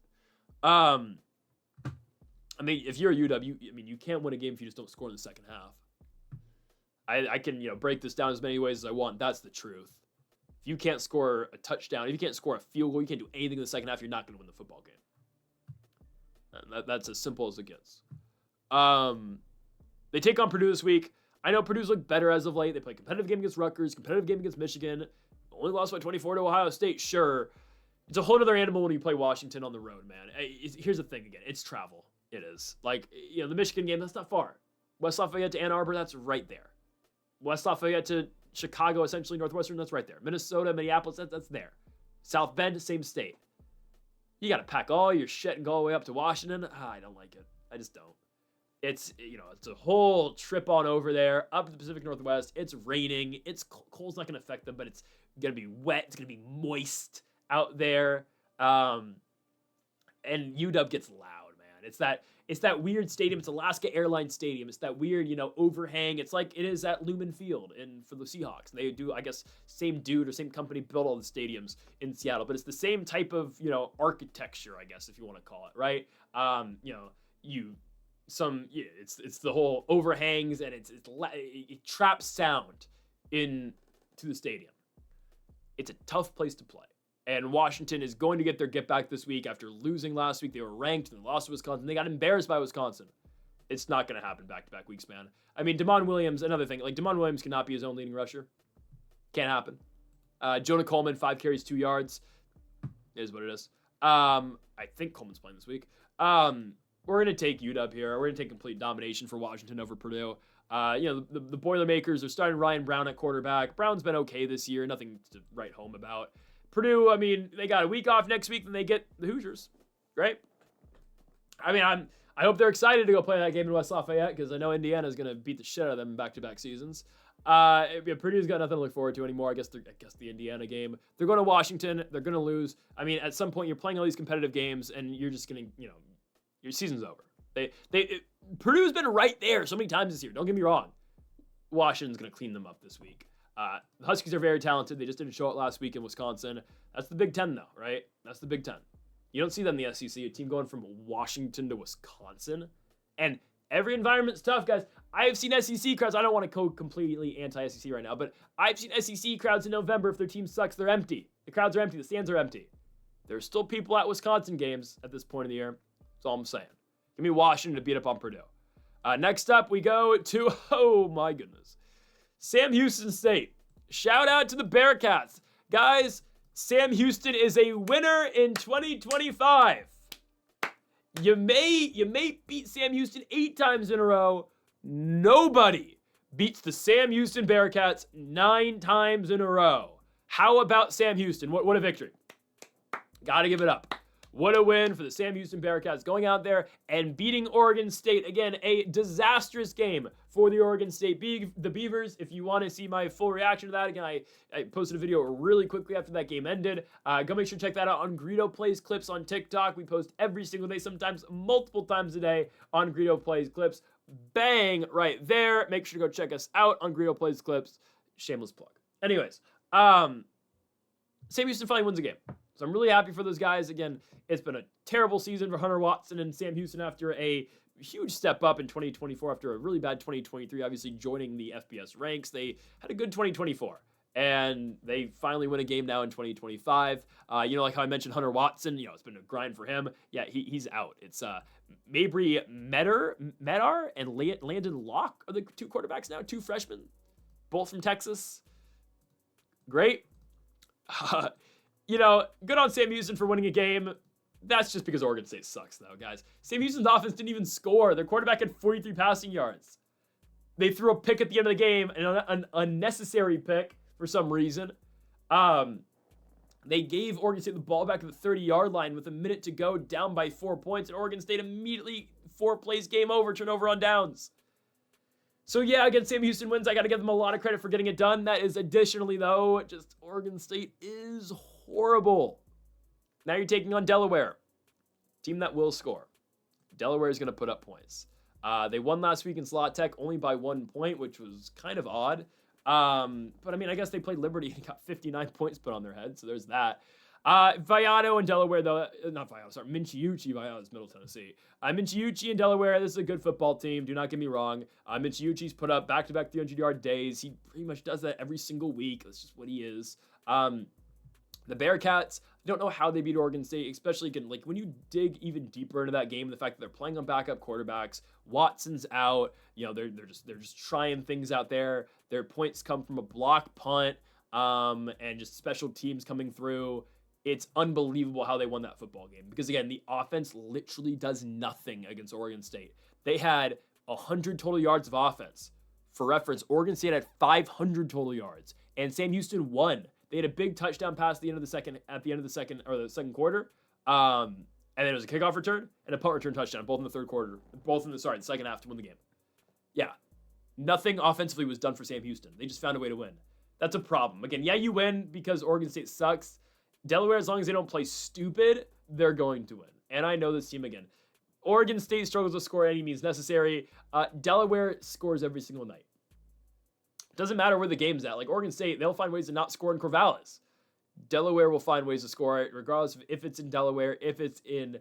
If you're a UW, you can't win a game if you just don't score in the second half. I can, break this down as many ways as I want. That's the truth. If you can't score a touchdown, if you can't score a field goal, you can't do anything in the second half, you're not going to win the football game. And that's as simple as it gets. They take on Purdue this week. I know Purdue's looked better as of late. They play a competitive game against Rutgers, competitive game against Michigan. Only lost by 24 to Ohio State, sure. It's a whole other animal when you play Washington on the road, man. Here's the thing again. It's travel. It is. The Michigan game, that's not far. West Lafayette to Ann Arbor, that's right there. West Lafayette to Chicago, essentially Northwestern, that's right there. Minnesota, Minneapolis, that's there. South Bend, same state. You got to pack all your shit and go all the way up to Washington. I don't like it. I just don't. It's, it's a whole trip on over there, up to the Pacific Northwest. It's raining. It's cold's not going to affect them, but it's going to be wet. It's going to be moist out there. And UW gets loud, man. It's that weird stadium. It's Alaska Airlines Stadium. It's that weird, overhang. It's like it is at Lumen Field for the Seahawks. They do, I guess, same dude or same company built all the stadiums in Seattle, but it's the same type of, architecture, I guess, if you want to call it, right? It's the whole overhangs and it traps sound into the stadium. It's a tough place to play. And Washington is going to get their get back this week after losing last week. They were ranked and they lost to Wisconsin. They got embarrassed by Wisconsin. It's not going to happen back-to-back weeks, man. Damon Williams, another thing. Damon Williams cannot be his own leading rusher. Can't happen. Jonah Coleman, 5 carries, 2 yards. It is what it is. I think Coleman's playing this week. We're going to take UW here. We're going to take complete domination for Washington over Purdue. The Boilermakers are starting Ryan Brown at quarterback. Brown's been okay this year. Nothing to write home about. Purdue, they got a week off next week, then they get the Hoosiers, right? I hope they're excited to go play that game in West Lafayette because I know Indiana's going to beat the shit out of them in back-to-back seasons. Purdue's got nothing to look forward to anymore. I guess the Indiana game. They're going to Washington. They're going to lose. At some point, you're playing all these competitive games, and you're just going to, your season's over. Purdue's been right there so many times this year. Don't get me wrong. Washington's going to clean them up this week. The Huskies are very talented. They just didn't show it last week in Wisconsin. That's the Big Ten, though, right? That's the Big Ten. You don't see that in the SEC, a team going from Washington to Wisconsin. And every environment's tough, guys. I have seen SEC crowds. I don't want to go completely anti-SEC right now, but I've seen SEC crowds in November. If their team sucks, they're empty. The crowds are empty. The stands are empty. There's still people at Wisconsin games at this point in the year. That's all I'm saying. Give me Washington to beat up on Purdue. Next up, we go to, oh my goodness, Sam Houston State. Shout out to the Bearcats. Guys, Sam Houston is a winner in 2025. You may beat Sam Houston 8 times in a row. Nobody beats the Sam Houston Bearcats 9 times in a row. How about Sam Houston? What a victory. Gotta give it up. What a win for the Sam Houston Bearcats, going out there and beating Oregon State. Again, a disastrous game for the Oregon State the Beavers. If you want to see my full reaction to that, again, I posted a video really quickly after that game ended. Go make sure to check that out on Greedo Plays clips on TikTok. We post every single day, sometimes multiple times a day on Greedo Plays clips. Bang, right there. Make sure to go check us out on Greedo Plays clips. Shameless plug. Anyways, Sam Houston finally wins a game. So I'm really happy for those guys. Again, it's been a terrible season for Hunter Watson and Sam Houston after a huge step up in 2024 after a really bad 2023, obviously joining the FBS ranks. They had a good 2024, and they finally win a game now in 2025. Like how I mentioned Hunter Watson, it's been a grind for him. Yeah, he's out. It's Mabry Medar and Landon Locke are the two quarterbacks now, two freshmen, both from Texas. Great. Good on Sam Houston for winning a game. That's just because Oregon State sucks, though, guys. Sam Houston's offense didn't even score. Their quarterback had 43 passing yards. They threw a pick at the end of the game, an unnecessary pick for some reason. They gave Oregon State the ball back at the 30-yard line with a minute to go, down by 4 points, and Oregon State immediately 4 plays game over, turnover on downs. So yeah, again, Sam Houston wins. I got to give them a lot of credit for getting it done. That is additionally, though, just Oregon State is horrible. Now you're taking on Delaware, team that will score. Delaware is going to put up points. They won last week in Slot Tech only by 1 point, which was kind of odd. But I mean, I guess they played Liberty and got 59 points put on their head, so there's that. Viano and Delaware, though, not Viano, sorry, Minchiuchi. Viano is Middle Tennessee. Minchiuchi and Delaware, this is a good football team, do not get me wrong. Minchiuchi's put up back-to-back 300-yard days. He pretty much does that every single week. That's just what he is. The Bearcats, I don't know how they beat Oregon State, especially when you dig even deeper into that game, the fact that they're playing on backup quarterbacks, Watson's out, they're just trying things out there. Their points come from a block punt, and just special teams coming through. It's unbelievable how they won that football game because, again, the offense literally does nothing against Oregon State. They had 100 total yards of offense. For reference, Oregon State had 500 total yards, and Sam Houston won. They had a big touchdown pass at the end of the second quarter. And then it was a kickoff return and a punt return touchdown, both in the second half to win the game. Yeah. Nothing offensively was done for Sam Houston. They just found a way to win. That's a problem. Again, yeah, you win because Oregon State sucks. Delaware, as long as they don't play stupid, they're going to win. And I know this team again. Oregon State struggles to score any means necessary. Delaware scores every single night. Doesn't matter where the game's at. Like Oregon State, they'll find ways to not score in Corvallis. Delaware will find ways to score it, regardless of if it's in Delaware, if it's in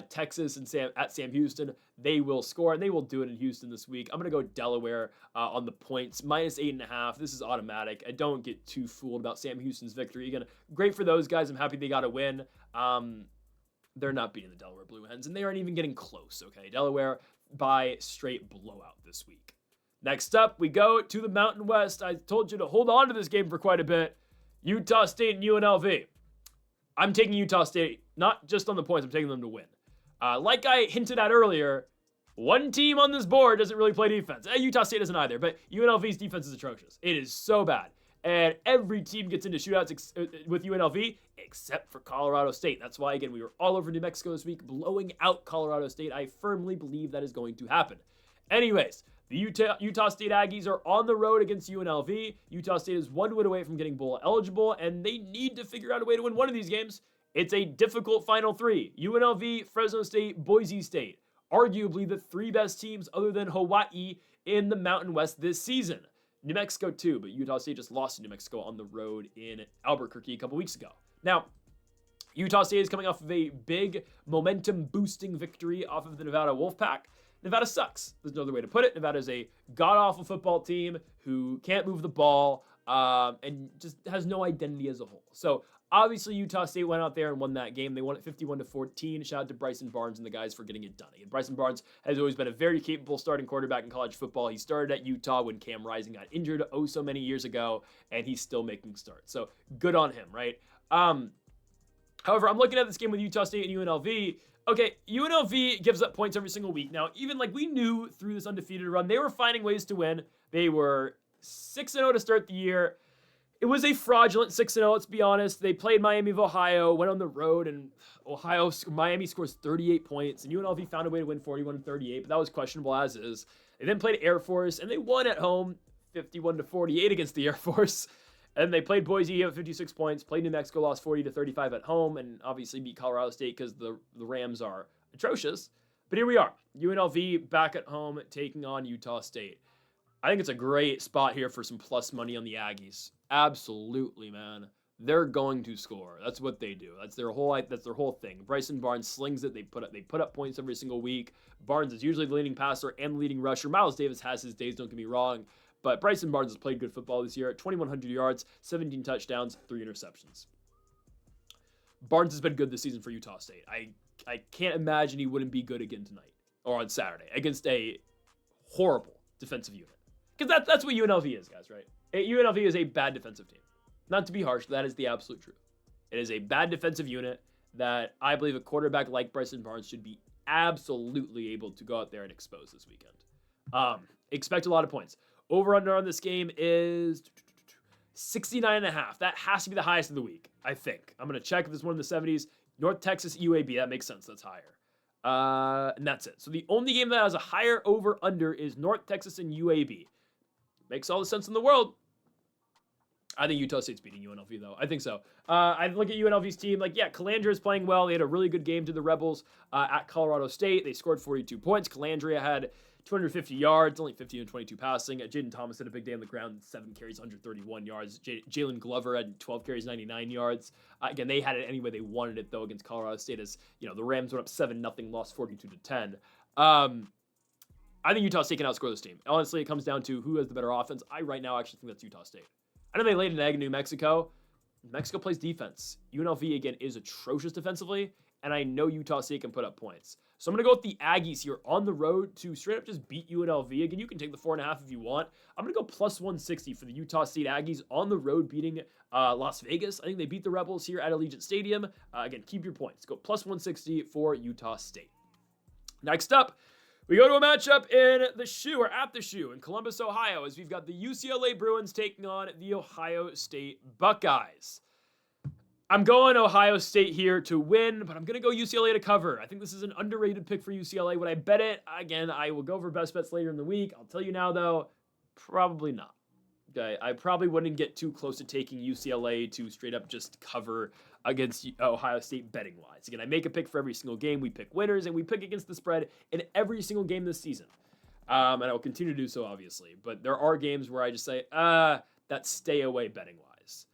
Texas and Sam Houston, they will score, and they will do it in Houston this week. I'm going to go Delaware on the points, -8.5. This is automatic. I don't get too fooled about Sam Houston's victory. Again, great for those guys. I'm happy they got a win. They're not beating the Delaware Blue Hens, and they aren't even getting close, okay? Delaware by straight blowout this week. Next up, we go to the Mountain West. I told you to hold on to this game for quite a bit. Utah State and UNLV. I'm taking Utah State, not just on the points, I'm taking them to win. Like I hinted at earlier, one team on this board doesn't really play defense. Utah State doesn't either, but UNLV's defense is atrocious. It is so bad. And every team gets into shootouts with UNLV except for Colorado State. That's why, again, we were all over New Mexico this week, blowing out Colorado State. I firmly believe that is going to happen. Anyways, the Utah State Aggies are on the road against UNLV. Utah State is 1 win away from getting bowl eligible, and they need to figure out a way to win one of these games. It's a difficult Final Three. UNLV, Fresno State, Boise State. Arguably the 3 best teams other than Hawaii in the Mountain West this season. New Mexico too, but Utah State just lost to New Mexico on the road in Albuquerque a couple weeks ago. Now, Utah State is coming off of a big momentum-boosting victory off of the Nevada Wolfpack. Nevada sucks. There's no other way to put it. Nevada is a god-awful football team who can't move the ball and just has no identity as a whole. So obviously Utah State went out there and won that game. They won it 51-14. Shout out to Bryson Barnes and the guys for getting it done. And Bryson Barnes has always been a very capable starting quarterback in college football. He started at Utah when Cam Rising got injured so many years ago, and he's still making starts. So good on him, right? However, I'm looking at this game with Utah State and UNLV. Okay, UNLV gives up points every single week. Now, even we knew through this undefeated run, they were finding ways to win. They were 6-0 to start the year. It was a fraudulent 6-0, let's be honest. They played Miami of Ohio, went on the road, and Miami scores 38 points, and UNLV found a way to win 41-38, but that was questionable as is. They then played Air Force, and they won at home 51-48 against the Air Force. And they played Boise at 56 points, played New Mexico, lost 40-35 at home, and obviously beat Colorado State because the Rams are atrocious. But here we are, UNLV back at home taking on Utah State. I think it's a great spot here for some plus money on the Aggies. Absolutely, man. They're going to score. That's what they do. That's their whole thing. Bryson Barnes slings it. They put up points every single week. Barnes is usually the leading passer and the leading rusher. Miles Davis has his days, don't get me wrong. But Bryson Barnes has played good football this year at 2,100 yards, 17 touchdowns, 3 interceptions. Barnes has been good this season for Utah State. I can't imagine he wouldn't be good again tonight or on Saturday against a horrible defensive unit. Because that's what UNLV is, guys, right? UNLV is a bad defensive team. Not to be harsh, that is the absolute truth. It is a bad defensive unit that I believe a quarterback like Bryson Barnes should be absolutely able to go out there and expose this weekend. Expect a lot of points. Over-under on this game is 69.5. That has to be the highest of the week, I think. I'm going to check if it's one of the 70s. North Texas, UAB. That makes sense. That's higher. And that's it. So the only game that has a higher over-under is North Texas and UAB. Makes all the sense in the world. I think Utah State's beating UNLV, though. I think so. I look at UNLV's team. Calandria is playing well. They had a really good game to the Rebels at Colorado State. They scored 42 points. Calandria had 250 yards, only 15 and 22 passing. Jaden Thomas had a big day on the ground, 7 carries, 131 yards. Jalen Glover had 12 carries, 99 yards. Again, they had it any way they wanted it, though, against Colorado State as, the Rams went up 7-0, lost 42-10. I think Utah State can outscore this team. Honestly, it comes down to who has the better offense. I right now actually think that's Utah State. I know they laid an egg in New Mexico. Mexico plays defense. UNLV, again, is atrocious defensively, and I know Utah State can put up points. So I'm going to go with the Aggies here on the road to straight up just beat UNLV. Again, you can take the 4.5 if you want. I'm going to go plus 160 for the Utah State Aggies on the road beating Las Vegas. I think they beat the Rebels here at Allegiant Stadium. Again, keep your points. Go plus 160 for Utah State. Next up, we go to a matchup at the Shoe in Columbus, Ohio, as we've got the UCLA Bruins taking on the Ohio State Buckeyes. I'm going Ohio State here to win, but I'm going to go UCLA to cover. I think this is an underrated pick for UCLA. Would I bet it? Again, I will go for best bets later in the week. I'll tell you now, though, probably not. Okay, I probably wouldn't get too close to taking UCLA to straight up just cover against Ohio State betting-wise. Again, I make a pick for every single game. We pick winners, and we pick against the spread in every single game this season. And I will continue to do so, obviously. But there are games where I just say, that's stay away betting-wise.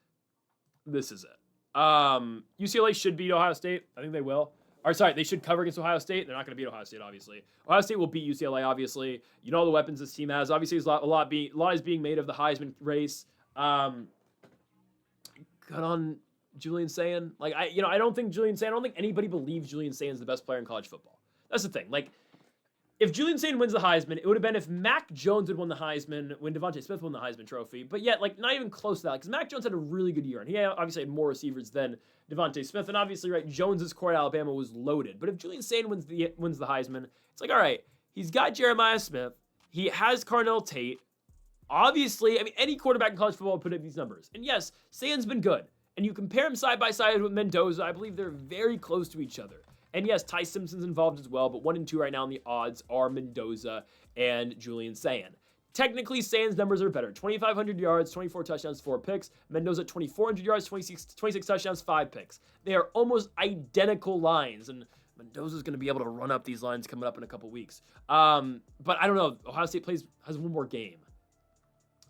This is it. UCLA should beat Ohio State. I think they will. They should cover against Ohio State. They're not going to beat Ohio State, obviously. Ohio State will beat UCLA, obviously. You know the weapons this team has. Obviously, a lot is being made of the Heisman race. Good on Julian Sayin. I don't think anybody believes Julian Sayin is the best player in college football. That's the thing. If Julian Sayin wins the Heisman, it would have been if Mac Jones had won the Heisman when Devontae Smith won the Heisman Trophy. But yet, not even close to that, because Mac Jones had a really good year, and he obviously had more receivers than Devontae Smith. And obviously, right, Jones's core at Alabama was loaded. But if Julian Sayin wins the Heisman, it's all right, he's got Jeremiah Smith, he has Carnell Tate. Obviously, any quarterback in college football would put up these numbers. And yes, Sayin's been good. And you compare him side by side with Mendoza, I believe they're very close to each other. And yes, Ty Simpson's involved as well, but 1 and 2 right now in the odds are Mendoza and Julian Sayin. Technically, Sayin's numbers are better. 2,500 yards, 24 touchdowns, 4 picks. Mendoza, 2,400 yards, 26 touchdowns, 5 picks. They are almost identical lines, and Mendoza's going to be able to run up these lines coming up in a couple weeks. But I don't know. Ohio State has one more game.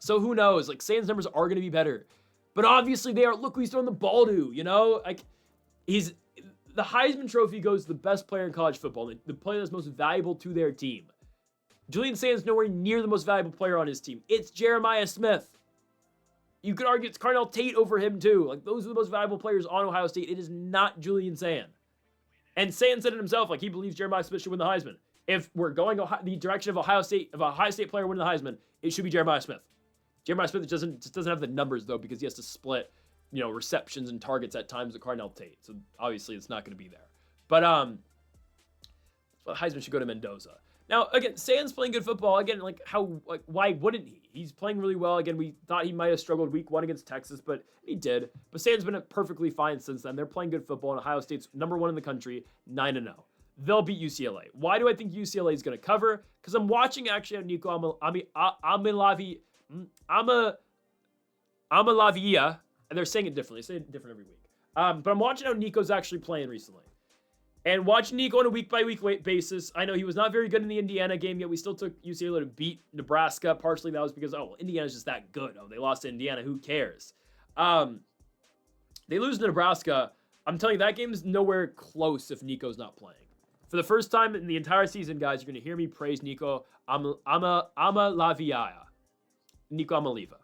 So who knows? Sayin's numbers are going to be better. But obviously they are, look who he's throwing the ball to, the Heisman Trophy goes to the best player in college football, the player that's most valuable to their team. Julian Sayin's nowhere near the most valuable player on his team. It's Jeremiah Smith. You could argue it's Carnell Tate over him too. Those are the most valuable players on Ohio State. It is not Julian Sayin. And Sayin said it himself, he believes Jeremiah Smith should win the Heisman. If we're going the direction of Ohio State, if a Ohio State player winning the Heisman, it should be Jeremiah Smith. Jeremiah Smith just doesn't have the numbers though, because he has to split receptions and targets at times with Carnell Tate. So obviously it's not going to be there. But Heisman should go to Mendoza. Now, again, Sands playing good football. Again, why wouldn't he? He's playing really well. Again, we thought he might have struggled week 1 against Texas, but he did. But Sands been perfectly fine since then. They're playing good football, and Ohio State's #1 in the country, 9-0. They'll beat UCLA. Why do I think UCLA is going to cover? Because I'm watching actually on Nico Amalavia, and they're saying it differently. They say it different every week. But I'm watching how Nico's actually playing recently. And watching Nico on a week-by-week basis, I know he was not very good in the Indiana game, yet we still took UCLA to beat Nebraska. Partially that was because, Indiana's just that good. They lost to Indiana. Who cares? They lose to Nebraska. I'm telling you, that game is nowhere close if Nico's not playing. For the first time in the entire season, guys, you're going to hear me praise Nico Amalavia. Nico Amaliva.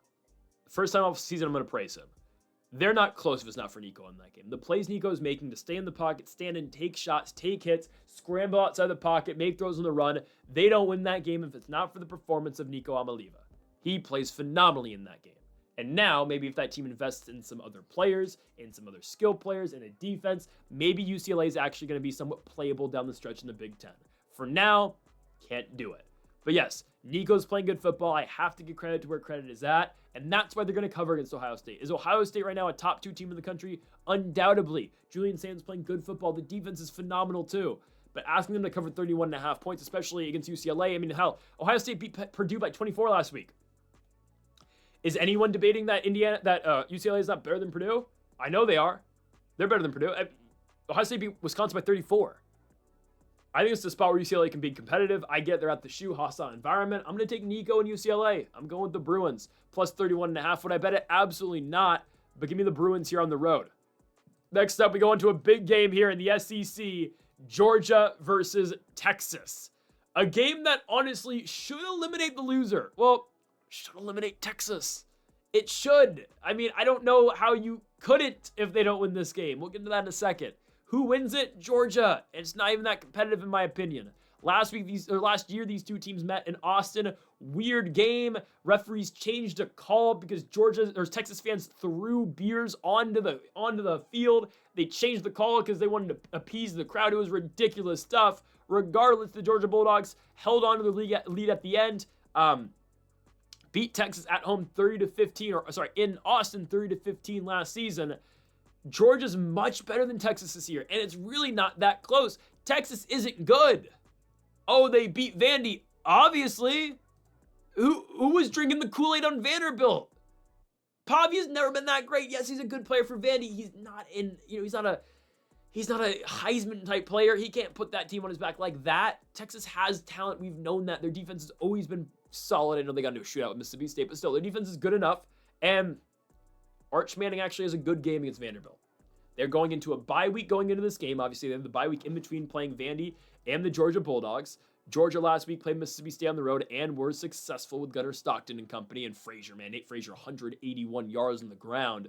First time off the season, I'm going to praise him. They're not close if it's not for Nico in that game. The plays Nico is making to stay in the pocket, stand in, take shots, take hits, scramble outside the pocket, make throws on the run. They don't win that game if it's not for the performance of Nico Amaliva. He plays phenomenally in that game. And now, maybe if that team invests in some other players, in some other skill players, in a defense, maybe UCLA is actually going to be somewhat playable down the stretch in the Big Ten. For now, can't do it. But yes, Nico's playing good football. I have to give credit to where credit is at, and that's why they're going to cover against Ohio State. Is Ohio State right now a top 2 team in the country? Undoubtedly. Julian Sands playing good football. The defense is phenomenal too. But asking them to cover 31.5 points, especially against UCLA, I mean, hell, Ohio State beat Purdue by 24 last week. Is anyone debating that UCLA is not better than Purdue? I know they are. They're better than Purdue. Ohio State beat Wisconsin by 34. I think it's the spot where UCLA can be competitive. I get they're at the shoe, hostile environment. I'm going to take Nico and UCLA. I'm going with the Bruins. Plus 31.5. Would I bet it? Absolutely not. But give me the Bruins here on the road. Next up, we go into a big game here in the SEC. Georgia versus Texas. A game that honestly should eliminate the loser. Well, should eliminate Texas. It should. I mean, I don't know how you couldn't if they don't win this game. We'll get into that in a second. Who wins it? Georgia. It's not even that competitive in my opinion. Last year, these two teams met in Austin. Weird game. Referees changed a call because Texas fans threw beers onto the field. They changed the call because they wanted to appease the crowd. It was ridiculous stuff. Regardless, the Georgia Bulldogs held on to the lead at the end. Beat Texas at home 30-15, in Austin 30-15 last season. Georgia's much better than Texas this year, and it's really not that close. Texas isn't good. Oh, they beat Vandy. Obviously. Who was drinking the Kool-Aid on Vanderbilt? Pavia's never been that great. Yes, he's a good player for Vandy. He's not a Heisman type player. He can't put that team on his back like that. Texas has talent. We've known that. Their defense has always been solid. I know they got into a shootout with Mississippi State, but still, their defense is good enough. And Arch Manning actually has a good game against Vanderbilt. They're going into a bye week going into this game. Obviously, they have the bye week in between playing Vandy and the Georgia Bulldogs. Georgia last week played Mississippi State on the road and were successful with Gunnar Stockton and company. And Nate Frazier, 181 yards on the ground.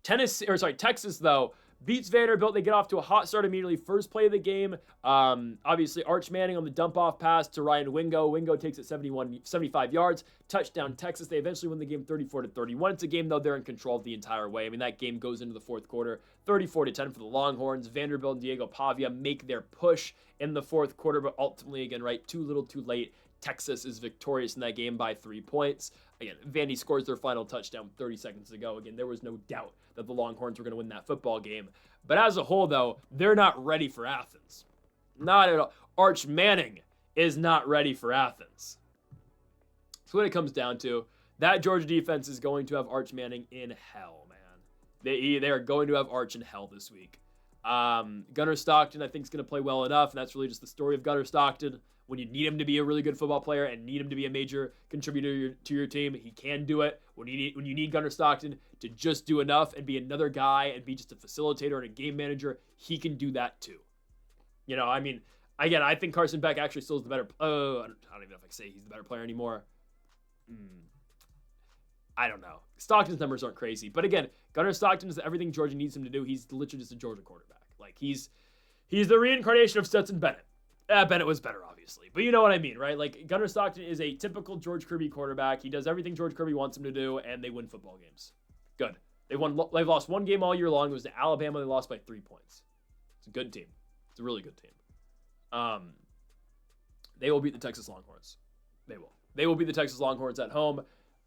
Texas, though, beats Vanderbilt. They get off to a hot start immediately. First play of the game. Obviously, Arch Manning on the dump-off pass to Ryan Wingo. Wingo takes it 75 yards. Touchdown, Texas. They eventually win the game 34-31. It's a game, though, they're in control the entire way. I mean, that game goes into the fourth quarter. 34-10 for the Longhorns. Vanderbilt and Diego Pavia make their push in the fourth quarter, but ultimately, again, too little too late. Texas is victorious in that game by 3 points. Again, Vandy scores their final touchdown 30 seconds to go. Again, there was no doubt that the Longhorns were going to win that football game. But as a whole, though, they're not ready for Athens. Not at all. Arch Manning is not ready for Athens. So what it comes down to, that Georgia defense is going to have Arch Manning in hell, man. They are going to have Arch in hell this week. Gunnar Stockton, I think, is going to play well enough, and that's really just the story of Gunnar Stockton. When you need him to be a really good football player and need him to be a major contributor to your team, he can do it. When you need Gunnar Stockton to just do enough and be another guy and be just a facilitator and a game manager, he can do that too. I think Carson Beck actually still is the better. I don't even know if I can say he's the better player anymore. I don't know. Stockton's numbers aren't crazy, but again, Gunnar Stockton is everything Georgia needs him to do. He's literally just a Georgia quarterback. Like he's the reincarnation of Stetson Bennett. Bennett was better, obviously. But you know what I mean, right? Like, Gunnar Stockton is a typical George Kirby quarterback. He does everything George Kirby wants him to do, and they win football games. Good. They've lost one game all year long. It was to Alabama. They lost by 3 points. It's a good team. It's a really good team. They will beat the Texas Longhorns. They will. They will beat the Texas Longhorns at home.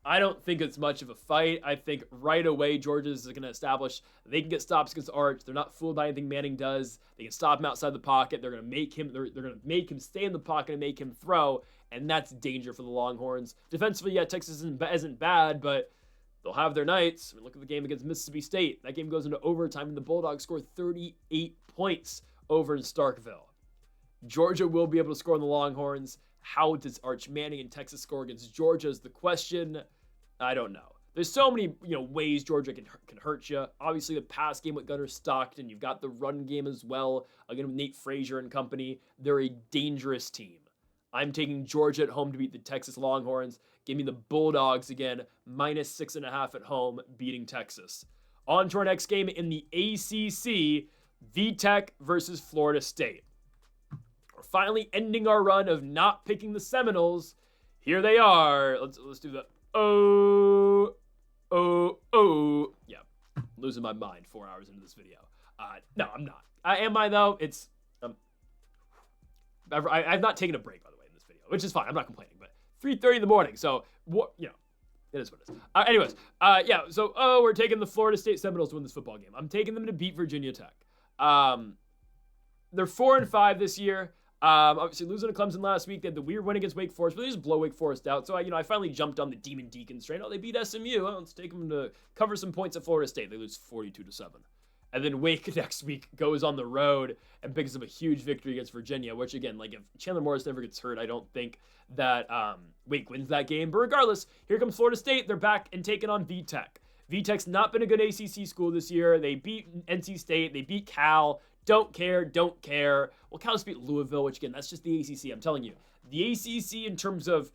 I don't think it's much of a fight. I think right away Georgia is going to establish they can get stops against Arch. They're not fooled by anything Manning does. They can stop him outside the pocket. They're going to make him. They're going to make him stay in the pocket and make him throw, and that's danger for the Longhorns. Defensively, yeah, Texas isn't bad, but they'll have their nights. I mean, look at the game against Mississippi State. That game goes into overtime, and the Bulldogs score 38 points over in Starkville. Georgia will be able to score on the Longhorns. How does Arch Manning and Texas score against Georgia is the question. I don't know. There's so many ways Georgia can hurt you. Obviously, the pass game with Gunnar Stockton. You've got the run game as well. Again, with Nate Frazier and company. They're a dangerous team. I'm taking Georgia at home to beat the Texas Longhorns. Give me the Bulldogs again, -6.5 at home, beating Texas. On to our next game in the ACC, VTech versus Florida State. We're finally ending our run of not picking the Seminoles. Here they are. Let's do the yeah. I'm losing my mind 4 hours into this video. No, I'm not. Am I though? It's I've not taken a break, by the way, in this video, which is fine. I'm not complaining, but 3:30 in the morning, so what, it is what it is. Anyways, yeah, so we're taking the Florida State Seminoles to win this football game. I'm taking them to beat Virginia Tech. They're 4-5 this year. Obviously losing to Clemson last week. They had the weird win against Wake Forest, but they just blow Wake Forest out. So I finally jumped on the Demon Deacons train. Oh, they beat SMU. Well, let's take them to cover some points at Florida State. They lose 42-7. And then Wake next week goes on the road and picks up a huge victory against Virginia, which again, like if Chandler Morris never gets hurt, I don't think that Wake wins that game. But regardless, here comes Florida State. They're back and taking on VTech. VTech's not been a good ACC school this year. They beat NC State. They beat Cal. Don't care. Well, Cal just beat Louisville, which again, that's just the ACC. I'm telling you. The ACC in terms of,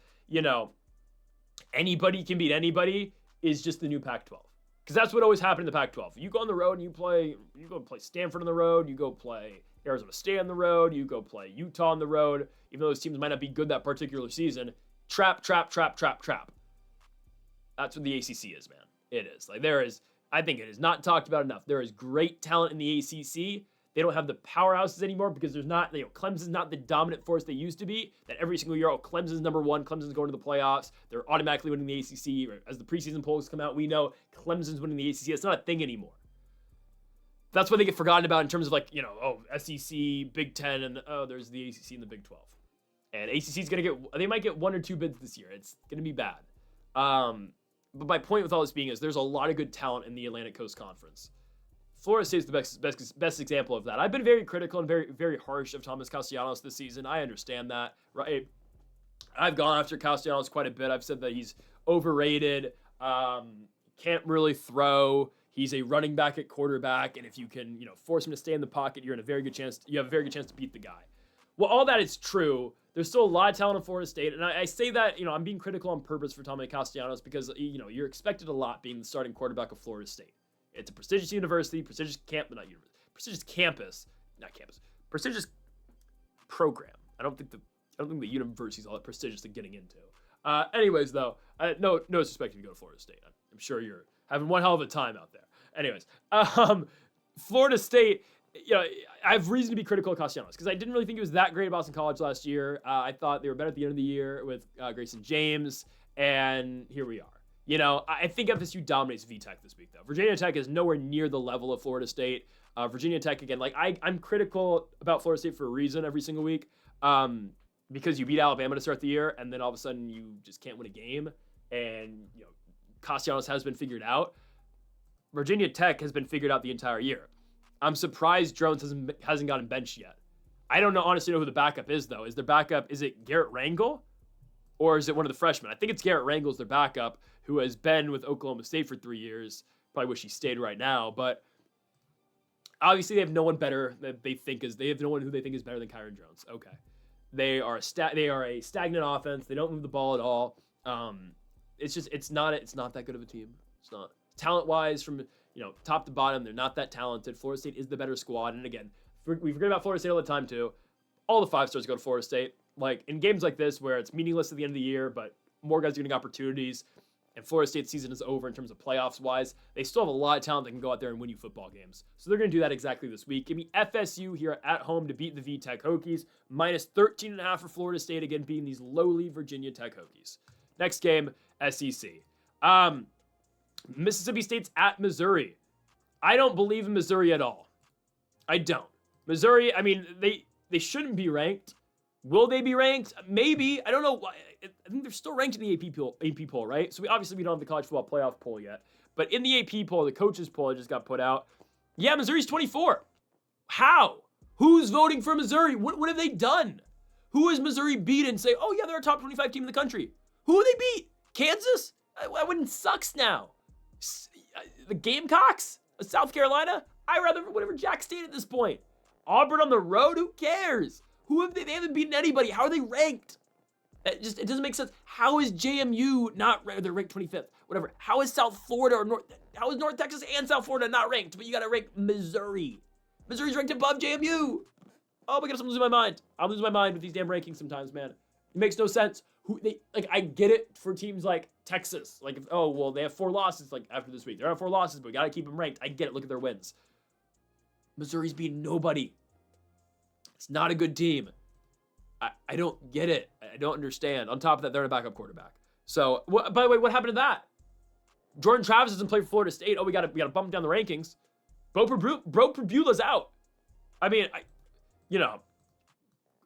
anybody can beat anybody is just the new Pac-12. Because that's what always happened in the Pac-12. You go on the road and you go play Stanford on the road, you go play Arizona State on the road, you go play Utah on the road, even though those teams might not be good that particular season. Trap. That's what the ACC is, man. It is. I think it is not talked about enough. There is great talent in the ACC. They don't have the powerhouses anymore because there's not, Clemson's not the dominant force they used to be. That every single year, Clemson's number one, Clemson's going to the playoffs. They're automatically winning the ACC. As the preseason polls come out, we know Clemson's winning the ACC. It's not a thing anymore. That's why they get forgotten about in terms of SEC, Big Ten, and there's the ACC and the Big 12. And ACC's they might get 1 or 2 bids this year. It's going to be bad. But my point with all this being is there's a lot of good talent in the Atlantic Coast Conference. Florida State is the best example of that. I've been very critical and very, very harsh of Thomas Castellanos this season. I understand that, right? I've gone after Castellanos quite a bit. I've said that he's overrated, can't really throw. He's a running back at quarterback, and if you can, force him to stay in the pocket, you have a very good chance to beat the guy. Well, all that is true. There's still a lot of talent in Florida State, and I say that, I'm being critical on purpose for Thomas Castellanos because, you're expected a lot being the starting quarterback of Florida State. It's a prestigious university, prestigious program. I don't think the university is all that prestigious to getting into. Anyways, though, no disrespect if you go to Florida State. I'm sure you're having one hell of a time out there. Anyways, Florida State, I have reason to be critical of Castellanos because I didn't really think he was that great at Boston College last year. I thought they were better at the end of the year with Grayson James, and here we are. I think FSU dominates VTech this week, though. Virginia Tech is nowhere near the level of Florida State. Virginia Tech, again, I'm critical about Florida State for a reason every single week because you beat Alabama to start the year, and then all of a sudden you just can't win a game, and, Castellanos has been figured out. Virginia Tech has been figured out the entire year. I'm surprised Drones hasn't gotten benched yet. I don't honestly know who the backup is, though. Is it Garrett Rangel? Or is it one of the freshmen? I think it's Garrett Rangel's their backup, who has been with Oklahoma State for 3 years. Probably wish he stayed right now, but obviously they have no one better that they have no one who they think is better than Kyron Jones. Okay, they are a stagnant offense. They don't move the ball at all. It's not that good of a team. It's not talent-wise from top to bottom. They're not that talented. Florida State is the better squad, and again, we forget about Florida State all the time too. All the 5-stars go to Florida State. Like in games like this where it's meaningless at the end of the year, but more guys are getting opportunities. and Florida State's season is over in terms of playoffs wise. They still have a lot of talent that can go out there and win you football games. So they're going to do that exactly this week. Give me FSU here at home to beat the VTech Hokies. Minus 13.5 for Florida State, again beating these lowly Virginia Tech Hokies. Next game, SEC. Mississippi State's at Missouri. I don't believe in Missouri at all. I don't. Missouri, I mean, they shouldn't be ranked. Will they be ranked? Maybe. I don't know. I think they're still ranked in the AP poll, right? So we don't have the college football playoff poll yet. But in the AP poll, the coaches poll that just got put out, yeah, Missouri's 24. How? Who's voting for Missouri? What have they done? Who has Missouri beat and say, oh yeah, they're a top 25 team in the country? Who have they beat? Kansas? I wouldn't sucks now. The Gamecocks? South Carolina? I rather whatever Jack State at this point. Auburn on the road? Who cares? Who have they? They haven't beaten anybody. How are they ranked? It doesn't make sense. How is JMU not ranked? They're ranked 25th. Whatever. How is South Florida or how is North Texas and South Florida not ranked? But you got to rank Missouri. Missouri's ranked above JMU. Oh my goodness, I'm losing my mind. I'm losing my mind with these damn rankings sometimes, man. It makes no sense. I get it for teams like Texas. Like, oh well, they have 4 losses. Like after this week, they're on 4 losses, but we gotta keep them ranked. I get it. Look at their wins. Missouri's beating nobody. It's not a good team. I don't get it. I don't understand. On top of that, they're a backup quarterback. So, by the way, what happened to that? Jordan Travis doesn't play for Florida State. Oh, we gotta bump down the rankings. Bro Prabula's out. I mean,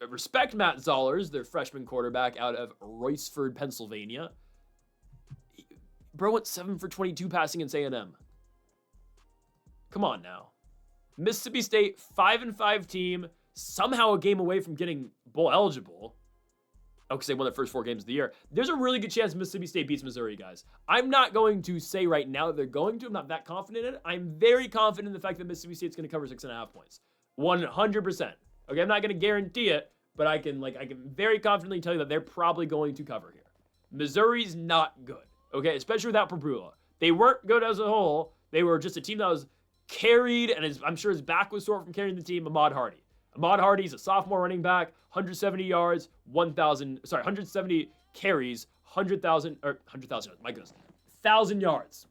respect Matt Zollers, their freshman quarterback out of Royceford, Pennsylvania. Bro went 7 for 22 passing against A&M. Come on now. Mississippi State, 5-5 team, somehow a game away from getting bowl eligible. Oh, because they won their first 4 games of the year. There's a really good chance Mississippi State beats Missouri, guys. I'm not going to say right now that they're going to. I'm not that confident in it. I'm very confident in the fact that Mississippi State's going to cover 6.5 points. 100%. Okay, I'm not going to guarantee it, but I can very confidently tell you that they're probably going to cover here. Missouri's not good, okay, especially without Prabula. They weren't good as a whole. They were just a team that was carried, and I'm sure his back was sore from carrying the team, Ahmad Hardy. Ahmad Hardy's a sophomore running back, 170 yards, 170 carries, 100,000 yards.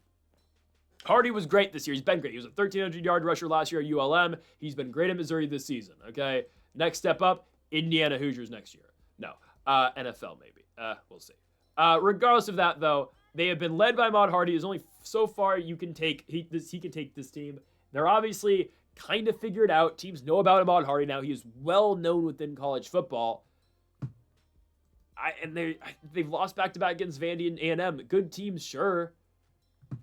Hardy was great this year. He's been great. He was a 1,300-yard rusher last year at ULM. He's been great at Missouri this season, okay? Next step up, Indiana Hoosiers next year. No, NFL maybe. We'll see. Regardless of that, though, they have been led by Ahmad Hardy. There's only so far he can take this team. They're obviously kind of figured out. Teams know about Ahmad Hardy now. He is well known within college football. They've lost back-to-back against Vandy and A&M. Good teams, sure.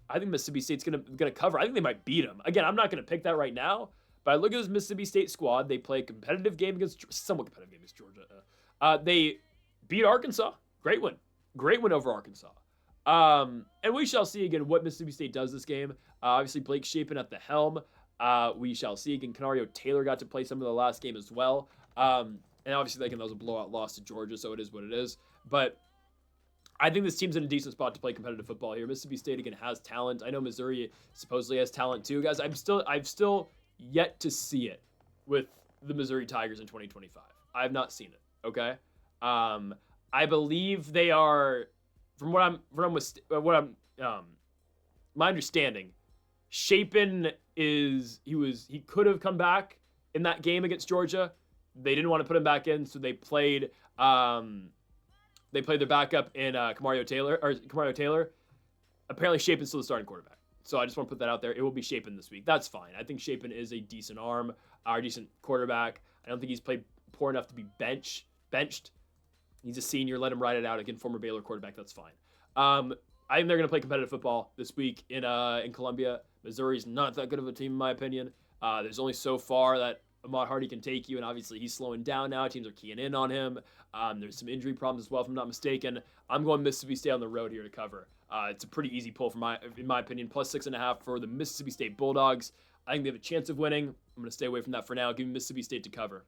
I think Mississippi State's gonna cover. I think they might beat them. Again, I'm not gonna pick that right now. But I look at this Mississippi State squad. They play a somewhat competitive game against Georgia. They beat Arkansas. Great win over Arkansas. And we shall see again what Mississippi State does this game. Obviously, Blake Shapen at the helm. We shall see again. Canario Taylor got to play some of the last game as well. And obviously, that was a blowout loss to Georgia, so it is what it is. But I think this team's in a decent spot to play competitive football here. Mississippi State again has talent. I know Missouri supposedly has talent too, guys. I've still yet to see it with the Missouri Tigers in 2025. I have not seen it. Okay, I believe they are, from my understanding, Shapen he could have come back in that game against Georgia. They didn't want to put him back in, so they played their backup in Camario Taylor. Apparently, Shapen's still the starting quarterback. So I just want to put that out there. It will be Shapen this week. That's fine. I think Shapen is a decent arm, or decent quarterback. I don't think he's played poor enough to be benched. He's a senior. Let him ride it out. Again, former Baylor quarterback. That's fine. I think they're going to play competitive football this week in Columbia. Missouri's not that good of a team, in my opinion. There's only so far that Ahmad Hardy can take you, and obviously he's slowing down now. Teams are keying in on him. There's some injury problems as well, if I'm not mistaken. I'm going Mississippi State on the road here to cover. It's a pretty easy pull in my opinion. Plus 6.5 for the Mississippi State Bulldogs. I think they have a chance of winning. I'm going to stay away from that for now. Give me Mississippi State to cover.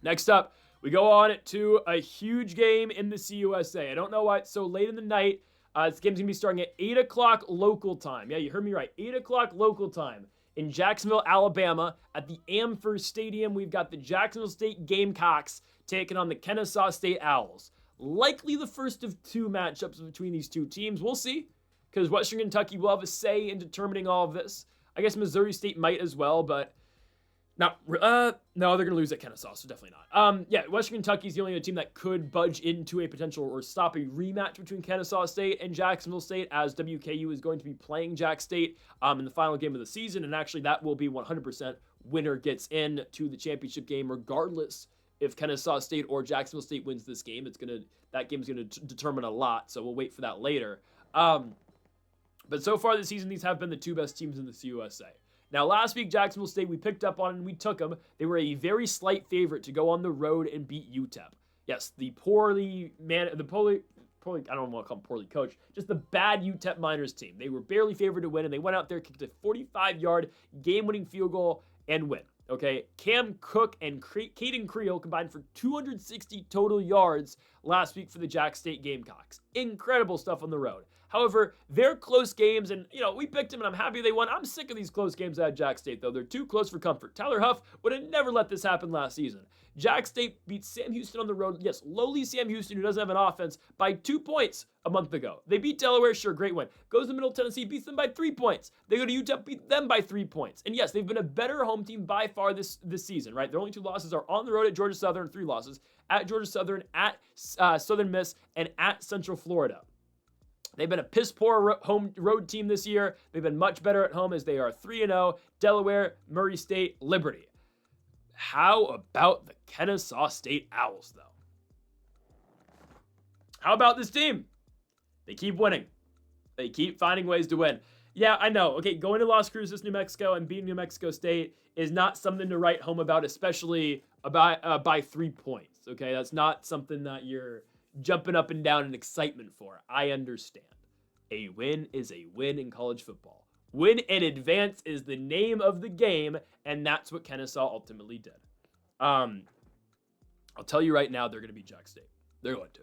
Next up, we go on to a huge game in the CUSA. I don't know why it's so late in the night. This game's going to be starting at 8 o'clock local time. Yeah, you heard me right. 8 o'clock local time in Jacksonville, Alabama. At the Amherst Stadium, we've got the Jacksonville State Gamecocks taking on the Kennesaw State Owls. Likely the first of 2 matchups between these two teams. We'll see. because Western Kentucky will have a say in determining all of this. I guess Missouri State might as well, but no, they're going to lose at Kennesaw, so definitely not. Yeah, Western Kentucky is the only team that could budge into a potential or stop a rematch between Kennesaw State and Jacksonville State, as WKU is going to be playing Jack State in the final game of the season, and actually that will be 100% winner gets in to the championship game, regardless if Kennesaw State or Jacksonville State wins this game. That game's going to determine a lot, so we'll wait for that later. But so far this season, these have been the two best teams in the CUSA. Now, last week, Jacksonville State, we picked up on and we took them. They were a very slight favorite to go on the road and beat UTEP. Yes, I don't want to call them poorly coached, just the bad UTEP Miners team. They were barely favored to win, and they went out there, kicked a 45-yard game-winning field goal, and win. Okay, Cam Cook and Caden Creel combined for 260 total yards last week for the Jack State Gamecocks. Incredible stuff on the road. However, they're close games, and, we picked them, and I'm happy they won. I'm sick of these close games at Jack State, though. They're too close for comfort. Tyler Huff would have never let this happen last season. Jack State beat Sam Houston on the road. Yes, lowly Sam Houston, who doesn't have an offense, by 2 points a month ago. They beat Delaware, sure, great win. Goes to Middle Tennessee, beats them by 3 points. They go to UTEP, beat them by 3 points. And yes, they've been a better home team by far this season, right? Their only 2 losses are on the road at Georgia Southern, 3 losses, at Georgia Southern, at Southern Miss, and at Central Florida. They've been a piss-poor road team this year. They've been much better at home as they are 3-0. Delaware, Murray State, Liberty. How about the Kennesaw State Owls, though? How about this team? They keep winning. They keep finding ways to win. Yeah, I know. Okay, going to Las Cruces, New Mexico, and beating New Mexico State is not something to write home about, especially by 3 points. Okay, that's not something that you're jumping up and down in excitement for. I understand. A win is a win in college football. Win and advance is the name of the game, and that's what Kennesaw ultimately did. I'll tell you right now, they're going to beat Jack State. They're going to.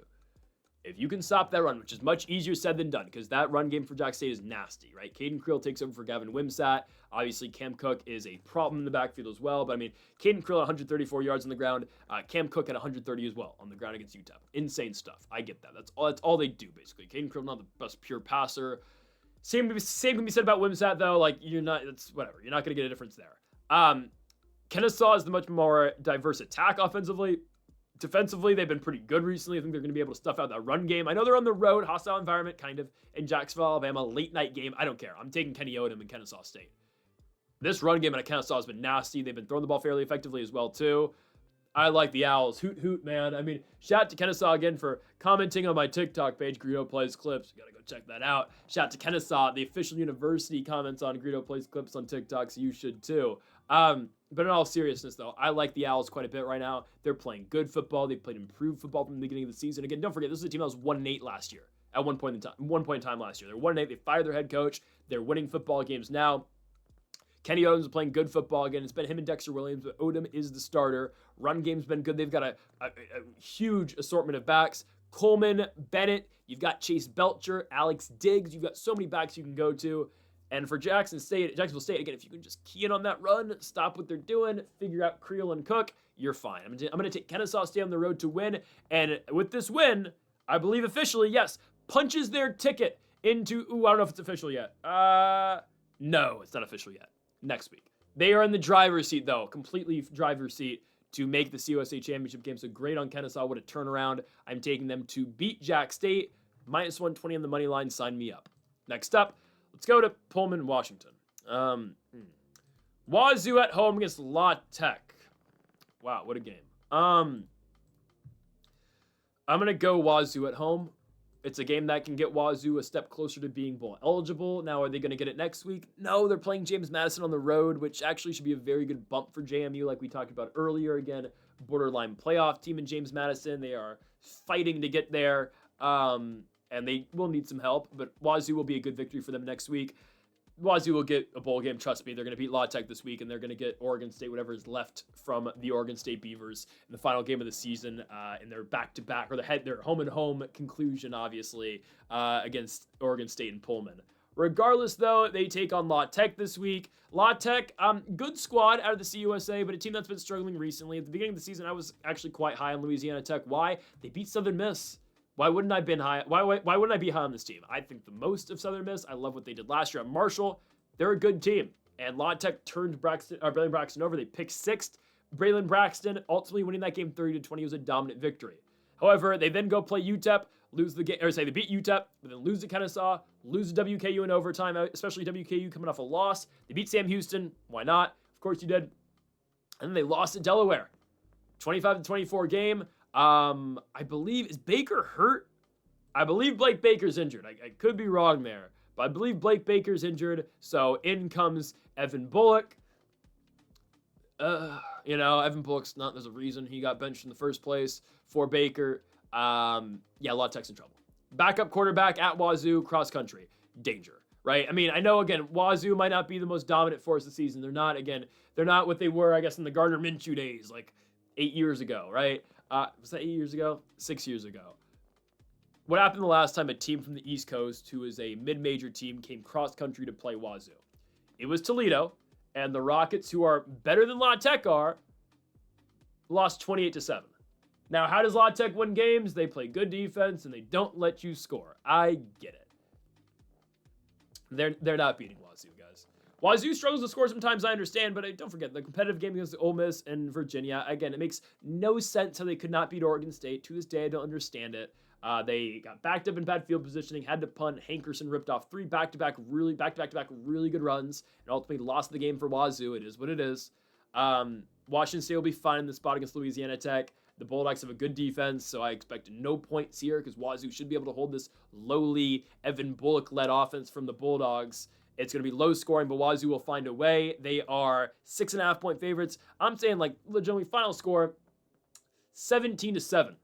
If you can stop that run, which is much easier said than done, because that run game for Jack State is nasty, right? Caden Creel takes over for Gavin Wimsatt. Obviously, Cam Cook is a problem in the backfield as well. But, Caden Creel at 134 yards on the ground. Cam Cook at 130 as well on the ground against UTEP. Insane stuff. I get that. That's all they do, basically. Caden Creel not the best pure passer. Same can be said about Wimsatt, though. It's whatever. You're not going to get a difference there. Kennesaw is the much more diverse attack offensively. Defensively, they've been pretty good recently. I think they're going to be able to stuff out that run game. I know they're on the road, hostile environment, kind of, in Jacksonville, Alabama, late night game. I don't care. I'm taking Kenny Odom and Kennesaw State. This run game at Kennesaw has been nasty. They've been throwing the ball fairly effectively as well, too. I like the Owls. Hoot, hoot, man. Shout out to Kennesaw again for commenting on my TikTok page, Greedo Plays Clips. You got to go check that out. Shout out to Kennesaw. The official university comments on Greedo Plays Clips on TikTok, so you should, too. But in all seriousness, though, I like the Owls quite a bit right now. They're playing good football. They've played improved football from the beginning of the season. Again, don't forget, this is a team that was 1-8 last year. At one point in time last year. They're 1-8. They fired their head coach. They're winning football games now. Kenny Odom's playing good football again. It's been him and Dexter Williams, but Odom is the starter. Run game's been good. They've got a huge assortment of backs. Coleman, Bennett, you've got Chase Belcher, Alex Diggs. You've got so many backs you can go to. And for Jacksonville State, again, if you can just key in on that run, stop what they're doing, figure out Creel and Cook, you're fine. I'm going to take Kennesaw State on the road to win. And with this win, I believe officially, yes, punches their ticket into, I don't know if it's official yet. No, it's not official yet. Next week. They are in the driver's seat, though, completely driver's seat to make the CUSA championship game. So great on Kennesaw. What a turnaround. I'm taking them to beat Jack State. Minus 120 on the money line. Sign me up. Next up, let's go to Pullman, Washington. Wazoo at home against La Tech. Wow, what a game. I'm going to go Wazoo at home. It's a game that can get Wazoo a step closer to being bowl eligible. Now, are they going to get it next week? No, they're playing James Madison on the road, which actually should be a very good bump for JMU, like we talked about earlier. Again, borderline playoff team in James Madison. They are fighting to get there, and they will need some help, but Wazoo will be a good victory for them next week. Wazoo will get a bowl game, trust me. They're going to beat La Tech this week, and they're going to get Oregon State, whatever is left from the Oregon State Beavers in the final game of the season in their back-to-back, or their home-and-home conclusion, obviously, against Oregon State and Pullman. Regardless, though, they take on La Tech this week. La Tech, good squad out of the CUSA, but a team that's been struggling recently. At the beginning of the season, I was actually quite high on Louisiana Tech. Why? They beat Southern Miss. Why wouldn't I been high? Why wouldn't I be high on this team? I think the most of Southern Miss. I love what they did last year at Marshall. They're a good team. And La Tech turned Braylon Braxton over. They picked sixth. Braylon Braxton ultimately winning that game 30-20 was a dominant victory. However, they then go play UTEP, lose the game, or say they beat UTEP, but then lose to Kennesaw, lose to WKU in overtime, especially WKU coming off a loss. They beat Sam Houston. Why not? Of course you did. And then they lost to Delaware. 25-24 game. I believe, is Baker hurt? I believe Blake Baker's injured. I could be wrong there, but I believe Blake Baker's injured. So in comes Evan Bullock. Evan Bullock's not, there's a reason he got benched in the first place for Baker. La Tech's in trouble. Backup quarterback at Wazoo, cross country. Danger, right? I mean, I know, again, Wazoo might not be the most dominant force this season. They're not what they were, I guess, in the Gardner Minshew days, like 8 years ago, right? Was that 8 years ago? 6 years ago. What happened the last time a team from the East Coast, who is a mid-major team, came cross-country to play Wazoo? It was Toledo, and the Rockets, who are better than La Tech are, lost 28-7. Now, how does La Tech win games? They play good defense, and they don't let you score. I get it. They're not beating Wazoo, guys. Wazoo struggles to score sometimes, I understand, but don't forget, the competitive game against Ole Miss and Virginia, again, it makes no sense how they could not beat Oregon State. To this day, I don't understand it. They got backed up in bad field positioning, had to punt. Hankerson ripped off three back-to-back really good runs, and ultimately lost the game for Wazoo. It is what it is. Washington State will be fine in the spot against Louisiana Tech. The Bulldogs have a good defense, so I expect no points here because Wazoo should be able to hold this lowly Evan Bullock-led offense from the Bulldogs. It's going to be low scoring, but Wazoo will find a way. They are 6.5-point favorites. I'm saying, like, legitimately final score, 17-7.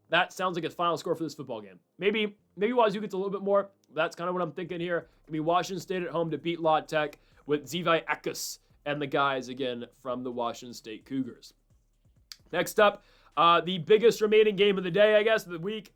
That sounds like a final score for this football game. Maybe Wazoo gets a little bit more. That's kind of what I'm thinking here. It's going to be Washington State at home to beat La Tech with Zevi Ekus and the guys, again, from the Washington State Cougars. Next up, the biggest remaining game of the day, I guess, of the week.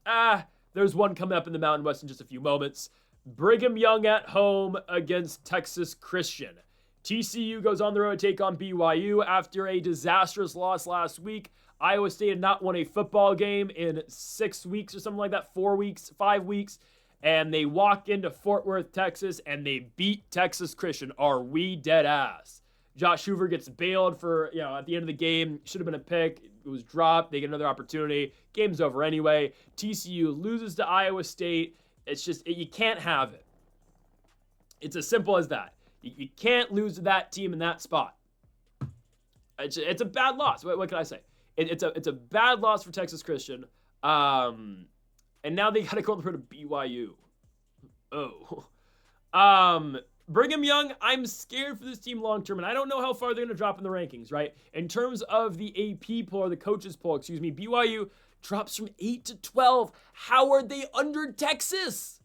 There's one coming up in the Mountain West in just a few moments. Brigham Young at home against Texas Christian. TCU goes on the road to take on BYU after a disastrous loss last week. Iowa State had not won a football game in 6 weeks or something like that, 4 weeks, 5 weeks. And they walk into Fort Worth, Texas, and they beat Texas Christian. Are we dead ass? Josh Hoover gets bailed for, at the end of the game. Should have been a pick. It was dropped. They get another opportunity. Game's over anyway. TCU loses to Iowa State. It's just, you can't have it. It's as simple as that. You can't lose to that team in that spot. It's a bad loss. What can I say? It's a bad loss for Texas Christian. And now they got to go on the road to BYU. Brigham Young, I'm scared for this team long term, and I don't know how far they're going to drop in the rankings, right? In terms of the AP poll, or the coaches poll, BYU drops from 8 to 12. How are they under Texas?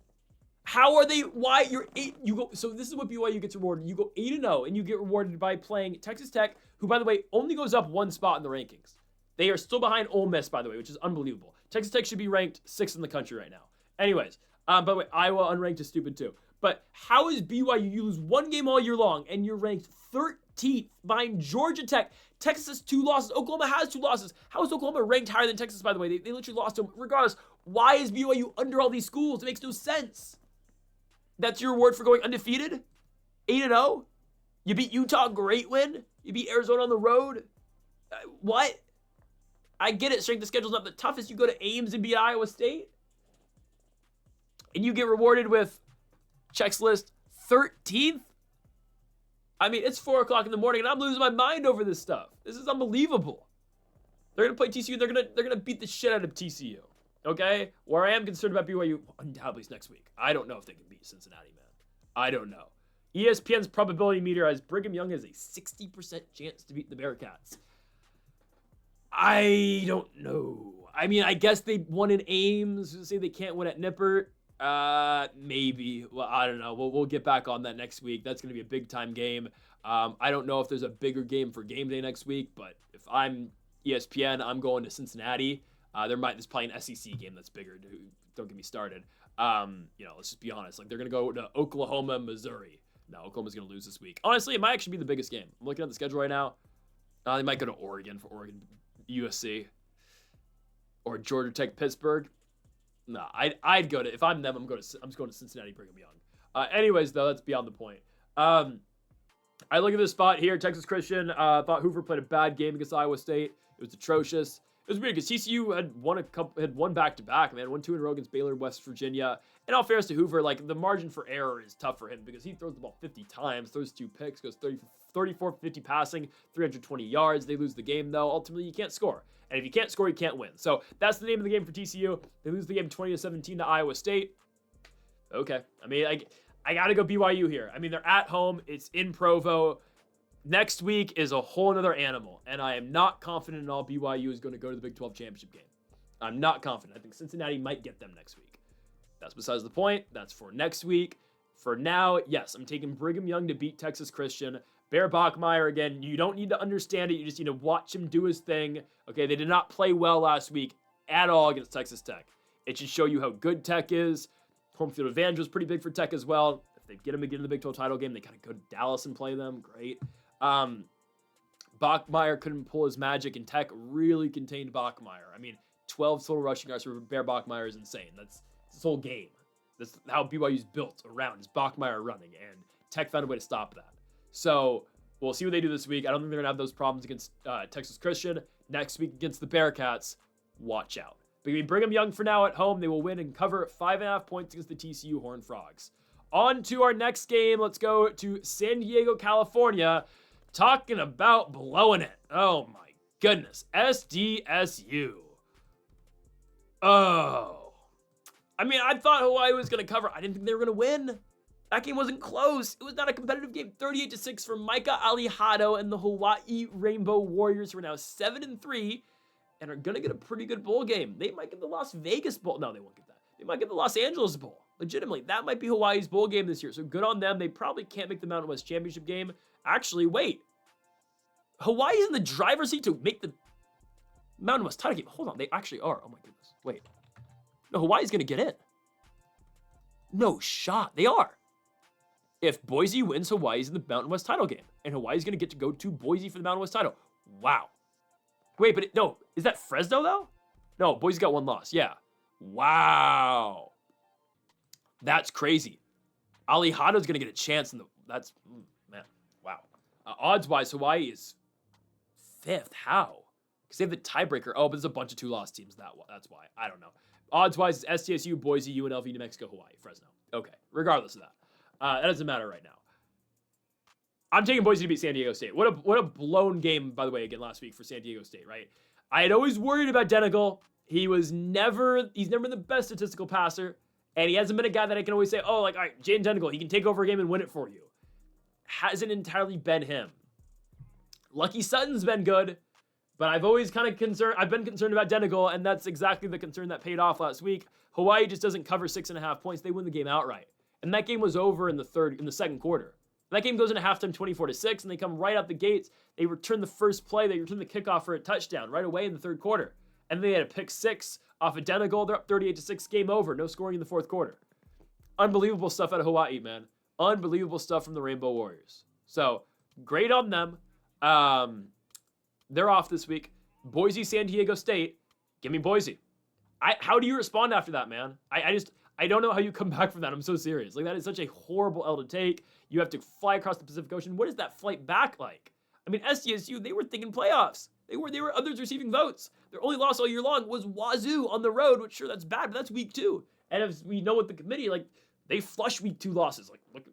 How are they? Why? You're 8. You go. So this is what BYU gets rewarded. You go 8-0, and you get rewarded by playing Texas Tech, who, by the way, only goes up one spot in the rankings. They are still behind Ole Miss, by the way, which is unbelievable. Texas Tech should be ranked 6th in the country right now. Anyways, by the way, Iowa unranked is stupid too. But how is BYU? You lose one game all year long, and you're ranked 13th behind Georgia Tech. Texas has 2 losses. Oklahoma has 2 losses. How is Oklahoma ranked higher than Texas, by the way? They literally lost to them. Regardless, why is BYU under all these schools? It makes no sense. That's your reward for going undefeated? 8-0? You beat Utah, great win. You beat Arizona on the road. What? I get it, strength of schedule's not the toughest. You go to Ames and beat Iowa State. And you get rewarded with, checks list, 13th? I mean, it's 4 o'clock in the morning, and I'm losing my mind over this stuff. This is unbelievable. They're going to play TCU. They're gonna beat the shit out of TCU. Okay? Where I am concerned about BYU, undoubtedly, is next week. I don't know if they can beat Cincinnati, man. I don't know. ESPN's probability meter has Brigham Young has a 60% chance to beat the Bearcats. I don't know. I mean, I guess they won in Ames. Say they can't win at Nippert. Maybe. Well, I don't know. We'll get back on that next week. That's going to be a big-time game. I don't know if there's a bigger game for game day next week, but if I'm ESPN, I'm going to Cincinnati. There's probably an SEC game that's bigger. Don't get me started. Let's just be honest. Like, they're going to go to Oklahoma, Missouri. No, Oklahoma's going to lose this week. Honestly, it might actually be the biggest game. I'm looking at the schedule right now. They might go to Oregon for Oregon USC. Or Georgia Tech, Pittsburgh. No, I'd go to, if I'm them, I'm going to Cincinnati, Brigham Young. Anyways, though, that's beyond the point. I look at this spot here. Texas Christian thought Hoover played a bad game against Iowa State. It was atrocious. It was weird because TCU had won back-to-back, man. Won 2 in a row against Baylor, West Virginia. In all fairness to Hoover, like, the margin for error is tough for him because he throws the ball 50 times, throws 2 picks, goes 34 for 50 passing, 320 yards. They lose the game, though. Ultimately, you can't score. And if you can't score, you can't win. So that's the name of the game for TCU. They lose the game 20-17 to Iowa State. Okay. I mean, I got to go BYU here. I mean, they're at home. It's in Provo. Next week is a whole other animal, and I am not confident at all BYU is going to go to the Big 12 championship game. I'm not confident. I think Cincinnati might get them next week. That's besides the point. That's for next week. For now, yes, I'm taking Brigham Young to beat Texas Christian. Bear Bachmeier, again, you don't need to understand it. You just need to watch him do his thing. Okay, they did not play well last week at all against Texas Tech. It should show you how good Tech is. Home field advantage was pretty big for Tech as well. If they get him again in the Big 12 title game, they kind of go to Dallas and play them. Great. Bachmeier couldn't pull his magic, and Tech really contained Bachmeier. I mean, 12 total rushing yards for Bear Bachmeier is insane. That's this whole game. That's how BYU's built around, is Bachmeier running, and Tech found a way to stop that. So we'll see what they do this week. I don't think they're going to have those problems against Texas Christian. Next week against the Bearcats, watch out. But we Brigham Young for now at home. They will win and cover 5.5 points against the TCU Horned Frogs. On to our next game. Let's go to San Diego, California. Talking about blowing it. Oh my goodness. SDSU. Oh. I mean, I thought Hawaii was going to cover. I didn't think they were going to win. That game wasn't close. It was not a competitive game. 38-6 for Micah Alihado and the Hawaii Rainbow Warriors, who are now 7-3 and are going to get a pretty good bowl game. They might get the Las Vegas Bowl. No, they won't get that. They might get the Los Angeles Bowl. Legitimately, that might be Hawaii's bowl game this year. So good on them. They probably can't make the Mountain West Championship game. Actually, wait. Hawaii's in the driver's seat to make the Mountain West title game. Hold on. They actually are. Oh my goodness. Wait. No, Hawaii's going to get in. No shot. They are. If Boise wins, Hawaii's in the Mountain West title game. And Hawaii's going to get to go to Boise for the Mountain West title. Wow. Wait, but no. Is that Fresno, though? No, Boise's got 1 loss. Yeah. Wow. That's crazy. Alijado's going to get a chance in the... That's... Man. Wow. Odds-wise, Hawaii is 5th. How? Because they have the tiebreaker. Oh, but there's a bunch of 2-loss teams. That's why. I don't know. Odds-wise, it's SDSU, Boise, UNLV, New Mexico, Hawaii, Fresno. Okay. Regardless of that. That doesn't matter right now. I'm taking Boise to beat San Diego State. What a blown game, by the way, again, last week for San Diego State, right? I had always worried about Denigal. He's never been the best statistical passer, and he hasn't been a guy that I can always say, oh, like, all right, Jaden Denigal, he can take over a game and win it for you. Hasn't entirely been him. Lucky Sutton's been good, but I've been concerned about Denigal, and that's exactly the concern that paid off last week. Hawaii just doesn't cover 6.5 points. They win the game outright. And that game was over in the second quarter. That game goes into halftime 24-6, and they come right out the gates. They return the first play. They return the kickoff for a touchdown right away in the third quarter. And they had a pick 6 off a Denigal. They're up 38-6, game over. No scoring in the fourth quarter. Unbelievable stuff out of Hawaii, man. Unbelievable stuff from the Rainbow Warriors. So, great on them. They're off this week. Boise, San Diego State. Give me Boise. How do you respond after that, man? I don't know how you come back from that. I'm so serious. Like, that is such a horrible L to take. You have to fly across the Pacific Ocean. What is that flight back like? I mean, SDSU, they were thinking playoffs. They were others receiving votes. Their only loss all year long was Wazoo on the road, which sure, that's bad, but that's week 2. And as we know with the committee, like, they flush week 2 losses. Like, look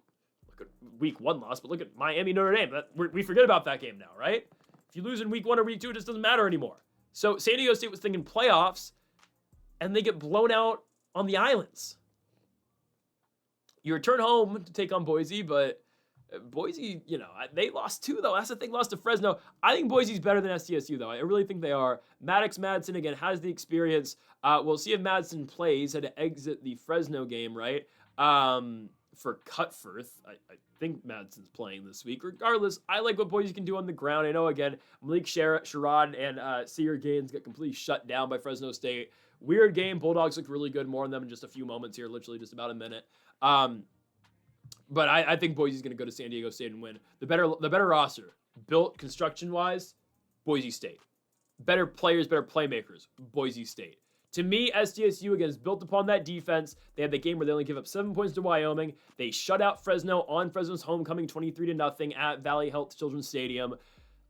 at week 1 loss, but look at Miami, Notre Dame. We forget about that game now, right? If you lose in week 1 or week 2, it just doesn't matter anymore. So San Diego State was thinking playoffs, and they get blown out on the islands. You return home to take on Boise, but Boise, they lost 2, though. That's the thing, lost to Fresno. I think Boise's better than SDSU, though. I really think they are. Maddox Madsen, again, has the experience. We'll see if Madsen plays. Had to exit the Fresno game, right? For Cutforth. I think Madsen's playing this week. Regardless, I like what Boise can do on the ground. I know, again, Malik Sherrod and Sear Gaines got completely shut down by Fresno State. Weird game. Bulldogs look really good. More on them in just a few moments here, literally just about a minute. But I think Boise's going to go to San Diego State and win. The better roster, built construction-wise, Boise State. Better players, better playmakers, Boise State. To me, SDSU, again, is built upon that defense. They had the game where they only give up 7 points to Wyoming. They shut out Fresno on Fresno's homecoming 23-0 at Valley Health Children's Stadium.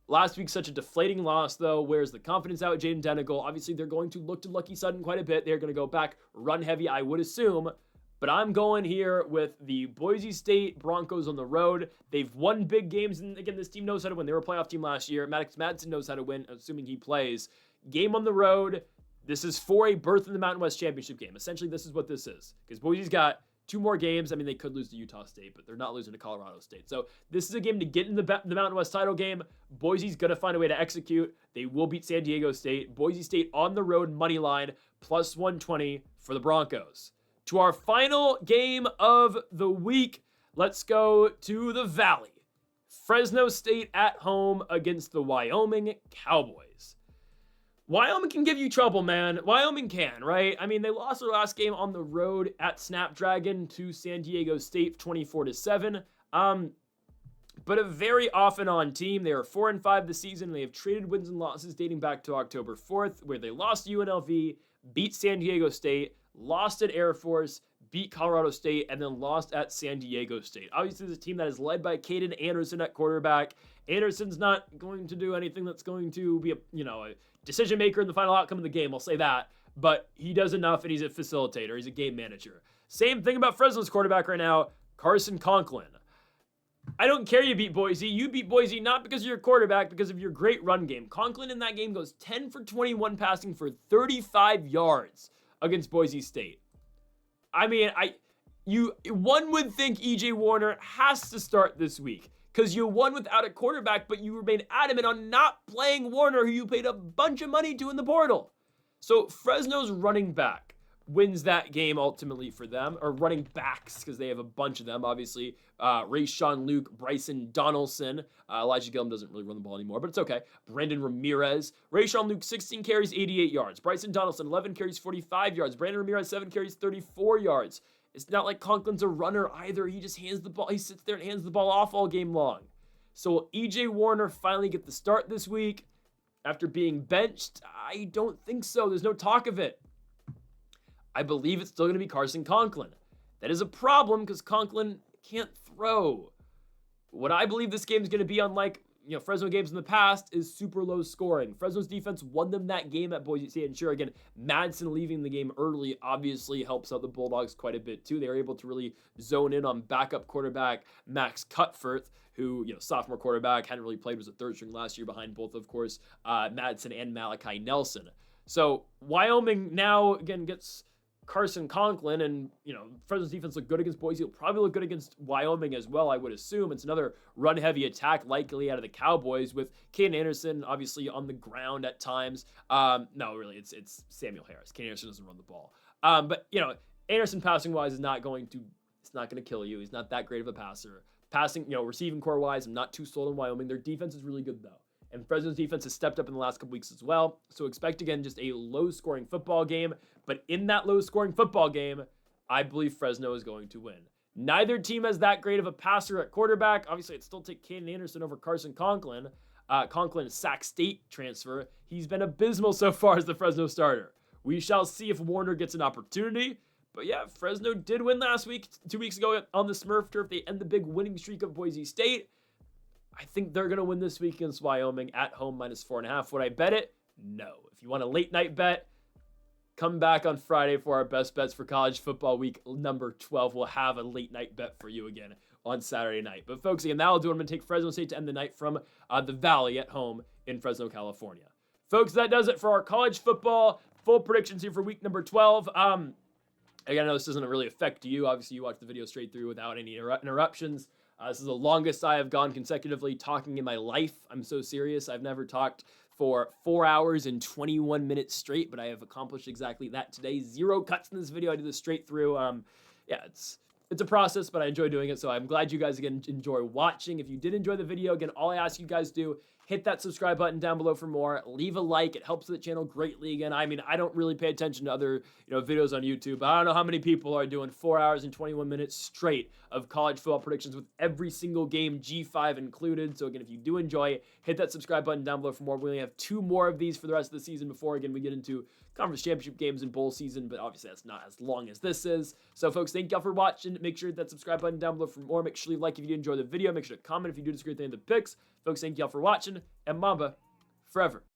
Last week, such a deflating loss, though. Where's the confidence out with Jaden Denigal? Obviously, they're going to look to Lucky Sutton quite a bit. They're going to go back run heavy, I would assume. But I'm going here with the Boise State Broncos on the road. They've won big games, and again, this team knows how to win. They were a playoff team last year. Maddox Madsen knows how to win, assuming he plays. Game on the road. This is for a berth in the Mountain West Championship game. Essentially, this is what this is. Because Boise's got 2 more games. I mean, they could lose to Utah State, but they're not losing to Colorado State. So this is a game to get in the Mountain West title game. Boise's going to find a way to execute. They will beat San Diego State. Boise State on the road, money line, plus 120 for the Broncos. To our final game of the week, let's go to the Valley. Fresno State at home against the Wyoming Cowboys. Wyoming can give you trouble, man. Wyoming can, right? I mean, they lost their last game on the road at Snapdragon to San Diego State 24-7. But a very off-and-on team. They are 4-5 this season. They have traded wins and losses dating back to October 4th, where they lost to UNLV, beat San Diego State, lost at Air Force, beat Colorado State, and then lost at San Diego State. Obviously, this is a team that is led by Caden Anderson at quarterback. Anderson's not going to do anything that's going to be a decision maker in the final outcome of the game, I'll say that. But he does enough, and he's a facilitator. He's a game manager. Same thing about Fresno's quarterback right now, Carson Conklin. I don't care you beat Boise. You beat Boise not because of your quarterback, because of your great run game. Conklin in that game goes 10 for 21 passing for 35 yards against Boise State. I mean, one would think EJ Warner has to start this week because you won without a quarterback, but you remain adamant on not playing Warner, who you paid a bunch of money to in the portal. So Fresno's running back wins that game ultimately for them, or running backs, because they have a bunch of them, obviously. Rayshawn Luke, Bryson Donaldson. Elijah Gillum doesn't really run the ball anymore, but it's okay. Brandon Ramirez. Rayshawn Luke, 16 carries, 88 yards. Bryson Donaldson, 11 carries, 45 yards. Brandon Ramirez, 7 carries, 34 yards. It's not like Conklin's a runner either. He just hands the ball. He sits there and hands the ball off all game long. So will EJ Warner finally get the start this week after being benched? I don't think so. There's no talk of it. I believe it's still going to be Carson Conklin. That is a problem because Conklin can't throw. What I believe this game is going to be, unlike Fresno games in the past, is super low scoring. Fresno's defense won them that game at Boise State, and sure, again, Madsen leaving the game early obviously helps out the Bulldogs quite a bit too. They were able to really zone in on backup quarterback Max Cutforth, who, sophomore quarterback, hadn't really played, was a third string last year behind both, of course, Madsen and Malachi Nelson. So Wyoming now, again, gets Carson Conklin, and Fresno's defense looked good against Boise. It'll probably look good against Wyoming as well, I would assume. It's another run-heavy attack likely out of the Cowboys, with Caden Anderson obviously on the ground at times. No, really, it's Samuel Harris. Caden Anderson doesn't run the ball. But Anderson passing-wise is not going to kill you. He's not that great of a passer. Passing, receiving core-wise, I'm not too sold on Wyoming. Their defense is really good though. And Fresno's defense has stepped up in the last couple weeks as well. So expect, again, just a low-scoring football game. But in that low-scoring football game, I believe Fresno is going to win. Neither team has that great of a passer at quarterback. Obviously, I'd still take Caden Anderson over Carson Conklin. Conklin, Sac State transfer. He's been abysmal so far as the Fresno starter. We shall see if Warner gets an opportunity. But yeah, Fresno did win last week, 2 weeks ago on the Smurf turf. They end the big winning streak of Boise State. I think they're going to win this week against Wyoming at home, -4.5. Would I bet it? No. If you want a late night bet, come back on Friday for our best bets for college football week number 12. We'll have a late night bet for you again on Saturday night. But folks, again, that'll do it. I'm going to take Fresno State to end the night from the Valley at home in Fresno, California. Folks, that does it for our college football full predictions here for week number 12. Again, I know this doesn't really affect you. Obviously, you watched the video straight through without any interruptions. This is the longest I have gone consecutively talking in my life. I'm so serious. I've never talked for 4 hours and 21 minutes straight, but I have accomplished exactly that today. 0 cuts in this video. I did this straight through. Yeah, it's a process, but I enjoy doing it. So I'm glad you guys, again, enjoy watching. If you did enjoy the video, again, all I ask you guys do, hit that subscribe button down below for more. Leave a like. It helps the channel greatly. Again, I mean, I don't really pay attention to other, videos on YouTube. I don't know how many people are doing 4 hours and 21 minutes straight of college football predictions with every single game, G5 included. So again, if you do enjoy it, hit that subscribe button down below for more. We only have 2 more of these for the rest of the season before, again, we get into conference championship games and bowl season, but obviously that's not as long as this is. So folks, thank y'all for watching. Make sure to hit that subscribe button down below for more. Make sure you like if you enjoy the video. Make sure to comment if you do disagree with any of the picks. Folks, thank y'all for watching, and Mamba forever.